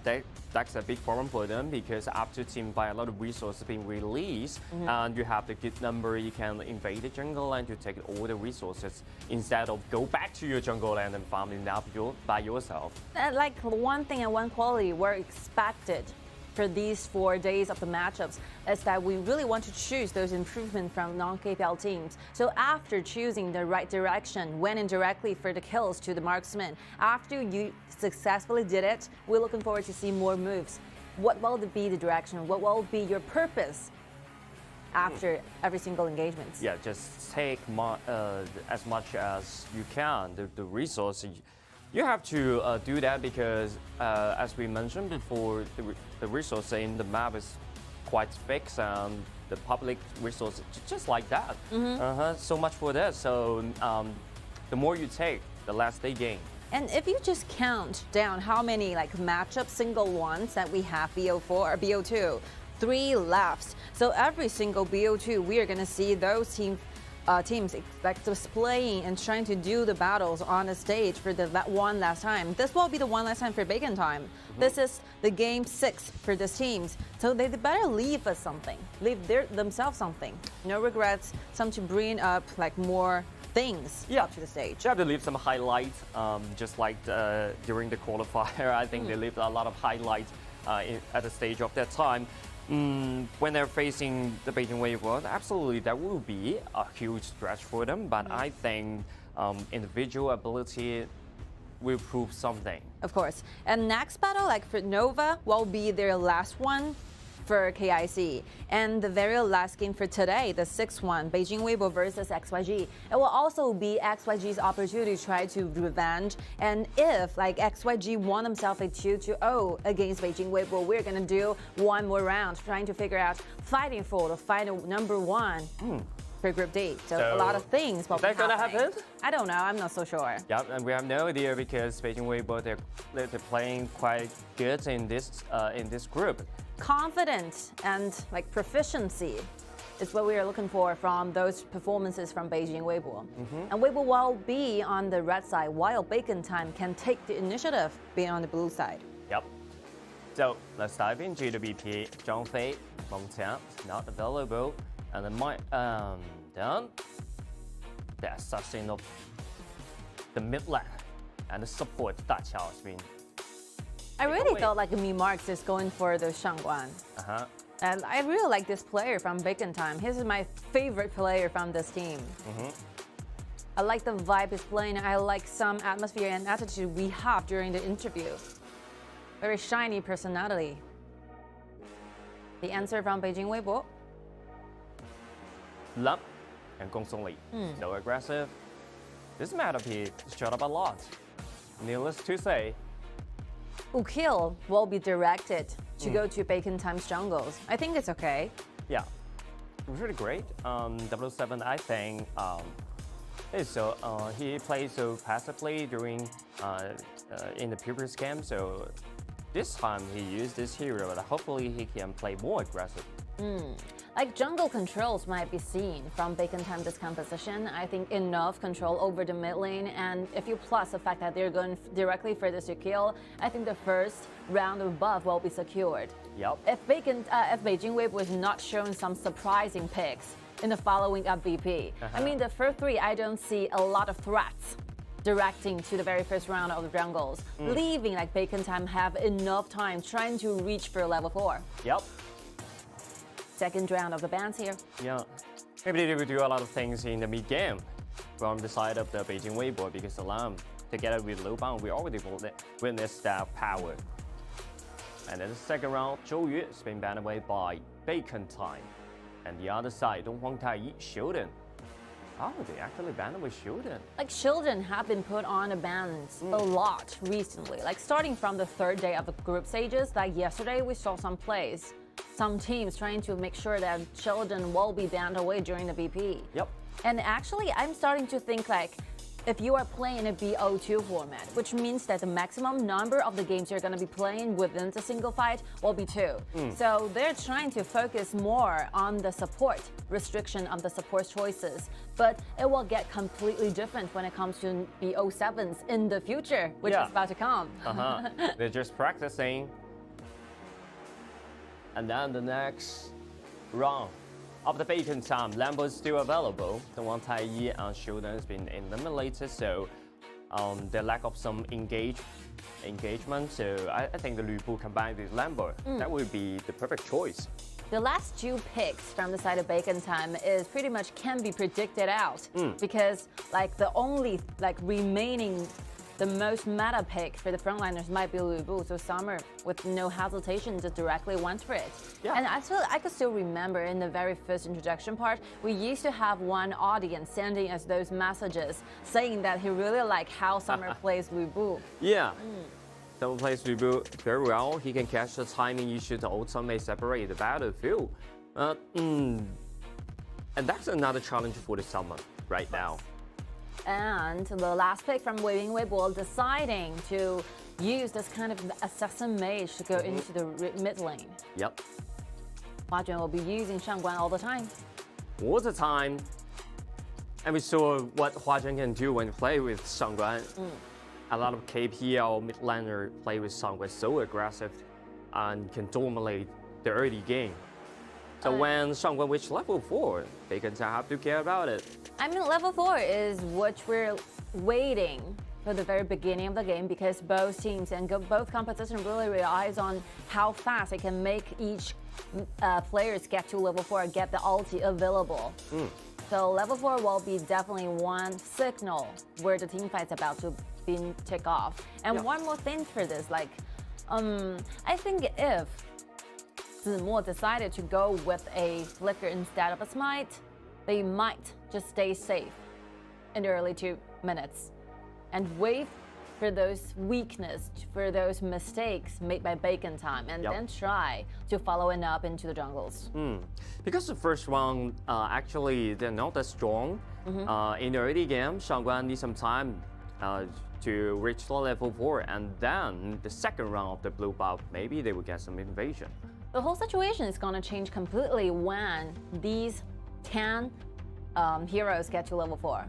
that's a big problem for them because after team fight, a lot of resources being released, and you have the good number, you can invade the jungle and you take all the resources instead of go back to your jungle land and farm it up by yourself. Like one thing and one quality were expected for these 4 days of the matchups is that we really want to choose those improvements from non-KPL teams. So after choosing the right direction, went in directly for the kills to the marksman. After you successfully did it, we're looking forward to see more moves. What will be the direction? What will be your purpose after every single engagement? Yeah, just take as much as you can, the resources. You have to do that because, as we mentioned before, the resource in the map is quite fixed, and the public resources, just like that. So much for that. So the more you take, the less they gain. And if you just count down how many like matchup single ones that we have BO4 or BO2, 3 left. So every single BO2, we are going to see those teams like displaying and trying to do the battles on the stage for the one last time. This will be the one last time for Bacon Time. This is the game 6 for these teams. So they better leave us something, leave themselves something. No regrets, some to bring up like more things up to the stage. You have to leave some highlights, just like during the qualifier. I think they leave a lot of highlights at the stage of that time. When they're facing the Beijing Wave World, absolutely that will be a huge stretch for them. But I think individual ability will prove something. Of course. And next battle, like FUTNOVA, will be their last one for KIC. And the very last game for today, the 6th one, Beijing Weibo versus XYG. It will also be XYG's opportunity to try to revenge. And if like XYG won themselves a 2-0 against Beijing Weibo, we're gonna do one more round, trying to figure out fighting for the final number 1. For Group D. So a lot of things will be happening. Is that gonna happen? I don't know, I'm not so sure. Yeah, and we have no idea because Beijing Weibo, they're playing quite good in this group. Confidence and like proficiency is what we are looking for from those performances from Beijing Weibo. And Weibo will be on the red side while Bacon Time can take the initiative being on the blue side. Yep. So let's dive into the BP. Zhang Fei, Meng Tian not available. And then the assassin of the mid lane and the support Da Qiao has been. I really felt like Mi Marks is going for the Shangguan. And I really like this player from Bacon Time. He's my favorite player from this team. I like the vibe he's playing. I like some atmosphere and attitude we have during the interview. Very shiny personality. The answer from Beijing Weibo. Lump and Gong Song Li. No aggressive. This map he shut up a lot. Needless to say, Kill will be directed to go to Bacon Time's jungles. I think it's okay. Yeah, it was really great. 007, I think, he played so passively during in the previous game. So this time he used this hero, but hopefully he can play more aggressive. Like jungle controls might be seen from Bacon Time this composition. I think enough control over the mid lane, and if you plus the fact that they're going directly for the kill, I think the first round of buff will be secured. Yep. If Beijing Wave was not showing some surprising picks in the following up BP, I mean the first 3, I don't see a lot of threats directing to the very first round of the jungles, leaving like Bacon Time have enough time trying to reach for level 4. Yep. Second round of the bans here. Yeah, maybe they will do a lot of things in the mid game from the side of the Beijing Weibo because Alarm together with Liu Bang, we already witnessed that power. And then the second round, Zhou Yu has been banned away by Bacon Time. And the other side, Donghuang Taiyi, Shilden. Oh, they actually banned away Shilden. Like Shilden have been put on a bans a lot recently. Like starting from the 3rd day of the group stages, like yesterday we saw some plays. Some teams trying to make sure that Shilden will be banned away during the BP. Yep. And actually, I'm starting to think like, if you are playing a BO2 format, which means that the maximum number of the games you're going to be playing within the single fight will be 2. So they're trying to focus more on the support restriction of the support choices. But it will get completely different when it comes to BO7s in the future, which is about to come. They're just practicing. And then the next round of the Bacon Time, Lambo is still available. The Wang Taiyi and Shilden has been eliminated, so the lack of some engagement. So I think the Lu Bu combined with Lambo, that would be the perfect choice. The last 2 picks from the side of Bacon Time is pretty much can be predicted out because like the only like remaining. The most meta pick for the frontliners might be Lu Bu, so Summer, with no hesitation, just directly went for it. And I could still remember in the very first introduction part, we used to have one audience sending us those messages saying that he really liked how Summer plays Lu Bu. Yeah. Summer plays Lu Bu very well. He can catch the timing issue. The ultimate separate the battlefield. And that's another challenge for the summer right now. And the last pick from Beijing Weibo deciding to use this kind of assassin mage to go into the mid lane. Yep. Huajun will be using Shangguan all the time. All the time. And we saw what Huajun can do when play with Shangguan. A lot of KPL mid laner play with Shangguan so aggressive and can dominate the early game. So when Shangguan reach level 4, they can have to care about it. I mean, level 4 is what we're waiting for the very beginning of the game because both teams and both competition really relies on how fast they can make each players get to level 4 and get the ulti available. So level 4 will be definitely one signal where the team fight's about to be tick off. And one more thing for this, like, I think if Zimo decided to go with a flicker instead of a smite, they might just stay safe in the early 2 minutes and wait for those weakness, for those mistakes made by Bacon Time, and then try to follow it up into the jungles. Because the first round, actually, they're not that strong. In the early game, Shangguan needs some time to reach the level 4, and then the second round of the blue buff, maybe they will get some invasion. The whole situation is going to change completely when these 10 heroes get to level 4,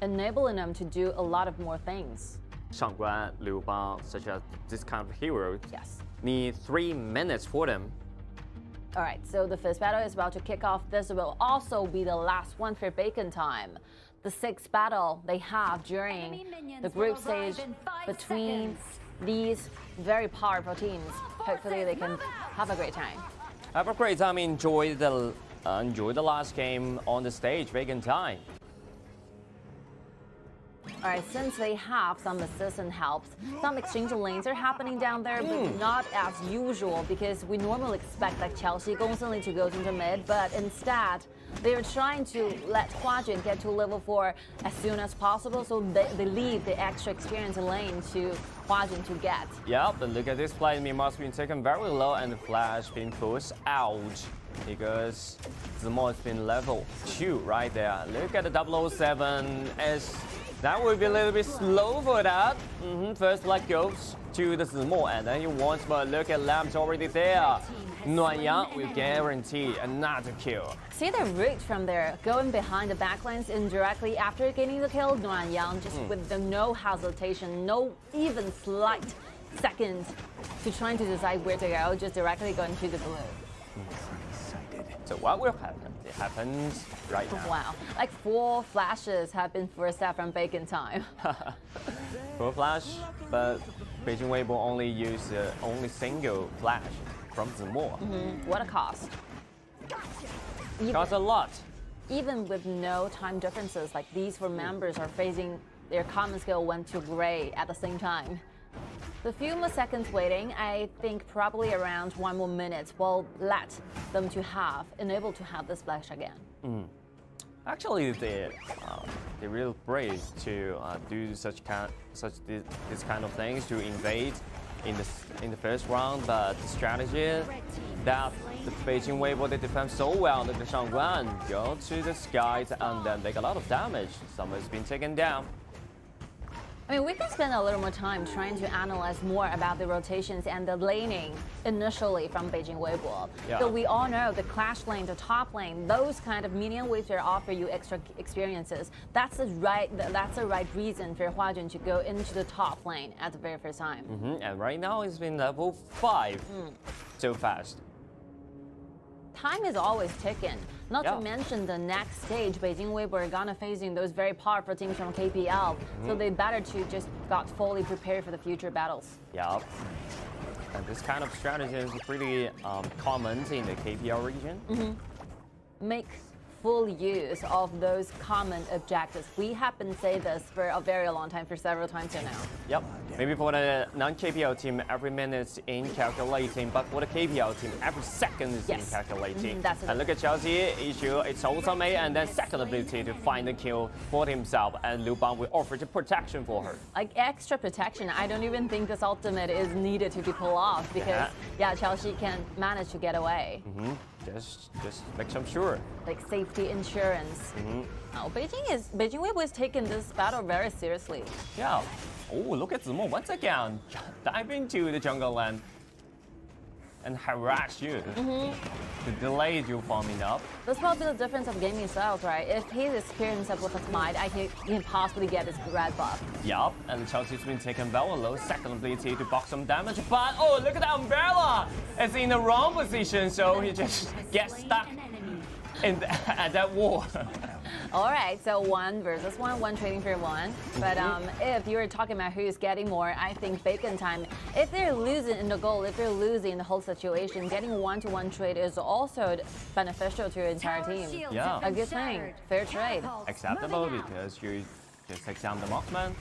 enabling them to do a lot of more things. Shangguan, Liu Bang, such as this kind of heroes, need 3 minutes for them. All right, so the first battle is about to kick off. This will also be the last one for Bacon Time. The 6th battle they have during the group stage between these very powerful teams. Hopefully they can have a great time. Have a great time. Enjoy the last game on the stage, Bacon Time. All right, since they have some assist and helps, some exchange lanes are happening down there, but not as usual because we normally expect like Chelsea Gongsenli to go into mid, but instead they're trying to let Huajun get to level 4 as soon as possible, so they leave the extra experience lane to Huajun to get. Yep, but look at this play. Mima has been taken very low and the flash being pushed out because Zemo has been level 2 right there. Look at the 007 as that would be a little bit slow for that. First blood goes to the Zemo and then he wants, but look at Lamb's already there. TianYun will guarantee another kill. See the reach from there, going behind the backlines indirectly after getting the kill. TianYun just with no hesitation, no even slight second to trying to decide where to go, just directly going to the blue. So what will happen? It happens right now. Wow, like 4 flashes have been forced out from Bacon Time. 4 flash, but Beijing Weibo only used only single flash from Zemo. What a cost. Costs a lot. Even with no time differences, like these 4 members are facing their common skill went to gray at the same time. The few more seconds waiting, I think probably around 1 more minute will let them to enable to have this flash again. Actually, they're real brave to do this kind of things to invade in the first round, but the strategy that the Beijing Weibo they defend so well that the Shangguan go to the skies and then take a lot of damage. Someone's been taken down. I mean, we can spend a little more time trying to analyze more about the rotations and the laning initially from Beijing Weibo. So we all know the clash lane, the top lane, those kind of medium waves that offer you extra experiences. That's the right reason for Huajun to go into the top lane at the very first time. And right now it's been level 5 so fast. Time is always ticking. Not to mention the next stage, Beijing Weibo are gonna facing those very powerful teams from KPL. So they better to just got fully prepared for the future battles. Yep. And this kind of strategy is pretty common in the KPL region. Make full use of those common objectives. We have been saying this for a very long time, for several times now. Yep. Maybe for the non-KPL team, every minute is in calculating, but for the KPL team, every second is in calculating. And look at Chelsea, issue its ultimate and then second ability to find the kill for himself, and Liu Bang will offer the protection for her. Like extra protection, I don't even think this ultimate is needed to be pulled off because Chelsea can manage to get away. Just make some sure. Like safety insurance. Now, Beijing Weibo is taking this battle very seriously. Yeah. Oh, look at Zimo once again. Dive into the jungle land and harass you to delay you farming up. This will be the difference of gaming styles, right? If he's experienced with a smite, he can possibly get this red buff. Yup, and Chelsea's been taken very low, second ability to box some damage, but oh, look at the umbrella! It's in the wrong position, so he just gets stuck at that wall. All right, so 1 versus 1 trading for 1. But if you're talking about who's getting more, I think Bacon Time, if they're losing in the goal, if they're losing the whole situation, getting 1-to-1 trade is also beneficial to your entire team. Yeah. A good thing. Fair trade. Acceptable because you just take down the marksman.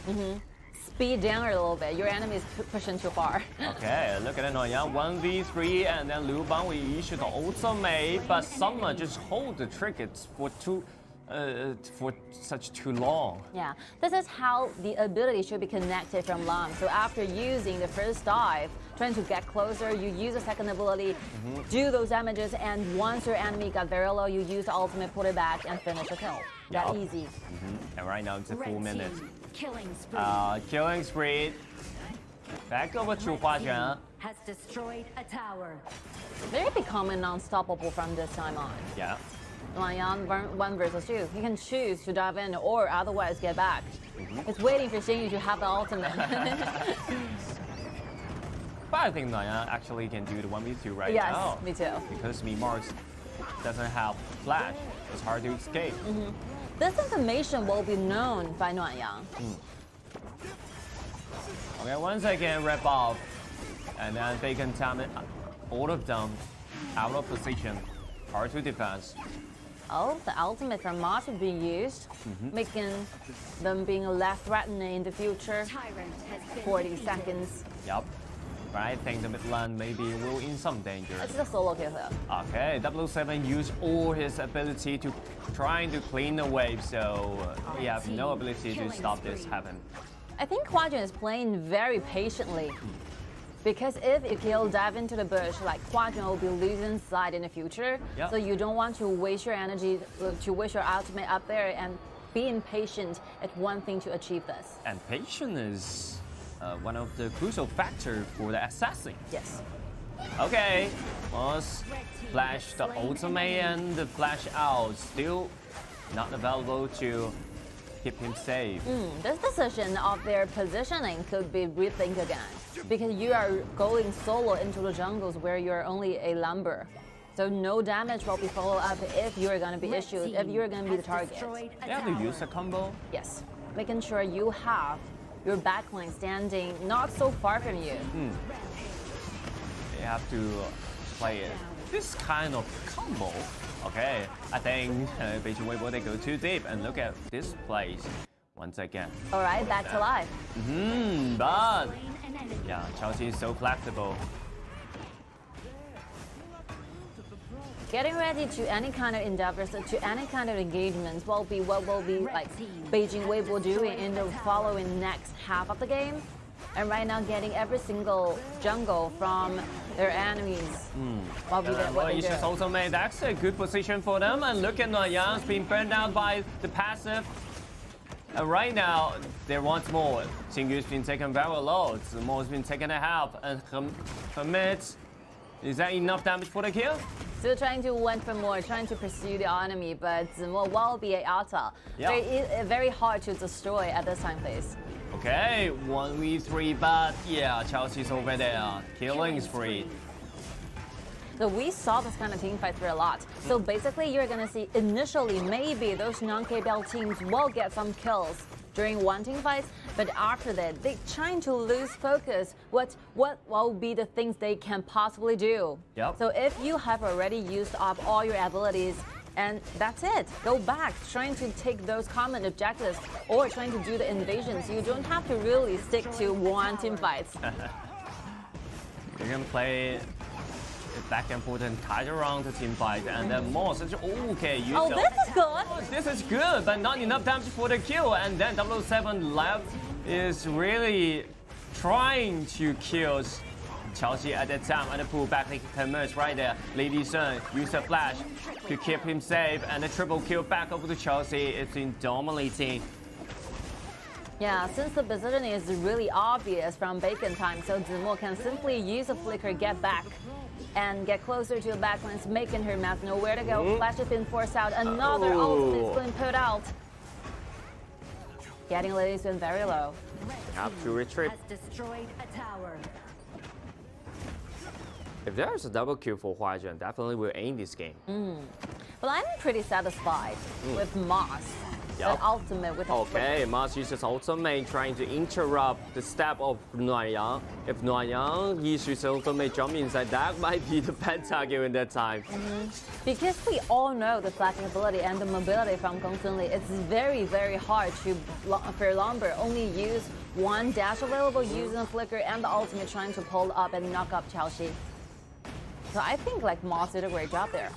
Speed down a little bit. Your enemy is pushing too far. Okay, look at Nora 1v3 and then Liu Bang will issue the ultimate, but Summer just hold the triggers for such too long. Yeah, this is how the ability should be connected from Lam. So after using the first dive, trying to get closer, you use the second ability, do those damages, and once your enemy got very low, you use the ultimate, put it back, and finish the kill. That easy. And right now it's a full minute. Killing spree. Killing spree. Back over to Huazhuan. Has destroyed a tower. They're becoming unstoppable from this time on. Yeah. Yang 1 versus 2. He can choose to dive in or otherwise get back. It's waiting for Xingyu to have the ultimate. But I think Naya actually can do the 1v2 right now. Yes, me too. Because Mars doesn't have flash. It's hard to escape. This information will be known by Yang. Okay, once again, rip off. And then they can time it, all of them out of position. Hard to defense. Oh, the ultimate from Mars will be used, making them being less threatening in the future. 40 seconds. Yup. But I think the mid lane maybe will in some danger. It's a solo kill here. Okay, 007 used all his ability to trying to clean the wave, so he have no ability to stop this happen. I think Huazhuan is playing very patiently. Because if you kill dive into the bush, like Huazhuan will be losing side in the future. So you don't want to waste your energy, to waste your ultimate up there, and being patient is one thing to achieve this. And patience is one of the crucial factors for the assassin. Yes. Okay, Moss flash the ultimate and the flash out, still not available to keep him safe. This decision of their positioning could be rethink again. Because you are going solo into the jungles where you're only a lumber. So no damage will be followed up if you're going to be issued, if you're going to be the target. You have to use a combo? Yes. Making sure you have your backline standing not so far from you. You have to play it. This kind of combo. Okay, I think Beijing Weibo, they go too deep and look at this place once again. All right, back to life. But yeah, Chelsea is so flexible. Getting ready to any kind of endeavors, to any kind of engagements will be what will be like Beijing Weibo doing in the following next half of the game. And right now getting every single jungle from their enemies. What they do. Ultimate, that's a good position for them. And look at Noyan's being burned out by the passive. And right now, there wants more. Xingyu's been taken very low. Zimo's been taken a half. And Hamid, is that enough damage for the kill? Still trying to went for more, trying to pursue the enemy, but Zimo will be an alta. Very hard to destroy at this time phase. Okay, 1v3, but yeah, Chelsea's over there. Killing spree. So we saw this kind of team fight for a lot. So basically, you're gonna see initially maybe those non-KBL teams will get some kills during one team fight, but after that, they're trying to lose focus. What will be the things they can possibly do? So if you have already used up all your abilities, and that's it. Go back, trying to take those common objectives or trying to do the invasions. You don't have to really stick to one team fights. You can play back and forth and kite around the team fight, and then more such okay. Oh, this is good. This is good, but not enough damage for the kill. And then 007 left is really trying to kill Chelsea at that time on the pullback, they can emerge right there. Lady Sun use a flash to keep him safe, and the triple kill back over to Chelsea. It's been dominating. Yeah, since the position is really obvious from Bacon time, so Zimo can simply use a flicker, get back, and get closer to the backlines, making her map know where to go. Flash has been forced out. Another ultimate is being put out. Getting Lady Sun very low. Have to retreat. Has destroyed a tower. If there's a double kill for Huajuan, definitely will aim this game. Well, I'm pretty satisfied with Moss. Yep. The ultimate with Okay, Moss uses ultimate trying to interrupt the step of Nuanyang. If Nuanyang uses ultimate jump inside, that might be the bad target in that time. Because we all know the flashing ability and the mobility from Gong Sun Li, it's very, very hard to for Lomber only use one dash available using a flicker and the ultimate trying to pull up and knock up Xiao. So I think like Moss did a great job there.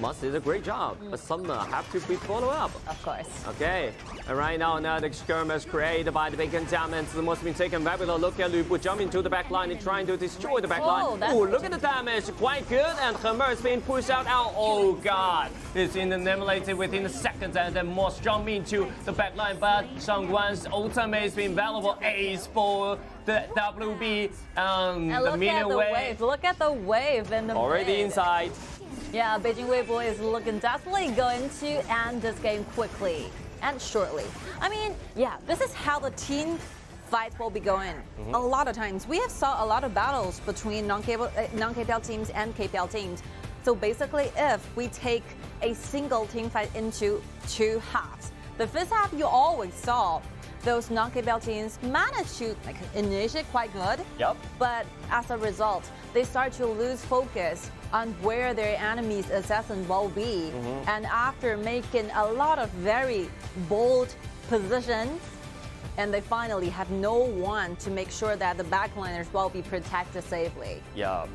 Moss did a great job, but some have to be followed up. Of course. Okay, and right now another skirmish created by the Bacon Diamonds. The most been taken very well. Look at Lu Bu jumping to the back line and trying to destroy the back line. Oh, look at the damage, quite good. And Hammer is being pushed out. Oh God, it's eliminated within a second, and then Moss jumping into the back line. But Shangguan's ultimate has been valuable. Ace for the WB. And the look at the wave. Look at the wave in the already mid. inside. Yeah, Beijing Weibo is looking definitely going to end this game quickly and shortly. I mean, yeah, this is how the team fight will be going. A lot of times, we have saw a lot of battles between non-KPL teams and KPL teams. So basically, if we take a single team fight into two halves, the first half you always saw those non-KPL teams managed to initiate quite good. Yep. But as a result, they start to lose focus on where their enemies' assassin will be. And after making a lot of very bold positions, and they finally have no one to make sure that the backliners will be protected safely. Yeah,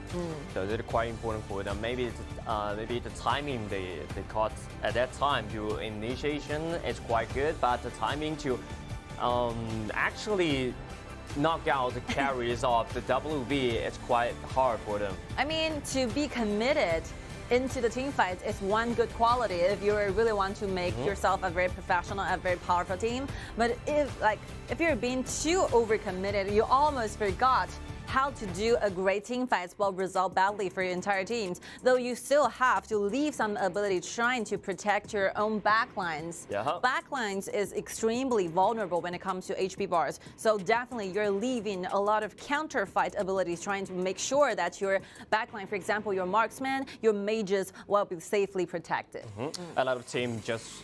so that's quite important for them. Maybe the timing they caught at that time to initiation is quite good, but the timing to actually knock out the carries of the WB, it's quite hard for them. I mean, to be committed into the team fights is one good quality if you really want to make yourself a very professional, a very powerful team. But if you're being too overcommitted, you almost forgot how to do a great team fight will result badly for your entire teams, though you still have to leave some ability trying to protect your own backlines. Backlines is extremely vulnerable when it comes to HP bars, so definitely you're leaving a lot of counter fight abilities trying to make sure that your backline, for example, your marksman, your mages will be safely protected. A lot of teams just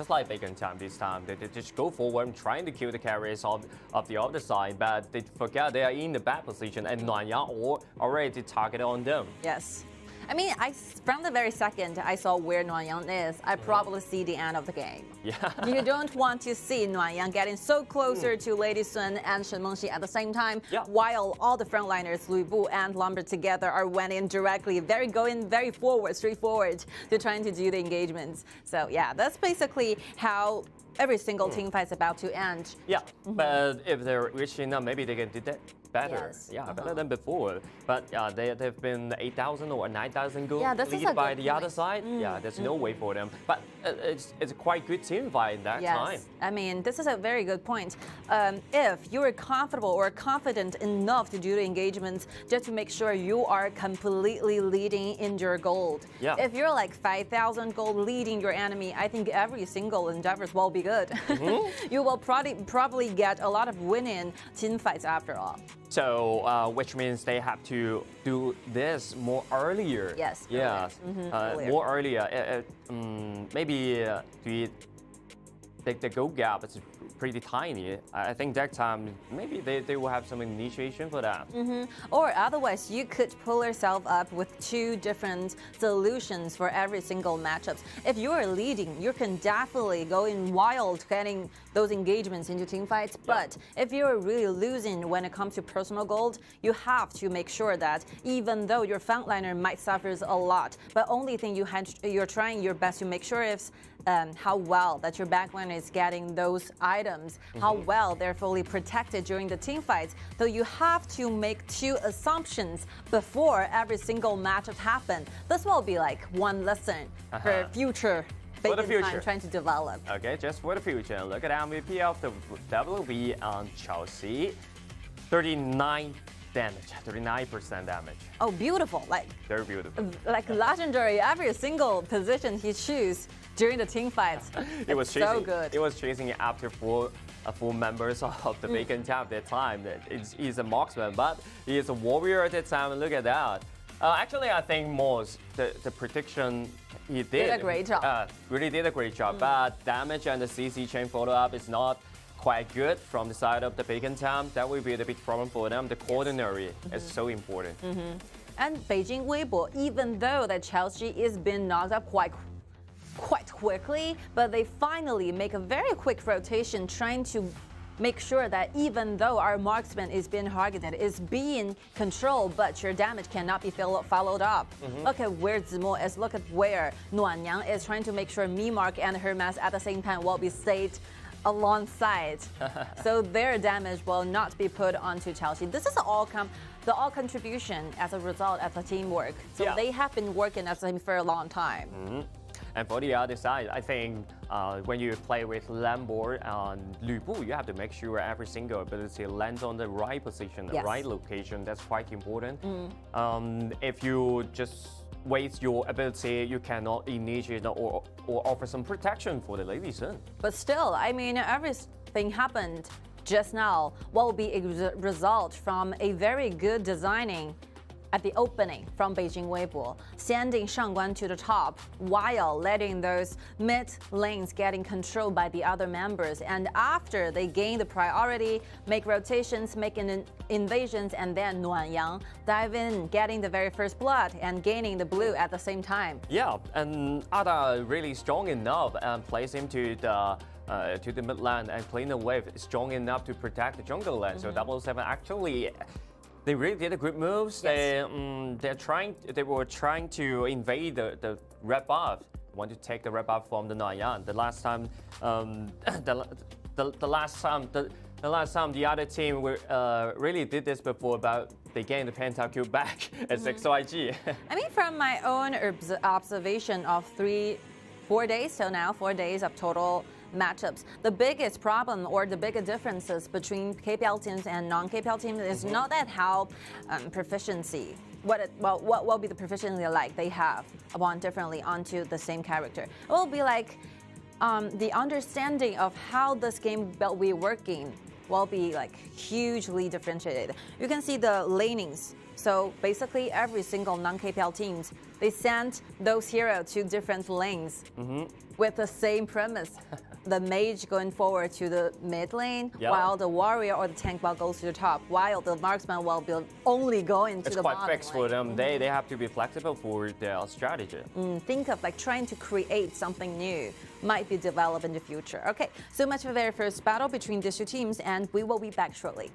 like Bacon time this time, they just go forward trying to kill the carriers of the other side, but they forget they are in the back position and Nuanyang already targeted on them. Yes. I mean, from the very second I saw where Nuanyang is, I probably see the end of the game. Yeah. You don't want to see Nuanyang getting so closer to Lady Sun and Shen Mengxi at the same time, while all the frontliners, Lu Bu and Lumber together are went in directly, going very forward, straightforward to trying to do the engagements. So yeah, that's basically how every single team fight is about to end. Yeah, but if they're reaching up, maybe they can do that better. Better than before. But they've been 8,000 or 9,000 goals lead by the other side. Yeah, there's no way for them. But it's a quite good team fight in that time. I mean, this is a very good point. If you are comfortable or confident enough to do the engagements, just to make sure you are completely leading in your gold. If you're like 5,000 gold leading your enemy, I think every single endeavors will be good. You will probably get a lot of winning team fights after all. So, which means they have to do this more earlier. Yes. Yeah. More earlier. Maybe the goal gap is pretty tiny. I think that time maybe they will have some initiation for that. Or otherwise, you could pull yourself up with two different solutions for every single matchups. If you are leading, you can definitely go in wild getting those engagements into team fights. But if you're really losing when it comes to personal gold, you have to make sure that even though your frontliner might suffer a lot, but only thing you're trying your best to make sure is how well that your backline is getting those items, how well they're fully protected during the team fights. So you have to make 2 assumptions before every single matchup happen. This will be like one lesson for future. For the future. Time trying to develop. Okay, just for the future. Look at MVP of the WB on Chelsea. 39 damage, 39% damage. Oh, beautiful. Like very beautiful. Like legendary, every single position he choose during the team fights. It was so chasing, good. It was chasing after full members of the Bacon Town at that time. He's a marksman, but he is a warrior at that time. Look at that. Actually, I think most the prediction he did a great job. Really did a great job. But damage and the CC chain follow up is not quite good from the side of the Bacon Town. That will be the big problem for them. The coordinary is so important. And Beijing Weibo, even though that Chelsea is being knocked up quite quickly, but they finally make a very quick rotation trying to make sure that even though our marksman is being targeted, is being controlled, but your damage cannot be followed up. Look at where Zimo is, look at where Nuanyang is trying to make sure Mimark and Hermes at the same time will be stayed alongside. So their damage will not be put onto Chelsea. This is the all contribution as a result of the teamwork. So they have been working as a team for a long time. And for the other side, I think when you play with Lambo and Lü Bu, you have to make sure every single ability lands on the right position, the right location. That's quite important. If you just waste your ability, you cannot initiate or offer some protection for the Lady Sun. But still, I mean, everything happened just now will be a result from a very good designing at the opening from Beijing Weibo, sending Shangguan to the top while letting those mid lanes getting controlled by the other members. And after they gain the priority, make rotations, make invasions, and then Nuanyang dive in, getting the very first blood and gaining the blue at the same time. Yeah, and Ada really strong enough and place him to the mid lane and clean the wave, strong enough to protect the jungle lane. So 007 actually. They really did a good moves. They were trying to invade the red buff. Want to take the red buff from the Nuanyang. The last time, the last time the other team really did this before, but they gained the pentakill back at 6YG. I mean, from my own observation of 4 days, so now 4 days of total matchups. The biggest problem or the biggest differences between KPL teams and non-KPL teams is not that how proficiency, what will be the proficiency like they have upon differently onto the same character. It will be like the understanding of how this game will be working will be like hugely differentiated. You can see the lanings. So basically every single non-KPL teams, they send those heroes to different lanes with the same premise. The mage going forward to the mid lane, while the warrior or the tank will go to the top, while the marksman will be only going to the bottom. It's quite fixed for them. They have to be flexible for their strategy. Think of like trying to create something new might be developed in the future. Okay, so much for the very first battle between these 2 teams, and we will be back shortly.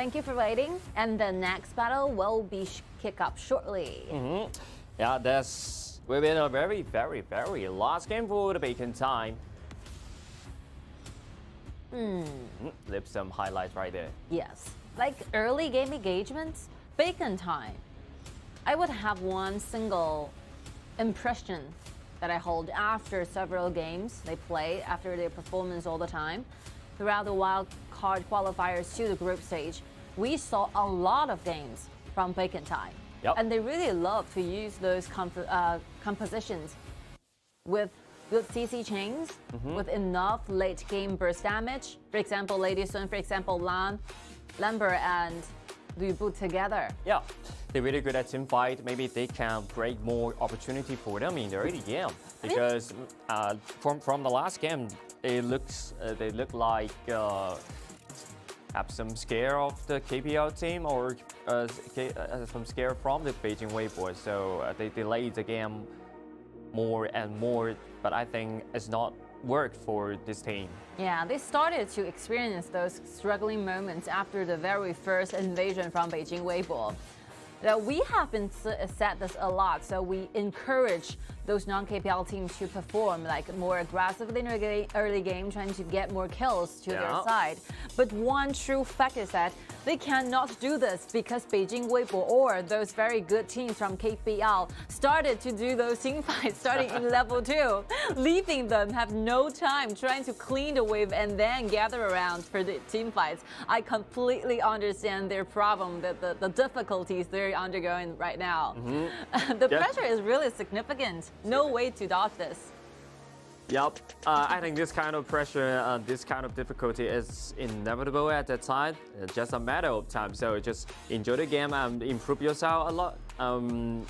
Thank you for waiting. And the next battle will be kick up shortly. Yeah, this will be a very, very, very last game for the Bacon time. Leave some highlights right there. Yes, like early game engagements, Bacon time. I would have one single impression that I hold after several games they play, after their performance all the time. Throughout the wild card qualifiers to the group stage, we saw a lot of games from Bacon time. Yep. And they really love to use those compositions with good CC chains, with enough late game burst damage. For example, Lady Sun, for example, Lambert and Lu Bu together. Yeah, they're really good at team fight. Maybe they can break more opportunity for them in the early game. Because from the last game, they look like have some scare of the KPL team or some scare from the Beijing Weibo. So they delayed the game more and more, but I think it's not worked for this team. Yeah, they started to experience those struggling moments after the very first invasion from Beijing Weibo. Now, we have been said this a lot, so we encourage those non-KPL teams to perform like more aggressively in early game, trying to get more kills to their side. But one true fact is that they cannot do this because Beijing Weibo or those very good teams from KPL started to do those team fights starting in level 2, leaving them have no time trying to clean the wave and then gather around for the team fights. I completely understand their problem, the difficulties they're undergoing right now. The pressure is really significant. No way to dodge this. Yep, I think this kind of pressure, this kind of difficulty is inevitable at that time. It's just a matter of time. So just enjoy the game and improve yourself a lot. And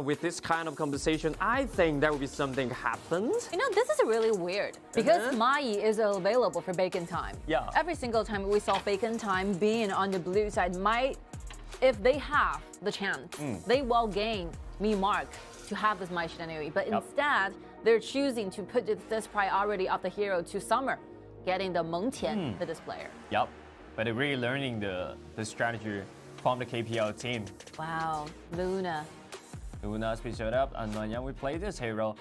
with this kind of conversation, I think there will be something happen. You know, this is really weird because Mai is available for Bacon time. Yeah. Every single time we saw Bacon time being on the blue side, Mai, if they have the chance, they will gain me mark to have this Mai Shidanui. But instead, they're choosing to put this priority of the hero to Summer, getting the Meng Tian for this player. Yep, but they're really learning the strategy from the KPL team. Wow, Luna. Luna's been showed up, and when we play this hero,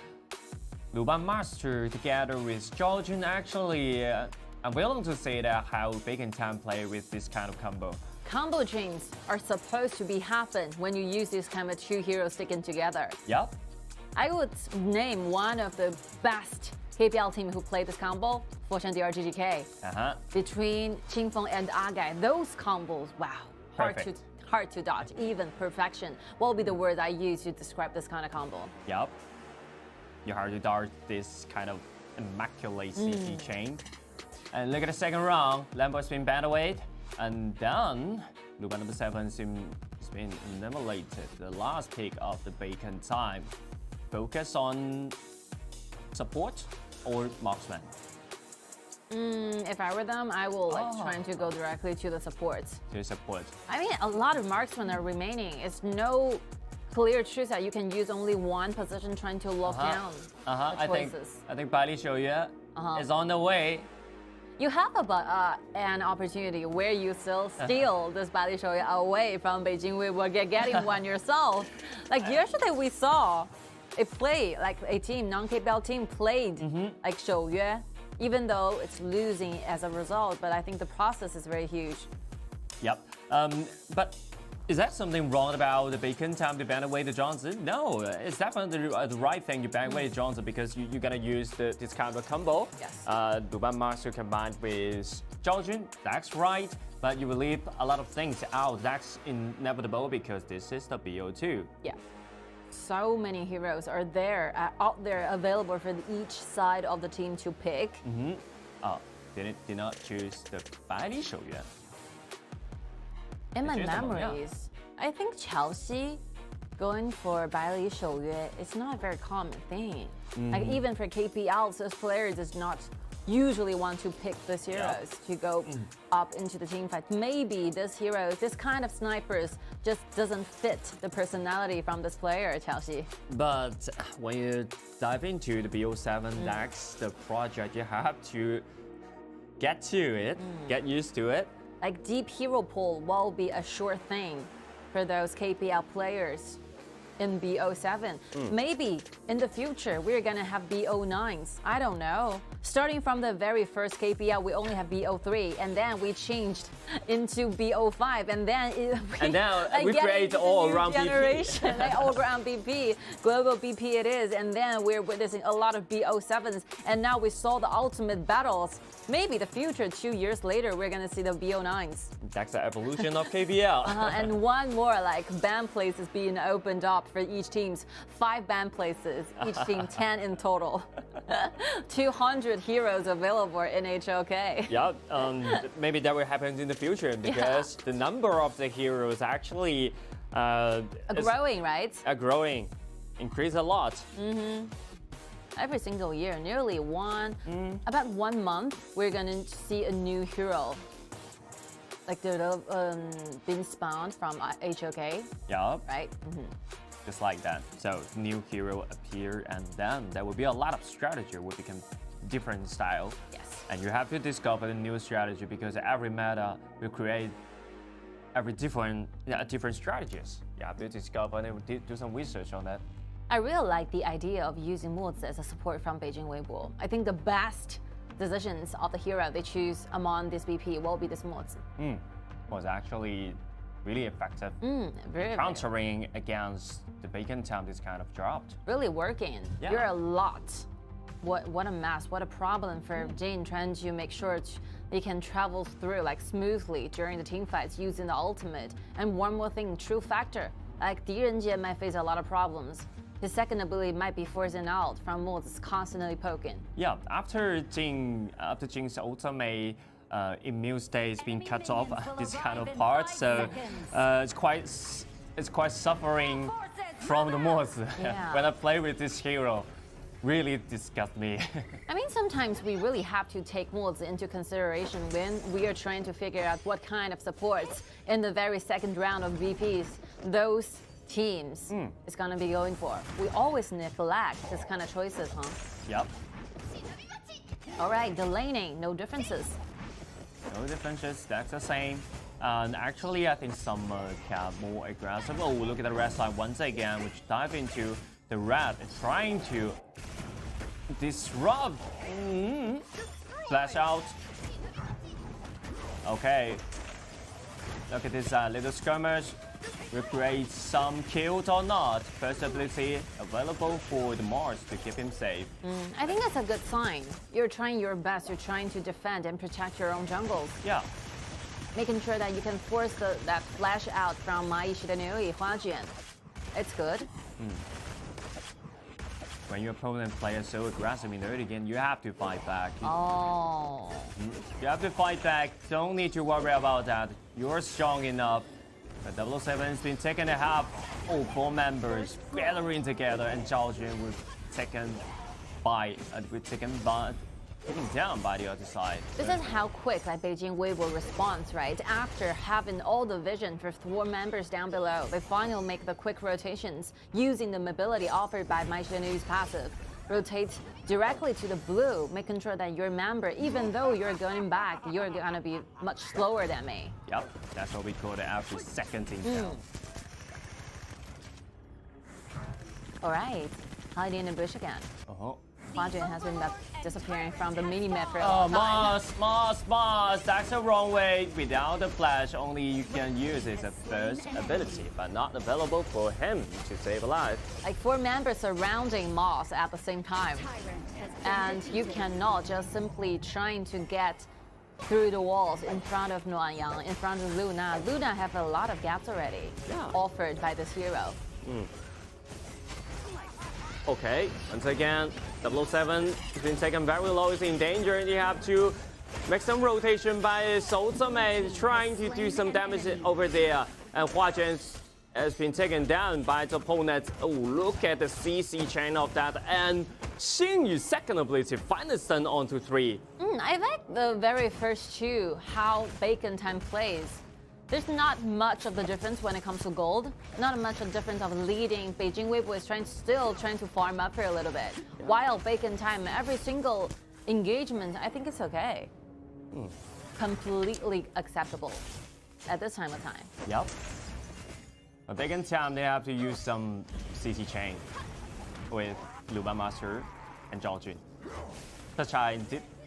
Luban Master together with Xiao actually, I'm willing to say that how Bacon time play with this kind of combo. Combo chains are supposed to be happen when you use this kind of two heroes sticking together. Yep. I would name one of the best KPL team who played this combo, Foshan DRG.GK. Between Qingfeng and Agai, those combos, wow, hard to dodge. Even perfection will be the word I use to describe this kind of combo. Yep. You hard to dodge this kind of immaculate CC chain. And look at the second round, Lambert's been banned away. And then, Luban number 7 has been eliminated. The last pick of the Bacon time. Focus on support or marksman? If I were them, I will trying to go directly to the supports. To support. I mean, a lot of marksmen are remaining. It's no clear truth that you can use only one position trying to lock down the choices. I think Bali Xiao is on the way. You have an opportunity where you still steal this Bali Xiao away from Beijing Weibo, getting one yourself. Like yesterday we saw a play, like a team, non-KPL team played like Xiao, even though it's losing as a result, but I think the process is very huge. Yep. But is that something wrong about the Bacon time to ban away the Johnson? No, it's definitely the right thing to ban away Johnson because you're gonna use this kind of combo. Yes. Luban Master combined with Zhao, that's right. But you will leave a lot of things out. That's inevitable because this is the BO2. Yeah. So many heroes are there, out there, available for each side of the team to pick. Did not choose the Bali Xiao. In my memories, I think Chelsea going for Baili Xiaoyue is not a very common thing. Like even for KPL, those players does not usually want to pick these heroes to go up into the team fight. Maybe this kind of snipers just doesn't fit the personality from this player, Chelsea. But when you dive into the BO7, that's the project you have to get to it, get used to it. like deep hero pool will be a sure thing for those KPL players in BO7. Maybe in the future we're gonna have BO9s. I don't know. Starting from the very first KPL, we only have BO3, and then we changed into BO5, and then we create all around generation, like all around BP, global BP it is, and then we're witnessing a lot of BO7s, and now we saw the ultimate battles. Maybe the future, 2 years later, we're gonna see the BO9s. That's the evolution of KPL. And one more like ban places being opened up for each teams. 5 ban places, each team 10 in total. 200 heroes available in HOK. Yeah, maybe that will happen in the future because the number of the heroes actually growing, right? Growing, increase a lot. Every single year, nearly about 1 month, we're gonna see a new hero. Like they're being spawned from HOK. Yeah. Right? Just like that. So new hero appear, and then there will be a lot of strategy will become different style. Yes. And you have to discover the new strategy because every meta will create every different strategies. You have to discover and do some research on that. I really like the idea of using mods as a support from Beijing Weibo. I think the best decisions of the hero they choose among this BP will be this mods. Was actually really effective. Countering against the bacon time this kind of dropped. Really working. Yeah. You're a lot. What a mess, what a problem for Jin trying to make sure they can travel through like smoothly during the team fights using the ultimate. And one more thing, true factor, like DRG.GK might face a lot of problems. His second ability might be forcing out from mods constantly poking. Yeah, after Jing's ultimate immune state being cut off this kind of part, so it's quite suffering from the mods. When I play with this hero, really disgusts me. I mean, sometimes we really have to take mods into consideration when we are trying to figure out what kind of supports in the very second round of VPs those teams is gonna be going for. We always neglect this kind of choices, huh? Yep. All right, the laning, no differences. No differences, that's the same. And actually, I think some can more aggressive. Oh, look at the red side once again, which dive into the red and trying to disrupt. Flash out. Okay. Look at this little skirmish. Will create some kills or not. First ability available for the Mars to keep him safe. I think that's a good sign. You're trying your best. You're trying to defend and protect your own jungles. Yeah. Making sure that you can force that flash out from Huajian. It's good. When your opponent plays so aggressive in the early game, you have to fight back. You have to fight back. Don't need to worry about that. You're strong enough. The 007 has been taken a half. All 4 members gathering together, and Xiao was taken down by the other side. This is how quick like Beijing Weibo responds, right? After having all the vision for 4 members down below, they finally make the quick rotations using the mobility offered by Mai Xiaonu's passive. Rotate directly to the blue, making sure that your member, even though you're going back, you're gonna be much slower than me. Yep, that's what we call the after second intel. All right, hiding in the bush again. Huajian has been disappearing from the mini-map for a long time. Moss, that's the wrong way. Without the flash, only you can use it as a first ability, but not available for him to save a life. Like 4 members surrounding Moss at the same time. And you cannot just simply trying to get through the walls in front of Nuanyang, in front of Luna. Luna have a lot of gaps already offered by this hero. Okay, once again, 007 has been taken very low, is in danger, and you have to make some rotation by his ultimate, trying to do some damage over there. And Huajian has been taken down by the opponent. Oh, look at the CC chain of that, and Xingyu's second ability finally stun onto 3. I like the very first 2, how Bacon Time plays. There's not much of the difference when it comes to gold. Not much of the difference of leading. Beijing Weibo is still trying to farm up here a little bit. While Bacon Time, every single engagement, I think it's okay. completely acceptable at this time of time. Yep. But back in time, they have to use some CC chain with Luban Master and Zhao Jun.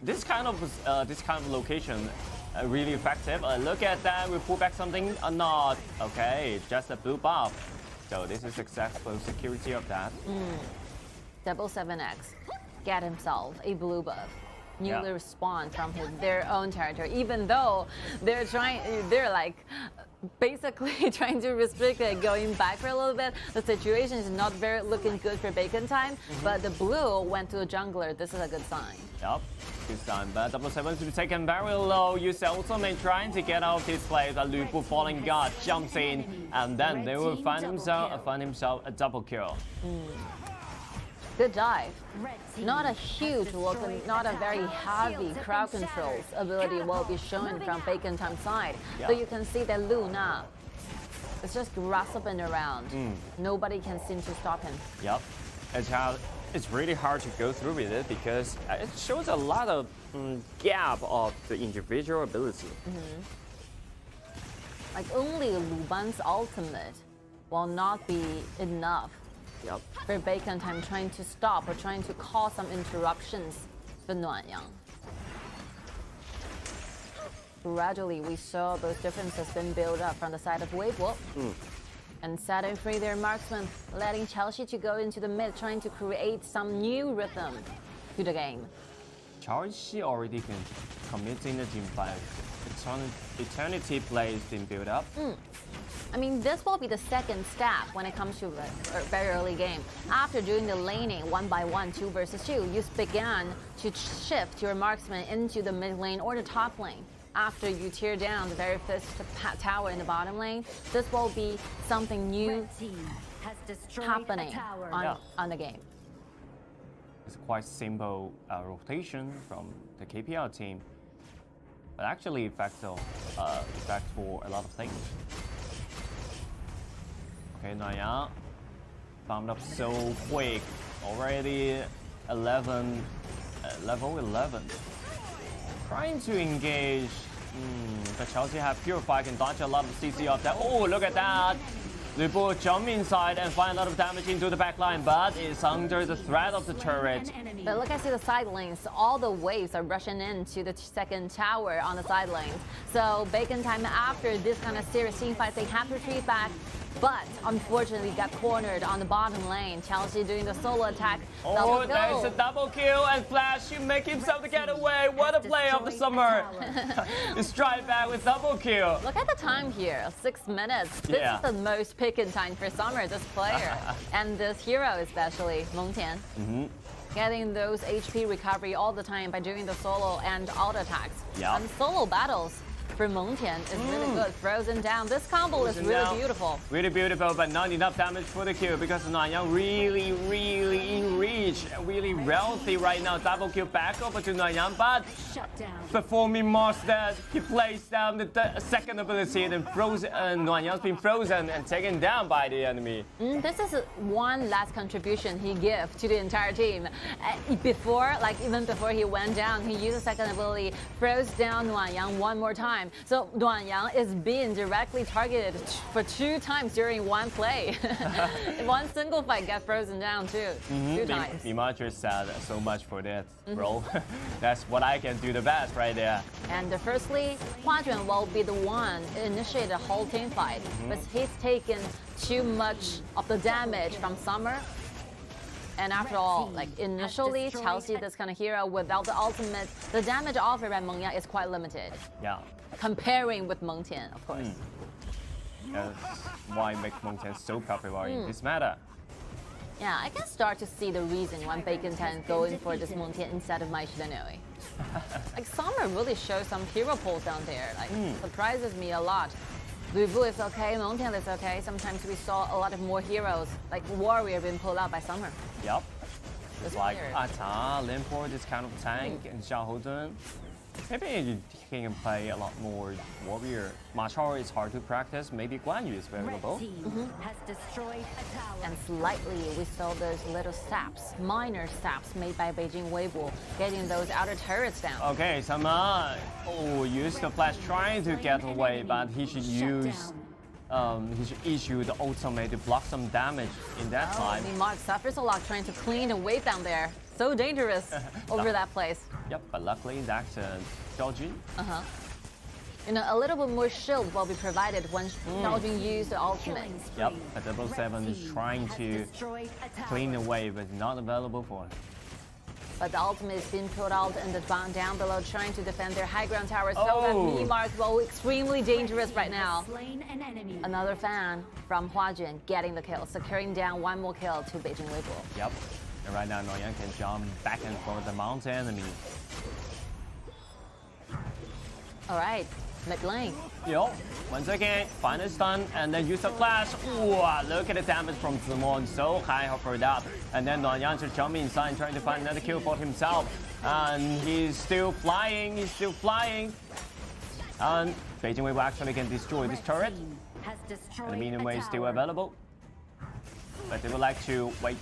This kind of location really effective. Look at that, we pull back something or not. Okay, just a blue buff. So this is successful security of that. 7X get himself a blue buff. Newly respawned from their own territory, even though they're like basically trying to restrict it, going back for a little bit. The situation is not very looking good for Bacon time, but the blue went to the jungler. This is a good sign. Yep, good sign. But 7 to be taken very low. Use ultimate trying to get out of this place. Lu Bu falling guard jumps in, and then they will find himself a double kill. Good dive. Not a huge look, not a very heavy crowd controls ability will be shown from Bacon time side. So you can see that Lu now is just gossiping around. Nobody can seem to stop him. Yep. It's really hard to go through with it because it shows a lot of gap of the individual ability. Like only Luban's ultimate will not be enough. Yep. For Bacon time trying to stop or trying to cause some interruptions for Nuanyang. Gradually, we saw those differences been built up from the side of Weibo. And setting free their marksman, letting Chelsea to go into the mid, trying to create some new rhythm to the game. Chelsea already committing the team fight. Eternity plays been built up. I mean, this will be the second step when it comes to a very early game. After doing the laning 1x1, 2 versus 2, you began to shift your marksman into the mid lane or the top lane. After you tear down the very first tower in the bottom lane, this will be something new happening on the game. It's quite simple rotation from the KPL team, but actually effect for a lot of things. Okay, Nuanyang farmed up so quick, already level 11. Trying to engage, but Chelsea have Purify, can dodge a lot of CC off that. Oh, look at that! Lu Bu jump inside and find a lot of damage into the backline, but it's under the threat of the turret. But look, I see the side lanes. All the waves are rushing into the second tower on the side lanes. So Bacon time after this kind of serious team fight, they have to retreat back. But unfortunately got cornered on the bottom lane. Chelsea doing the solo attack. Oh, there's a double kill and Flash, you make himself to get away. What a play of the summer. You strike back with double kill. Look at the time here, 6 minutes. This is the most picking time for summer, this player. And this hero especially, Meng Tian. Getting those HP recovery all the time by doing the solo and auto attacks. And solo battles for Meng Tian is really good. Frozen down. This combo is really beautiful. Really beautiful, but not enough damage for the kill because Nuanyang really in reach, really wealthy right now. Double kill back over to Nuanyang, but performing monster, he plays down the second ability and Nuanyang's been frozen and taken down by the enemy. This is one last contribution he gave to the entire team. Even before he went down, he used the second ability, froze down Nuanyang one more time. So Nuanyang is being directly targeted for 2 times during one play. One single fight got frozen down too. 2 times. Imager said so much for that, bro. That's what I can do the best right there. And firstly, Huajuan will be the one initiate the whole team fight, but he's taken too much of the damage from Summer. And after all, initially, Chelsea, this kind of hero without the ultimate, the damage offered by Meng Yang is quite limited. Yeah. Comparing with Meng Tian, of course. That's why make Meng Tian so popular in this meta. Yeah, I can start to see the reason why Bacon Tian going for this Meng Tian instead of Mai Shiranui. Summer really shows some hero pulls down there. Surprises me a lot. Lu Bu is okay, Meng Tian is okay. Sometimes we saw a lot of more heroes, like Warrior, being pulled out by Summer. Yep. It's like Ata, Limport, this kind of tank, and Xiao Hodun. Maybe he can play a lot more warrior. Machar is hard to practice. Maybe Guan Yu is available. Has destroyed a tower. And slightly, we saw those little steps, minor steps made by Beijing Weibo, getting those outer turrets down. Okay, Sama used the flash trying to get away, but he should use he should issue the ultimate to block some damage in that time. Mark suffers a lot trying to clean the wave down there. So dangerous over that place. Yep, but luckily that's Xiao. You know, a little bit more shield will be provided when Xiao used the ultimate. Yep, but 7 is trying to clean the wave, but not available for him. But the ultimate is being pulled out and the Wang down below trying to defend their high ground tower. So that Mark will extremely dangerous right now. Another fan from Huajun getting the kill, securing down one more kill to Beijing Weibo. Yep. And right now, Nora can jump back and forth among the enemy. All right, mid lane. Yo, once again, find a stun and then use a flash. Ooh, look at the damage from Zimon, so high for that. And then Nora just jump inside, trying to find another kill for himself. And he's still flying, And Beijing Weibo actually can destroy this turret. And the minion wave is still available. But they would like to wait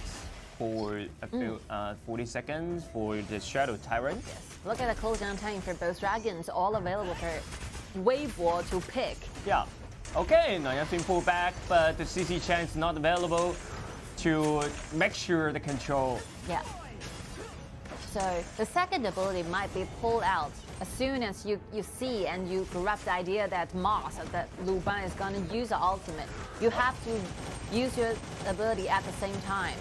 for a few 40 seconds for the Shadow Tyrant. Look at the cooldown time for both dragons, all available for Weibo to pick. Yeah. Okay, Nara's been pulled back, but the CC chance not available to make sure the control. Yeah. So the second ability might be pulled out as soon as you see and you grab the idea that that Lu Ban is going to use the ultimate. You have to use your ability at the same time.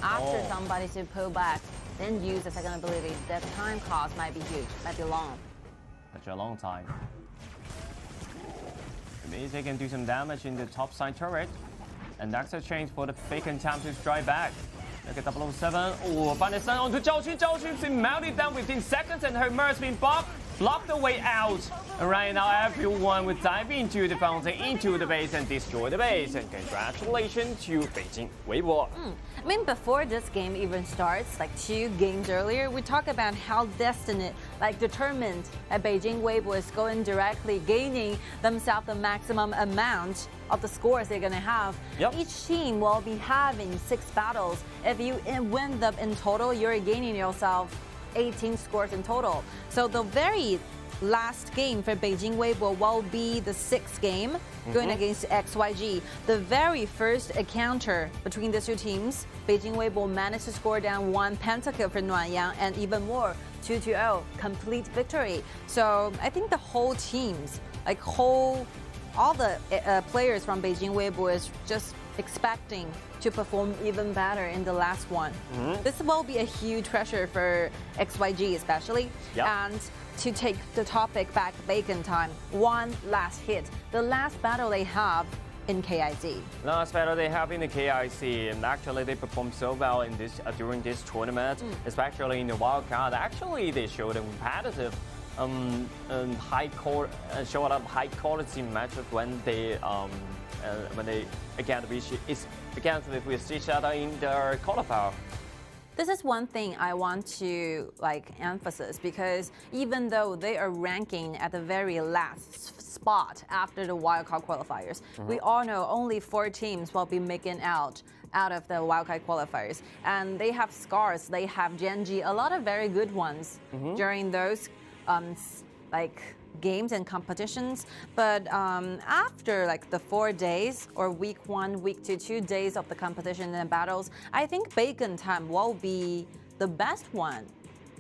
After somebody to pull back, then use the second ability. The time cost might be huge, might be long. Such a long time. It means they can do some damage in the top side turret. And that's a chance for the Bacon time to strike back. Look at 007. Oh, find the stun onto Zhao Qun's been melted down within seconds and her Mer's been blocked the way out. And right now everyone will dive into the fountain, into the base and destroy the base. And congratulations to Beijing Weibo. I mean, before this game even starts, like 2 games earlier, we talk about how determined that Beijing Weibo is going directly gaining themselves the maximum amount of the scores they're going to have. Each team will be having 6 battles. If you win them in total, you're gaining yourself 18 scores in total. So the very last game for Beijing Weibo will be the 6th game going against XYG. The very first encounter between the 2 teams, Beijing Weibo managed to score down 1 pentakill for Nuanyang and even more, 2-0, complete victory. So I think the whole teams, all the players from Beijing Weibo is just expecting to perform even better in the last one. This will be a huge pressure for XYG especially. And to take the topic back, Bacon time, one last hit. The last battle they have in KIC. Last battle they have in the KIC, and actually they performed so well in this during this tournament, especially in the wildcard. Actually, they showed a competitive showed up high quality matches when they against with each other in their qualifier. This is one thing I want to emphasize, because even though they are ranking at the very last spot after the wildcard qualifiers, we all know only 4 teams will be making out of the wildcard qualifiers, and they have Scars, they have Genji, a lot of very good ones during those games and competitions. But after the 4 days or week 1, week 2, 2 days of the competition and battles, I think Bacon time will be the best one.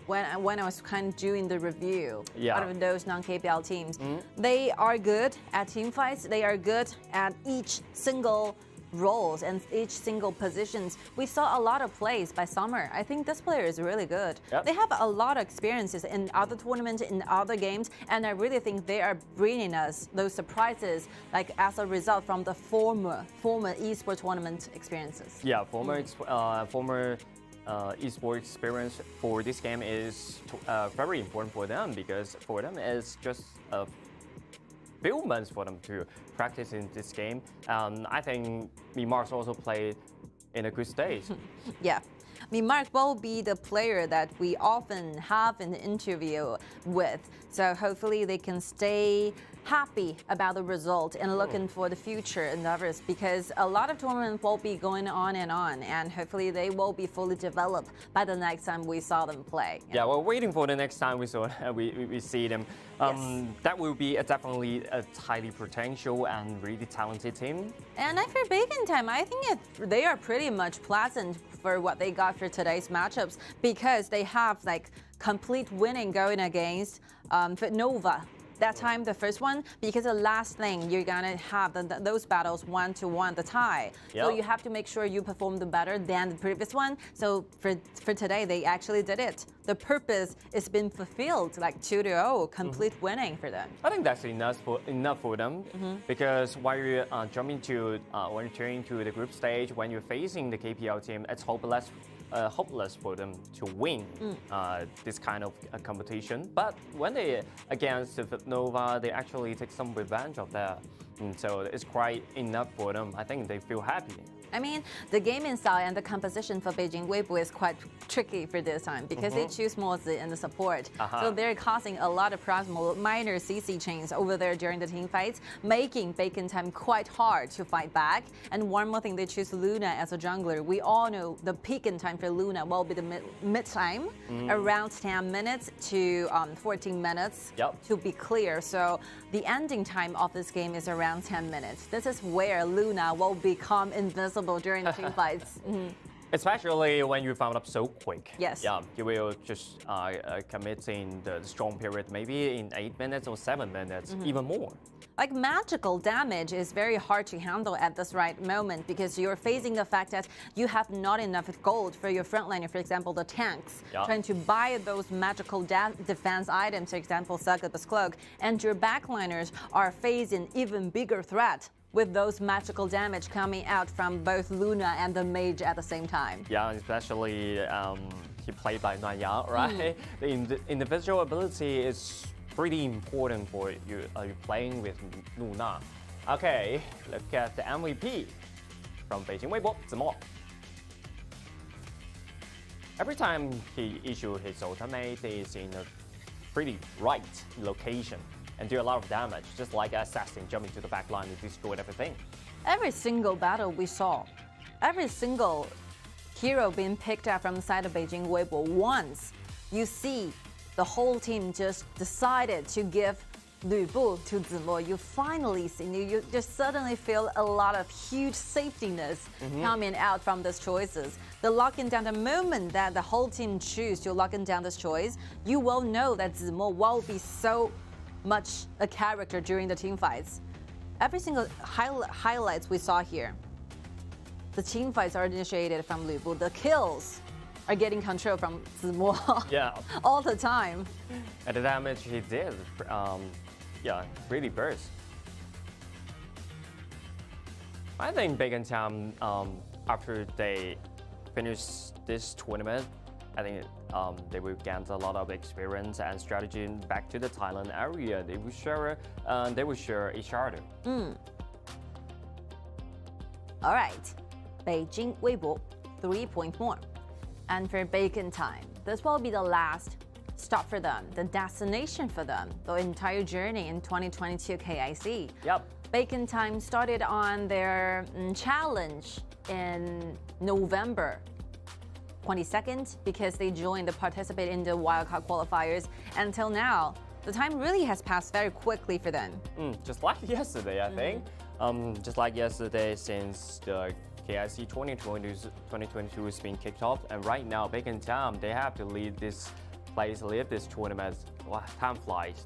When I was kind of doing the review out of those non-KPL teams, they are good at team fights. They are good at each single roles and each single positions. We saw a lot of plays by Summer. I think this player is really good. They have a lot of experiences in other tournaments, in other games, and I really think they are bringing us those surprises as a result from the former esports tournament experiences. Yeah, former esports experience for this game is very important for them, because for them it's just a few months for them to practice in this game. I think Mars also played in a good stage. Yeah. I mean, Mark will be the player that we often have an interview with. So hopefully they can stay happy about the result and looking for the future endeavors, because a lot of tournaments will be going on, and hopefully they will be fully developed by the next time we saw them play. Yeah, we're waiting for the next time we see them. That will be definitely a highly potential and really talented team. And for Beijing time, I think they are pretty much pleasant for what they got for today's matchups, because they have like complete winning going against FUTNOVA. That time, the first one, because the last thing you're gonna have those battles 1-1, the tie. Yep. So you have to make sure you perform better than the previous one. So for today, they actually did it. The purpose is been fulfilled, like 2-0, complete winning for them. I think that's enough for them, because when you're jumping to when you're turning to the group stage, when you're facing the KPL team, it's hopeless for them to win this kind of competition. But when they against FUTNOVA, they actually take some revenge of that. So it's quite enough for them. I think they feel happy. I mean, the gaming style and the composition for Beijing Weibo is quite tricky for this time, because they choose Mozi and the support. So they're causing a lot of minor CC chains over there during the team fights, making Beijing time quite hard to fight back. And one more thing, they choose Luna as a jungler. We all know the peak in time for Luna will be the mid time, around 10 minutes to 14 minutes, to be clear. So the ending time of this game is around 10 minutes. This is where Luna will become invisible during the team fights. Especially when you found up so quick. Yes. Yeah, you will just commit in the strong period, maybe in 8 minutes or 7 minutes, even more. Like magical damage is very hard to handle at this right moment, because you're facing the fact that you have not enough gold for your frontliner, for example, the tanks, trying to buy those magical defense items, for example, Succubus Cloak, and your backliners are facing even bigger threat with those magical damage coming out from both Luna and the mage at the same time. Yeah, especially he played by Nora, right? The individual ability is pretty important for you playing with Luna. Okay, look at the MVP from Beijing Weibo, Zimo. Every time he issues his ultimate, he's in a pretty right location and do a lot of damage, just like Assassin jumping to the back line and destroyed everything. Every single battle we saw, every single hero being picked up from the side of Beijing Weibo, once you see the whole team just decided to give Lu Bu to Zimo, you finally see, you just suddenly feel a lot of huge safetyness coming out from these choices. The locking down, the moment that the whole team choose to locking down this choice, you will know that Zimo will be so much a character during the team fights. Every single highlights we saw here, the team fights are initiated from Lu Bu. The kills are getting control from Zimo all the time. And the damage he did, really burst. I think Beijing Time, after they finish this tournament, I think they will gain a lot of experience and strategy back to the Thailand area. They will share each other. All right, Beijing Weibo, 3 points more. And for Beijing Time, this will be the last stop for them, the destination for them, the entire journey in 2022 KIC. Beijing Time started on their challenge in November 22nd, because they joined to participate in the wildcard qualifiers. Until now, the time really has passed very quickly for them. Just like yesterday, I think. Just like yesterday, since the KIC 2022 has been kicked off, and right now, Beijing Time, they have to lead this tournament. Wow, time flies.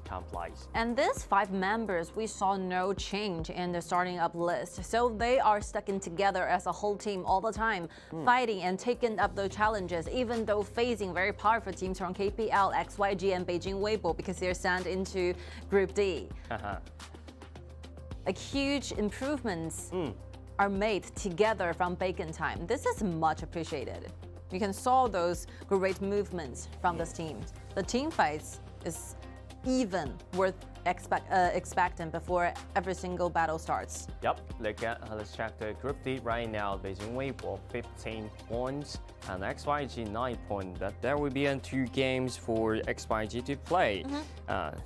And these 5 members, we saw no change in the starting up list. So they are stuck in together as a whole team all the time, fighting and taking up the challenges, even though facing very powerful teams from KPL, XYG, and Beijing Weibo, because they're sent into Group D. Like huge improvements are made together from Beijing Time. This is much appreciated. You can saw those great movements from this team. The team fights is even worth expectant before every single battle starts? Yep, let's check the group D right now. Beijing Weibo 15 points and XYG 9 points. That there will be 2 games for XYG to play.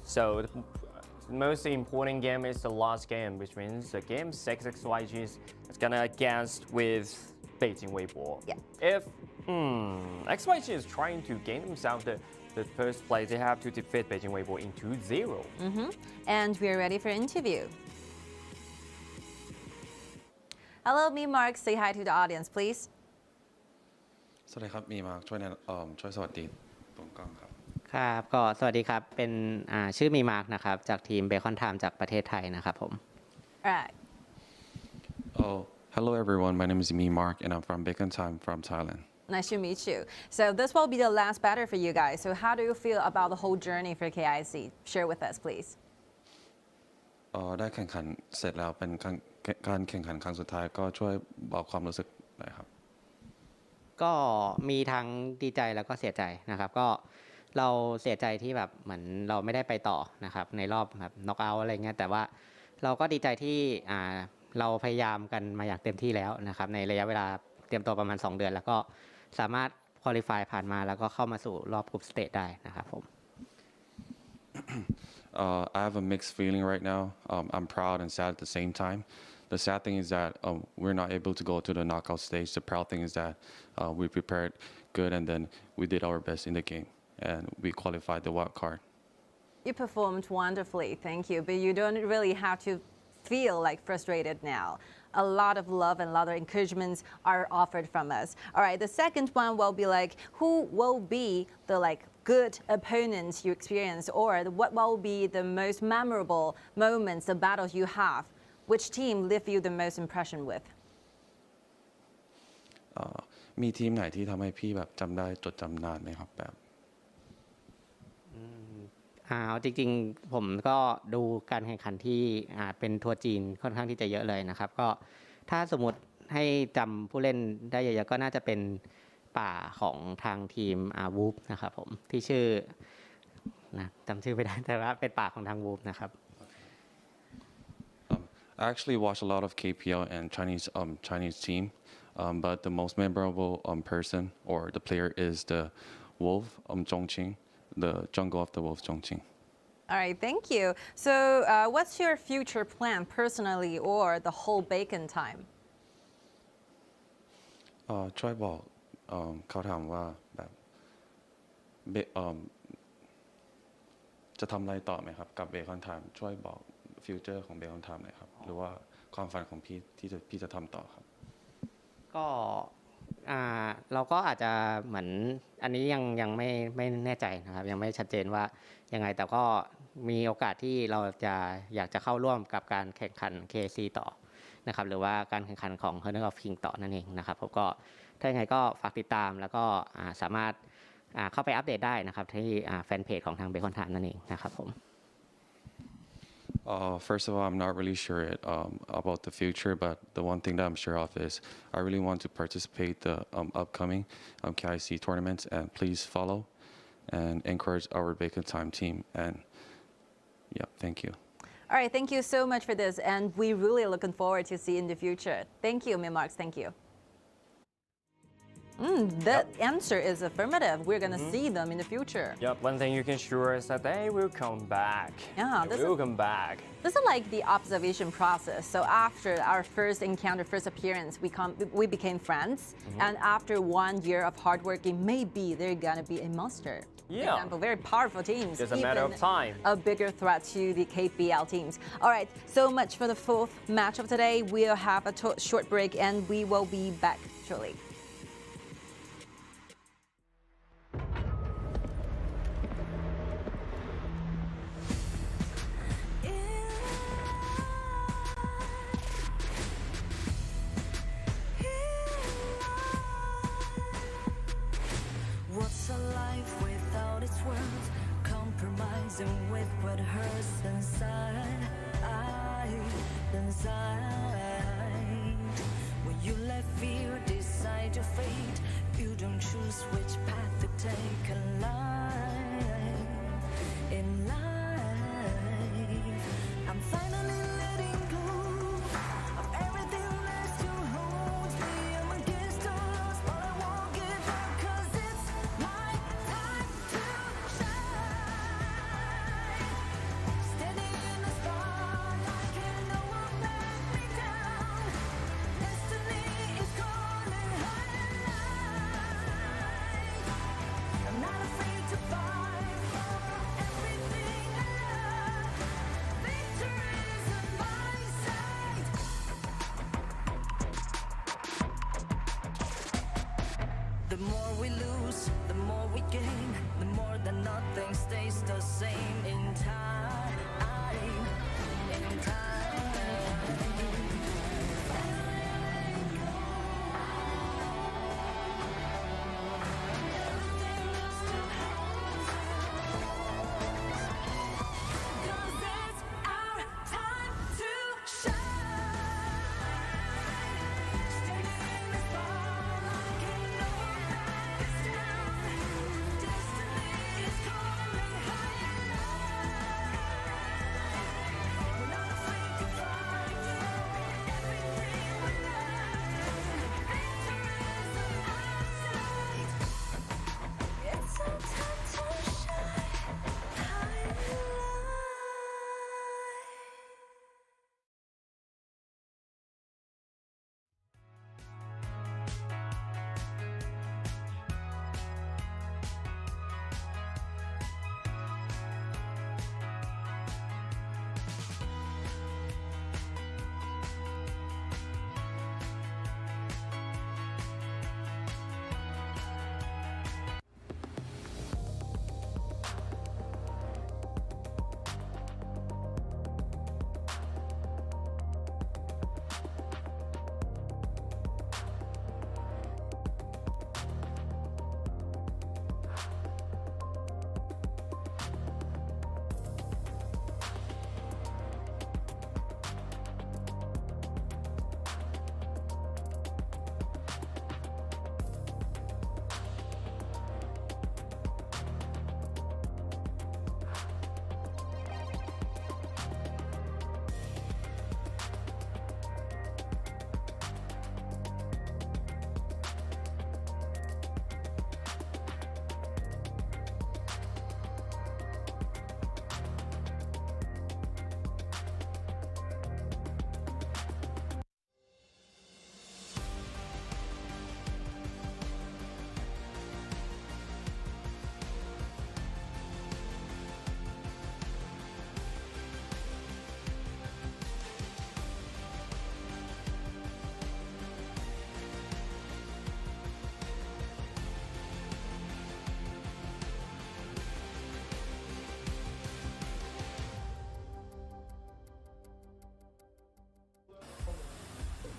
So the most important game is the last game, which means the game 6 XYG is gonna against with Beijing Weibo. Yeah. If XYG is trying to gain themselves the first place, they have to defeat Beijing Weibo in 2-0. And we are ready for interview. Hello, me Mark. Say hi to the audience, please. สวัสดีครับมีมาร์คช่วยสวัสดีผมก้องครับ ครับก็สวัสดีครับเป็นชื่อมีมาร์คนะครับจากทีมเบคอนไทม์จากประเทศไทยนะครับผม Alright. Oh, hello everyone. My name is Me Mark and I'm from Bacon Time from Thailand. Nice to meet you. So this will be the last battle for you guys. So how do you feel about the whole journey for KIC? Share with us, please. ได้แข่งขันเสร็จแล้วเป็นการแข่งขันครั้งสุดท้ายก็ช่วยบอกความรู้สึกหน่อยครับ ก็มีทั้งดีใจแล้วก็เสียใจนะครับก็เราเสียใจที่แบบเหมือนเราไม่ได้ไปต่อนะครับในรอบแบบน็อกเอาท์อะไรเงี้ยแต่ว่าเราก็ดีใจที่เราพยายามกันมาอย่างเต็มที่แล้วนะครับในระยะเวลาเตรียมตัวประมาณ2 เดือนแล้วก็สามารถควอลิฟายผ่านมาแล้วก็เข้ามาสู่รอบกรุ๊ปสเตจได้นะครับผม I have a mixed feeling right now. I'm proud and sad at the same time. The sad thing is that we're not able to go to the knockout stage. The proud thing is that we prepared good and then we did our best in the game and we qualified the wild card. You performed wonderfully, thank you. But you don't really have to feel like frustrated now. A lot of love and a lot of encouragements are offered from us. All right, the second one will be like, who will be the good opponents you experience, or what will be the most memorable moments, the battles you have? Which team leave you the most impression with? มีทีมไหนที่ทำให้พี่แบบจำได้จดจำนานไหมครับแบบจริงๆผมก็ดูการแข่งขันที่เป็นทัวร์จีนค่อนข้างที่จะเยอะเลยนะครับก็ถ้าสมมติให้จำผู้เล่นได้เยอะๆก็น่าจะเป็นป่าของทางทีมวูฟนะครับผมที่ชื่อจำชื่อไม่ได้แต่ว่าเป็นป่าของทางวูฟนะครับ I actually watch a lot of KPL and Chinese team, but the most memorable person or the player is the Wolf Zhongqing, the jungle of the Wolf Zhongqing. All right, thank you. So what's your future plan personally or the whole Bacon time? ช่วยบอกเขาถามว่าแบบจะทำอะไรต่อไหมครับกับเบคอนไทม์ช่วยบอกฟิวเจอร์ของเบคอนไทม์หน่อยครับหรือว่าความฝันของพี่ที่พี่จะทำต่อครับก็เราก็อาจจะเหมือนอันนี้ยังไม่แน่ใจนะครับยังไม่ชัดเจนว่ายังไงแต่ก็มีโอกาสที่เราจะอยากจะเข้าร่วมกับการแข่งขัน KC ต่อนะครับหรือว่าการแข่งขันของ Honor of King ต่อนั่นเองนะครับผมก็ถ้ายังไงก็ฝากติดตามแล้วก็สามารถเข้าไปอัปเดตได้นะครับที่แฟนเพจของทางเบคอนไทม์นั่นเองนะครับผมFirst of all, I'm not really sure about the future, but the one thing that I'm sure of is I really want to participate the upcoming KIC tournaments, and please follow and encourage our Bacon Time team. And yeah, thank you. All right, thank you so much for this, and we really looking forward to see in the future. Thank you, Mimarks. Thank you. The answer is affirmative. We're going to see them in the future. Yep, one thing you can sure is that they will come back. Yeah, they will come back. This is like the observation process. So after our first encounter, first appearance, we became friends. And after 1 year of hard working, maybe they're going to be a monster. Yeah. For example, very powerful teams. Just a matter of time. A bigger threat to the KPL teams. All right, so much for the fourth match of today. We'll have a short break and we will be back shortly. What's a life without its worth? Compromising with what hurts inside. When you let fear decide your fate, you don't choose which path to take in life. The more we lose, the more we gain, the more that nothing stays the same in time, in time.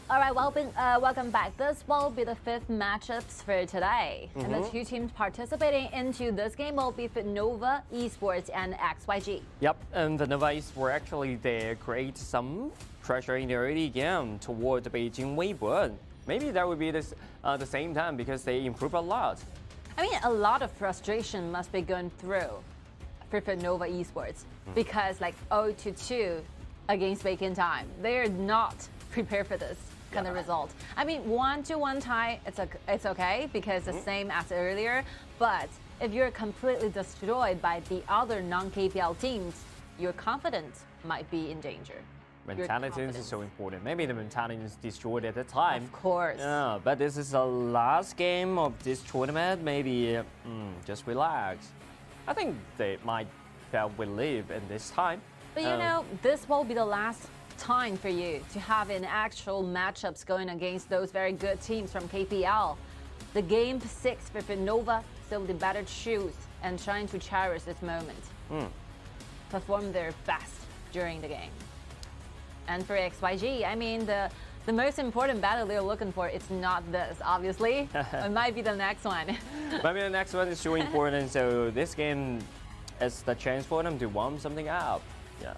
All right, welcome back. This will be the 5th matchups for today. And the 2 teams participating into this game will be FUTNOVA Esports and XYG. Yep, and FUTNOVA Esports actually they create some pressure in the early game toward the Beijing Weibo. Maybe that would be this the same time because they improve a lot. I mean, a lot of frustration must be going through for FUTNOVA Esports because like 0-2 against Beijing time, they're not prepared for this kind of result. I mean, 1-1 tie, it's okay because the same as earlier. But if you're completely destroyed by the other non-KPL teams, your confidence might be in danger. Mentality is so important. Maybe the mentality is destroyed at the time. Of course. Yeah, but this is the last game of this tournament. Maybe just relax. I think they might feel relief in this time. But you know, this will be the last time for you to have an actual matchups going against those very good teams from KPL. The game 6 for FUTNOVA still the battered shoes and trying to cherish this moment. Perform their best during the game. And for XYG, I mean, the most important battle they're looking for, it's not this, obviously. It might be the next one. Maybe the next one is so important, so this game is the chance for them to warm something up. Yeah.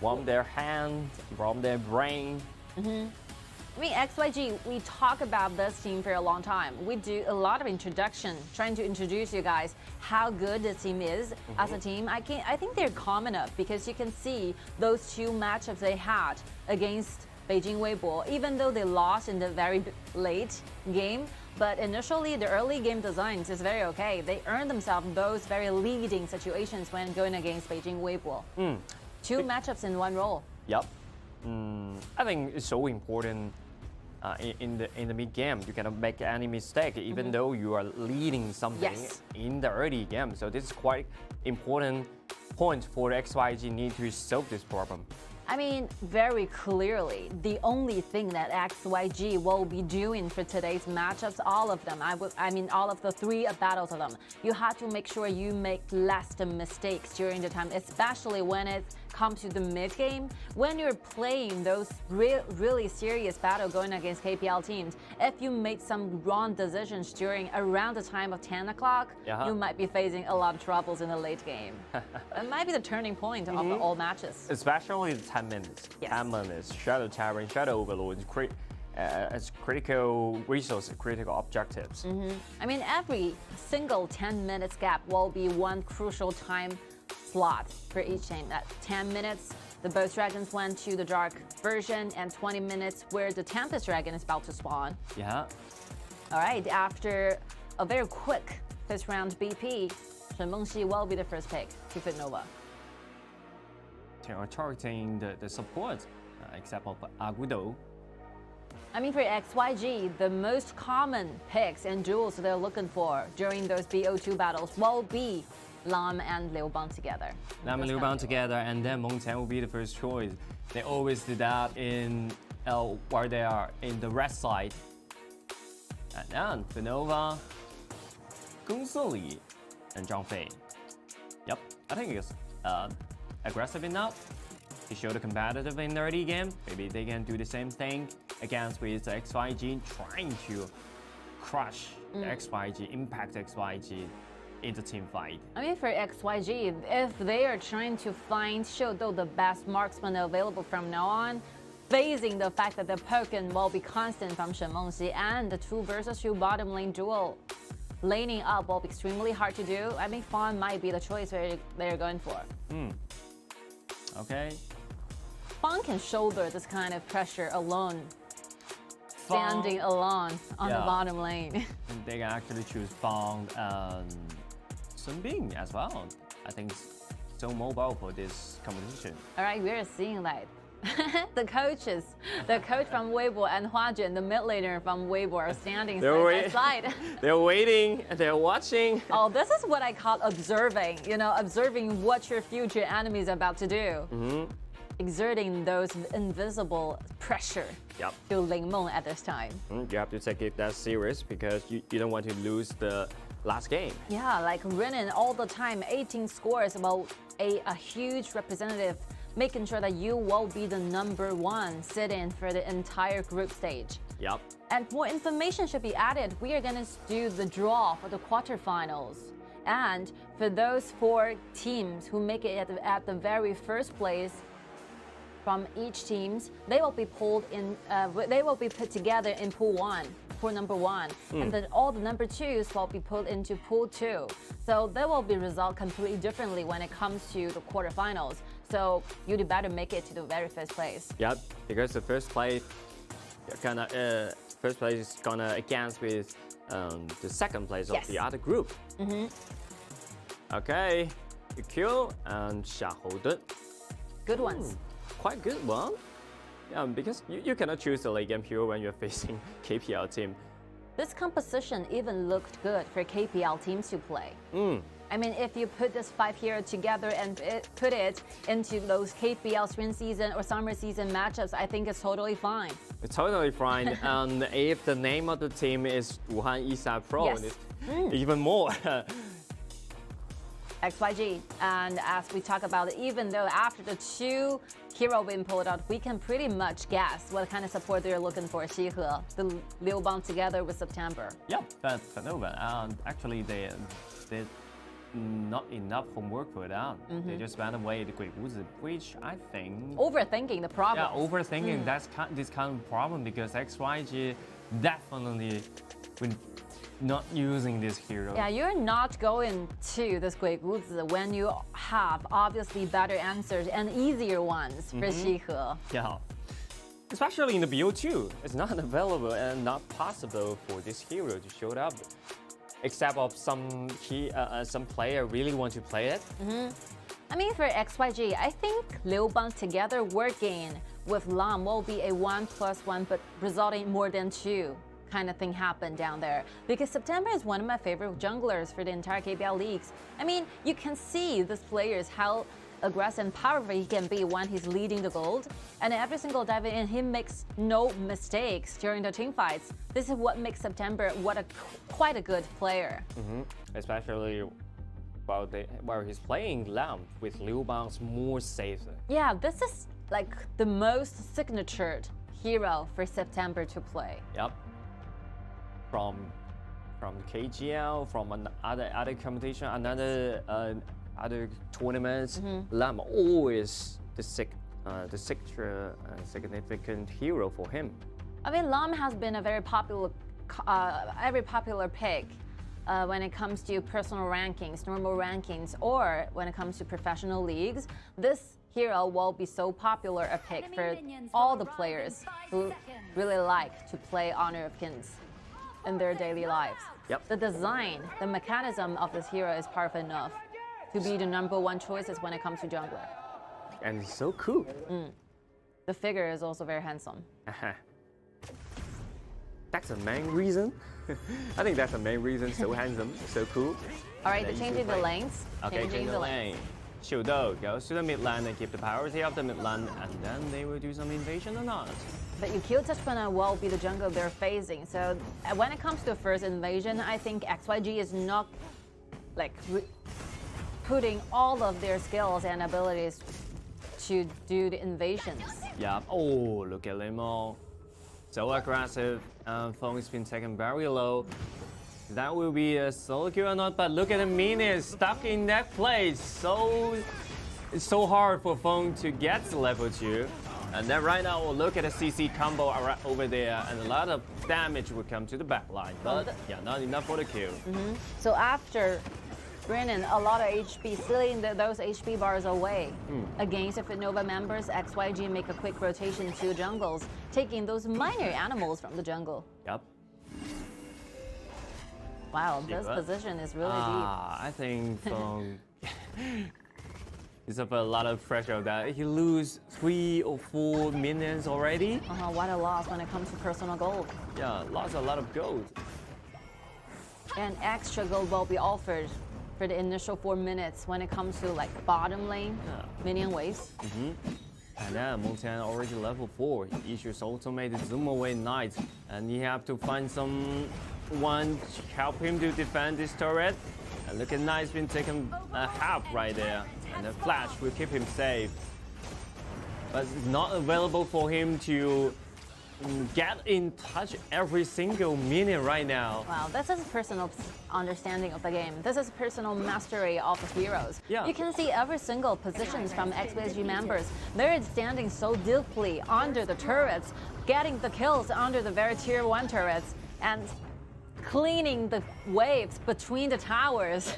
Warm their hands, warm their brain. I mean, XYG, we talk about this team for a long time. We do a lot of introduction, trying to introduce you guys how good this team is as a team. I think they're calm enough because you can see those 2 matchups they had against Beijing Weibo, even though they lost in the very late game. But initially, the early game designs is very okay. They earned themselves those very leading situations when going against Beijing Weibo. 2 matchups in 1 row. Yep. I think it's so important in the mid game. You cannot make any mistake, even though you are leading something in the early game. So this is quite important point for XYG need to solve this problem. I mean, very clearly, the only thing that XYG will be doing for today's matchups, all of them, I mean, all of the 3 battles of them, you have to make sure you make less mistakes during the time, especially when it comes to the mid game. When you're playing those really serious battle going against KPL teams, if you make some wrong decisions around the time of 10 o'clock, you might be facing a lot of troubles in the late game. It might be the turning point of all matches. Especially the 10 minutes. Yes. 10 minutes, Shadow Tavern, Shadow Overlord, as critical resources, critical objectives. I mean, every single 10 minutes gap will be one crucial time slot for each team. At 10 minutes, the Both Dragons went to the dark version, and 20 minutes where the Tempest Dragon is about to spawn. Yeah. All right, after a very quick first round BP, Shen Mengxi will be the first pick to FUTNOVA. They are targeting the support, except of Agudo. I mean, for XYG, the most common picks and duels they're looking for during those BO2 battles will be Lam and Liu Bang together. Lam and Liu Bang together, and then Meng Tian will be the first choice. They always do that in where they are in the red side. And then FUTNOVA, Gong Sili, and Zhang Fei. Yep, I think it's aggressive enough to show the competitive in the early game. Maybe they can do the same thing against with the XYG, trying to crush the XYG, impact XYG in the team fight. I mean, for XYG, if they are trying to find Xiao the best marksman available from now on, facing the fact that the Pokken will be constant from Shen Mengxi and the 2 versus 2 bottom lane duel, laning up will be extremely hard to do. I think Fawn might be the choice they're going for. Okay. Fawn can shoulder this kind of pressure alone, standing alone on the bottom lane. And they can actually choose Fang and Sun Bing as well. I think it's so mobile for this competition. All right, we're seeing that. The coaches, the coach from Weibo and Huajun, the mid laner from Weibo are standing side by side. They're waiting and they're watching. Oh, this is what I call observing, you know, observing what your future enemy is about to do. Exerting those invisible pressure to Ling Meng at this time. You have to take it that serious because you don't want to lose the last game. Yeah, like Renan all the time, 18 scores, about a huge representative, making sure that you will be the #1 sit-in for the entire group stage. Yep. And more information should be added. We are going to do the draw for the quarterfinals. And for those 4 teams who make it at the very first place from each teams, they will be pulled in. They will be put together in pool 1, pool #1, and then all the #2s will be put into pool 2. So they will be resolved completely differently when it comes to the quarterfinals. So you'd better make it to the very first place. Yep, because the first place is gonna against with the second place of the other group. Okay, Q and Xiao. Good ones. Quite good one. Yeah, because you cannot choose the late game hero when you're facing KPL team. This composition even looked good for KPL teams to play. I mean, if you put this 5 hero together and put it into those KPL spring season or summer season matchups, I think it's totally fine. It's totally fine. And if the name of the team is Wuhan Eastside Pro, it's even more. XYG, and as we talk about it, even though after the 2 hero being pulled out, we can pretty much guess what kind of support they're looking for. Xihe, the Liu Bang together with September. Yep, that's FUTNOVA. And actually, they not enough homework for that. They just ran away the Great Woods, which I think overthinking the problem. Yeah, overthinking that's this kind of problem because XYG definitely will not using this hero. Yeah, you're not going to this Great Woods when you have obviously better answers and easier ones for Xihe. Yeah. Especially in the BO2, it's not available and not possible for this hero to show up. Except of some player really want to play it. I mean, for XYG, I think Liu Bang together working with Lam will be a 1+1, but resulting more than 2 kind of thing happen down there. Because September is one of my favorite junglers for the entire KPL leagues. I mean, you can see these players how aggressive and powerful he can be when he's leading the gold. And every single dive in, he makes no mistakes during the team fights. This is what makes September quite a good player. Especially while he's playing Lam with Liu Bang's more safer. Yeah, this is like the most signatured hero for September to play. Yep. From KGL, from other competition, other tournaments, Lam always the significant hero for him. I mean, Lam has been a very popular pick when it comes to personal rankings, normal rankings, or when it comes to professional leagues. This hero will be so popular a pick for all the players who really like to play Honor of Kings in their daily lives. Yep. The design, the mechanism of this hero is powerful enough to be the #1 choices when it comes to jungler. And it's so cool. The figure is also very handsome. That's the main reason. I think that's the main reason. So handsome, so cool. All right, they're changing the lanes. Okay, changing the lane. Xiao goes to the mid lane and keep the priority of the mid lane, and then they will do some invasion or not. But you kill Pena will be the jungle they're facing. So when it comes to first invasion, I think XYG is not like putting all of their skills and abilities to do the invasions. Yeah. Oh, look at Limo. So aggressive. Feng has been taken very low. That will be a solo kill or not, but look at the minions stuck in that place. It's so hard for Feng to get to level 2. And then right now, we'll look at the CC combo over there, and a lot of damage will come to the back line. But yeah, not enough for the kill. So after Brennan, a lot of HP, stealing those HP bars away. Against the FUTNOVA members, XYG make a quick rotation to jungles, taking those minor animals from the jungle. Yep. Wow, this position is really deep. I think he's up a lot of pressure that he lose 3 or 4 minions already. What a loss when it comes to personal gold. Yeah, lost a lot of gold. And extra gold will be offered for the initial 4 minutes when it comes to like bottom lane minion waves. And then Montan already level 4. He issues ultimate zoom away Knight, and you have to find someone to help him to defend this turret. And look at Knight's been taken a half right there, and the flash will keep him safe. But it's not available for him to get in touch every single minion right now. Wow, this is personal understanding of the game. This is personal mastery of the heroes. Yeah. You can see every single positions from XYG members. They're standing so deeply under the turrets, getting the kills under the very tier 1 turrets, and cleaning the waves between the towers.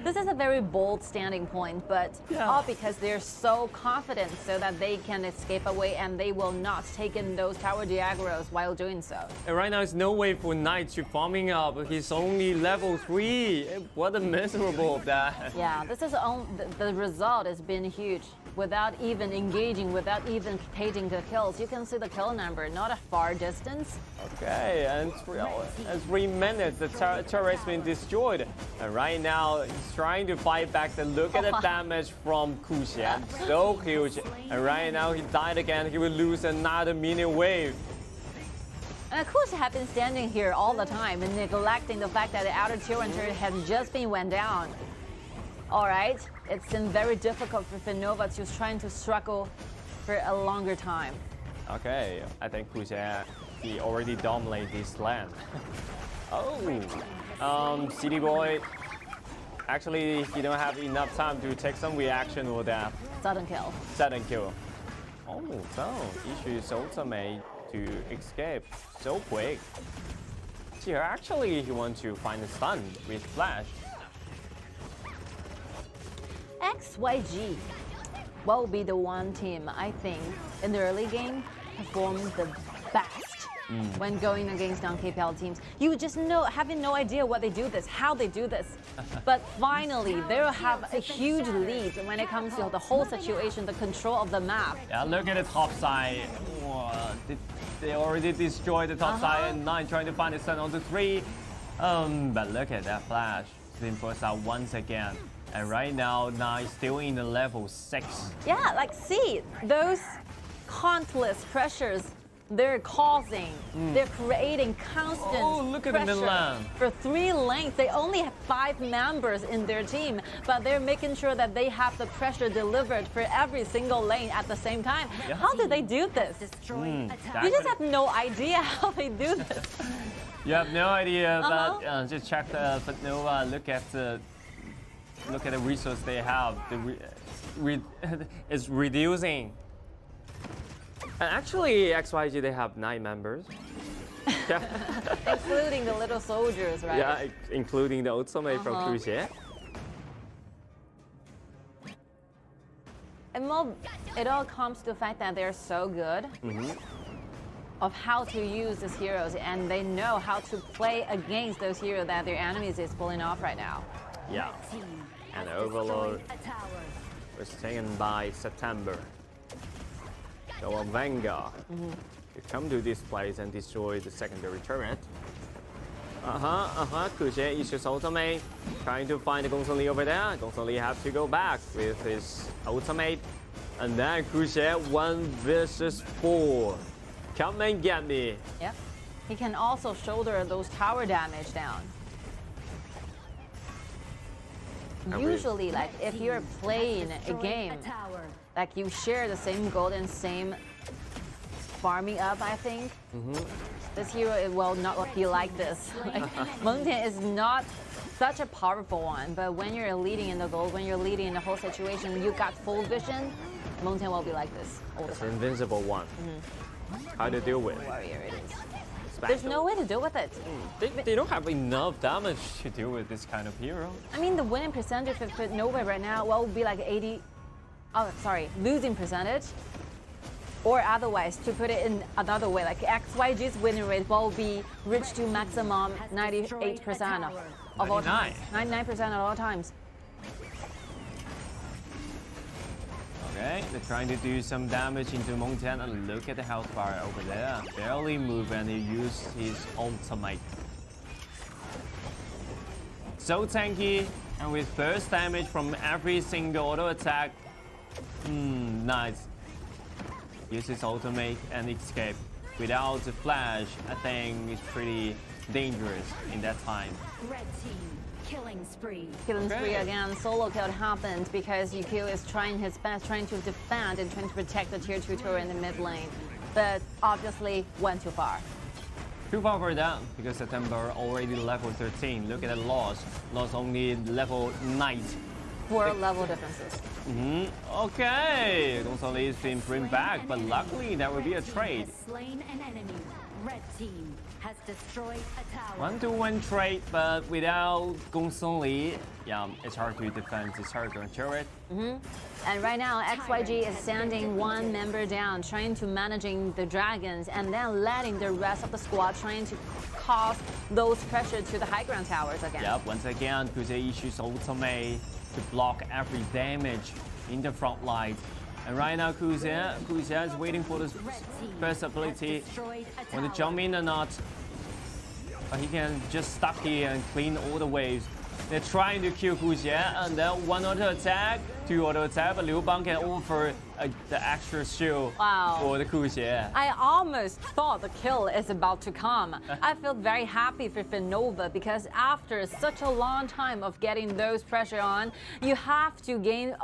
This is a very bold standing point, but all because they're so confident so that they can escape away and they will not take in those tower diaggros while doing so. And right now, there's no way for Knight to farming up. He's only level 3. What a miserable of that. Yeah, this is the result has been huge. Without even engaging, without even taking the kills, you can see the kill number, not a far distance. Okay, and 3 minutes, the turret's been destroyed. And right now, he's trying to fight back. Look at the damage from Kuxian, so huge. And right now, he died again. He will lose another minion wave. And Kuxian has been standing here all the time and neglecting the fact that the outer tier 1 turret has just been went down. All right, it's been very difficult for FUTNOVA to trying to struggle for a longer time. Okay, I think Kuxian, he already dominated this land. City Boy, actually, he don't have enough time to take some reaction or that. Sudden kill. Sudden kill. Oh, so issues ultimate to escape so quick. Here, actually, he wants to find the stun with flash. XYG will be the one team, I think, in the early game performed the best when going against non-KPL teams. You just having no idea what they do this, how they do this. But finally, they'll have a huge lead when it comes to the whole situation, the control of the map. Yeah, look at the top side. They already destroyed the top side, and 9 trying to find the stun on the 3. But look at that flash. It's been forced out once again. And right now, Nai still in the level 6. Yeah, like see, those countless pressures they're causing, they're creating constant look at pressure. the Milan. For 3 lanes, they only have 5 members in their team, but they're making sure that they have the pressure delivered for every single lane at the same time. Yeah. How do they do this? You just have no idea how they do this. You have no idea, but just check the FUTNOVA. Look at the resource they have. It's reducing. And actually, XYG they have 9 members. Including the little soldiers, right? Yeah, including the ultimate from Turkiye. And well, it all comes to the fact that they're so good of how to use these heroes, and they know how to play against those heroes that their enemies is pulling off right now. Yeah. And Overlord was taken by September. So a Vanguard to come to this place and destroy the secondary turret. Kuxie issues ultimate, trying to find the Gongsun Li over there. Gongsun Li have to go back with his ultimate. And then Kuxie 1 versus 4. Come and get me. Yep. He can also shoulder those tower damage down. Usually, like if you're playing a game, like you share the same goal and same farming up, I think. This hero it will not be like this. Like, Meng Tian is not such a powerful one, but when you're leading in the goal, when you're leading in the whole situation, you got full vision, Meng Tian will be like this all the It's time. an invincible one. How to deal with? Warrior it is. There's no way to deal with it. They don't have enough damage to deal with this kind of hero. I mean, the winning percentage for FUTNOVA right now will be like 80. Oh, sorry, losing percentage. Or otherwise, to put it in another way, like XYG's winning rate will be reached to maximum 98% of all times. 99% of all times. Okay, they're trying to do some damage into Meng Tian, and look at the health bar over there. Barely move, and he used his ultimate. So tanky, and with burst damage from every single auto attack. Nice. Use his ultimate and escape. Without the flash, I think it's pretty dangerous in that time. Red team, killing spree. Killing spree again. Solo kill happened because Yukio is trying his best, trying to defend and trying to protect the tier 2 turret in the mid lane. But obviously went too far. Too far for them because September already level 13. Look at the loss. Lost only level 9. 4 level differences. Okay, Gongsun Li is being bring back, but luckily there will be a trade. Slain an enemy. Red team has destroyed a tower. 1-to-1 trade, but without Gongsun Li, yeah, it's hard to defend this Hurricane turret. And right now, XYG is standing 1 member down, trying to managing the dragons, and then letting the rest of the squad trying to cause those pressure to the high ground towers again. Yep, once again, Kuxie issues ultimate to block every damage in the front line. And right now, Kuxie is waiting for the first ability. Want to jump in or not? But he can just stuck here and clean all the waves. They're trying to kill Kuxie, and then 1 auto attack, 2 auto attack, but Liu Bang can offer the extra shield for the Kuxie. I almost thought the kill is about to come. I feel very happy for FUTNOVA because after such a long time of getting those pressure on, you have to gain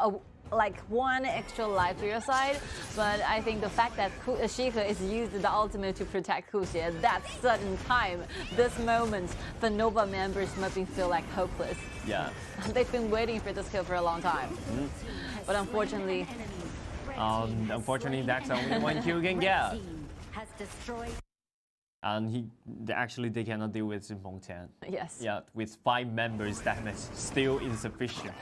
like 1 extra life to your side. But I think the fact that Shika is used the ultimate to protect Kuxie, that sudden time, this moment, FUTNOVA members must feel like hopeless. Yeah. They've been waiting for this kill for a long time. But unfortunately, that's the only 1 kill you can get. Has destroyed. And they cannot deal with Meng Tian. Yes. Yeah, with 5 members, that is still insufficient.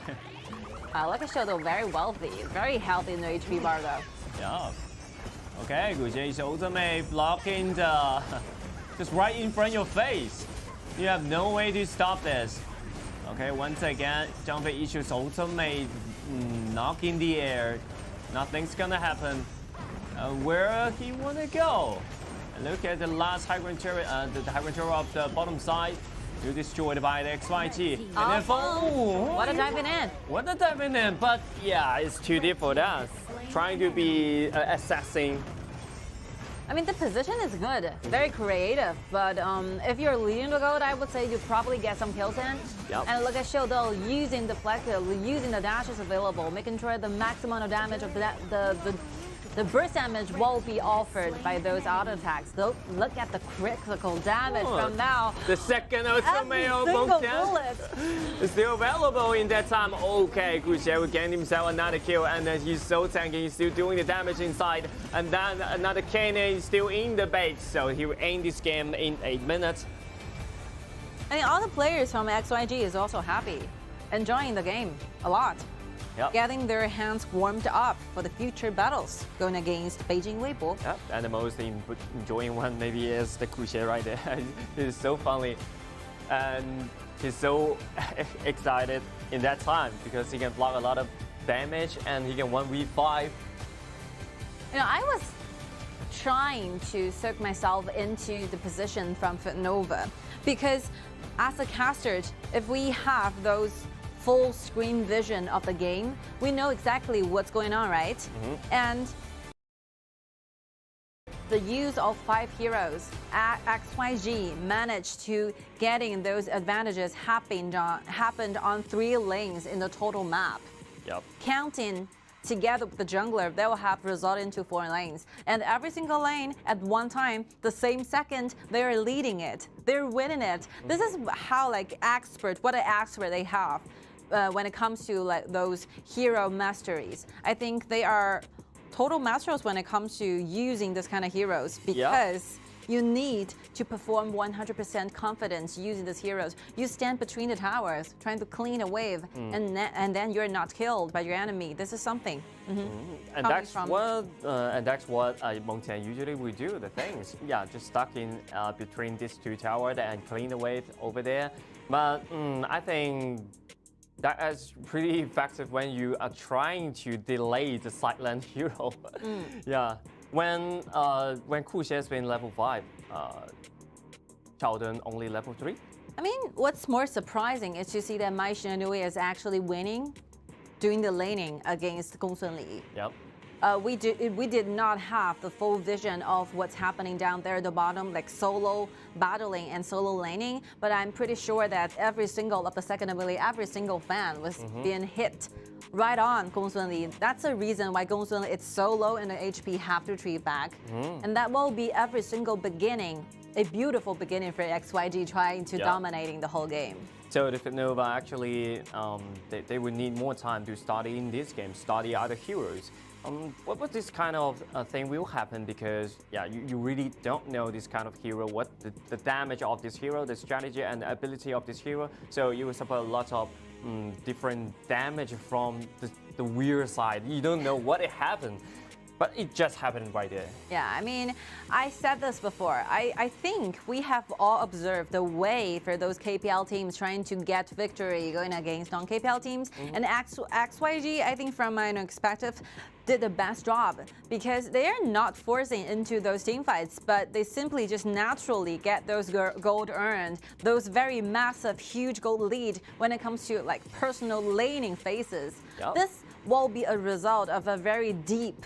Look at Xiao, very wealthy, very healthy in the HP bar though. Yeah. Okay, Kuxie's ultimate blocking the just right in front of your face. You have no way to stop this. Okay, once again, Zhangfei issues ultimate, knock in the air. Nothing's gonna happen. Where he wanna go? And look at the last high ground turret, the high ground turret of the bottom side. You're destroyed by the XYG. And then What a diving in. What a diving in. But yeah, it's too deep for that. Trying to be assessing. I mean, the position is good, very creative, but if you're leading the gold, I would say you probably get some kills in. Yep. And look at Xiao using the flex, using the dashes available, making sure the maximum of damage of the burst damage will be offered by those auto attacks. Though, look at the critical damage from now. The second Ultimate bullet is still available in that time. Okay, Kuang will gain himself another kill, and then he's so tanky, he's still doing the damage inside. And then another cannon is still in the base, so he will end this game in 8 minutes. I mean, all the players from XYG is also happy, enjoying the game a lot. Yep. Getting their hands warmed up for the future battles going against Beijing Weibo. Yep. And the most enjoying one maybe is the Kuang right there. It's so funny. And he's so excited in that time because he can block a lot of damage and he can 1v5. You know, I was trying to soak myself into the position from FUTNOVA because as a caster, if we have those full screen vision of the game, we know exactly what's going on, right? And the use of 5 heroes at XYG managed to getting those advantages happened on 3 lanes in the total map. Yep. Counting together with the jungler, they will have result into 4 lanes. And every single lane at one time, the same second, they're leading it. They're winning it. This is how what an expert they have. When it comes to like those hero masteries, I think they are total masters when it comes to using this kind of heroes because you need to perform 100% confidence using these heroes. You stand between the towers trying to clean a wave and then you're not killed by your enemy. This is something. And that's what Mongtian usually would do, the things. Yeah, just stuck in between these 2 towers and clean the wave over there. But I think that is pretty effective when you are trying to delay the sideline hero. Yeah, when Kuang has been level 5, Xiao only level 3. I mean, what's more surprising is to see that Mai Xianhui is actually winning, doing the laning against Gongsun Li. Yep. We did not have the full vision of what's happening down there at the bottom, like solo battling and solo laning. But I'm pretty sure that every single of the second ability, every single fan was being hit right on Gongsun Li. That's the reason why Gongsun Li is so low in the HP, have to retreat back. And that will be every single beginning, a beautiful beginning for XYG trying to dominating the whole game. So the FUTNOVA actually, they would need more time to study in this game, study other heroes. What this kind of thing will happen because you really don't know this kind of hero, what the damage of this hero, the strategy and the ability of this hero. So you will suffer a lot of different damage from the weird side. You don't know what happened. But it just happened right there. Yeah, I mean, I said this before. I think we have all observed the way for those KPL teams trying to get victory going against non-KPL teams. And XYG, I think from my perspective, did the best job because they are not forcing into those team fights, but they simply just naturally get those gold earned, those very massive, huge gold lead when it comes to like personal laning phases. This will be a result of a very deep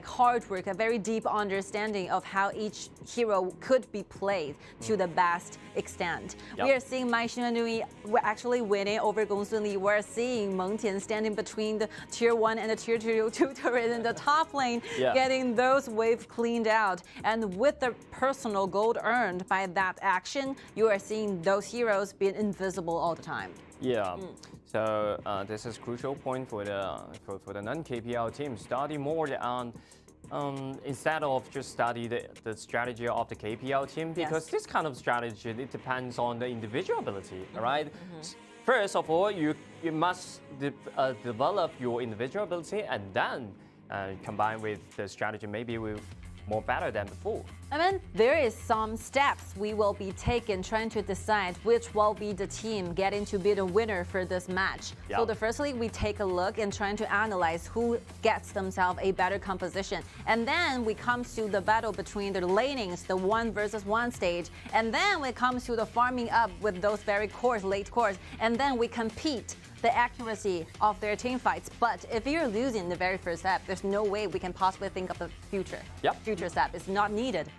hard work, a very deep understanding of how each hero could be played to the best extent. We are seeing Mai Xianhui actually winning over Gongsun Li. We're seeing Mengtian standing between the tier 1 and the tier 2 turret in the top lane, getting those waves cleaned out. And with the personal gold earned by that action, you are seeing those heroes being invisible all the time. Yeah. So this is a crucial point for the non-KPL team. Study more on instead of just study the strategy of the KPL team because this kind of strategy it depends on the individual ability, right? First of all, you must develop your individual ability and then combine with the strategy maybe with more better than before. I mean, there is some steps we will be taking trying to decide which will be the team getting to be the winner for this match. Yeah. So firstly, we take a look and trying to analyze who gets themselves a better composition. And then we come to the battle between the lanings, the 1 versus 1 stage. And then we come to the farming up with those very cores, late cores. And then we compete the accuracy of their team fights. But if you're losing the very first step, there's no way we can possibly think of the future. Yep. Future step is not needed.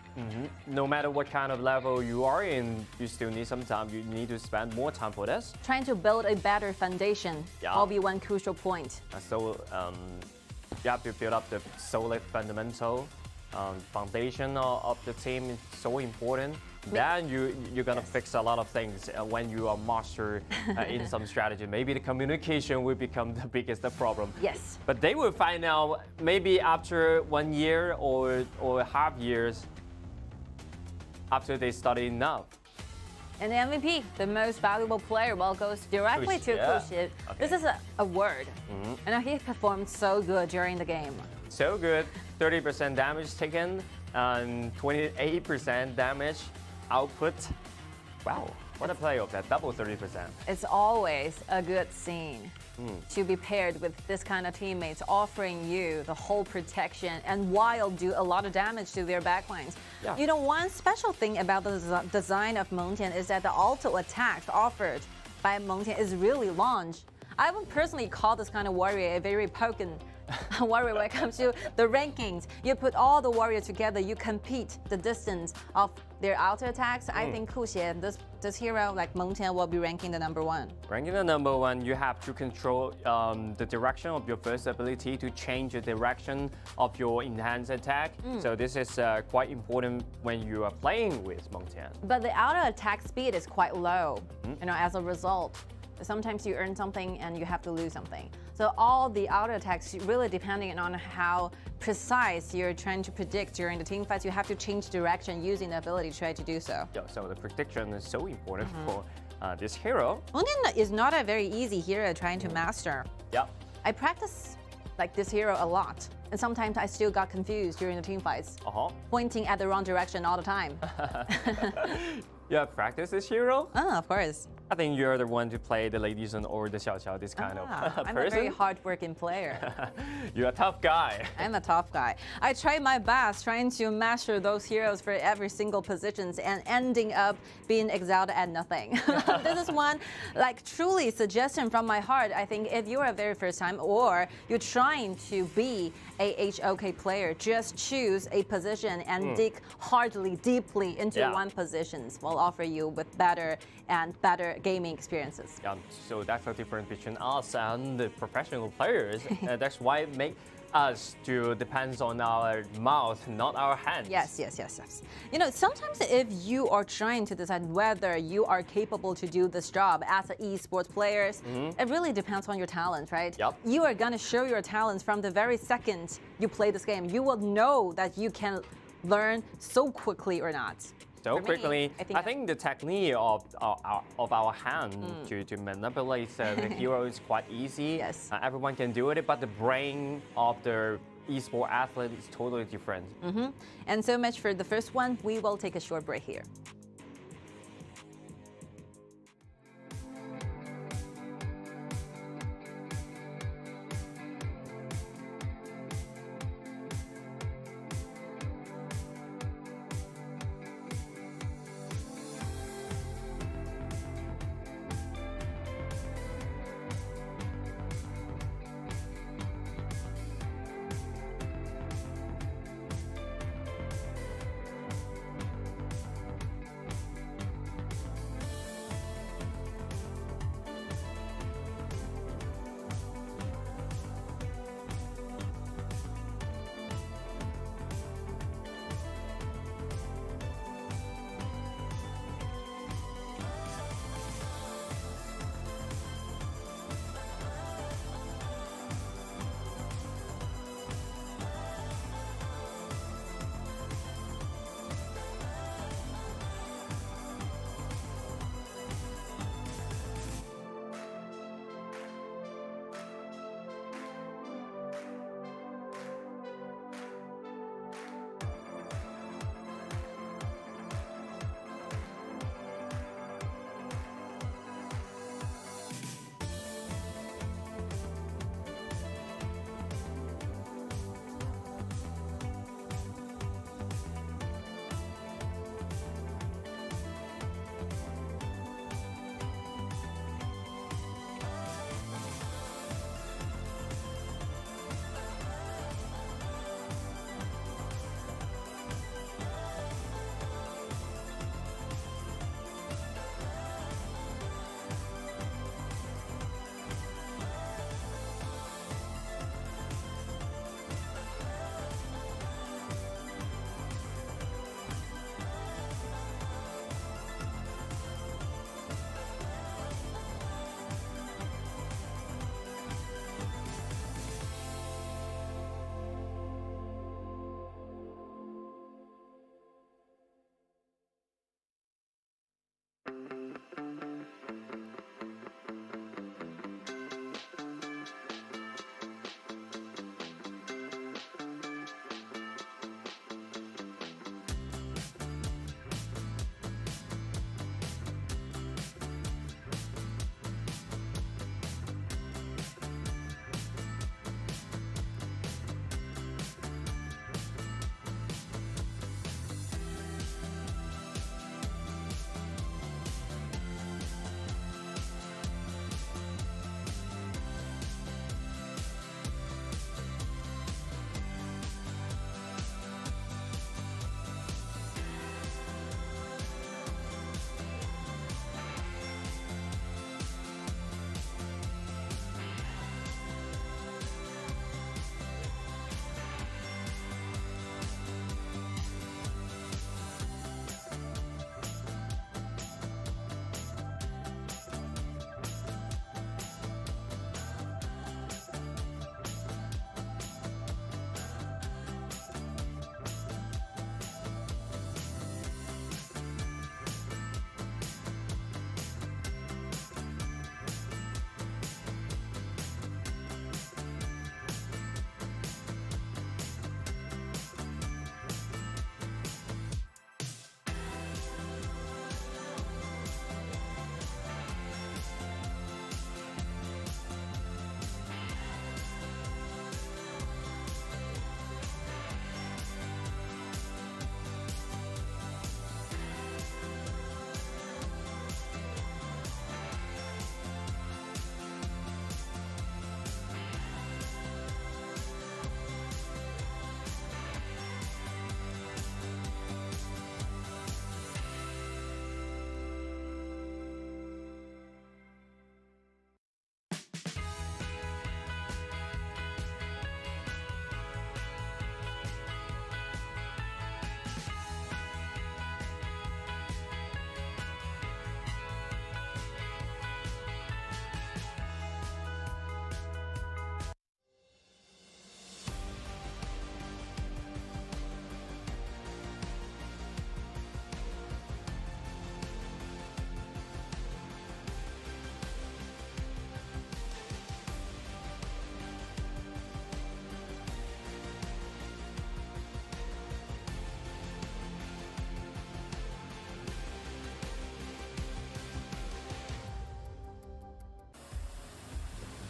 No matter what kind of level you are in, you still need some time. You need to spend more time for this. Trying to build a better foundation will be one crucial point. So you have to build up the solid fundamental foundation of the team. It's so important. Then you're gonna fix a lot of things when you are master in some strategy. Maybe the communication will become the biggest problem. Yes. But they will find out maybe after 1 year or half years after they study enough. And the MVP, the most valuable player, well, goes directly to Kuang. Okay. This is a word. And he performed so good during the game. So good. 30% damage taken and 28% damage output. Wow, what a play of that, double 30%. It's always a good scene to be paired with this kind of teammates, offering you the whole protection and while do a lot of damage to their backlines. Yeah. You know, one special thing about the design of Mengtian is that the auto attacks offered by Mengtian is really long. I would personally call this kind of warrior a very potent warrior when it comes to the rankings. You put all the warriors together, you compete the distance of their auto attacks. I think Kuang, this hero like Mengtian will be ranking the #1. Ranking the #1, you have to control the direction of your first ability to change the direction of your enhanced attack. So this is quite important when you are playing with Mengtian. But the auto attack speed is quite low. You know, as a result, sometimes you earn something and you have to lose something. So all the auto attacks really depending on how precise you're trying to predict during the team fights. You have to change direction using the ability to try to do so. Yeah, so the prediction is so important for this hero. Mengtian is not a very easy hero trying to master. Yeah. I practice like this hero a lot. And sometimes I still got confused during the team fights. Pointing at the wrong direction all the time. You have practiced this hero? Of course. I think you're the one to play the ladies or the Xiao, this kind of person. I'm a very hard-working player. You're a tough guy. I'm a tough guy. I try my best trying to master those heroes for every single positions and ending up being exiled at nothing. This is one like truly suggestion from my heart. I think if you're a very first time or you're trying to be a HOK player, just choose a position and dig hardly, deeply into one position will offer you with better gaming experiences. Yeah, so that's the difference between us and the professional players. That's why it makes us to depends on our mouth, not our hands. Yes. You know, sometimes if you are trying to decide whether you are capable to do this job as an esports player, it really depends on your talent, right? Yep. You are gonna show your talents from the very second you play this game. You will know that you can learn so quickly or not. So For quickly, me, I think the technique of our hand to manipulate the hero is quite easy. Yes. Everyone can do it, but the brain of the esport athlete is totally different. And so much for the first one. We will take a short break here.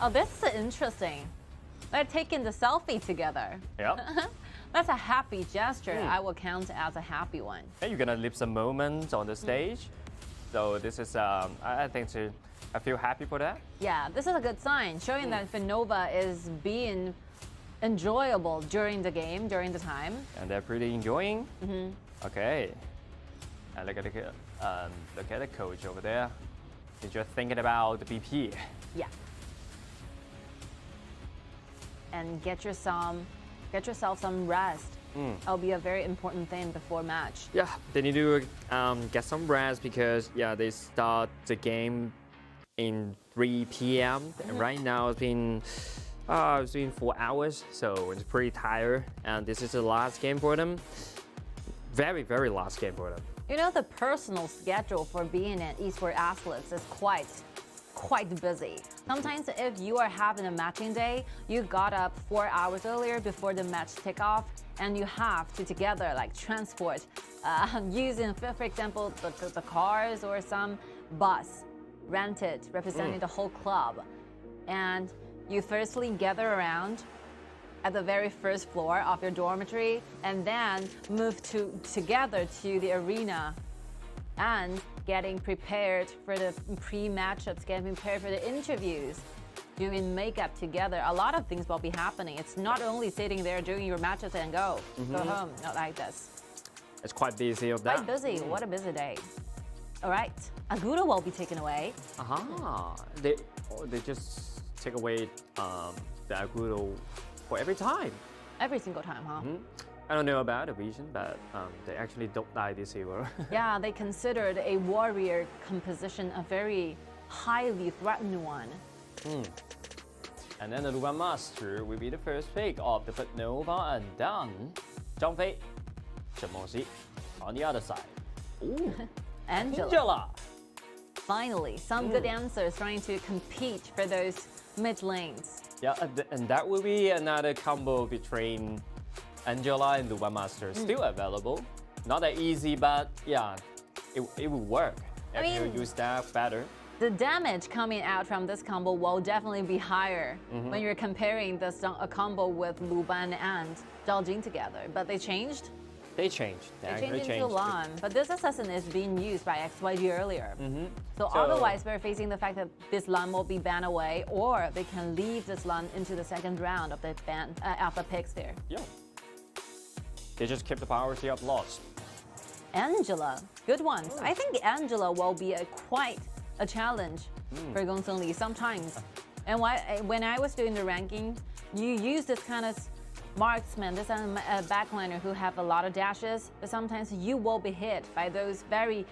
Oh, this is interesting. They're taking the selfie together. Yeah. That's a happy gesture. I will count as a happy one. And you're gonna live some moments on the stage. So this is, I think, I feel happy for that. Yeah, this is a good sign, showing that FUTNOVA is being enjoyable during the game, during the time. And they're pretty enjoying. Okay. And look at the coach over there. He's just thinking about the BP. Yeah. And get yourself some rest. That'll be a very important thing before match. Yeah, they need to get some rest because they start the game in 3 p.m. And right now it's been 4 hours, so it's pretty tired. And this is the last game for them. Very, very last game for them. You know, the personal schedule for being an esports athlete is quite busy. Sometimes if you are having a matching day, you got up 4 hours earlier before the match kickoff, and you have to together like transport using, for example, the cars or some bus rented representing the whole club. And you firstly gather around at the very first floor of your dormitory and then move together to the arena and getting prepared for the pre-matchups, getting prepared for the interviews, doing makeup together. A lot of things will be happening. It's not only sitting there doing your matches and go home, not like this. It's quite busy of that. Quite busy, what a busy day. All right, Agudo will be taken away. They just take away the Agudo for every time. Every single time, huh? I don't know about the vision, but they actually don't die this hero. Yeah, they considered a warrior composition a very highly threatened one. And then the Luban Master will be the first pick of the FUTNOVA, and then Zhang Fei, Shen Mengxi on the other side. Ooh, Angela. Finally, some good answers trying to compete for those mid lanes. Yeah, and that will be another combo between Angela and Luban Master. Still available. Not that easy, but yeah, it will work if you use that better. The damage coming out from this combo will definitely be higher when you're comparing a combo with Luban and Zhao Jing together. But they changed. They changed. They changed into Lan, but this assassin is being used by XYG earlier. So otherwise, we're facing the fact that this Lan will be banned away, or they can leave this Lan into the second round of the picks there. Yeah. They just keep the priority up lost. Angela, good ones. I think Angela will be quite a challenge for Gongsun Li sometimes. And when I was doing the ranking, you use this kind of marksman, this backliner who have a lot of dashes, but sometimes you will be hit by those very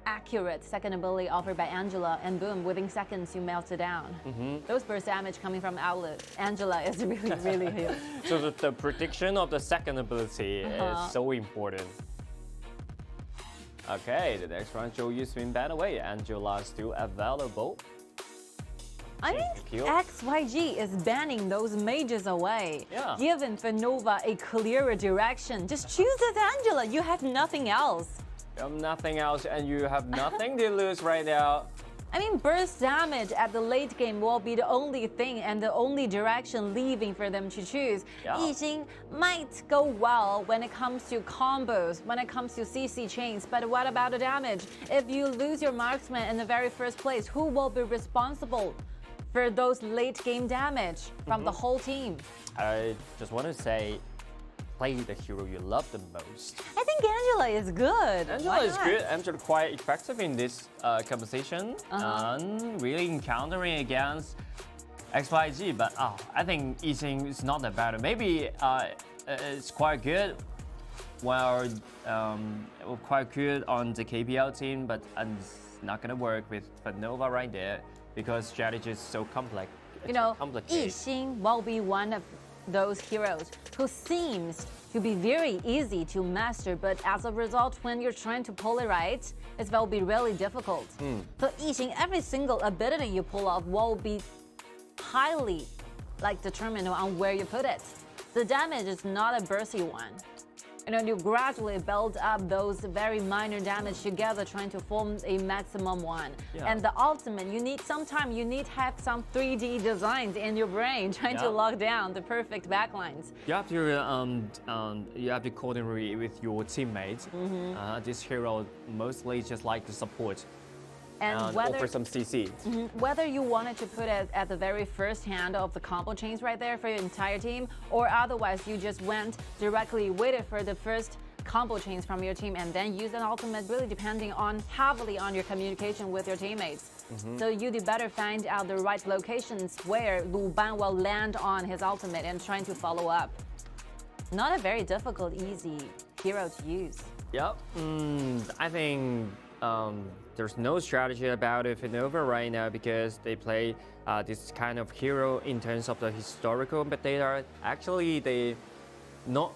accurate second ability offered by Angela, and boom, within seconds you melt it down. Those burst damage coming from outlet, Angela is really, really huge. So the prediction of the second ability is so important. Okay, the next round, Zhou Yu's been banned away. Angela still available. I think XYG is banning those mages away, giving FUTNOVA a clearer direction. Just choose this Angela, you have nothing else. You have nothing else and you have nothing to lose right now. I mean, burst damage at the late game will be the only thing and the only direction leaving for them to choose. Yixing might go well when it comes to combos, when it comes to CC chains, but what about the damage? If you lose your marksman in the very first place, who will be responsible for those late game damage from the whole team? I just want to say, play the hero you love the most. I think Angela is good. Angela is good. Angela quite effective in this composition and really encountering against XYG. But I think Yixing is not that bad. Maybe it's quite good. Well, quite good on the KPL team, but it's not gonna work with FUTNOVA right there because strategy is so complex. You know, Yixing will be one of those heroes who seems to be very easy to master, but as a result, when you're trying to pull it right, it will be really difficult. So Yixing, every single ability you pull off will be highly determined on where you put it. The damage is not a bursty one. You gradually build up those very minor damage together, trying to form a maximum one. Yeah. And the ultimate, you need to have some 3D designs in your brain, trying to lock down the perfect backlines. You have to coordinate with your teammates. This hero mostly just like to support and offer some CC. Whether you wanted to put it at the very first hand of the combo chains right there for your entire team, or otherwise you just went directly, waited for the first combo chains from your team and then use an ultimate, really depending heavily on your communication with your teammates. So you'd better find out the right locations where Lu Ban will land on his ultimate and trying to follow up. Not a very difficult, easy hero to use. Yep. I think there's no strategy about it FUTNOVA right now because they play this kind of hero in terms of the historical, but they're not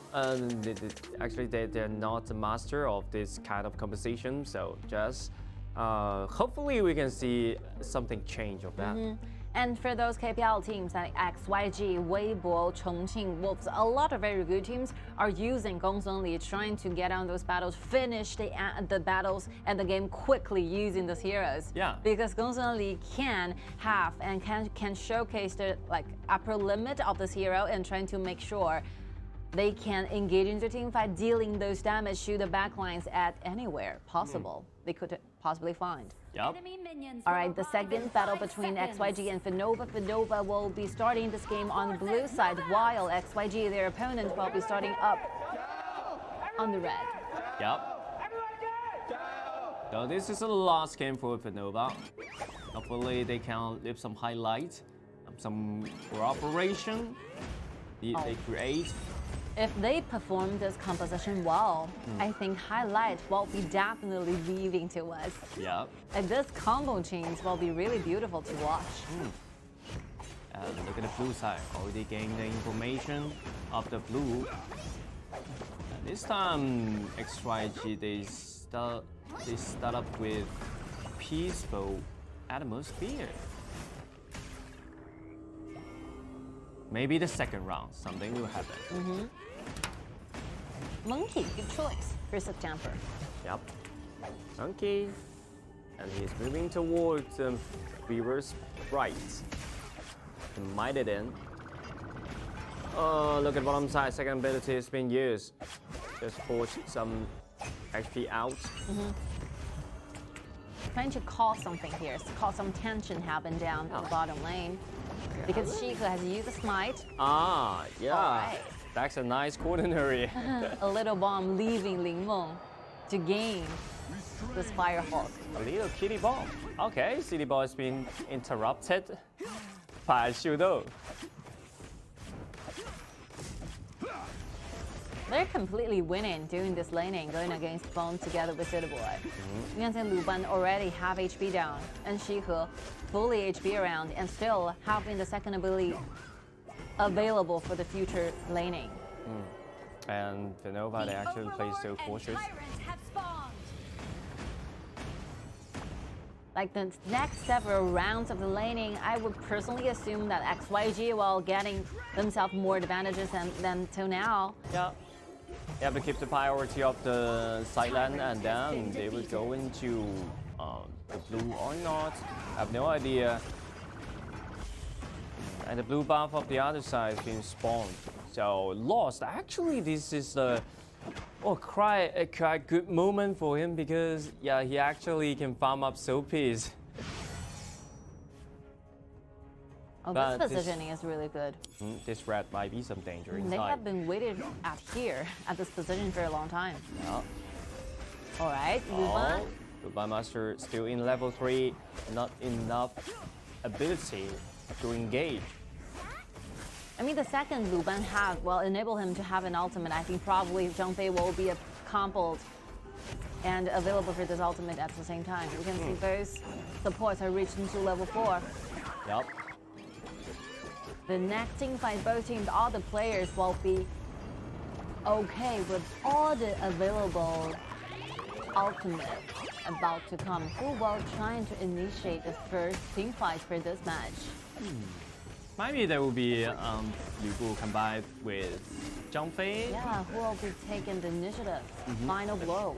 the master of this kind of composition. So just hopefully we can see something change of that. And for those KPL teams like XYG, Weibo, Chongqing Wolves, a lot of very good teams are using Gong Sun Li, trying to get on those battles, finish the battles and the game quickly using those heroes. Yeah. Because Gong Sun Li can have and can showcase the upper limit of this hero and trying to make sure they can engage in the team fight, dealing those damage to the backlines at anywhere possible they could possibly find. Yep. All right, the second battle between XYG and FUTNOVA. FUTNOVA will be starting this game on the blue side, while XYG, their opponent, will be starting up on the red. Yep. So this is the last game for FUTNOVA. Hopefully they can leave some highlight, some cooperation they create. If they perform this composition well, I think highlight will be definitely leaving to us. Yeah. And this combo chains will be really beautiful to watch. Look at the blue side, already getting the information of the blue. And this time, XYG they start up with peaceful atmosphere. Maybe the second round, something will happen. Monkey, good choice for September. Yep. Monkey. And he's moving towards reverse right. Might it in. Oh, look at bottom side. Second ability has been used. Just force some HP out. Trying to cause something here, cause some tension happen down the bottom lane. Because Xiao has used a smite. Ah, yeah. Right. That's a nice coordinary. A little bomb leaving Ling Meng to gain this Fire Hawk. A little kitty bomb. Okay, City Ball has been interrupted by Xiao. They're completely winning doing this laning, going against Bone together with City Boy. You can see Lu Ban already have HP down, and Xihe fully HP around, and still having the second ability available for the future laning. And FUTNOVA, they actually play so cautious. Like the next several rounds of the laning, I would personally assume that XYG will getting themselves more advantages than till now. Yeah. They have to keep the priority of the side lane, and then they will go into the blue or not. I have no idea. And the blue buff of the other side is being spawned. So lost. Actually, this is a quite good moment for him because yeah, he actually can farm up so peace. Oh, this positioning is really good. This red might be some danger inside. They have been waiting at this position for a long time. Yeah. All right, Lu Ban. Lu Ban Master still in level 3, not enough ability to engage. I mean, the second Lu Ban will enable him to have an ultimate. I think probably Zhang Fei will be comboed and available for this ultimate at the same time. You can see both supports are reaching to level 4. Yep. The next team fight, both teams, all the players will be okay with all the available ultimate about to come. Who will try to initiate the first team fight for this match? Maybe there will be Lu Bu combined with Zhang Fei. Yeah, who will be taking the initiative? Final blow.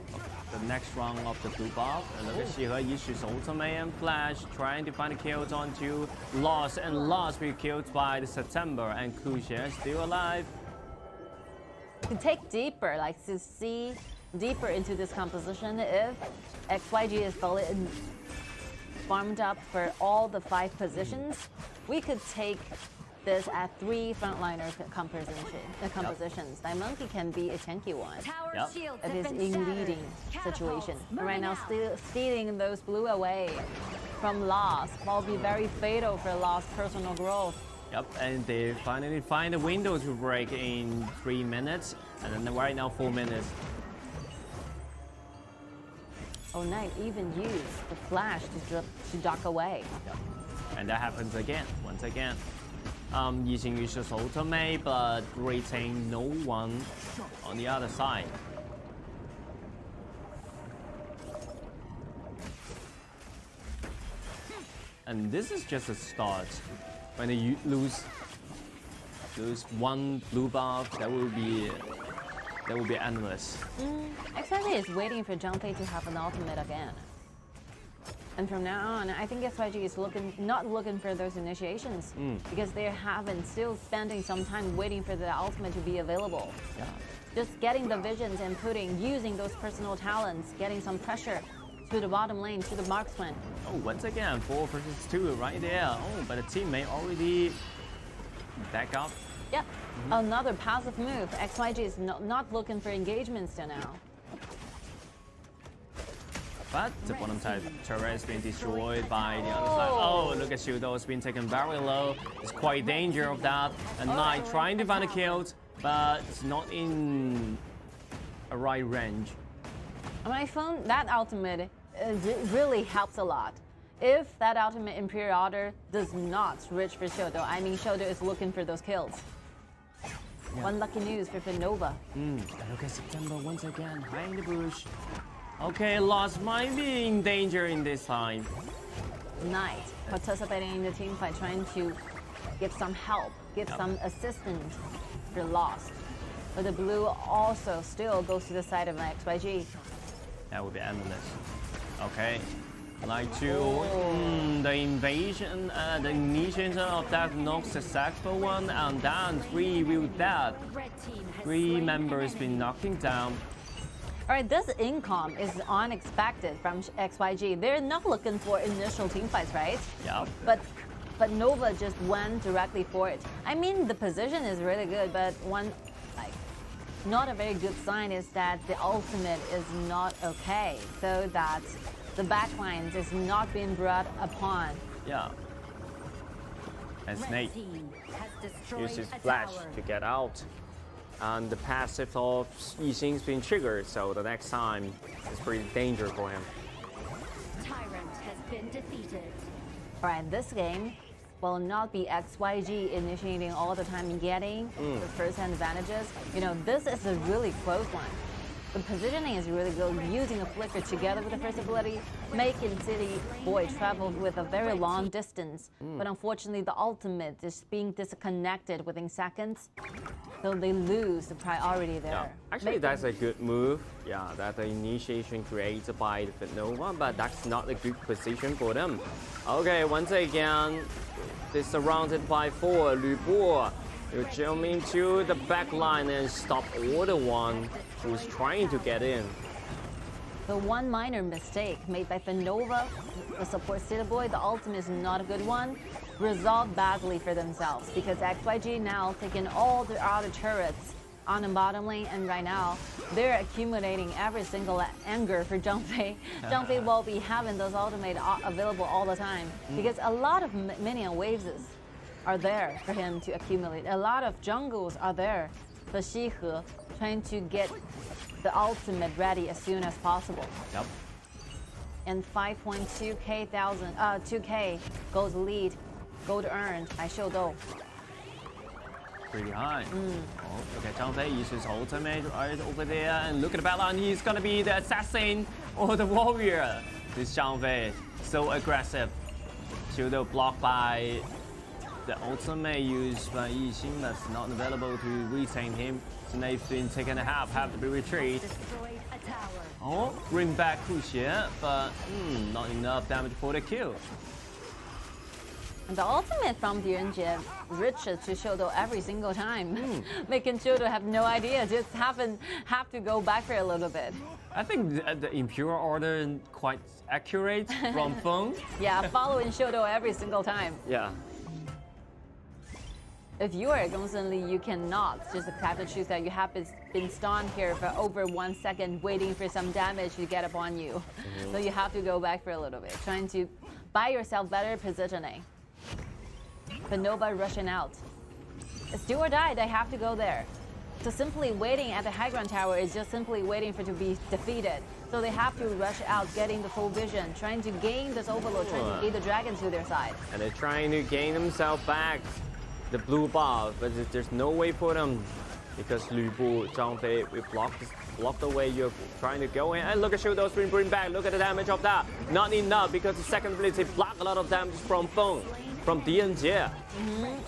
The next round of the blue buff. And look at Xihe issues ultimate and flash, trying to find the kills onto Lost, and Lost will be killed by the September, and Kuang still alive. To take deeper, like to see deeper into this composition, if XYG is fully farmed up for all the 5 positions, we could take this at 3 frontliner compositions. That monkey can be a tanky one. It is in leading situation. And right now, still stealing those blue away from Lost will be very fatal for Lost personal growth. Yep, and they finally find a window to break in 3 minutes, and then right now 4 minutes. Oh, Knight even used the flash to duck away. Yep. And that happens again, once again. Using Yushi's ultimate, but retain no one on the other side. And this is just a start. When you lose one blue buff, that will be endless. XYG is waiting for Zhang Fei to have an ultimate again. And from now on, I think XYG is not looking for those initiations because they haven't still spending some time waiting for the ultimate to be available. Yeah. Just getting the visions and using those personal talents, getting some pressure to the bottom lane, to the marksman. Oh, once again, 4 versus 2 right there. Oh, but the teammate already back up. Yep, another passive move. XYG is not looking for engagement still now. But the bottom side turret has been destroyed by the other side. Oh, look at Xiao has been taken very low. It's quite danger of that. And Knight trying to find a kill, but it's not in a right range. On my phone, that ultimate really helps a lot. If that ultimate Imperial Order does not reach for Xiao, I mean Xiao is looking for those kills. Yeah. One lucky news for FUTNOVA. Look at September once again, high in the bush. Okay, Lost might be in danger in this time. Knight participating in the team fight, trying to give some help, give some assistance for Lost. But the blue also still goes to the side of XYG. That would be endless. Okay. Like the invasion, the initiation of that not successful one, and then 3 will dead. 3 members been knocking down. All right, this income is unexpected from XYG. They're not looking for initial team fights, right? Yeah. But Nova just went directly for it. I mean, the position is really good, but not a very good sign is that the ultimate is not okay, so that the backlines is not being brought upon. Yeah. And Snake uses flash to get out. And the passive of Yixing's been triggered, so the next time is pretty dangerous for him. Tyrant has been defeated. All right, this game will not be XYG initiating all the time and getting the first-hand advantages. You know, this is a really close one. The positioning is really good, using a flicker together with the first ability, making City Boy travel with a very long distance. But unfortunately, the ultimate is being disconnected within seconds, so they lose the priority there. Yeah. Actually, that's a good move. Yeah, that the initiation created by the FUTNOVA, but that's not a good position for them. Okay, once again, they're surrounded by 4. Lu Bu will jump into the back line and stop all the one who's trying to get in. The one minor mistake made by FUTNOVA, the support City Boy, the ultimate is not a good one, resolved badly for themselves because XYG now taking all the other turrets on the bottom lane, and right now they're accumulating every single anger for Zhang Fei. Zhang Fei will be having those ultimate available all the time because a lot of minion waves are there for him to accumulate. A lot of jungles are there for Xihe, trying to get the ultimate ready as soon as possible. Yep. And 2K gold lead, gold earned by Xiao. Pretty high. Oh, look at Zhang Fei uses ultimate right over there, and look at the backline. He's gonna be the assassin or the warrior. This Zhang Fei, so aggressive. Xiao blocked by the ultimate used by Yixing that's not available to retain him. Snape's been taken a half to be retreat. Oh, bring back Kuxie, but not enough damage for the kill. And the ultimate from DRG reaches to Shoto every single time, making Shoto have no idea, just have to go back for a little bit. I think the Imperial Order quite accurate from Feng. Yeah, following Shoto every single time. Yeah. If you are Gongsun Li, you cannot just have to choose that you have been stunned here for over 1 second, waiting for some damage to get upon you. So you have to go back for a little bit, trying to buy yourself better positioning. But nobody rushing out. It's do or die, they have to go there. So simply waiting at the high ground tower is just simply waiting for it to be defeated. So they have to rush out, getting the full vision, trying to gain this overload, trying to gain the dragon to their side. And they're trying to gain themselves back the blue buff, but there's no way for them because Lu Bu, Zhang Fei, we blocked the way you're trying to go in. And look at Shoto's bring back, look at the damage of that. Not enough because the second ability blocked a lot of damage from Feng, from DRG.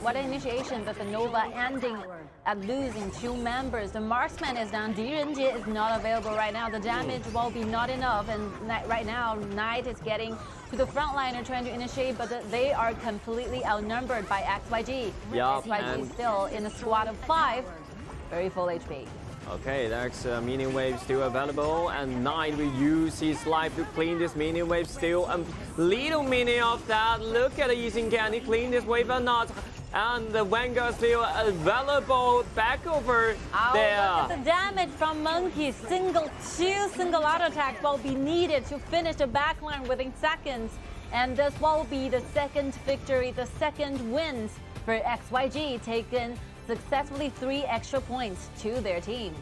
What an initiation, but the Nova ending at losing 2 members. The marksman is down, DRG is not available right now. The damage will be not enough, and right now Knight is getting to the front line and trying to initiate, but they are completely outnumbered by XYG. XYG is still in a squad of 5, very full HP. Okay, that's minion wave still available, and Knight will use his life to clean this minion wave still. A little minion of that. Look at Yixing, can he clean this wave or not? And the Wang is still available back over there. Look at the damage from Monkey. 2 single auto attacks will be needed to finish the backline within seconds. And this will be the second victory, the second wins for XYG, taken successfully 3 extra points to their team.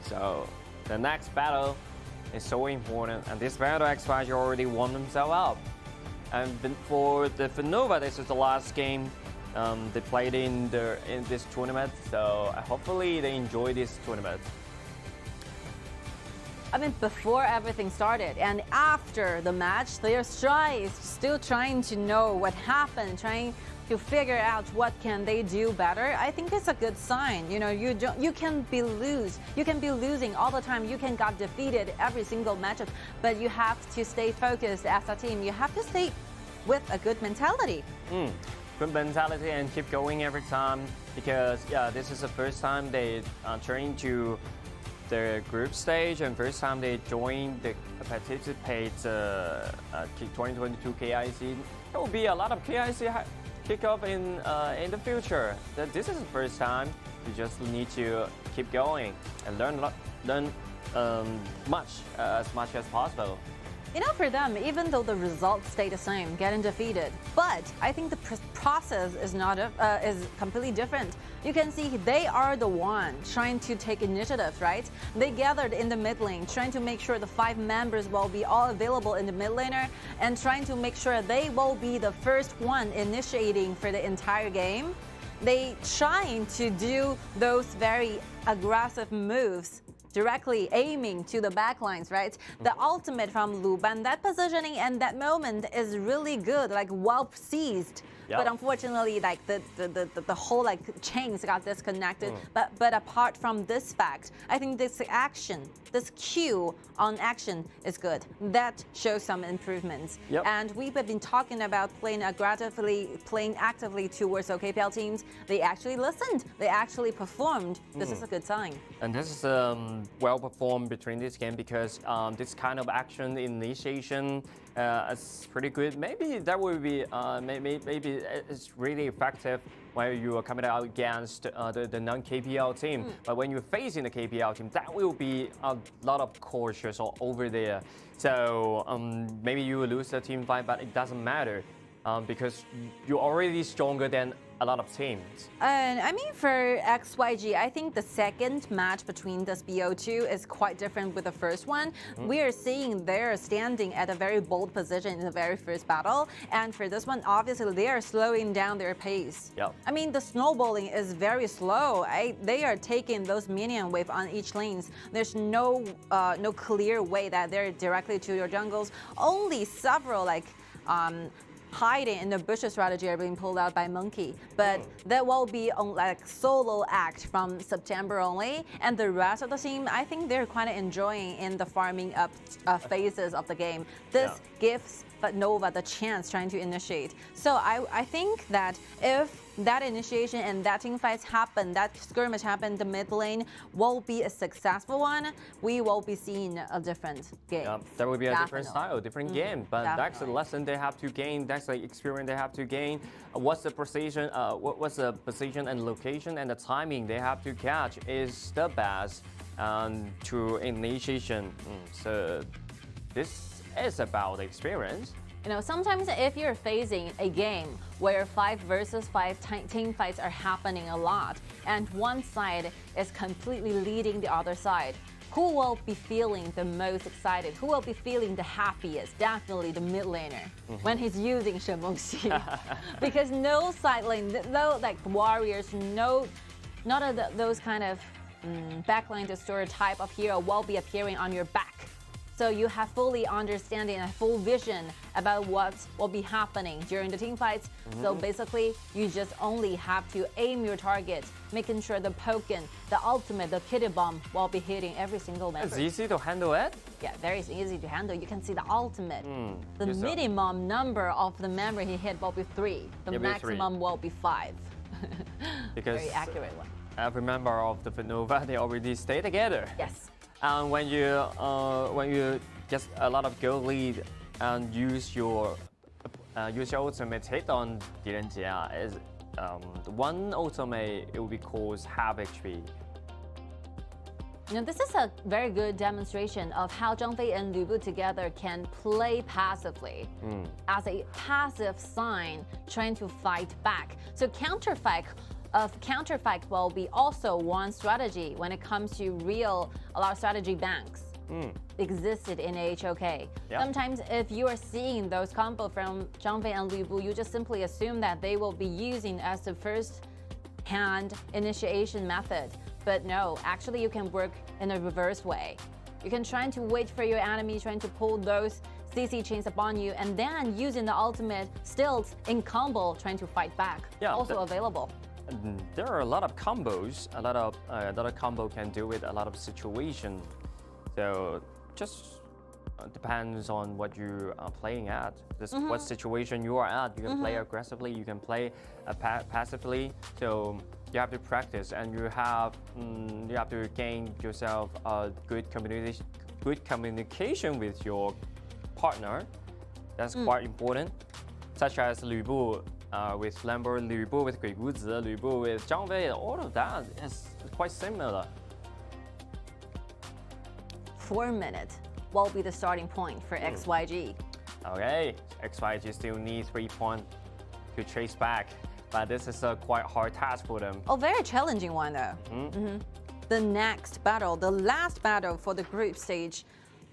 So the next battle is so important, and this battle XYG already won themselves up. And for the FUTNOVA, this is the last game they played in this tournament, so hopefully they enjoy this tournament. I mean, before everything started and after the match, they are still trying to know what happened, trying to figure out what can they do better. I think it's a good sign. You know, you can be losing all the time. You can get defeated every single matchup, but you have to stay focused as a team. You have to stay with a good mentality. Good mentality and keep going every time, because this is the first time they turn to the group stage and first time they participate KIC2022 KIC. There will be a lot of KIC kickoff in the future. This is the first time. You just need to keep going and learn as much as possible. You know, for them, even though the results stay the same, getting defeated, but I think the process is completely different. You can see they are the one trying to take initiative, right? They gathered in the mid lane, trying to make sure the 5 members will be all available in the mid laner, and trying to make sure they will be the first one initiating for the entire game. They trying to do those very aggressive moves, directly aiming to the backlines, right? The ultimate from Luban, that positioning and that moment is really good, like well seized. But unfortunately, like the whole like chains got disconnected. But apart from this fact, I think this action, this cue on action is good. That shows some improvements. And we've been talking about playing aggressively, playing actively towards OKPL teams. They actually listened. They actually performed. This is a good sign. And this is well performed between this game, because this kind of action initiation is pretty good. Maybe that would be maybe it's really effective when you are coming out against the non-KPL team. But when you're facing the KPL team, that will be a lot of cautious over there. So maybe you will lose the team fight, but it doesn't matter because you're already stronger than a lot of teams. And I mean, for XYG, I think the second match between this BO2 is quite different with the first one. We are seeing they're standing at a very bold position in the very first battle. And for this one, obviously, they are slowing down their pace. I mean, the snowballing is very slow. They are taking those minion wave on each lanes. There's no clear way that they're directly to your jungles. Only several, like, hiding in the bush strategy are being pulled out by Monkey. But that will be on like solo act from September only. And the rest of the team, I think they're kind of enjoying in the farming up phases of the game. This gives FUTNOVA the chance trying to initiate. So I think that if that initiation and that team fights happen, that skirmish happen, the mid lane will be a successful one. We will be seeing a different game. There will be a different style, different game. But that's the Definitely. lesson they have to gain. That's the experience they have to gain. What's the position? What's the position and location and the timing they have to catch is the best to initiation. So this is about the experience. You know, sometimes if you're facing a game where 5 versus 5 team fights are happening a lot, and one side is completely leading the other side, who will be feeling the most excited? Who will be feeling the happiest? Definitely the mid laner when he's using Shenmengxi. Because no side lane, no like warriors, none of those kind of backline destroyer type of hero will be appearing on your back. So you have fully understanding and full vision about what will be happening during the team fights. So basically, you just only have to aim your target, making sure the Pokken, the ultimate, the kitty bomb will be hitting every single member. It's easy to handle it. Yeah, very easy to handle. You can see the ultimate. The minimum number of the member he hit will be 3. The maximum will be 5. Because very accurate one. Every member of the FUTNOVA, they already stay together. Yes. And when you get a lot of goal lead and use your ultimate hit on DRG.GK, is one ultimate it will be called half HP. You know, this is a very good demonstration of how Zhang Fei and Lu Bu together can play passively as a passive sign trying to fight back. So counterfight will be also one strategy when it comes to a lot of strategy banks existed in AHOK. Sometimes if you are seeing those combos from Zhang Fei and Lu Bu, you just simply assume that they will be using as the first hand initiation method. But no, actually you can work in a reverse way. You can try to wait for your enemy trying to pull those CC chains upon you, and then using the ultimate stilts in combo trying to fight back. Also available. There are a lot of combos. A lot of combo can do with a lot of situation. So just depends on what you are playing at. What situation you are at. You can play aggressively. You can play passively. So you have to practice, and you have to gain yourself a good communication with your partner. That's quite important. Such as Lu Bu with Lambert, Lu Bu with Gui Guzi, Lu Bu with Zhang Fei. All of that is quite similar. 4 minutes will be the starting point for XYG. Okay, XYG still needs 3 points to chase back, but this is a quite hard task for them. Oh, very challenging one though. The next battle, the last battle for the group stage.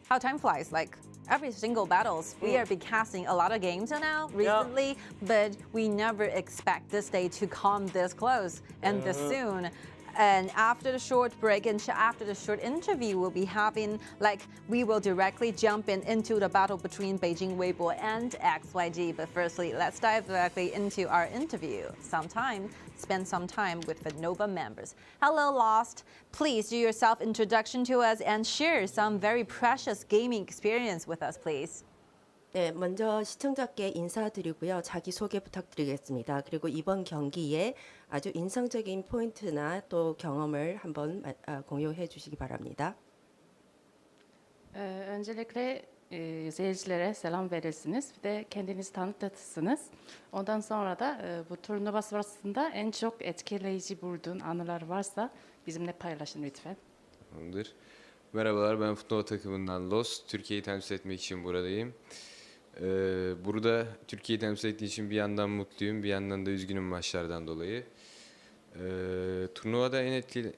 How time flies, like every single battles. We are been casting a lot of games now recently, but we never expect this day to come this close and this soon. And after the short break and after the short interview we'll be having, like, we will directly jump into the battle between Beijing Weibo and XYG. But firstly, let's dive directly into our interview. Spend some time with FUTNOVA members. Hello, Lost. Please do your self-introduction to us and share some very precious gaming experience with us, please. 네, 먼저 시청자께 인사드리고요. 자기소개 부탁드리겠습니다. 그리고 이번 경기에 아주 인상적인 포인트나 또 경험을 한번 공유해 주시기 바랍니다. Öncelikle seyircilere selam verirsiniz. Bir de kendinizi tanıtırsınız. Ondan sonra da bu turnuva sırasında en çok etkileyici bulduğun anılar varsa bizimle paylaşın lütfen. Tamamdır. Merhabalar, ben FUTNOVA takımından Lost. Türkiye'yi temsil etmek için buradayım. Burada Türkiye'yi temsil ettiği için bir yandan mutluyum, bir yandan da üzgünüm maçlardan dolayı. Turnuvada en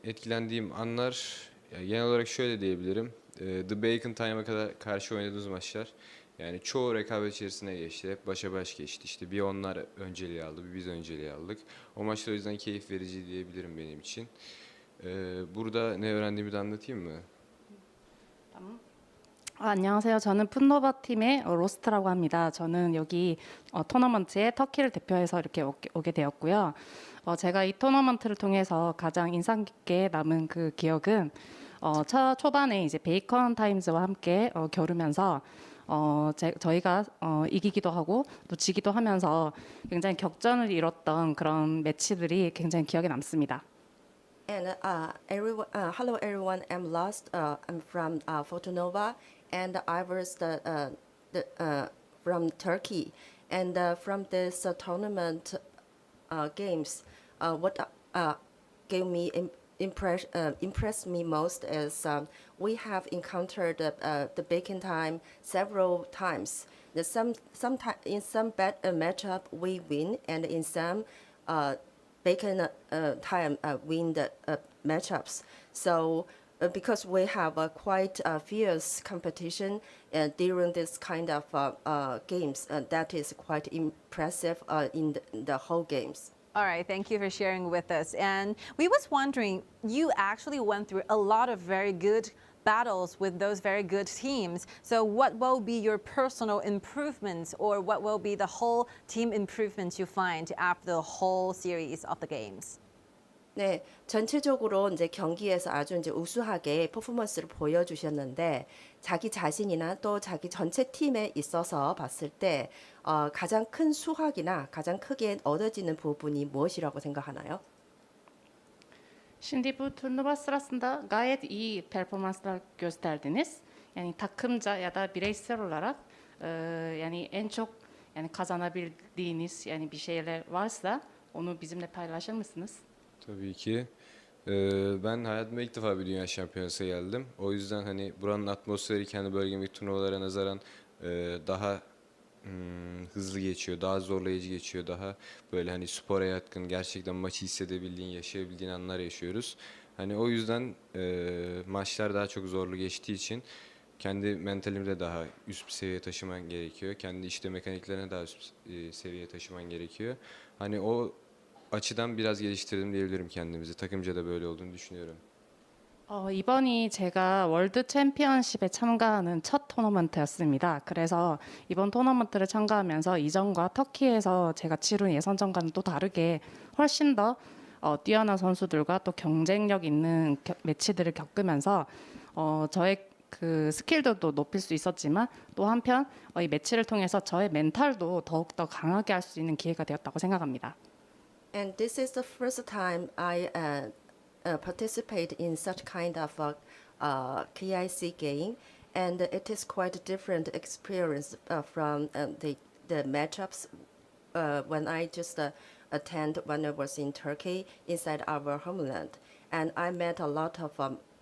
etkilendiğim anlar, genel olarak şöyle diyebilirim. The Bacon Time'a kadar karşı oynadığımız maçlar, yani çoğu rekabet içerisine geçti, hep başa baş geçti. İşte bir onlar önceliği aldı, bir biz önceliği aldık. O maçlar o yüzden keyif verici diyebilirim benim için. Burada ne öğrendiğimi de anlatayım mı? Tamam. 안녕하세요. 저는 풋노바 팀의 로스트라고 합니다. 저는 여기 토너먼트에 터키를 대표해서 이렇게 오게 되었고요. 제가 이 토너먼트를 통해서 가장 인상 깊게 남은 그 기억은 초반에 이제 베이컨 타임즈와 함께 겨루면서 저희가 이기기도 하고 또 지기도 하면서 굉장히 격전을 이뤘던 그런 매치들이 굉장히 기억에 남습니다. And hello everyone. I'm Lost. I'm from FUTNOVA, and I was from Turkey. And from this tournament games, what gave me impressed me most is we have encountered the baking time several times. In some bad matchup we win, and in some bacon time win the matchups. So because we have a quite fierce competition during this kind of games, that is quite impressive in the whole games. All right, thank you for sharing with us. And we was wondering, you actually went through a lot of very good battles with those very good teams. So what will be your personal improvements, or what will be the whole team improvements you find after the whole series of the games? 네, 전체적으로 이제 경기에서 아주 이제 우수하게 퍼포먼스를 보여주셨는데 자기 자신이나 또 자기 전체 팀에 있어서 봤을 때 가장 큰 수확이나 가장 크게 얻어지는 부분이 무엇이라고 생각하나요? Şimdi bu turnuva sırasında gayet iyi performanslar gösterdiniz. Yani takımca ya da bireysel olarak yani en çok yani kazanabildiğiniz yani bir şeyler varsa onu bizimle paylaşır mısınız? Tabii ki. Ben hayatımda ilk defa bir dünya şampiyonasına geldim. O yüzden hani buranın atmosferi kendi bölgemdeki turnuvalara nazaran daha hızlı geçiyor, daha zorlayıcı geçiyor, daha böyle hani spora yatkın, gerçekten maçı hissedebildiğin, yaşayabildiğin anlar yaşıyoruz. Hani o yüzden maçlar daha çok zorlu geçtiği için kendi mentalimi de daha üst bir seviyeye taşıman gerekiyor. Kendi işte mekaniklerine daha üst seviyeye taşıman gerekiyor. Hani o açıdan biraz geliştirdim diyebilirim kendimizi. Takımca da böyle olduğunu düşünüyorum. 이번이 제가 월드 챔피언십에 참가하는 첫 토너먼트였습니다. 그래서 이번 토너먼트를 참가하면서 이전과 터키에서 제가 치룬 예선전과는 또 다르게 훨씬 더 뛰어난 선수들과 또 경쟁력 있는 매치들을 겪으면서 저의 그 스킬도 높일 수 있었지만 또 한편 이 매치를 통해서 저의 멘탈도 더욱더 강하게 할 수 있는 기회가 되었다고 생각합니다. And this is the first time I participate in such kind of KIC game, and it is quite a different experience from the matchups when I just attend when I was in Turkey inside our homeland. And I met a lot of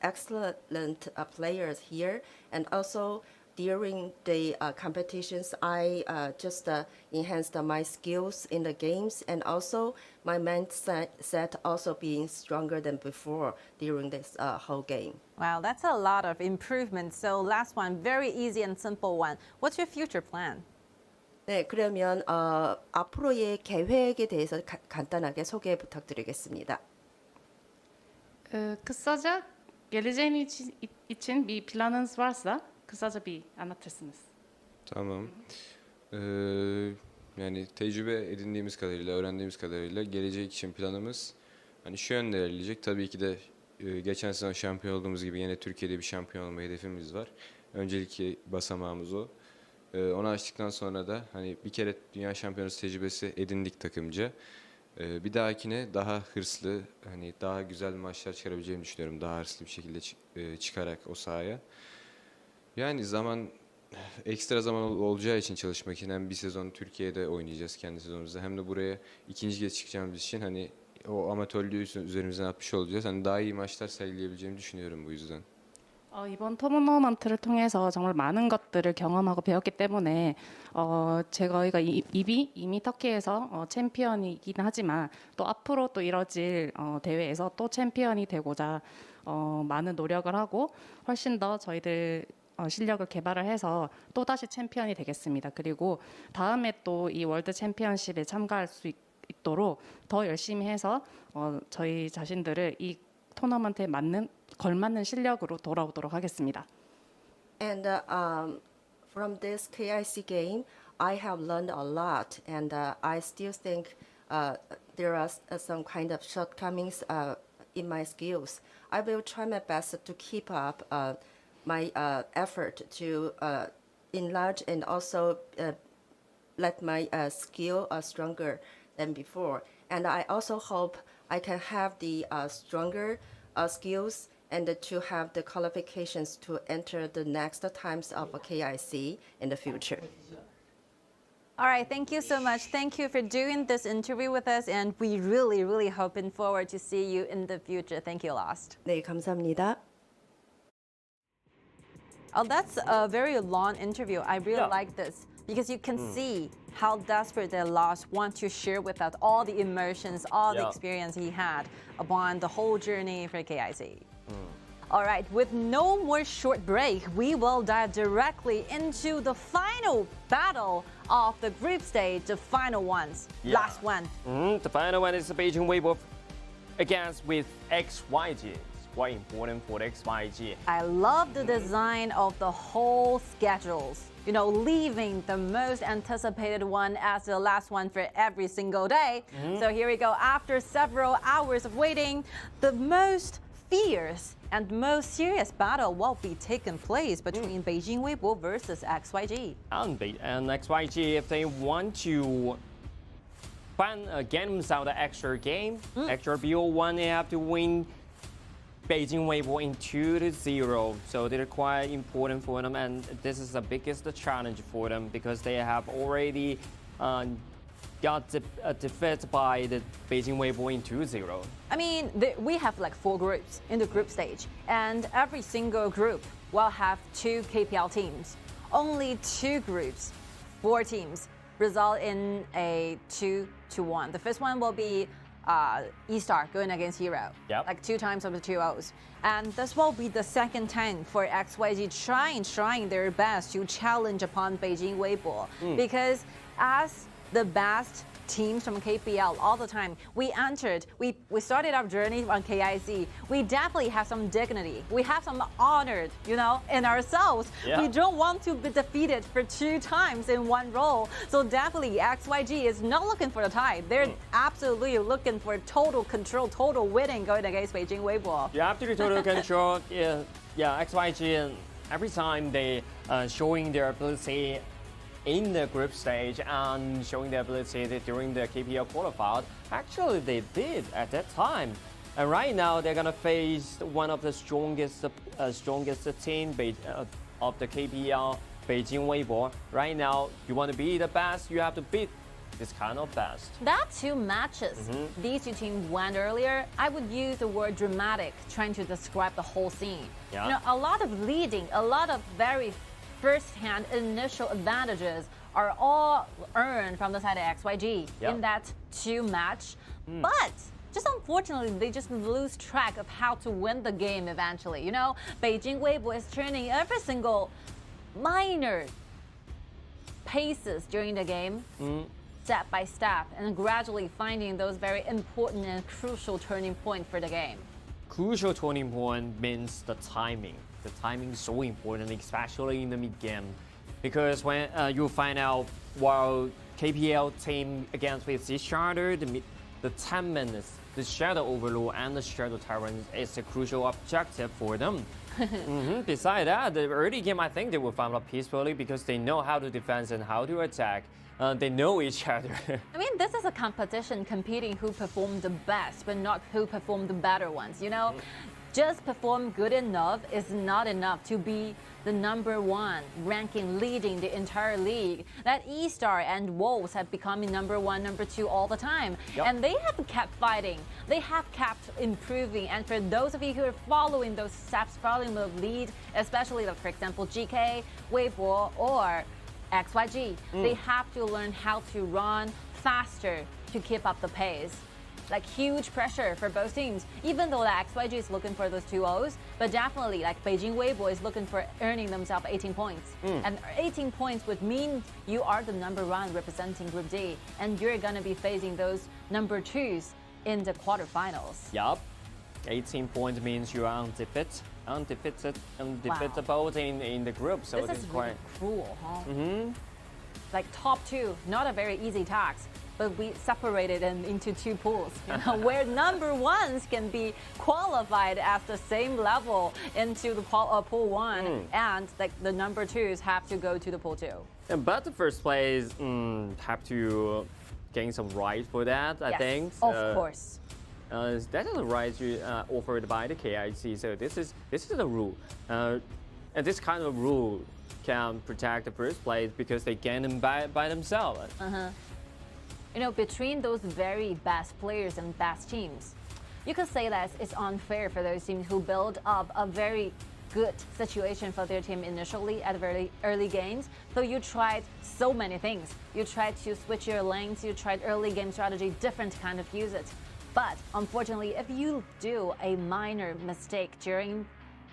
excellent players here, and also during the competitions, I just enhanced my skills in the games, and also my mindset also being stronger than before during this whole game. Wow, that's a lot of improvement. So last one, very easy and simple one. What's your future plan? 네, 그러면 앞으로의 계획에 대해서 간단하게 소개 부탁드리겠습니다. Kısaca geleceğin için bir planınız varsa kısaca bir anlatırsınız. Tamam. Yani tecrübe edindiğimiz kadarıyla, öğrendiğimiz kadarıyla gelecek için planımız hani şu yönde ilerleyecek. Tabii ki de geçen sene şampiyon olduğumuz gibi yine Türkiye'de bir şampiyon olma hedefimiz var. Öncelikli basamağımız o. Onu açtıktan sonra da hani bir kere dünya şampiyonası tecrübesi edindik takımca. Bir dahakine daha hırslı, hani daha güzel maçlar çıkarabileceğimi düşünüyorum. Daha hırslı bir şekilde çıkarak o sahaya. Yani ekstra zaman olacağı için çalışmak için hem bir sezon Türkiye'de oynayacağız kendi sezonumuzda, hem de buraya ikinci kez çıkacağımız için hani o amatörlüğü üzerimizden atmış olacağız. Hani daha iyi maçlar sergileyebileceğimi düşünüyorum bu yüzden. 이번 토너먼트를 통해서 정말 많은 것들을 경험하고 배웠기 때문에 저희가 이미 터키에서 챔피언이긴 하지만 또 앞으로 또 이뤄질 대회에서 또 챔피언이 되고자 많은 노력을 하고 훨씬 더 저희들 실력을 개발을 해서 또 다시 챔피언이 되겠습니다. 그리고 다음에 또 이 월드 챔피언십에 참가할 수 있도록 더 열심히 해서 저희 자신들을 이 토너먼트에 걸맞는 실력으로 돌아오도록 하겠습니다. And from this KIC game, I have learned a lot, and I still think there are some kind of shortcomings in my skills. I will try my best to keep up my effort to enlarge and also let my skill stronger than before. And I also hope I can have the stronger skills and to have the qualifications to enter the next times of a KIC in the future. All right, thank you so much. Thank you for doing this interview with us, and we really hoping forward to see you in the future. Thank you, Lost. 네, 감사합니다. Oh, that's a very long interview. I really like this because you can see how desperate the Lost want to share with us all the emotions, all the experience he had upon the whole journey for KIC. All right, with no more short break, we will dive directly into the final battle of the group stage, the final ones. Last one. The final one is the Beijing Weibo against with XYG. It's quite important for the XYG. I love the design of the whole schedules. You know, leaving the most anticipated one as the last one for every single day. So here we go. After several hours of waiting, the most fierce and most serious battle will be taking place between Beijing Weibo versus XYG. And XYG, if they want to get themselves the extra game, extra BO1, they have to win Beijing Weibo in 2-0. So they're quite important for them, and this is the biggest challenge for them because they have already got defeated by the Beijing Weibo in 2-0. I mean, we have like 4 groups in the group stage, and every single group will have 2 KPL teams. Only 2 groups, 4 teams, result in a 2-1. The first one will be E-Star going against Hero, like 2 times of the 2-0s. And this will be the second time for XYG trying their best to challenge upon Beijing Weibo, because as the best teams from KPL all the time, we started our journey on KIC. We definitely have some dignity. We have some honor, you know, in ourselves. We don't want to be defeated for 2 times in one row. So definitely XYG is not looking for the tie. They're absolutely looking for total control, total winning going against Beijing Weibo. You have to do total control. XYG, every time they showing their ability in the group stage and showing their ability during the KPL qualified. Actually, they did at that time. And right now, they're gonna face one of the strongest team of the KPL, Beijing Weibo. Right now, you want to be the best, you have to beat this kind of best. That 2 matches these 2 teams went earlier, I would use the word dramatic, trying to describe the whole scene. You know, a lot of leading, a lot of very first-hand initial advantages are all earned from the side of XYG in that 2 match. But just unfortunately, they just lose track of how to win the game eventually. You know, Beijing Weibo is turning every single minor paces during the game, step by step, and gradually finding those very important and crucial turning point for the game. Crucial turning point means the timing. The timing is so important, especially in the mid-game. Because when you find out while KPL team against with this charter, the 10 minutes, the shadow overload and the shadow tyrant is a crucial objective for them. Besides that, the early game, I think they will find out peacefully because they know how to defend and how to attack. They know each other. I mean, this is a competition competing who performed the best, but not who performed the better ones, you know? Just perform good enough is not enough to be the #1 ranking leading the entire league. That E-Star and Wolves have become #1, #2 all the time. And they have kept fighting. They have kept improving. And for those of you who are following those steps, following the lead, especially like, for example, GK, Weibo, or XYG, they have to learn how to run faster to keep up the pace. Like huge pressure for both teams, even though the XYG is looking for those 2-0s, but definitely like Beijing Weibo is looking for earning themselves 18 points. And 18 points would mean you are the #1 representing Group D, and you're gonna be facing those #2s in the quarterfinals. 18 points means you are undefeated. undefeatable in the group. So this is quite really cruel, huh? Mm-hmm. Like top two, not a very easy task, but we separated them into two pools, where number ones can be qualified at the same level into the pool one, and like the number twos have to go to the pool two. But the first place have to gain some right for that, I think. Of course. That is the right offered by the KIC. So this is the rule, and this kind of rule can protect the first place because they gain them by themselves. Between those very best players and best teams, you could say that it's unfair for those teams who build up a very good situation for their team initially at very early games. So you tried so many things. You tried to switch your lanes, you tried early game strategy, different kind of use it. But unfortunately, if you do a minor mistake during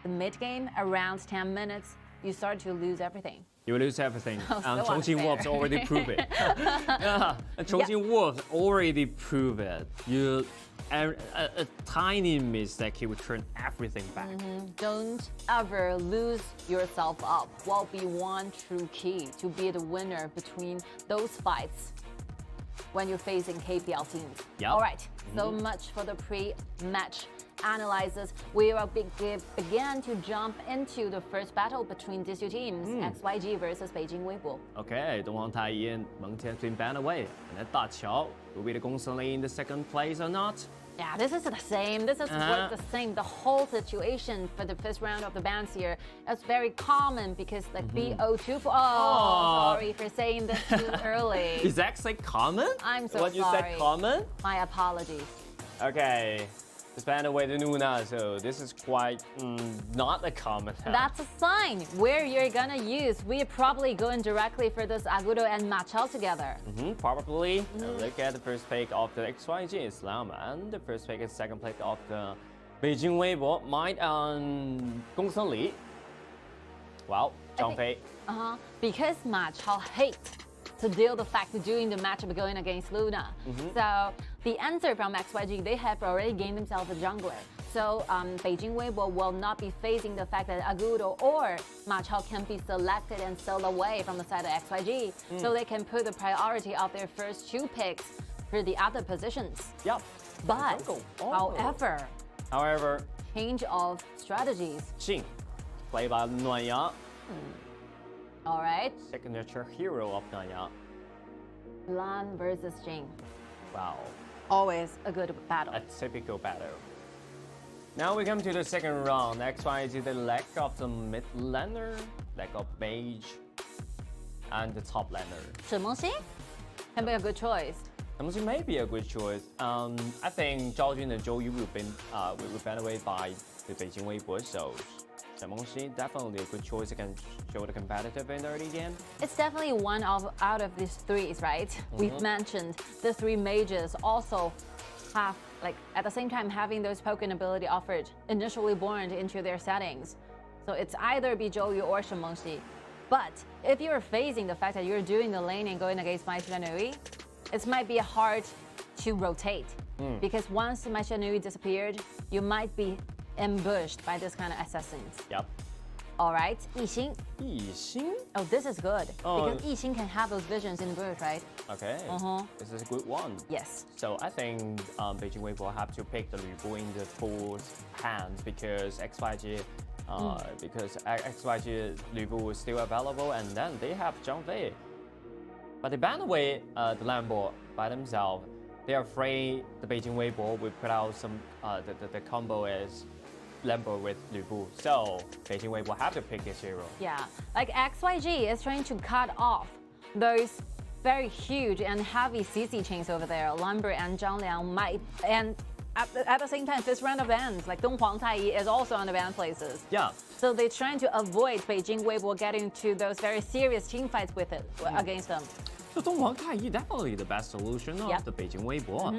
the mid game, around 10 minutes, you start to lose everything. You lose everything. So Chongqing Wolves already proved it. Chongqing Wolves already proved it. A tiny mistake, he would turn everything back. Don't ever lose yourself up. Will be one true key to be the winner between those fights when you're facing KPL teams. Yep. All right, so much for the pre-match analysis. We will begin to jump into the first battle between these two teams, XYG versus Beijing Weibo. Okay, 东方太一 Meng Tian's been banned away. And then Da Qiao will be the Gongsun in the second place or not? Yeah, this is the same. This is the same. The whole situation for the first round of the bans here is very common because like BO2 for sorry for saying this too early. Is that say common? I'm so what sorry. What you said common? My apologies. Okay. It's banned away the Nuna, so this is quite not a common. That's a sign where you're gonna use. We're probably going directly for this Agudo and Ma Chao together. Probably. Look at the first pick of the XYG Islam and the first pick and second pick of the Beijing Weibo might Gongsun Li. Wow, Zhang Fei. Because Ma Chao hates to deal the fact of doing the matchup going against Luna. So the answer from XYG, they have already gained themselves a jungler. So Beijing Weibo will not be facing the fact that Agudo or Ma Chao can be selected and sold away from the side of XYG. So they can put the priority of their first two picks for the other positions. Yep. But however, change of strategies. Jing, played by Nuanya. All right. Signature hero of Nuanya. Lan versus Jing. Wow. Always a good battle. A typical battle. Now we come to the second round. XYZ, the lack of the mid laner, lack of mage, and the top laner. Shimengxi can be a good choice. Shimengxi may be a good choice. I think Zhao Jun and Zhou Yu will be banned away by the Beijing Weibo, so Shimengxi definitely a good choice against show the competitive in the early game. It's definitely one out of these threes, right? We've mentioned the three mages also have, like, at the same time having those poking ability offered initially born into their settings. So it's either be Zhou Yu or Shimengxi. But if you're facing the fact that you're doing the lane and going against My Xianui, it might be hard to rotate. Because once My Xianui disappeared, you might be ambushed by this kind of assassins. Yep. All right, Yixing. Yixing? Oh, this is good. Because Yixing can have those visions in the bush, right? Okay. This is a good one. Yes. So I think Beijing Weibo have to pick the Lu Bu in the full hands because XYG, Lu Bu is still available, and then they have Zhang Fei. But they ban away the Lambo by themselves. They're afraid the Beijing Weibo will put out some the combo is Lambo with Lu Bu. So Beijing Weibo have to pick his hero. Yeah, like XYG is trying to cut off those very huge and heavy CC chains over there. Lumber and Zhang Liang might, and at the same time, this round of bans, like Donghuang Taiyi is also on the ban places. Yeah. So they're trying to avoid Beijing Weibo getting to those very serious team fights with it against them. So Donghuang Taiyi definitely the best solution of the Beijing Weibo.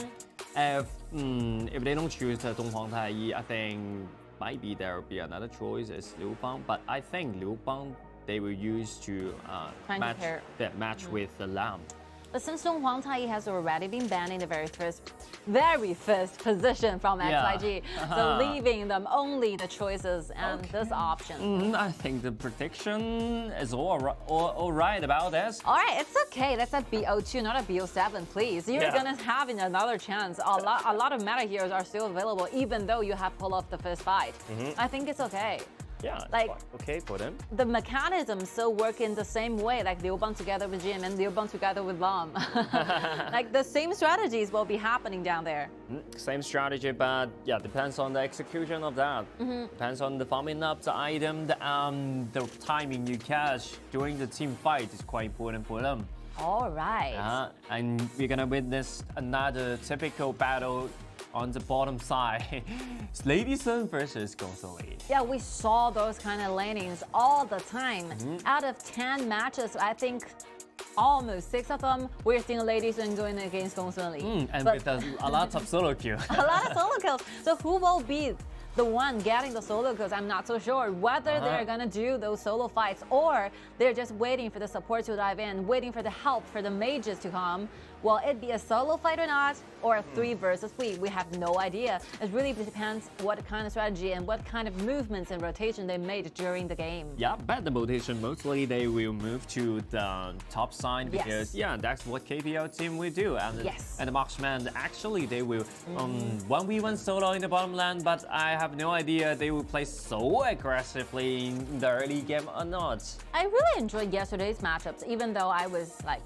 If they don't choose the Donghuang Taiyi, I think maybe there will be another choice is Liu Bang. But I think Liu Bang they will use to match with the Lamb. But since Huang Tai has already been banned in the very first position from XYG, so leaving them only the choices and this option. I think the prediction is all right about this. All right, it's okay. That's a BO2, not a BO7, please. You're gonna have another chance. A lot of meta heroes are still available, even though you have pulled off the first fight. I think it's okay. Yeah, it's like okay for them. The mechanism still work in the same way, like Liu Bang together with Jim and Liu Bang together with Lam. Like the same strategies will be happening down there. Same strategy, but yeah, depends on the execution of that. Depends on the farming up the item, the timing you catch during the team fight is quite important for them. All right. And we're gonna witness another typical battle on the bottom side. Lady Sun versus Gongsun. Yeah, we saw those kind of lanings all the time. Out of 10 matches, I think almost 6 of them we're seeing Lady Sun going against Gongsun. And with a lot of solo kills. A lot of solo kills. So who will be the one getting the solo kills? I'm not so sure whether they're gonna do those solo fights or they're just waiting for the support to dive in, waiting for the help for the mages to come. Will it be a solo fight or not, or a 3 versus 3? We have no idea. It really depends what kind of strategy and what kind of movements and rotation they made during the game. Yeah, but the rotation mostly they will move to the top side because that's what KPL team will do. And and the marksman actually they will 1v1 solo in the bottom lane, but I have no idea they will play so aggressively in the early game or not. I really enjoyed yesterday's matchups, even though I was like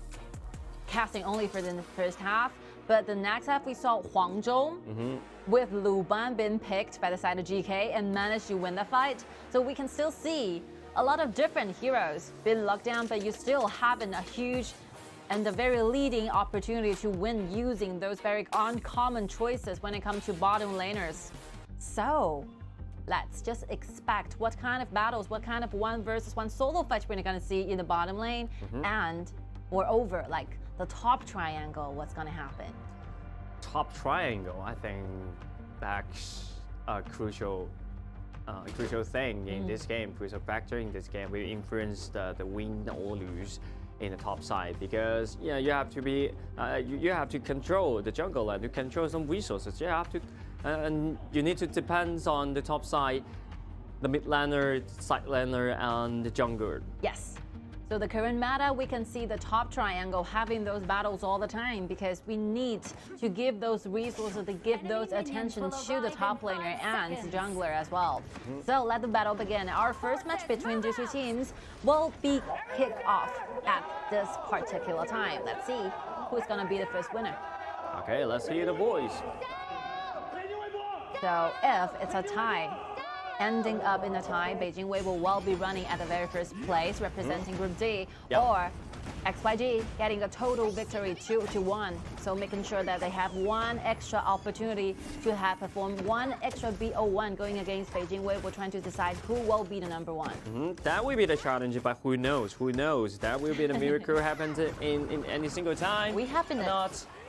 casting only for the first half, but the next half we saw Huang Zhou with Lu Ban being picked by the side of GK and managed to win the fight. So we can still see a lot of different heroes being locked down, but you still having a huge and a very leading opportunity to win using those very uncommon choices when it comes to bottom laners. So let's just expect what kind of battles, what kind of 1 versus 1 solo fights we're gonna see in the bottom lane, and moreover, like the top triangle, what's gonna happen? Top triangle, I think that's a crucial thing in this game, crucial factor in this game. Will influence the win or lose in the top side because you have to be you have to control the jungle and to control some resources. You have to and you need to depend on the top side, the mid laner, side laner, and the jungler. Yes. So the current meta, we can see the top triangle having those battles all the time because we need to give those resources, to give those attention to the top laner and jungler as well. So let the battle begin. Our first match between these two teams will be kicked off at this particular time. Let's see who's gonna be the first winner. Okay, let's hear the voice. So if it's a tie, ending up in a tie, Beijing Weibo will be running at the very first place, representing Group D, or XYG getting a total victory 2-1. So making sure that they have 1 extra opportunity to have performed 1 extra BO1 going against Beijing Weibo, trying to decide who will be the number 1. That will be the challenge, but who knows? Who knows? That will be the miracle happens in any single time. We have been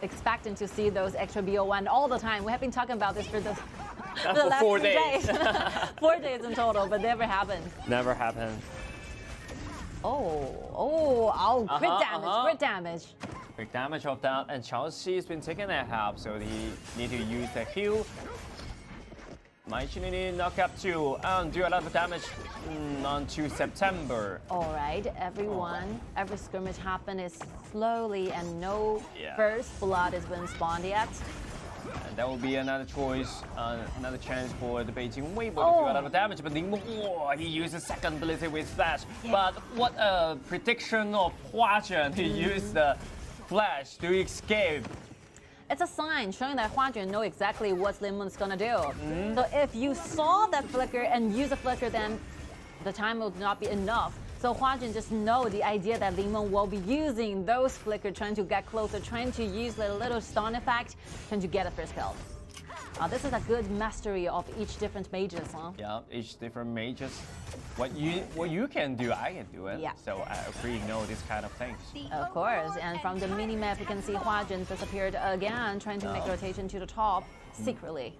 expecting to see those extra BO1 all the time. We have been talking about this for the last 4 few days. 4 days in total, but never happened. Never happened. Crit damage, crit damage. Big damage of that, and Chelsea's been taking that help, so he need to use the heal. Might knock up 2 and do a lot of damage onto September. All right, every scrimmage happen is slowly and no first blood has been spawned yet. And that will be another choice, another chance for the Beijing Weibo to do a lot of damage. But Ling, he used the second ability with Flash. But what a prediction of Huazhen. He used the Flash to escape. It's a sign showing that Huazhen know exactly what Linmon's gonna do. So if you saw that flicker and use a flicker, then the time will not be enough. So Huazhen just know the idea that Linmon will be using those flicker, trying to get closer, trying to use the little stun effect, trying to get a first kill. This is a good mastery of each different mages, huh? Yeah, each different mages. What you can do, I can do it. Yeah. So I really know this kind of things. Of course, and from the mini-map, you can see Huazhen disappeared again, trying to make rotation to the top, secretly.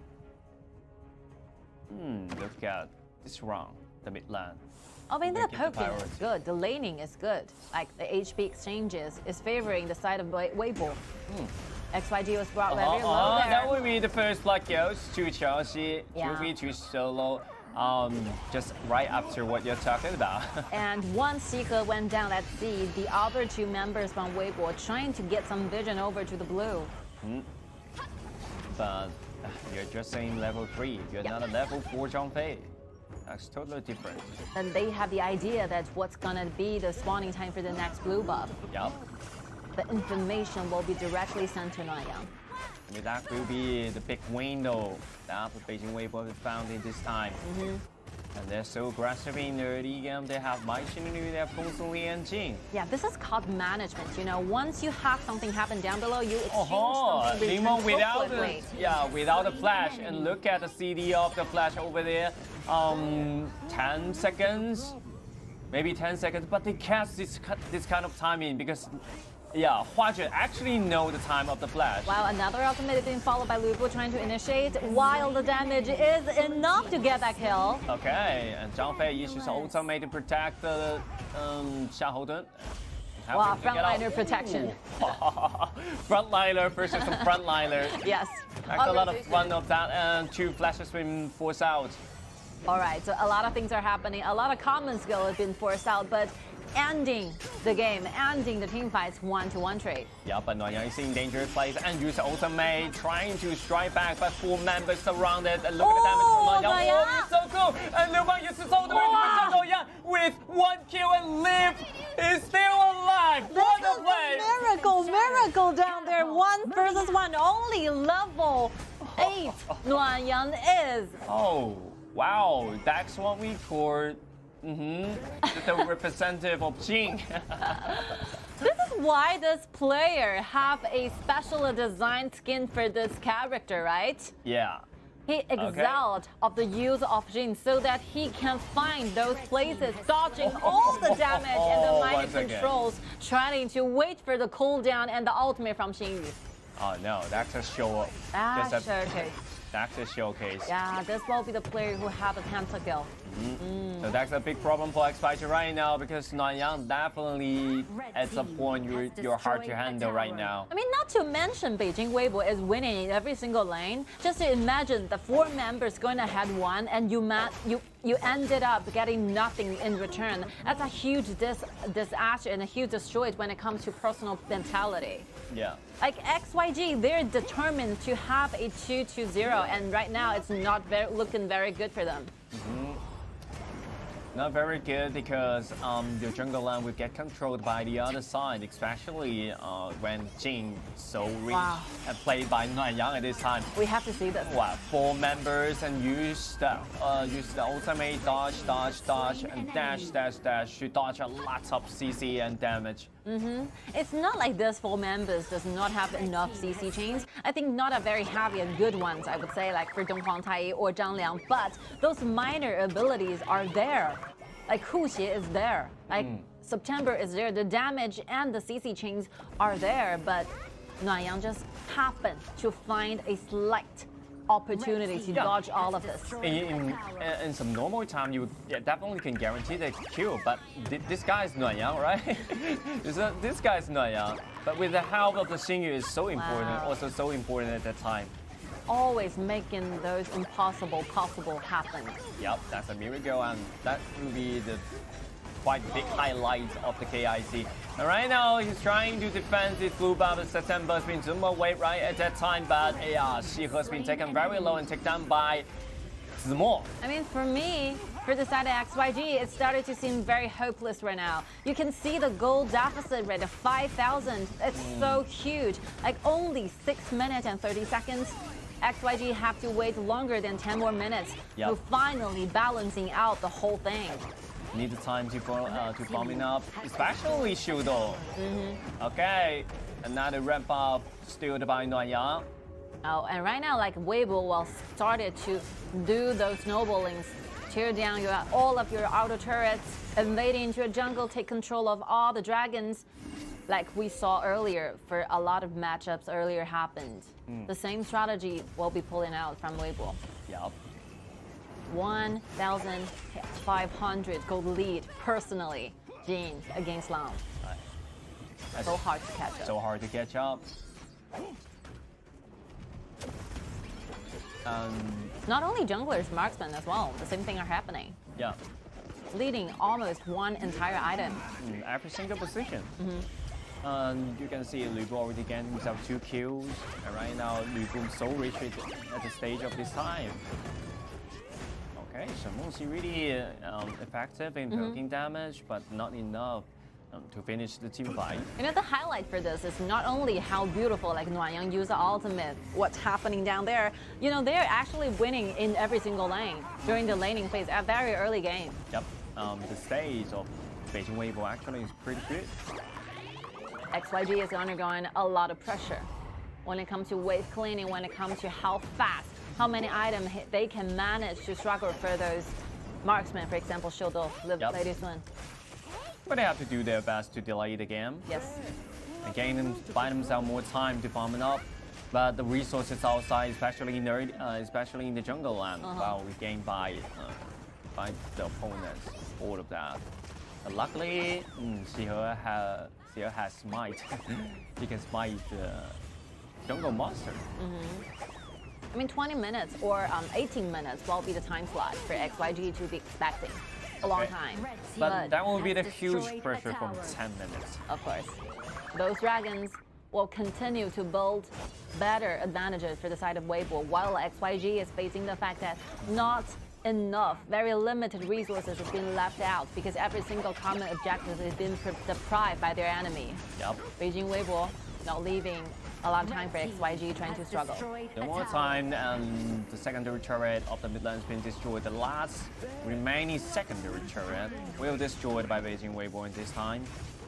Look at this round, the mid lane. I mean, the They keep the poking is priority. good. The laning is good. Like the HP exchanges is favoring the side of Weibo. XYG was brought very low there. That would be the first blood goes to Chelsea. Yeah. 2v2 solo. Just right after what you're talking about. And one Seeker went down at C. The other two members from Weibo are trying to get some vision over to the blue. But you're just saying level 3. You're not a level 4 Zhangfei. That's totally different. And they have the idea that what's gonna be the spawning time for the next blue buff. Yup. The information will be directly sent to Nanyang. I mean, that will be the big window that the Beijing Weibo have found in this time. And they're so aggressive in their early game. They have Mai Xinyu, they have Gongsun Li and Jing. Yeah, this is called management. You know, once you have something happen down below, you exchange something Ling return without quickly. without the flash, and look at the CD of the flash over there. 10 seconds, maybe 10 seconds, but they catch this kind of timing because. Yeah, Huazhe actually know the time of the flash. Wow, another ultimate is being followed by Lu Bu trying to initiate, while the damage is enough to get that kill. Okay, and Zhang Fei uses ultimate to protect the Xiao Dun. Wow, frontliner protection. Frontliner versus a frontliner. Yes. That's a lot of fun of that, and 2 flashes been forced out. All right, so a lot of things are happening. A lot of common skill has been forced out, but ending the game, ending the team fights 1-to-1 trade. Yeah, but Nanyang is in dangerous place and use ultimate, trying to strike back, but 4 members surrounded. And look at the damage from Nanyang. Oh, it's so cool! And Liu Bang uses all the way to Jacko, yeah, with 1 kill and Liv is still alive. What a play! Miracle down there. 1 versus 1, only level 8 Nanyang is. Oh, wow, that's what we call the representative of Jing. This is why this player have a special designed skin for this character, right? Yeah. He excelled of the use of Jin so that he can find those places, dodging all the damage and the minor controls, trying to wait for the cooldown and the ultimate from Xingyu. Oh no, that's a show. Showcase. That's a showcase. Yeah, this will be the player who have the pentakill. So that's a big problem for X-Fighter right now because Nanyang definitely at some point you're hard to handle right now. I mean, not to mention Beijing Weibo is winning in every single lane. Just to imagine the 4 members going ahead 1 and you ended up getting nothing in return. That's a huge disaster and a huge destroy when it comes to personal mentality. Yeah. Like XYG, they're determined to have a 2-2-0, and right now it's not looking very good for them. Not very good because the jungle land will get controlled by the other side, especially when Jing so rich and played by Nanyang at this time. We have to see this. Wow, 4 members and use the ultimate dodge, and dash to dodge a lot of CC and damage. It's not like this 4 members does not have enough CC chains. I think not a very heavy and good ones, I would say, like for Donghuang Tai or Zhang Liang, but those minor abilities are there. Like Hu Xie is there, like September is there, the damage and the CC chains are there, but Nanyang just happened to find a slight opportunity to dodge all of this. In some normal time, you definitely can guarantee the kill, but this guy is Nanyang, right? This guy is Nanyang, but with the help of the Xingyu is so important, also so important at that time. Always making those impossible possible happen. Yep, that's a miracle, and that will be the quite big highlight of the KIC. And right now, he's trying to defend his blue buff. September has been zoomed away right at that time, but she has been taken very low and taken down by Zimo. I mean, for me, for the side of XYG, it started to seem very hopeless right now. You can see the goal deficit rate of 5,000. It's so huge. Like only 6 minutes and 30 seconds. XYG have to wait longer than 10 more minutes to finally balancing out the whole thing. Need the time to bombing up, especially Shudo. Okay, another ramp up still by Nanyang. Oh, and right now, like Weibo will started to do those snowballings, tear down all of your outer turrets, invade into your jungle, take control of all the dragons, like we saw earlier for a lot of matchups earlier happened. The same strategy will be pulling out from Weibo. Yep. 1,500 gold lead personally, Jin against Lam. So hard to catch up. So hard to catch up. Not only junglers, marksmen as well. The same thing are happening. Yeah. Leading almost one entire item. Every single position. You can see Lu Bu already getting himself 2 kills. And right now, Lu Bu so rich at the stage of this time. Okay, so mostly really effective in poking damage, but not enough to finish the team fight. You know, the highlight for this is not only how beautiful like Nuanyang use the ultimate, what's happening down there. You know, they're actually winning in every single lane during the laning phase at very early game. Yep. The stage of Beijing Weibo actually is pretty good. XYG is undergoing a lot of pressure when it comes to wave cleaning, when it comes to how fast, how many items they can manage to struggle for those marksmen, for example, Shodo, Lady Sun. But they have to do their best to delay the game. Yes. Again, buy themselves more time to farm it up. But the resources outside, especially in the jungle land, well, we gained by the opponents, all of that. But luckily, Xiao has smite. He can smite the jungle monster. I mean, 20 minutes or 18 minutes will be the time slot for XYG to be expecting. A long time. But that will be the huge pressure from 10 minutes. Of course. Those dragons will continue to build better advantages for the side of Weibo, while XYG is facing the fact that not enough, very limited resources have been left out because every single common objective has been deprived by their enemy. Yep. Beijing Weibo not leaving a lot of time for XYG trying to struggle. The more time and the secondary turret of the mid lane has been destroyed. The last remaining secondary turret will be destroyed by Beijing Weibo in this time.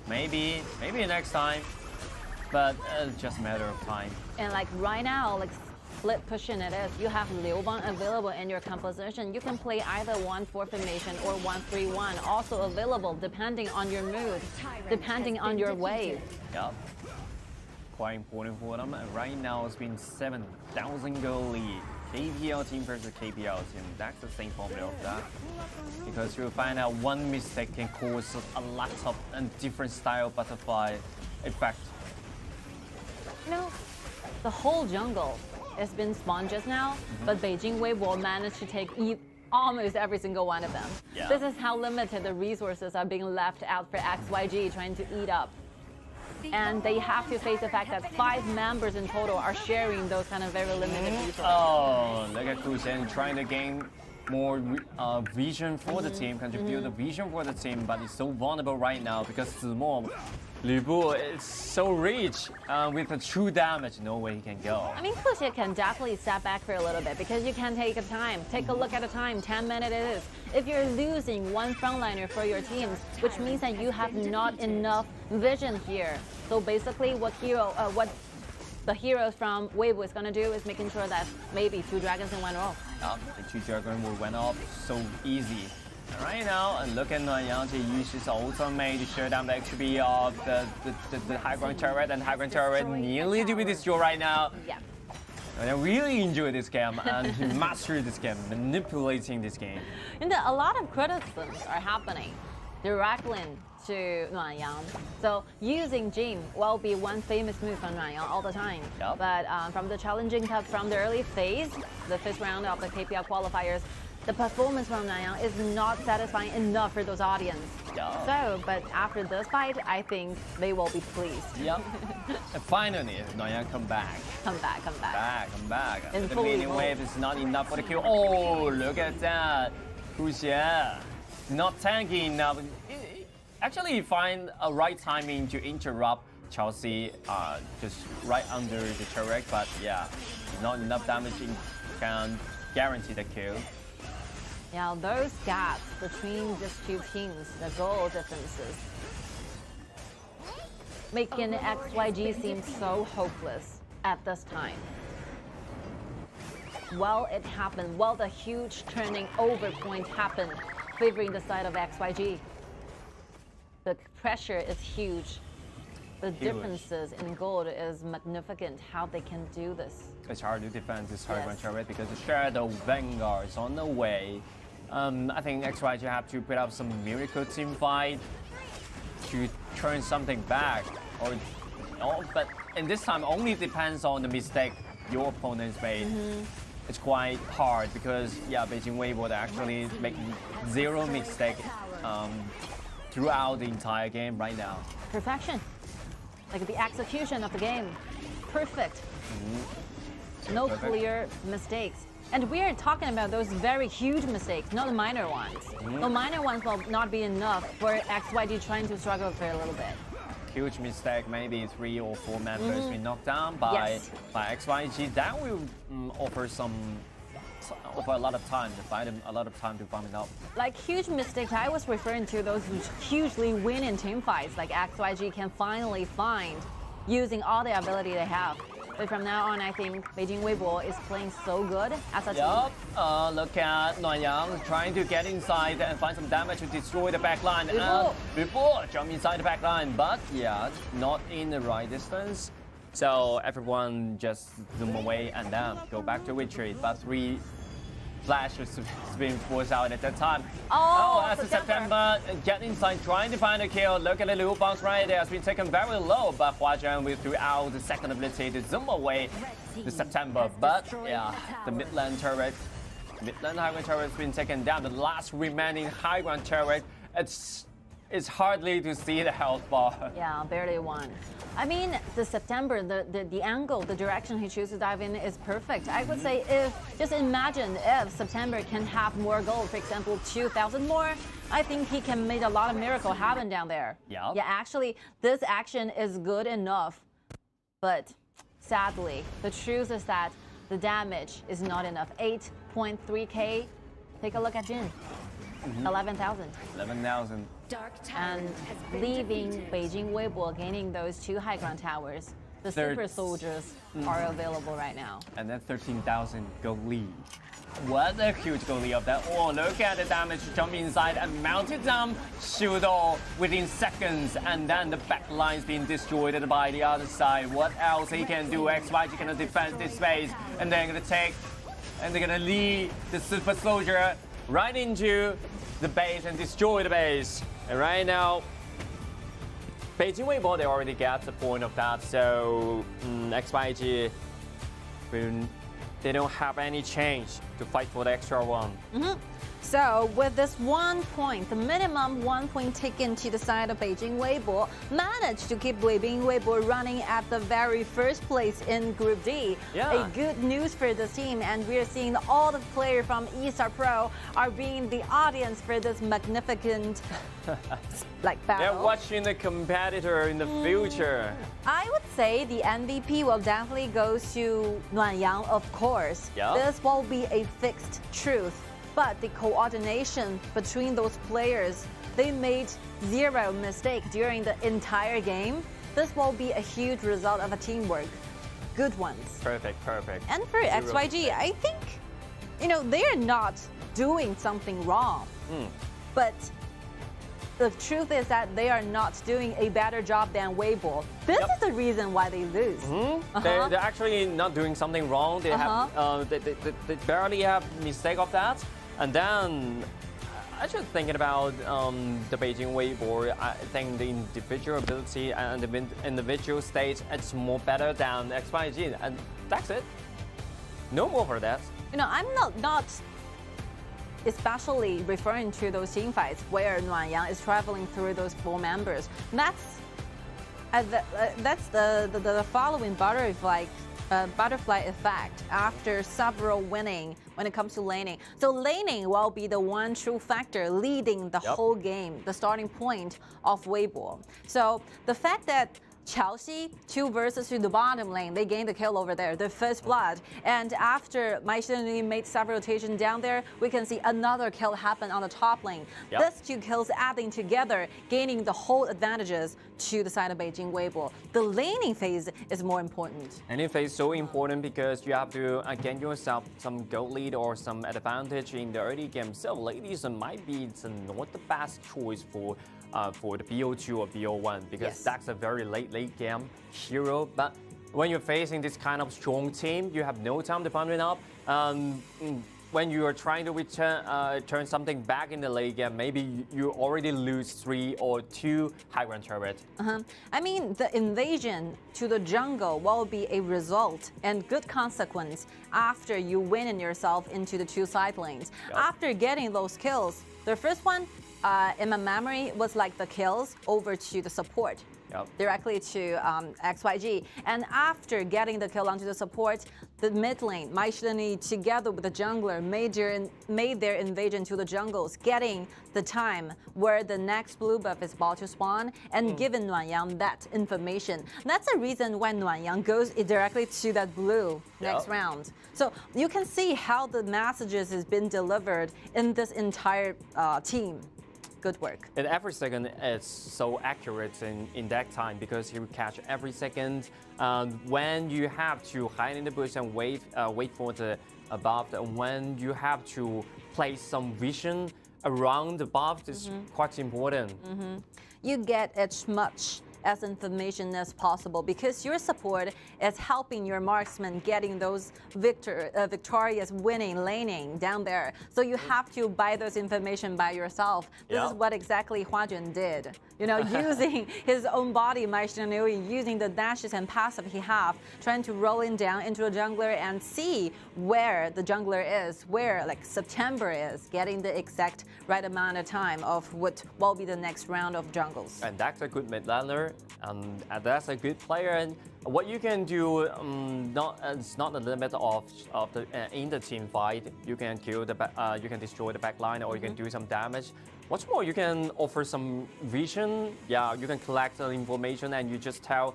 Maybe next time, but just a matter of time. And like right now, like split pushing it is, you have Liu Bang available in your composition. You can play either 1-4 formation or 1-3-1, also available depending on your mood, depending on your wave. Yep. Quite important for them. And right now it's been 7,000 goal lead. KPL team versus KPL team. That's the same formula of that. Because you'll find out one mistake can cause a lot of different style butterfly effect. You know, the whole jungle has been sponges now, but Beijing Weibo managed to take almost every single one of them. Yeah. This is how limited the resources are being left out for XYG trying to eat up. And they have to face the fact that 5 members in total are sharing those kind of very limited resources. Oh, look at Kuchen trying to gain more vision for the team, contribute the vision for the team, but it's so vulnerable right now because Zimo, Lu Bu is so rich with the true damage, no way he can go. I mean, Kuchen can definitely step back for a little bit because you can take a time, take a look at a time, 10 minutes it is. If you're losing one frontliner for your teams, which means that you have not enough vision here. So basically what the heroes from Weibo is going to do is making sure that maybe 2 dragons in 1 row. The 2 dragons will went off so easy. And right now, look at Nuanyang to use his ultimate to show down the XP of the high ground turret, and high ground turret nearly to be destroyed right now. Yeah. And I really enjoy this game and he mastered this game, manipulating this game. And a lot of criticisms are happening directly to Nuanyang. So using Jin will be one famous move from Nuanyang all the time. Yep. But from the challenging cup, from the early phase, the 5th round of the KPL qualifiers, the performance from Nuanyang is not satisfying enough for those audience. Yep. So, but after this fight, I think they will be pleased. Yep. And finally, Nuanyang come back. Come back. Come back. And the bleeding wave is not enough for the kill. Oh, look at that. Kuchen, not tanky enough. Actually, find a right timing to interrupt Chelsea just right under the turret, but yeah, not enough damage can guarantee the kill. Yeah, those gaps between these 2 teams, the goal differences, making XYG seem so hopeless at this time. Well, it happened. Well, the huge turning over point happened, favoring the side of XYG. The pressure is huge. The differences in gold is magnificent, how they can do this. It's hard to defend this high ground turret because the Shadow Vanguard is on the way. I think XYG have to put up some miracle team fight to turn something back, but in this time only depends on the mistake your opponents made. It's quite hard because Beijing Weibo actually making zero mistake throughout the entire game right now. Perfection, like the execution of the game, perfect. No clear mistakes. And we are talking about those very huge mistakes, not the minor ones. The minor ones will not be enough for XYG trying to struggle for a little bit. Huge mistake, maybe 3 or 4 members be knocked down by XYG. That will offer a lot of time to fight him, a lot of time to bomb it up. Like huge mistakes, I was referring to those hugely winning team fights, like XYG can finally find using all the ability they have. But from now on, I think Beijing Weibo is playing so good as a team. Look at Nuanyang trying to get inside and find some damage to destroy the backline. Before jump inside the backline, but not in the right distance. So everyone just zoom away and then go back to retreat. But 3 flashes being forced out at that time. As September get inside, trying to find a kill. Look at the loop bounce right there. Has been taken very low, but Hua Zhang will throw out the second ability to zoom away the September. But the mid-lane turret, mid-lane high ground turret has been taken down. The last remaining high ground turret, it's hardly to see the health bar. Yeah, barely one. I mean, the September, the angle, the direction he chooses to dive in is perfect. I would say just imagine if September can have more gold, for example, 2,000 more, I think he can make a lot of miracle happen down there. Yeah, actually, this action is good enough. But sadly, the truth is that the damage is not enough. 8.3k. Take a look at Jin. 11,000. 11,000. And leaving Beijing Weibo gaining those 2 high ground towers. The super soldiers are available right now. And then 13,000 gold lead. What a huge goal lead of that. Look at the damage jump inside and mounted down Shudo within seconds. And then the back line's being destroyed by the other side. What else he can do? XYG cannot defend this space. And they're gonna take, and they're gonna lead the super soldier right into the base and destroy the base. And right now, Beijing Weibo, they already got the point of that. So XYG, they don't have any change to fight for the extra one. So with this 1 point, the minimum 1 point taken to the side of Beijing Weibo, managed to keep Beijing Weibo running at the very first place in Group D. A good news for this team, and we're seeing all the players from eStar Pro are being the audience for this magnificent battle. They're watching the competitor in the future. I would say the MVP will definitely go to Nuanyang, of course. This will be a fixed truth. But the coordination between those players, they made 0 mistake during the entire game. This will be a huge result of a teamwork. Good ones. Perfect. And for XYG, I think, they're not doing something wrong. But the truth is that they are not doing a better job than Weibo. This is the reason why they lose. They're actually not doing something wrong. They have they barely have mistake of that. And then I just thinking about the Beijing Weibo. I think the individual ability and the individual stage it's more better than XYG, and that's it. No more for that. I'm not especially referring to those team fights where Nuanyang is traveling through those 4 members. That's the following butterfly effect after several winning when it comes to laning. So laning will be the one true factor leading the whole game, the starting point of Weibo. So the fact that Chelsea, 2 versus to the bottom lane, they gained the kill over there, the first blood. And after Mai Shili made several rotations down there, we can see another kill happen on the top lane. These 2 kills adding together, gaining the whole advantages to the side of Beijing Weibo. The laning phase is more important. Laning phase is so important because you have to gain yourself some gold lead or some advantage in the early game. So ladies might be not the best choice for for the BO2 or BO1 because Yes. that's a very late game hero. But when you're facing this kind of strong team, you have no time to pump it up. When you are trying to turn something back in the late game, maybe you already lose 3 or 2 high ground turret. I mean, the invasion to the jungle will be a result and good consequence after you win yourself into the 2 side lanes. Yep. After getting those kills, the first one in my memory was like the kills over to the support. Yep. Directly to XYG. And after getting the kill onto the support, the mid lane, Maishini together with the jungler made their invasion to the jungles, getting the time where the next blue buff is about to spawn and giving Nuanyang that information. That's the reason why Nuanyang goes directly to that blue next round. So you can see how the messages has been delivered in this entire team. Good work. And every second is so accurate in that time because you catch every second. When you have to hide in the bush and wait for the buff, and when you have to place some vision around the buff, is quite important. You get as much as information as possible because your support is helping your marksman getting those victorious winning laning down there. So you have to buy those information by yourself. This is what exactly Huajun did. You know, using his own body, using the dashes and passive he have, trying to roll in down into a jungler and see where the jungler is, where like September is, getting the exact right amount of time of what will be the next round of jungles. And that's a good mid laner, and that's a good player. And what you can do, it's not the limit of the in the team fight. You can kill the you can destroy the backline, or you can do some damage. What's more, you can offer some vision. Yeah, you can collect the information and you just tell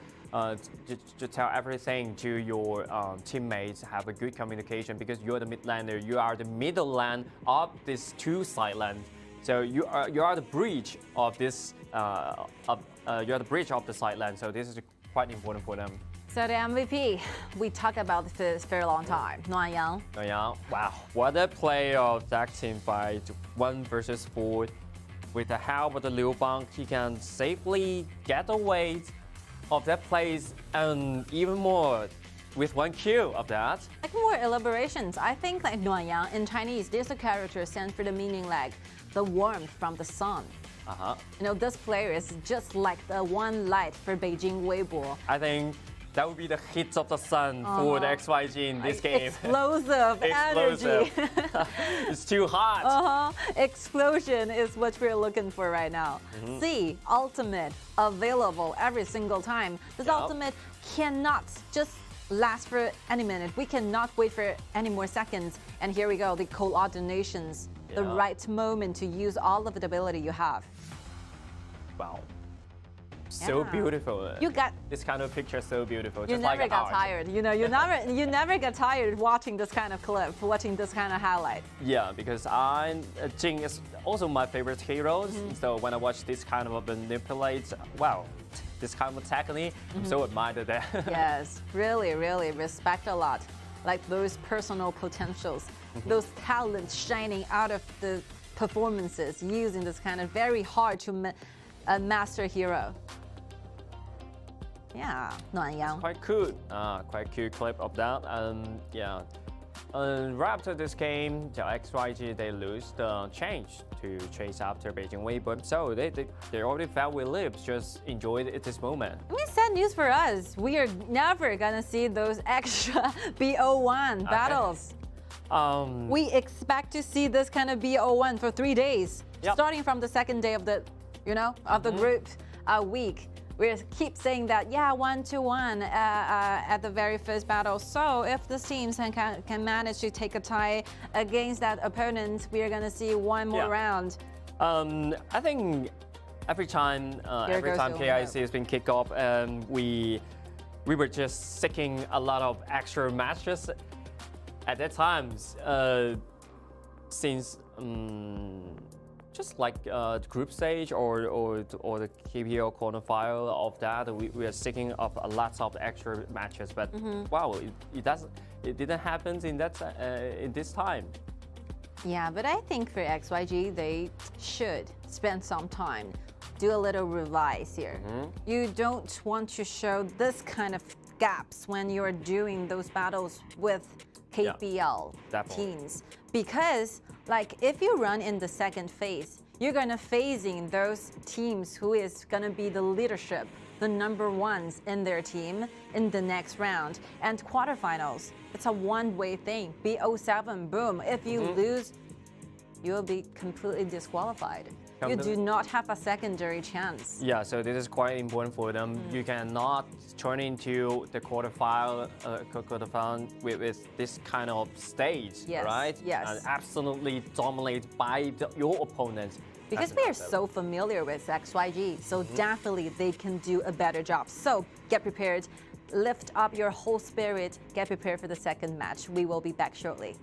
everything to your teammates. Have a good communication because you're the mid laner. You are the middle lane of this 2 side lane. So you are the bridge of this. You are the bridge of the side lane. So this is quite important for them. So the MVP, we talked about this for a long time. Nuanyang. Nuanyang, wow, what a play of that team fight, 1 versus 4. With the help of the Liu Bang, he can safely get away of that place, and even more with 1 kill of that. Like more elaborations, I think like Nuanyang in Chinese, there's a character stands for the meaning like the warmth from the sun. You know, this player is just like the one light for Beijing Weibo. I think that would be the hits of the sun for the XYG in this game. Explosive energy. It's too hot. Explosion is what we're looking for right now. See, ultimate available every single time. This ultimate cannot just last for any minute. We cannot wait for any more seconds. And here we go, the coordinations, the right moment to use all of the ability you have. Wow. So beautiful. You got this kind of picture, so beautiful. You just never like got tired. You know, you never get tired watching this kind of clip, watching this kind of highlight. Yeah, because Jing is also my favorite hero. So when I watch this kind of manipulate, wow, this kind of technique, I'm so admired that. Yes, really, really respect a lot. Like those personal potentials, those talents shining out of the performances using this kind of very hard to master hero. Yeah, Nuanyang. Quite cool. Quite cute clip of that. Yeah. Right after this game, the XYG, they lose the chance to chase after Beijing Weibo. So they already felt relieved, just enjoyed it this moment. I mean, sad news for us. We are never gonna see those extra BO1 battles. We expect to see this kind of BO1 for 3 days, starting from the second day of the, of the group week. We keep saying that, 1-1 at the very first battle. So if this team can manage to take a tie against that opponent, we are going to see one more round. I think every time KIC has been kicked off, we were just seeking a lot of extra matches at that time. Since just like the group stage or the KPL quarterfinal of that, we are seeking of lots of extra matches. But wow, it didn't happen in that in this time. Yeah, but I think for XYG they should spend some time do a little revise here. You don't want to show this kind of gaps when you're doing those battles with KPL teams. Because like if you run in the second phase, you're gonna facing those teams who is gonna be the leadership, the number ones in their team in the next round. And quarterfinals, it's a one-way thing. B07, boom. If you lose, you will be completely disqualified. You do not have a secondary chance. Yeah, so this is quite important for them. You cannot turn into the quarterfinal with this kind of stage, right? Yes. And absolutely dominate by your opponent. Because we are so familiar with XYG, so definitely they can do a better job. So get prepared, lift up your whole spirit, get prepared for the second match. We will be back shortly.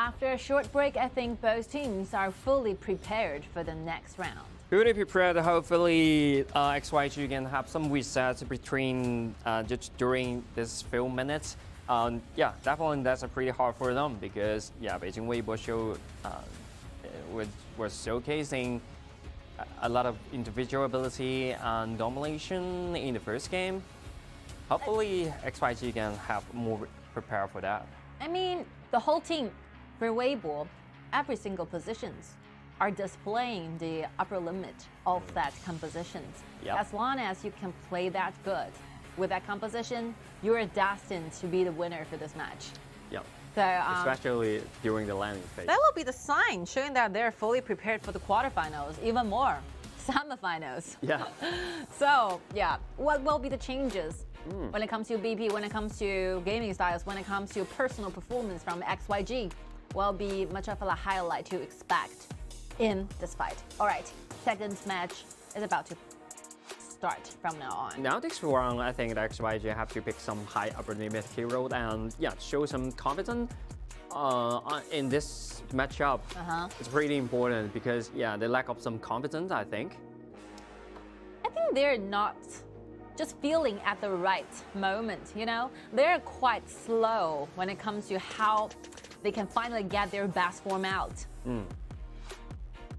after a short break, I think both teams are fully prepared for the next round. Fully prepared. Hopefully, XYG can have some resets between just during this few minutes. Yeah, definitely that's pretty hard for them because Beijing Weibo show was showcasing a lot of individual ability and domination in the first game. Hopefully, XYG can have more prepared for that. I mean, the whole team for Weibo, every single positions are displaying the upper limit of that compositions. Yep. As long as you can play that good with that composition, you are destined to be the winner for this match. Yep. So, especially during the landing phase. That will be the sign showing that they're fully prepared for the quarterfinals, even more, semifinals. Yeah. So, yeah, what will be the changes when it comes to BP, when it comes to gaming styles, when it comes to personal performance from XYG? Will be much of a highlight to expect in this fight. All right, second match is about to start from now on. Now this round, I think that XYG have to pick some high upper limit hero and show some confidence in this matchup. It's pretty important because they lack of some confidence, I think. I think they're not just feeling at the right moment, you know? They're quite slow when it comes to how they can finally get their best form out.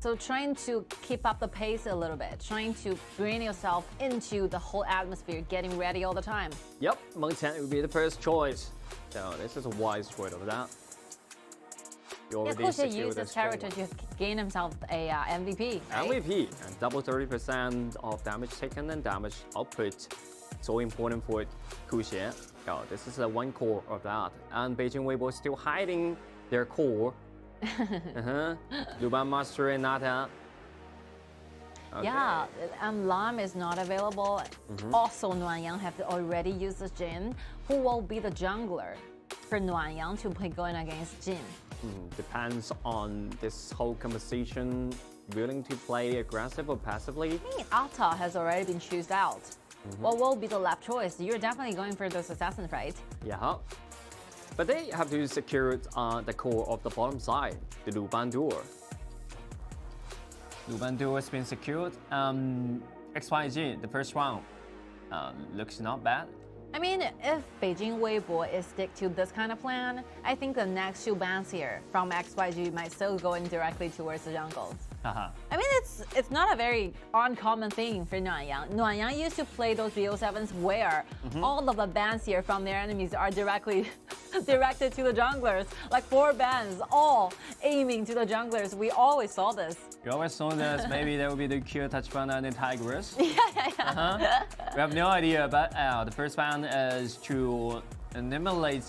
So trying to keep up the pace a little bit, trying to bring yourself into the whole atmosphere, getting ready all the time. Yep, Mengtian will be the first choice. So this is a wise choice of that. Kuang used this character to gain himself a MVP. Right? MVP and double 30% of damage taken and damage output. So important for Kuang. Oh, this is one core of that. And Beijing Weibo is still hiding their core. Luban Master and Nata. Okay. Yeah, and Lam is not available. Also, Nuanyang have already used the Jin. Who will be the jungler for Nuanyang to play going against Jin? Depends on this whole conversation. Willing to play aggressive or passively? I think Ata has already been chosen out. What will be the left choice? You're definitely going for those assassins, right? Yeah. But they have to secure the core of the bottom side, the Luban door. Luban door has been secured. XYG, the first round, looks not bad. I mean, if Beijing Weibo is stick to this kind of plan, I think the next two bans here from XYG might still go in directly towards the jungles. I mean, it's not a very uncommon thing for Nuanyang. Nuanyang used to play those BO7s where all of the bans here from their enemies are directly directed to the junglers. Like 4 bans, all aiming to the junglers. We always saw this. You always saw this. Maybe there will be the Q touch ban and the Tigress. Yeah. We have no idea, but the first ban is to eliminate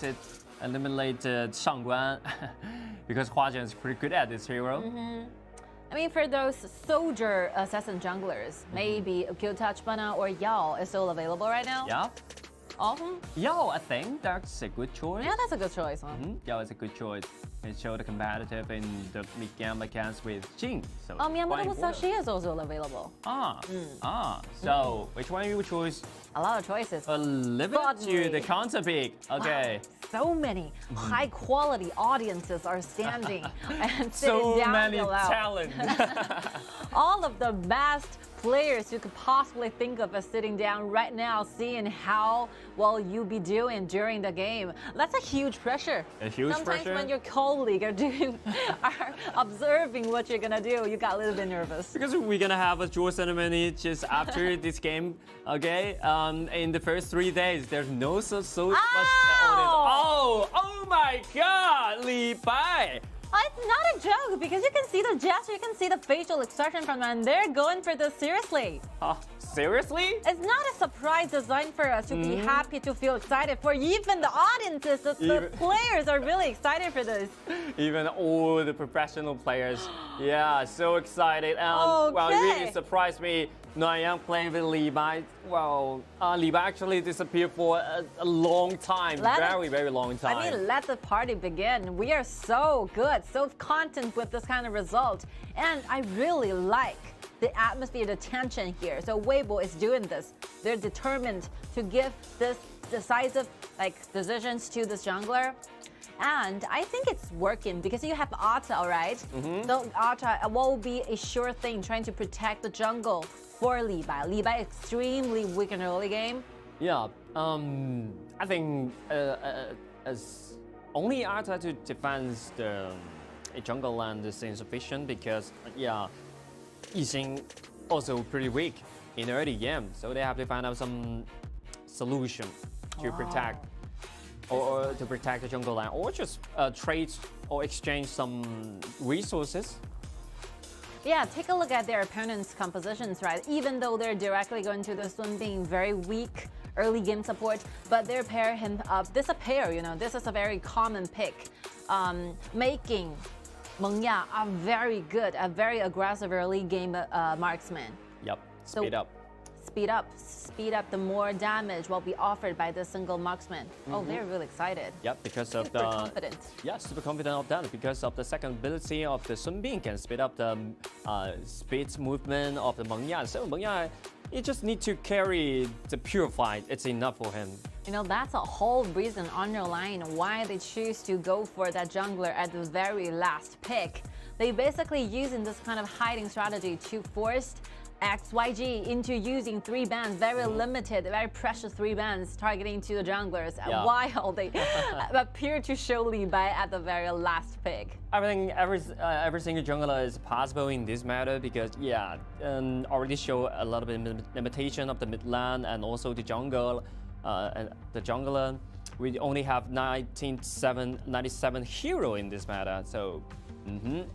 Shangguan because Huajian is pretty good at this hero. I mean, for those soldier assassin junglers, maybe Q Touch Pena or Xiao is still available right now. Yeah. Awesome. Xiao, I think that's a good choice. Yeah, that's a good choice. Xiao is a good choice. It showed the competitive in the mid-game against with Jing. So Miyamoto Musashi is also available. So which one you choose? A lot of choices. Leave it to the counter pick. Okay. So many high-quality audiences are standing and sitting so down many below. talent. All of the best players you could possibly think of are sitting down right now, seeing how well you be doing during the game. That's a huge pressure. A huge Sometimes pressure. when your colleague are observing what you're gonna do, you got a little bit nervous. Because we're gonna have a draw ceremony just after this game, okay? In the first 3 days, there's no so much audience. Oh my God, Li Bai! It's not a joke because you can see the gesture, you can see the facial expression from them. They're going for this seriously. Seriously? It's not a surprise design for us to be happy, to feel excited. For even the audiences, the players are really excited for this. Even all the professional players, so excited. Well, it really surprised me. Nuanyang playing with Li Bai. Well, Li Bai actually disappeared for a long time, very long time. I mean, let the party begin. We are so good, so content with this kind of result. And I really like the atmosphere, the tension here. So Weibo is doing this. They're determined to give this decisive decisions to this jungler. And I think it's working because you have Ata, all right? So Ata will be a sure thing trying to protect the jungle for Li Bai. Li Bai extremely weak in the early game. Yeah, I think as only Ata to defend the jungle land is insufficient because Yixing also pretty weak in the early game, so they have to find out some solution to protect or to protect the jungle land, or just trade or exchange some resources. Yeah, take a look at their opponents' compositions, right? Even though they're directly going to the Sun being very weak early game support, but they pair him up. This is a pair, you know, this is a very common pick, making Meng Ya a very good, a very aggressive early game marksman. Yep, speed up. Speed up, the more damage will be offered by this single marksman. Oh, they're really excited. Yep, because of super confident. Yeah, super confident of that because of the second ability of the Sun Bin can speed up the speed movement of the Meng Ya. So Meng Ya, you just need to carry the purified. It's enough for him. You know, that's a whole reason underlying why they choose to go for that jungler at the very last pick. They basically using this kind of hiding strategy to force XYG into using 3 bans, very limited, very precious 3 bans targeting to the junglers, while they appear to show Li Bai at the very last pick. I think every single jungler is possible in this matter because already show a lot of limitation of the mid lane and also the jungle. And the jungler, we only have 97 hero in this matter, so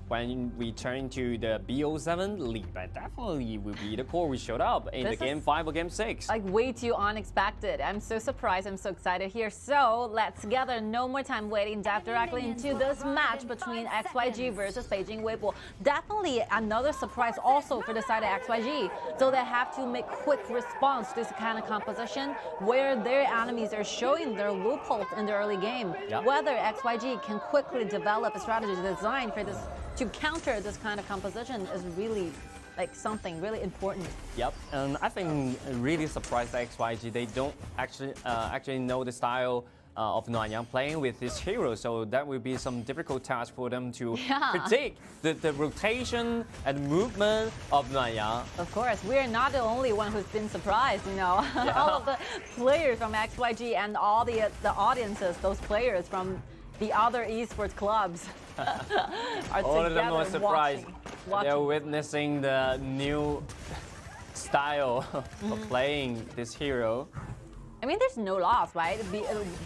when we turn to the BO7, Li Bai definitely will be the core we showed up in the game 5 or game 6. Like way too unexpected. I'm so surprised, I'm so excited here. So let's gather, no more time waiting, dive directly into this match between XYG versus Beijing Weibo. Definitely another surprise also for the side of XYG. So they have to make quick response to this kind of composition where their enemies are showing their loopholes in the early game. Whether XYG can quickly develop a strategy design for this to counter this kind of composition is really like something really important. Yep, and I think really surprised XYG. They don't actually know the style of TianYun playing with this hero, so that will be some difficult task for them to predict the rotation and movement of TianYun. Of course, we're not the only one who's been surprised, you know. All of the players from XYG and all the audiences, those players from the other esports clubs are all of them together were surprised. watching. They're witnessing the new style of playing this hero. I mean, there's no loss, right?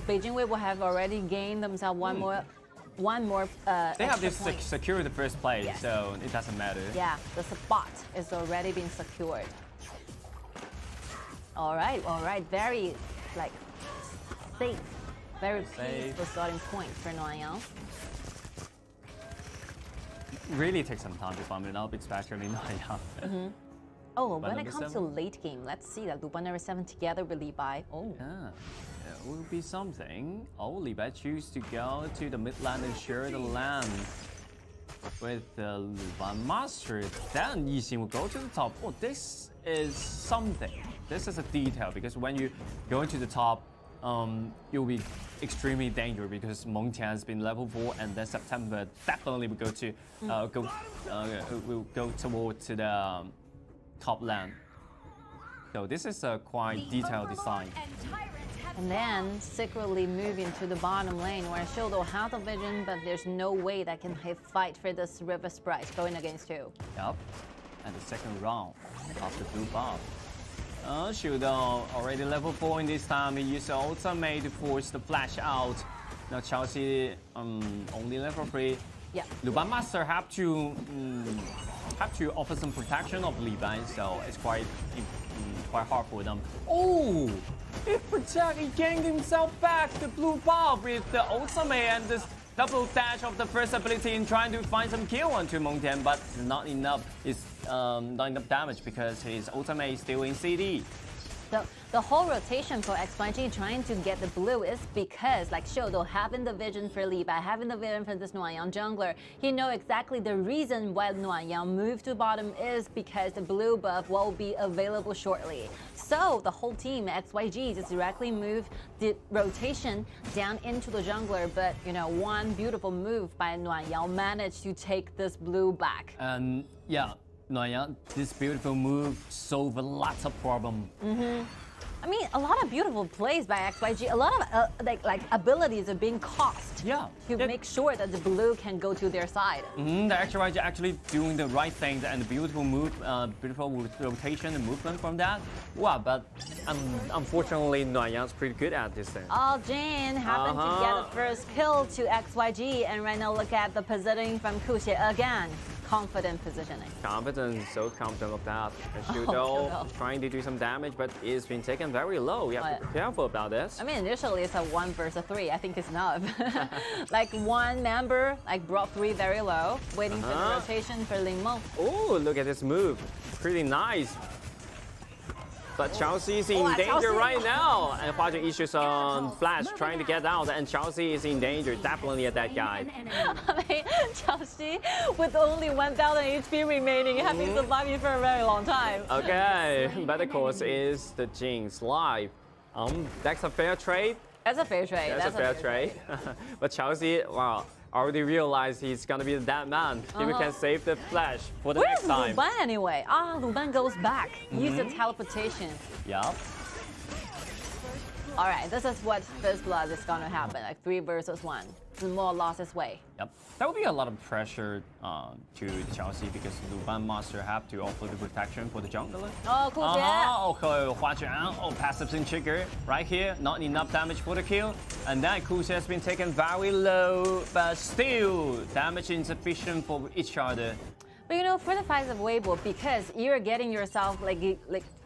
Beijing Weibo have already gained themselves one more. They have to secure the first place, so it doesn't matter. Yeah, the spot is already been secured. All right, very like safe. Very peaceful starting point for TianYun. Really takes some time to farm it up, especially TianYun. Oh, when it comes to late game, let's see that Luban number 7 together with Li Bai. Oh. Yeah, it will be something. Oh, Li Bai choose to go to the mid lane and share the land with the Luban Master. Then Yixing will go to the top. Oh, this is something. This is a detail because when you go into the top, it will be extremely dangerous because Meng Tian has been level 4, and then September definitely will go to will go toward to the top lane. So this is a quite detailed design. And then secretly moving to the bottom lane where Shoudo has a vision, but there's no way that can fight for this River Sprite going against 2. Yep, and the second round of the blue buff. Shoudo already level 4 in this time. He used the ultimate to force the flash out. Now Chelsea only level 3. Yeah. Luban Master have to offer some protection of Li Bai, so it's quite hard for them. Oh, he gained himself back the blue buff with the ultimate and this double dash of the first ability in trying to find some kill onto Meng Tian, but not enough. It's not enough damage because his ultimate is still in CD. The whole rotation for XYG trying to get the blue is because, like Xiao, having the vision for Li Bai, having the vision for this Nuanyang jungler, he know exactly the reason why Nuanyang moved to bottom is because the blue buff will be available shortly. So the whole team, XYG, just directly moved the rotation down into the jungler, but one beautiful move by Nuanyang managed to take this blue back. Yeah. Nora, this beautiful move solved a lot of problem. I mean, a lot of beautiful plays by XYG. A lot of like abilities are being cost. To make sure that the blue can go to their side. The XYG actually doing the right thing and the beautiful move, beautiful rotation and movement from that. Wow, but unfortunately, Noyan's pretty good at this thing. Oh, Jin happened to get the first kill to XYG, and right now look at the positioning from Kuxie again. Confident positioning. Confident, so confident of that. Xiao trying to do some damage, but it's been taken very low. You have to be careful about this. I mean, initially it's a 1 versus 3. I think it's enough. Like one member brought 3 very low, waiting for the rotation for Ling Meng. Oh, look at this move. Pretty nice. But Chelsea is in danger right now. And Hua Jun issues on Flash, trying to get out. And Chelsea is in danger, definitely at that guy. I mean, Chelsea, with only 1,000 HP remaining, have been surviving for a very long time. Okay, better course is the Jinx live. That's a fair trade. That's a fair trade. That's a fair trade. But Chelsea, wow, already realized he's gonna be that man. If we can save the Flash for the next time. Where's Luban anyway? Luban goes back. Use the teleportation. Yup. All right, this is what First Blood is gonna happen. Like 3 versus 1. More losses way. Yep. That would be a lot of pressure to Chelsea because Luban Master have to offer the protection for the jungler. Oh, cool. Okay, Hua Jun. Oh, passive in trigger right here. Not enough damage for the kill. And then Kuxie has been taken very low, but still damage insufficient for each other. But for the fights of Weibo, because you're getting yourself like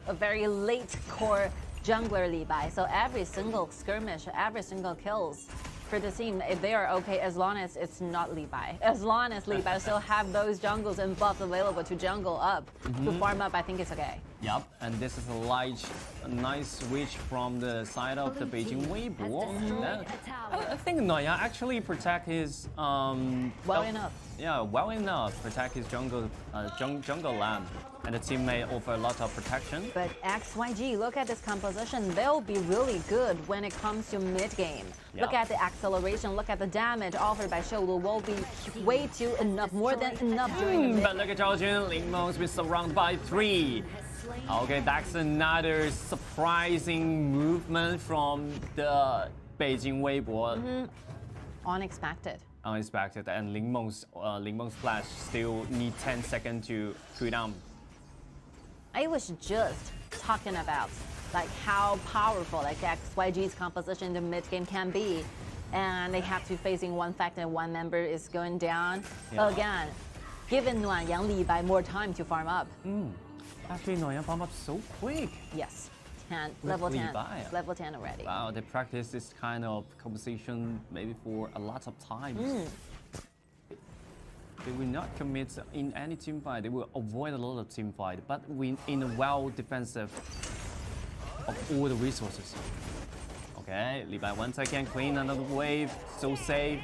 a very late core jungler Li Bai, so every single skirmish, every single kills for the team, if they are okay, as long as it's not Li Bai. As long as Li Bai still have those jungles and buffs available to jungle up, to farm up, I think it's okay. Yep, and this is a nice switch from the side of the Beijing Weibo. I think Nora actually protect his well enough. Yeah, well enough protect his jungle land, and the team may offer a lot of protection. But XYG, look at this composition. They'll be really good when it comes to mid game. Look at the acceleration. Look at the damage offered by Xiao. Will be way too enough, more than enough during the mid. But look at Zhao Jun. Ling Meng's been surrounded by 3. Okay, that's another surprising movement from the Beijing Weibo. Unexpected. Unexpected, and Ling Meng's flash still need 10 seconds to cool down. I was just talking about how powerful XYG's composition in the mid game can be, and they have to facing one fact that one member is going down again, giving Nuanyang Li Bai more time to farm up. Actually, Nuanyang farm up so quick. Yes, level 10, level 10 already. Wow, they practice this kind of composition maybe for a lot of times. They will not commit in any team fight. They will avoid a lot of team fight, but win in a well defensive of all the resources. Okay, Li Bai once again clean another wave, so safe.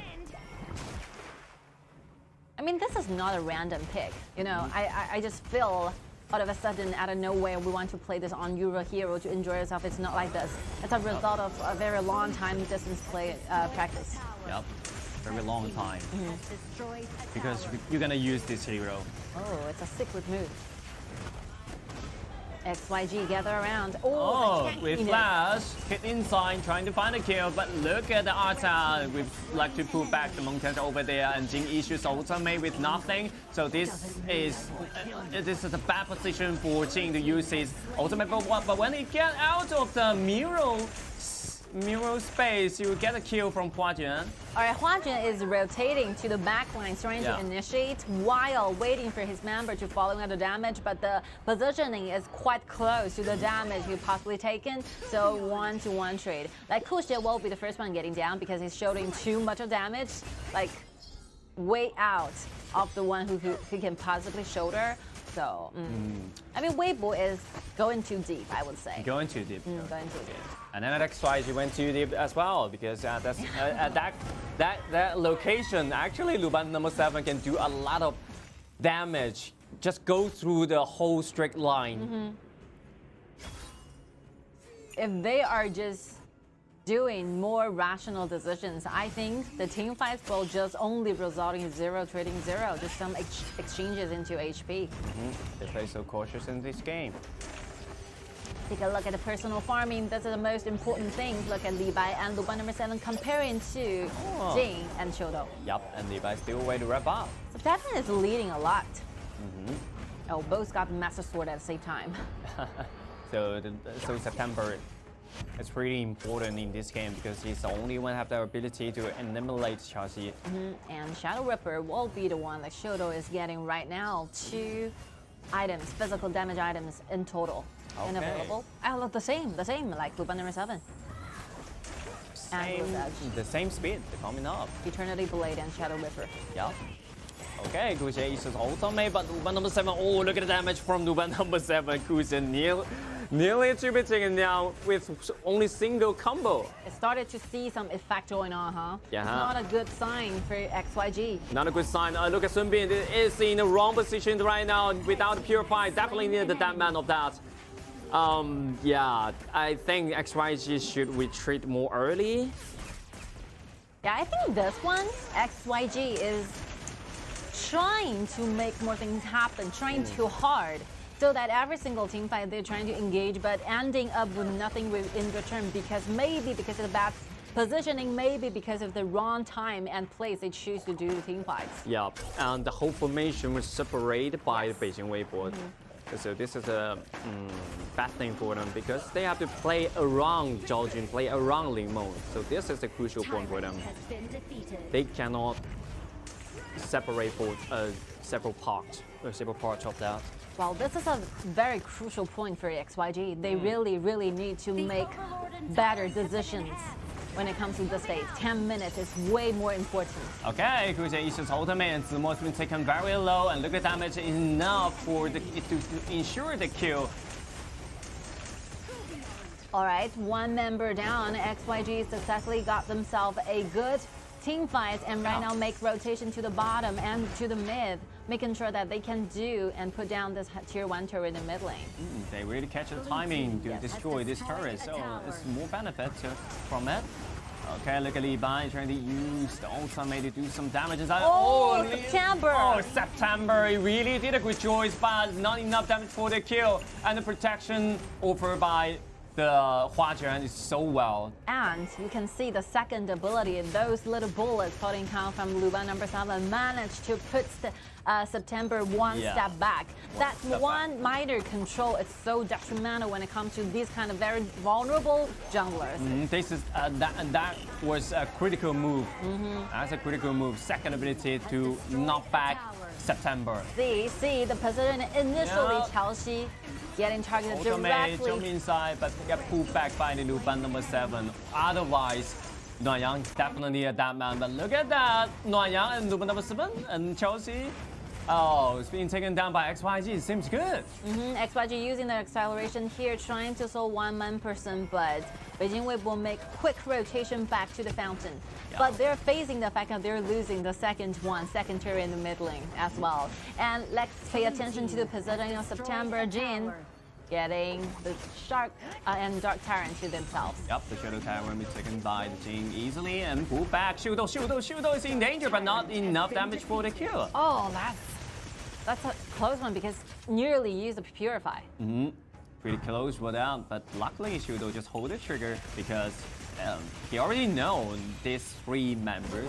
I mean, this is not a random pick. I just feel out of a sudden, out of nowhere, we want to play this on Euro Hero to enjoy yourself. It's not like this. It's a result of a very long time distance play practice. Yep, very long time. Because you're gonna use this hero. Oh, it's a secret move. XYG gather around. With Flash, hit inside, trying to find a kill, but look at the Arta. We'd like to pull back the commentator over there, and Jing issues ultimate with nothing. So this is a bad position for Jing to use his ultimate. But when he get out of the mirror space, you get a kill from Hua Jun. All right, Hua Jun is rotating to the back line, trying to initiate while waiting for his member to follow out the damage, but the positioning is quite close to the damage he possibly taken, so 1-to-1 trade. Kuxie will be the first one getting down because he's showing too much of damage. way out of the one who can possibly shoulder. So, I mean, Weibo is going too deep, I would say. Going too deep. Going too deep. And then at XYG went too deep as well because at that location, actually, Luban number 7 can do a lot of damage. Just go through the whole straight line. If they are just doing more rational decisions, I think the team fights will just only result in 0 trading 0, just some exchanges into HP. They play so cautious in this game. Take a look at the personal farming. That's the most important thing. Look at Li Bai and Luban number 7 comparing to Jing and Xiao. Yup, and Li Bai still way to wrap up. So Devin is leading a lot. Oh, both got Master Sword at the same time. So September is really important in this game because he's the only one have the ability to eliminate Chelsea. And Shadow Ripper will be the one that Shoto is getting right now. 2 items, physical damage items in total. And available. I look the same like Luban number 7. The same speed, they're coming up. Eternity Blade and Shadow Ripper. Yup. Okay, Kuche uses ultimate, but Luban number 7, oh, look at the damage from Luban number 7. Kuche nearly attributing it now with only single combo. It started to see some effect going on, huh? Yeah. It's not a good sign for XYG. Not a good sign. Look at Sun Bin, is in the wrong position right now without Purify. Definitely need the dead man of that. Yeah, I think XYG should retreat more early. Yeah, I think this one, XYG is trying to make more things happen, trying too hard, so that every single team fight they're trying to engage, but ending up with nothing in return because maybe because of the bad positioning, maybe because of the wrong time and place they choose to do the team fights. Yeah, and the whole formation was separated by the Beijing Weibo. So this is a bad thing for them because they have to play around Zhao Jun, play around Ling Meng. So this is a crucial point for them. They cannot separate for several parts of that. Well, this is a very crucial point for XYG. They really need to make better decisions when it comes to this phase. 10 minutes is way more important. Okay, Kuche uses ultimate and Zumo has been taken very low, and look at damage enough for to ensure the kill. All right, 1 member down. XYG successfully got themselves a good team fight, and right now make rotation to the bottom and to the mid, making sure that they can do and put down this tier 1 turret in the mid lane. They really catch the timing to destroy this turret, so it's more benefit from it. Okay, look at Li Bai trying to use the ultimate to do some damage. September! Oh, September, he really did a good choice, but not enough damage for the kill. And the protection offered by the Huazhen is so well. And you can see the second ability, those little bullets putting count from Luban number 7 managed to put September one step back. That one minor control is so detrimental when it comes to these kind of very vulnerable junglers. This is that was a critical move. That's a critical move. Second ability to knock back September. See the position initially Chelsea getting targeted directly. Jump inside, but get pulled back by the Luban number 7. Otherwise, Nuanyang definitely a dead man. But look at that, Nuanyang and Luban number 7 and Chelsea. Oh, it's being taken down by XYG. It seems good. XYG using the acceleration here, trying to solo 1-man person, but Beijing Weibo will make quick rotation back to the fountain. But they're facing the fact that they're losing the second turret in the mid lane as well. And let's pay attention to the positioning of September. Jin getting the Shark and Dark Tyrant to themselves. Yep, the Shadow Tyrant will be taken by the Jin easily and pulled back. Xiao is in danger, but not enough damage for the kill. Oh, that's a close one because nearly used the Purify. Pretty close for that, but luckily Xiao just hold the trigger because he already knows these 3 members.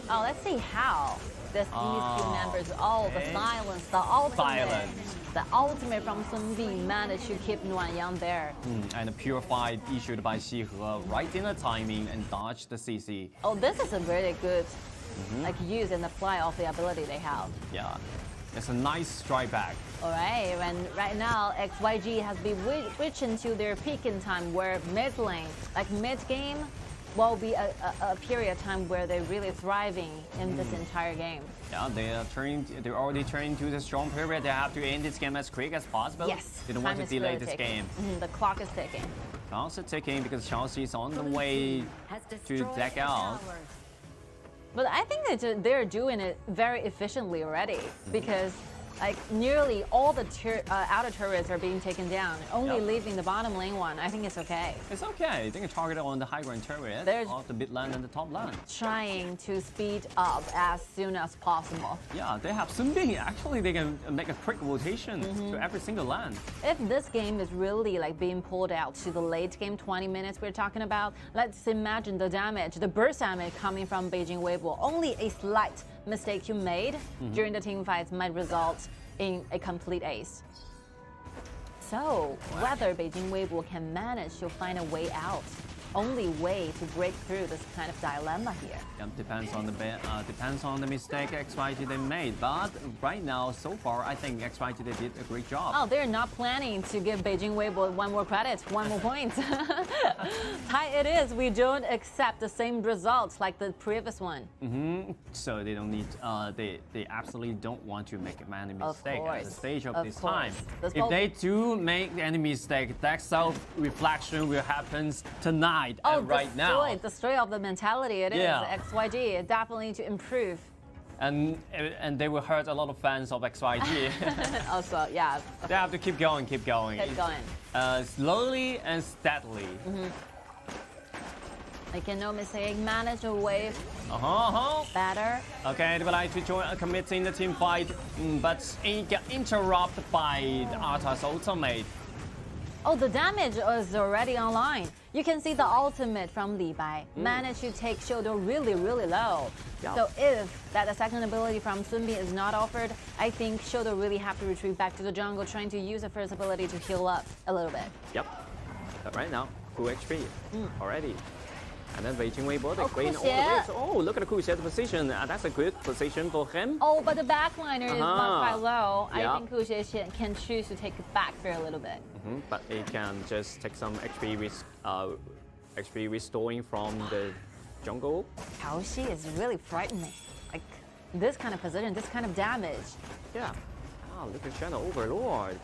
Oh, let's see how these 2 members, the silence, the ultimate. The ultimate from Sun Bin managed to keep Nuanyang there. And the Purified issued by Xihe right in the timing and dodged the CC. Oh, this is a really good use and apply of the ability they have. Yeah, it's a nice strike back. All right, and right now XYG has been reaching to their peak in time where mid lane, like mid game, will be a period of time where they're really thriving in this entire game. Yeah, they're already turning to the strong period. They have to end this game as quick as possible. Yes. They don't want to delay this game. The clock is ticking. Also ticking because Chelsea is on the way to deck out. But I think that they're doing it very efficiently already because like nearly all the outer turrets are being taken down, only leaving the bottom lane one. I think it's okay. It's okay. They can target on the high ground turret of the mid lane and the top lane. Trying to speed up as soon as possible. Yeah, they have Sunbin. Actually, they can make a quick rotation to every single lane. If this game is really like being pulled out to the late game, 20 minutes we're talking about, let's imagine the damage, the burst damage coming from Beijing Weibo. Only a slight mistake you made during the team fights might result in a complete ace. So, whether Beijing Weibo can manage to find a way out, only way to break through this kind of dilemma here. Depends on the mistake XYG they made. But right now, so far, I think XYG they did a great job. Oh, they're not planning to give Beijing Weibo one more credit, one more point. Tie it is. We don't accept the same results like the previous one. So they don't need. They absolutely don't want to make any mistake at the stage of this time. If they do make any mistake, that self-reflection will happen tonight. Right now. Destroy of the mentality. It is XYG. Definitely to improve. And they will hurt a lot of fans of XYG. Also, yeah. They have to keep going. Keep going. Slowly and steadily. Making no mistake, manage a wave. Better. Okay, they would like to join, commit in the team fight, but get interrupted by the Arthur's ultimate. Oh, the damage is already online. You can see the ultimate from Li Bai. Managed to take Shoulder really, really low. So if that second ability from Sun Bin is not offered, I think Shoulder really have to retreat back to the jungle, trying to use the first ability to heal up a little bit. Yep. But right now, full HP already. And then Beijing Weibo, they gain all the Kuang. Oh, look at the Kuang's position. That's a good position for him. Oh, but the backliner is not quite low. I think Kuang can choose to take it back for a little bit. But he can just take some XP restoring from the jungle. Xiao is really frightening. Like this kind of position, this kind of damage. Yeah. Oh, look at Channel Overlord.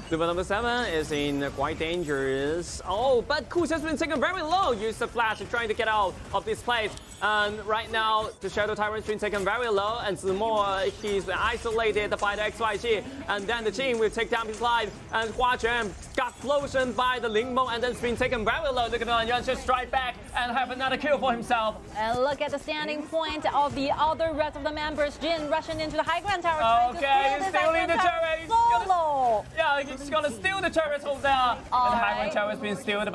Super number 7 is in quite dangerous. Oh, but Kuang has been taken very low. Use the flash trying to get out of this place. And right now, the Shadow Tyrant's been taken very low. And Zimo, he's isolated by the XYG. And then the team will take down his life. And Hua Quan got frozen by the Ling, and then it's been taken very low. Look at TianYun just strike back and have another kill for himself. And look at the standing point of the other rest of the members. Jin rushing into the high ground tower. Okay, he's stealing the turret. Solo. He's gonna steal the turret over there. And the high ground tower has been stolen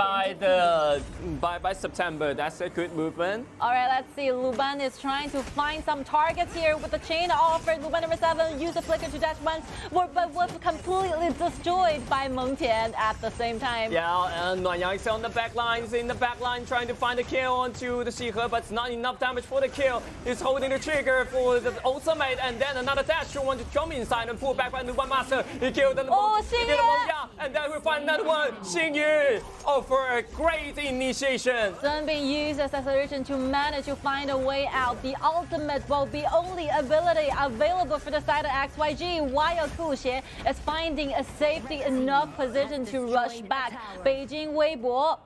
by September. That's a good movement. All right, let's see. Luban is trying to find some targets here with the chain offered. Luban number 7 used the flicker to dash once, but was completely destroyed by Meng Tian at the same time. Yeah, and Nuanyang is on the back lines, in the back line, trying to find a kill onto the Shihe, but it's not enough damage for the kill. He's holding the trigger for the ultimate, and then another dash to want to jump inside and pull back by the Luban Master. He killed the Xingyu! And then we find another one, Xingyu. Oh, for a great initiation. Sun Bin used as a solution to manage to find a way out. The ultimate will be only ability available for the side of XYG, while Kuang is finding a safety enough position to rush back. Beijing Weibo,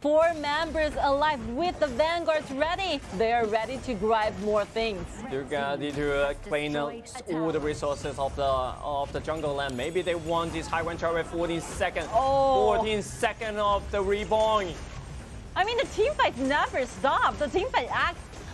4 members alive with the vanguards ready. They're ready to grab more things. They're ready to clean up all the resources of the jungle land. Maybe they want this high range turret 14 seconds. 14 seconds of the reborn. I mean, the team fight never stops. The team fight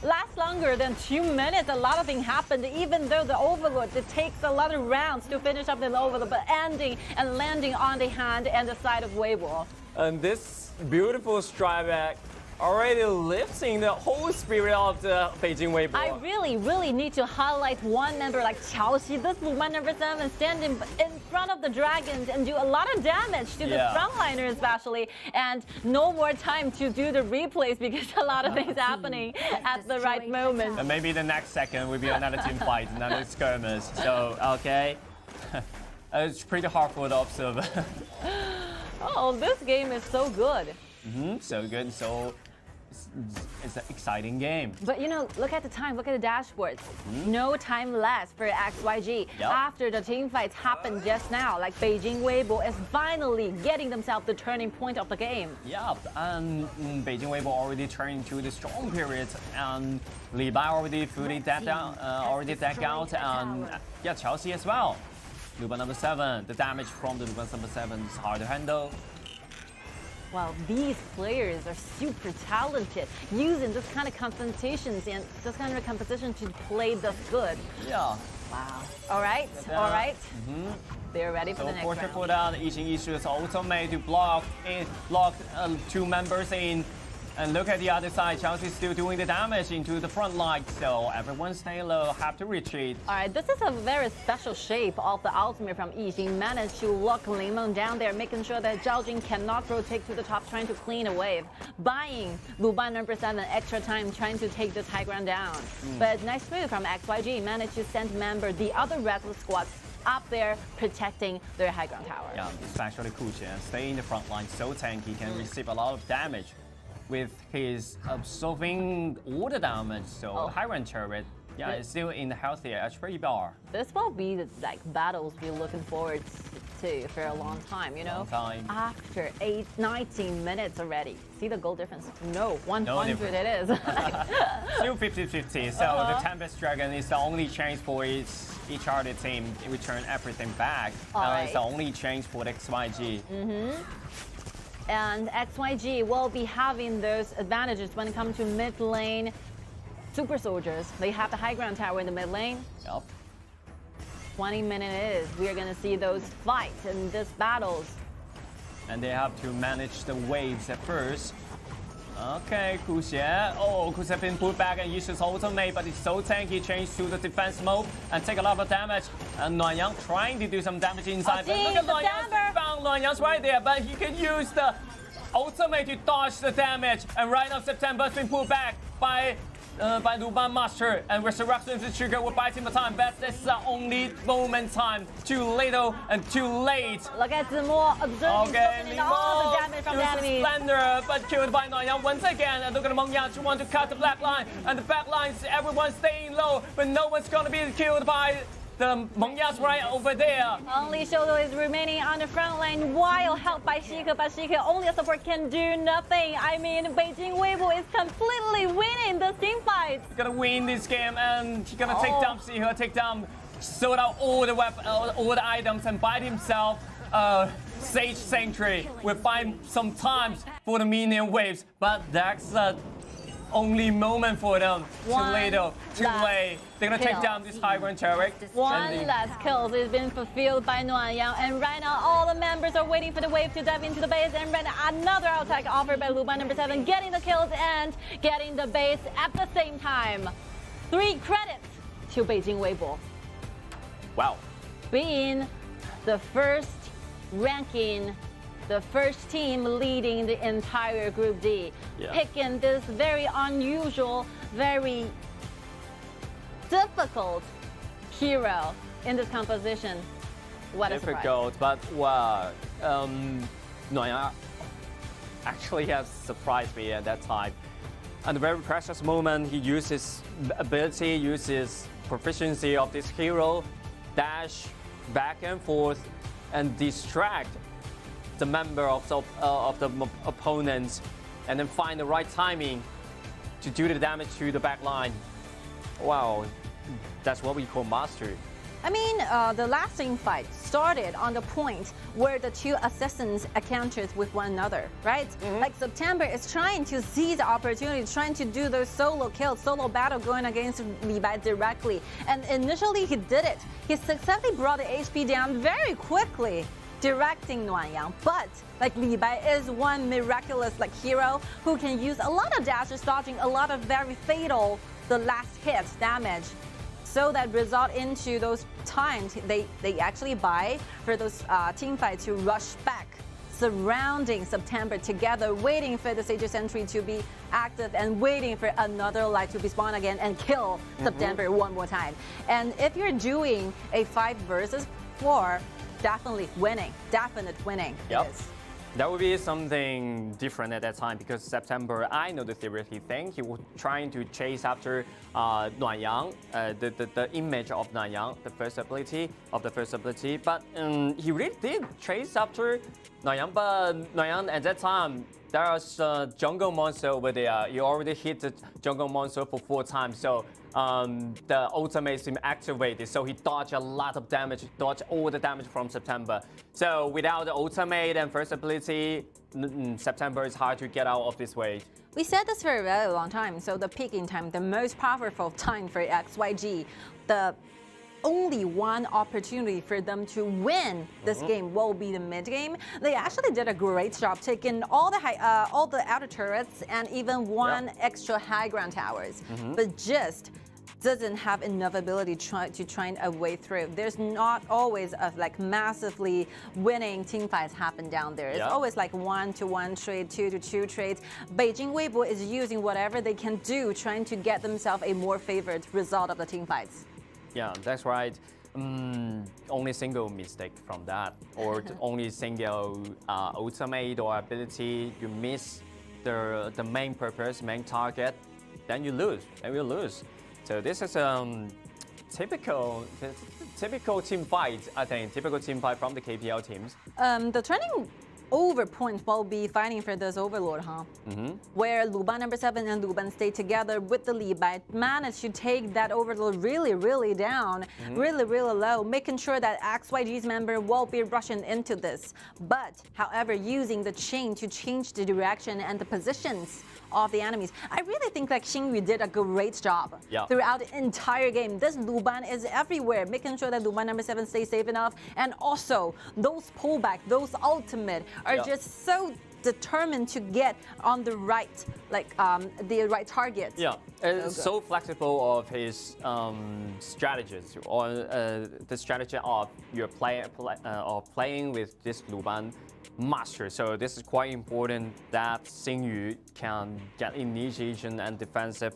lasts longer than 2 minutes. A lot of things happened. Even though the overload, it takes a lot of rounds to finish up the overload, but ending and landing on the hand and the side of Weibo. And this beautiful strike back already lifting the whole spirit of the Beijing Weibo. I really need to highlight one member like Xiao. This Luban number 7 standing in front of the dragons and do a lot of damage to the frontliner especially. And no more time to do the replays because a lot of things happening at the right moment. And maybe the next second will be another team fight, another skirmish. So, okay. It's pretty hard for the observer. Oh, this game is so good. So good. So it's an exciting game. But you know, look at the time, look at the dashboards. No time left for XYG. Yep. After the team fights happened just now, like Beijing Weibo is finally getting themselves the turning point of the game. Yeah, and Beijing Weibo already turned into the strong period, and Li Bai already fully decked out, and yeah, Chelsea as well. Luban number 7, the damage from the Luban number 7 is hard to handle. Well, these players are super talented, using this kind of confrontations and this kind of composition to play this good. Yeah. Wow. All right, all right. They're ready for the next round. So for that, Ying issues ultimate to block 2 members in. And look at the other side, Chelsea still doing the damage into the front line. So everyone stay low, have to retreat. All right, this is a very special shape of the ultimate from Ying. Managed to lock Ling down there, making sure that Zhao Jing cannot rotate to the top, trying to clean a wave. Buying Luban number 7 extra time, trying to take this high ground down. But nice move from XYG, managed to send member the other Restless squad up there protecting their high ground tower. Yeah, especially Kuang, stay in the front line, so tanky, can receive a lot of damage with his absorbing all the damage. So high ground turret, yeah, it's still in the healthy HP bar. This will be the battles we're looking forward to for a long time, you know? After 19 minutes already. See the goal difference? No, 100 it is. Still 50-50, so the Tempest Dragon is the only chance for each other team to return everything back. It's the only chance for the XYG. And XYG will be having those advantages when it comes to mid lane super soldiers. They have the high ground tower in the mid lane. Yep. 20 minutes we are going to see those fights and these battles. And they have to manage the waves at first. Okay, Kuang. Oh, Kuang been put back and uses ultimate, but it's so tanky, changed to the defense mode and take a lot of damage. And Nuanyang trying to do some damage inside. But look at Nuanyang, found Nuanyang's right there, but he can use the ultimate to dodge the damage. And right now, September's been pulled back by Luban Master, and Resurrection the trigger will buy him the time. But this is the only moment time. Too little and too late. Look at Zemo observing all the damage from the enemy. Splendor, but killed by Nuanyang once again. And look at Meng Yang, want to cut the black line. And the back lines, everyone's staying low, but no one's gonna be killed by the Meng Yang's right over there. Only Xiao is remaining on the front line while helped by Shike, but Shike only a support can do nothing. I mean, Beijing Weibo is completely winning the team fight. He's gonna win this game, and he's gonna take down Shike, take down, sold out all the weapons, all the items, and buy himself Sage Sanctuary. We'll find some times for the minion waves, but that's only moment for them. Too late. They're gonna take down this high ground turret. One last kill has been fulfilled by Nuanyang, and right now all the members are waiting for the wave to dive into the base, and right now another attack offered by Luban number 7, getting the kills and getting the base at the same time. 3 credits to Beijing Weibo. Wow. Being the first ranking, the first team leading the entire Group D. Picking this very unusual, very difficult hero in this composition. What a surprise. Difficult, but wow. Nuanyang actually has surprised me at that time. And the very precious moment, he uses ability, uses proficiency of this hero, dash back and forth, and distract the member of the opponents, and then find the right timing to do the damage to the back line. Wow, that's what we call mastery. I mean, the last team fight started on the point where the 2 assassins encounters with one another, right? Like September is trying to seize the opportunity, trying to do those solo kills, solo battle going against Li Bai directly. And initially he did it. He successfully brought the HP down very quickly, directing Nuanyang. But like Li Bai is one miraculous hero who can use a lot of dashes, dodging a lot of very fatal the last hit damage. So that result into those times they actually buy for those team fights to rush back, surrounding September together, waiting for the Sage Sentry to be active and waiting for another light to be spawned again and kill September one more time. And if you're doing a 5 versus 4, definitely winning. Definite winning. Yep. It is. That would be something different at that time because September, I know the theoretic thing. He was trying to chase after Nuanyang, the image of Nuanyang, the first ability. But he really did chase after Nuanyang, but Nuanyang at that time, there was a jungle monster over there. You already hit the jungle monster for 4 times, so the ultimate seemed activated. So he dodged a lot of damage, dodged all the damage from September. So without the ultimate and first ability, September is hard to get out of this wave. We said this for a very long time. So the peaking time, the most powerful time for XYG, the only one opportunity for them to win this game will be the mid game. They actually did a great job taking all the outer turrets and even one extra high ground towers, but just doesn't have enough ability to train a way through. There's not always a massively winning team fights happen down there. It's always like 1-to-1 trade, 2-to-2 trades. Beijing Weibo is using whatever they can do, trying to get themselves a more favored result of the team fights. Yeah, that's right. Only single mistake from that, or only single ultimate or ability, you miss the main purpose, main target, then you lose, and you lose. So this is typical team fight, I think, typical team fight from the KPL teams. The turning over point will be fighting for this overlord, huh? Where Luban number 7 and Luban stay together with the Li Bai, managed to take that overlord really down, really low, making sure that XYG's member will be rushing into this. But, however, using the chain to change the direction and the positions of the enemies. I really think like Xingyu did a great job throughout the entire game. This Luban is everywhere, making sure that Luban number 7 stays safe enough, and also those pullback, those ultimate are just so determined to get on the right, the right target. Yeah, it's so flexible of his strategies, or the strategy of your playing with this Luban master. So this is quite important that Xingyu can get initiation and defensive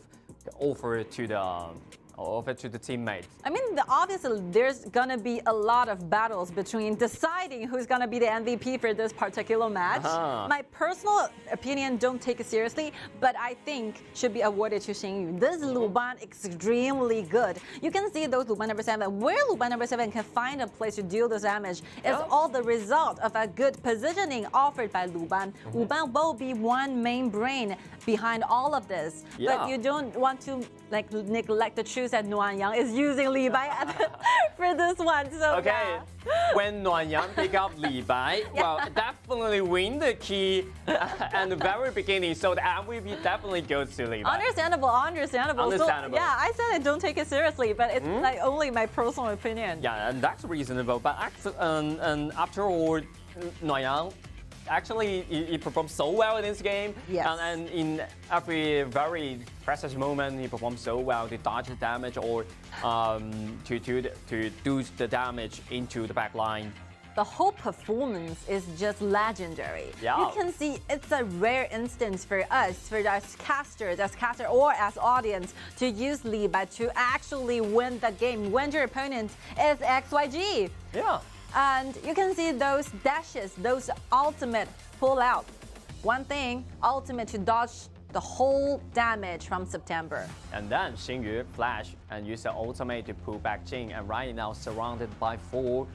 offer to the teammates. I mean, obviously, there's gonna be a lot of battles between deciding who's gonna be the MVP for this particular match. My personal opinion, don't take it seriously, but I think should be awarded to Xingyu. This Luban extremely good. You can see those Luban number 7. Where Luban number 7 can find a place to deal this damage is all the result of a good positioning offered by Luban. Luban will be one main brain behind all of this, but you don't want to neglect the truth that Nuanyang is using Li Bai for this one. So when Nuanyang pick up Li Bai, well, definitely win the key at the very beginning. So the MVP definitely goes to Li Bai. Understandable. So, yeah, I said it, don't take it seriously, but it's like only my personal opinion. Yeah, and that's reasonable. But after all, Nuanyang actually he performed so well in this game, and in every very precious moment he performed so well to dodge the damage or to do the damage into the back line. The whole performance is just legendary. You can see it's a rare instance for us, as casters, or as audience, to use Li Bai to actually win the game when your opponent is XYG. And you can see those dashes, those ultimate pull out. One thing, ultimate to dodge the whole damage from September. And then Xingyu flash and use the ultimate to pull back Jing, and right now surrounded by 4.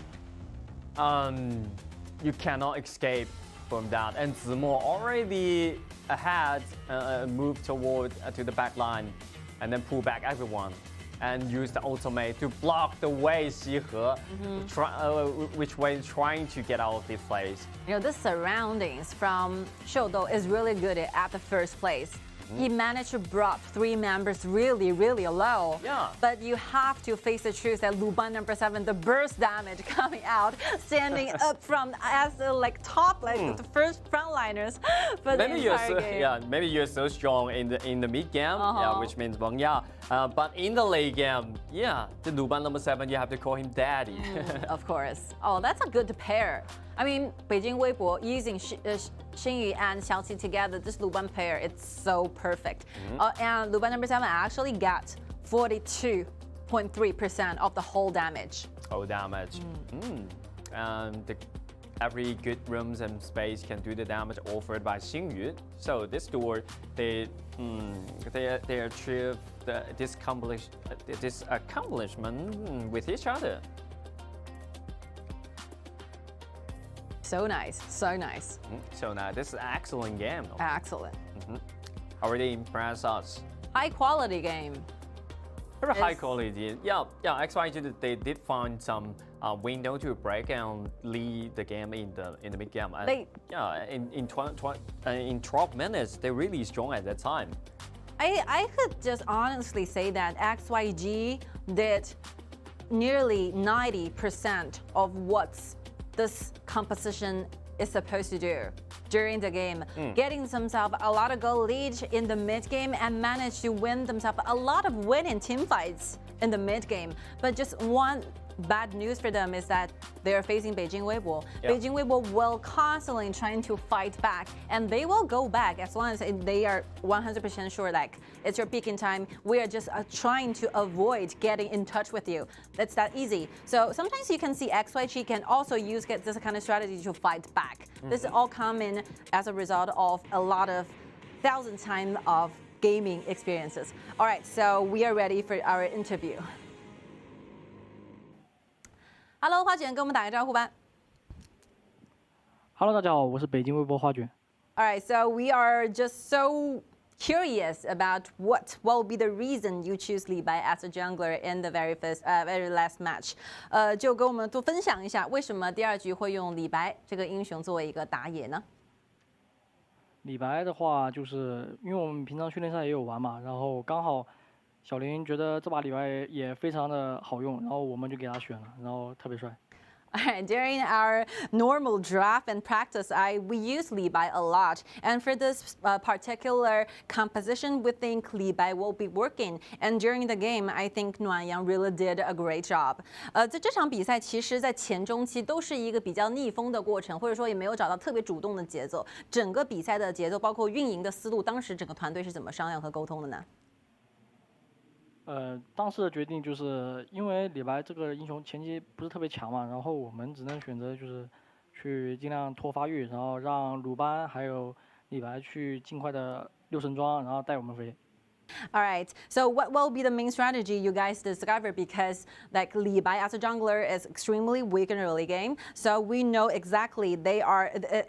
You cannot escape from that. And Zimo already ahead, moved toward to the back line, and then pull back everyone. And use the ultimate to block the way Xihe, which way trying to get out of this place. You know, the surroundings from Shoudou is really good at the first place. He managed to brought 3 members really low. But you have to face the truth that Luban number 7, the burst damage coming out, standing up from as the top, the first frontliners for the entire game. Maybe you're so strong in the mid game, which means Wang. But in the late game, the Luban number 7, you have to call him daddy. Of course. Oh, that's a good pair. I mean, Beijing Weibo using Xingyu and Xiao together, this Luban pair, it's so perfect. And Luban number 7 actually got 42.3% of the whole damage. And every good rooms and space can do the damage offered by XingYun. So this duel, they achieve this accomplishment with each other. So nice, so nice. So now this is an excellent game. Excellent. Already impressed us. High quality game. Very high quality. Yeah. XYG, they did find some window to break and lead the game in the mid game. In 12 minutes, they're really strong at that time. I could just honestly say that XYG did nearly 90% of what's this composition is supposed to do during the game, getting themselves a lot of goal lead in the mid game and managed to win themselves a lot of winning team fights in the mid game. But just one bad news for them is that they're facing Beijing Weibo. Yeah. Beijing Weibo will constantly trying to fight back, and they will go back as long as they are 100% sure like it's your peaking time. We are just trying to avoid getting in touch with you. It's that easy. So sometimes you can see XYG can also use this kind of strategy to fight back. This is all coming as a result of a lot of thousands time of gaming experiences. All right, so we are ready for our interview. Hello， 花卷，跟我们打个招呼吧。Hello， 大家好，我是北京微波花卷。All right, so we are just so curious about what will be the reason you choose Li Bai as a jungler in the very last match. 就跟我们多分享一下，为什么第二局会用李白这个英雄作为一个打野呢？李白的话，就是因为我们平常训练赛也有玩嘛，然后刚好。小林觉得这把李白也非常的好用，然后我们就给他选了，然后特别帅。During our normal draft and practice, we use Li Bai a lot. And for this particular composition, we think Li Bai will be working. And during the game, I think Yang really did a great job. 在这场比赛，其实在前中期都是一个比较逆风的过程，或者说也没有找到特别主动的节奏。整个比赛的节奏，包括运营的思路，当时整个团队是怎么商量和沟通的呢？当时的决定就是因为李白这个英雄前期不是特别强嘛，然后我们只能选择就是去尽量拖发育，然后让鲁班还有李白去尽快的溜神装，然后带我们飞。All right, so what will be the main strategy you guys discover? Because like Li Bai as a jungler is extremely weak in early game, so we know exactly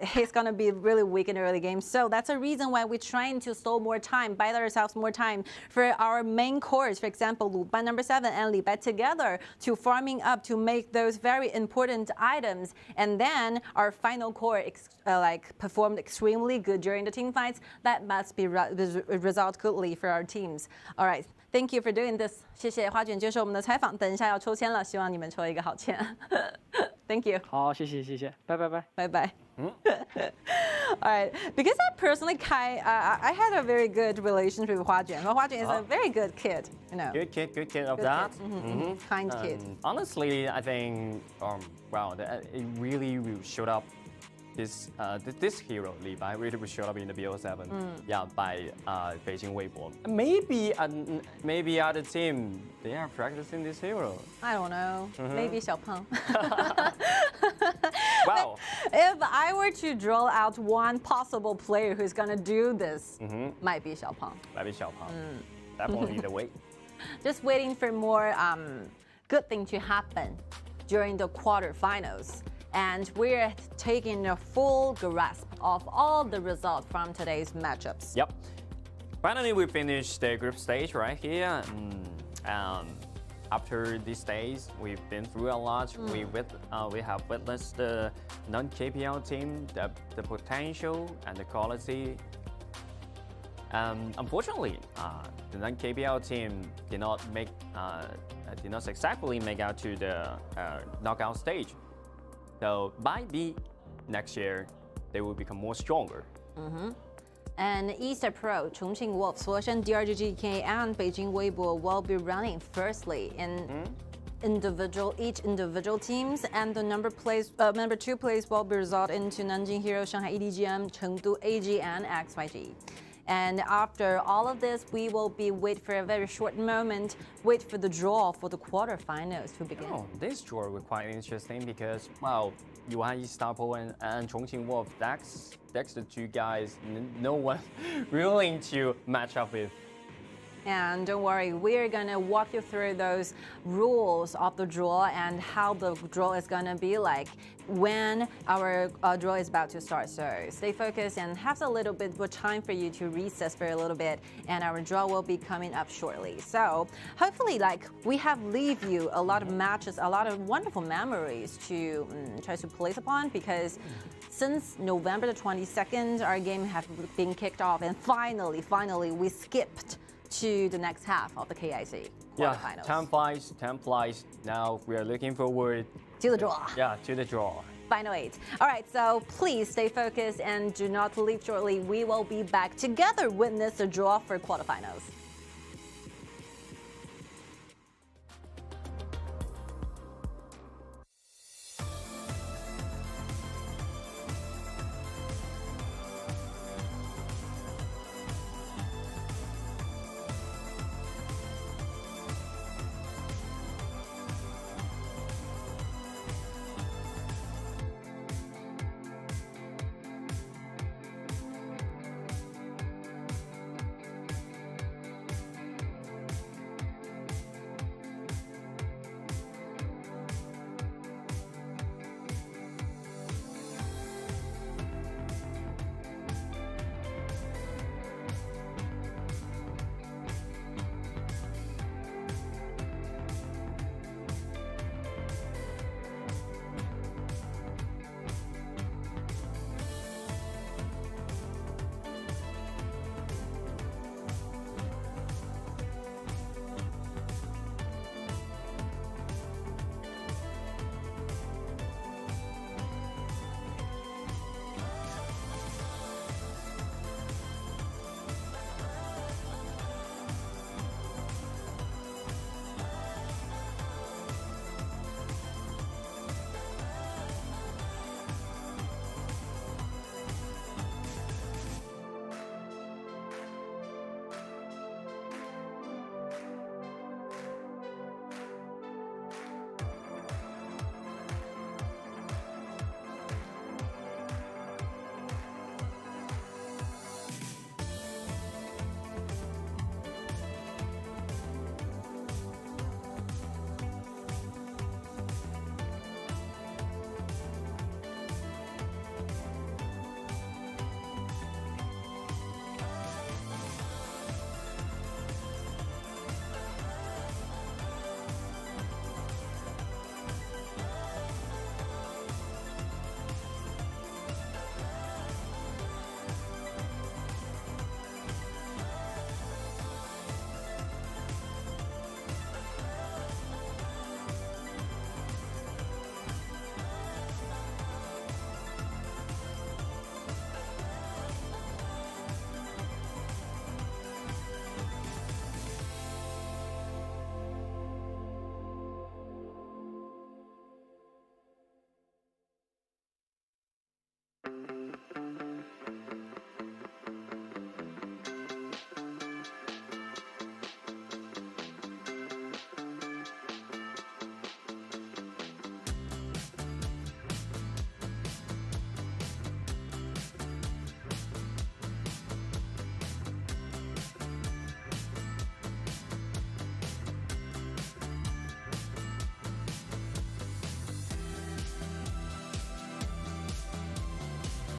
he's gonna be really weak in early game. So that's a reason why we're trying to stall more time, buy ourselves more time for our main cores. For example, Lu Ban number 7 and Li Bai together to farming up to make those very important items, and then our final core performed extremely good during the team fights. That must be result goodly for our teams. All right, thank you for doing this. 谢谢花卷接受我们的采访。等一下要抽签了，希望你们抽一个好签。Thank you. 好，谢谢，拜拜。拜拜。All right, because I personally, I had a very good relationship with Hua Juan. Hua Juan is a very good kid, you know. Good kid of that. Kind kid. Honestly, I think, it really showed up. This hero, Li Bai, really showed up in the BO7, by Beijing Weibo. Maybe other team, they are practicing this hero. I don't know. Maybe Xiao Peng. Wow. If I were to draw out one possible player who's gonna do this, might be Xiao Peng. Definitely the way. Just waiting for more good thing to happen during the quarterfinals. And we're taking a full grasp of all the results from today's matchups. Yep. Finally, we finished the group stage right here. After these days, we've been through a lot. We have witnessed the non-KPL team, the potential and the quality. Unfortunately, the non-KPL team did not successfully make out to the knockout stage. So maybe next year they will become more stronger. And Easter Pro, Chongqing Wolves, Suoshan, DRG.GK, and Beijing Weibo will be running firstly in each individual teams, and the number 2 place will be result into Nanjing Heroes, Shanghai EDG.m, Chengdu AG, and XYG. And after all of this, we will be wait for a very short moment, wait for the draw for the quarterfinals to begin. Oh, this draw was quite interesting because, well, Yuan Stapo and Chongqing Wolf, that's the two guys no one willing to match up with. And don't worry, we're gonna walk you through those rules of the draw and how the draw is gonna be like when our draw is about to start. So stay focused and have a little bit of time for you to recess for a little bit, and our draw will be coming up shortly. So hopefully, like, we have leave you a lot of matches, a lot of wonderful memories to try to place upon, because since November the 22nd, our game has been kicked off, and finally we skipped to the next half of the KIC quarterfinals. Yeah, time flies. Now we are looking forward to the draw. Yeah, to the draw. Final 8. All right, so please stay focused and do not leave shortly. We will be back together witness the draw for quarterfinals.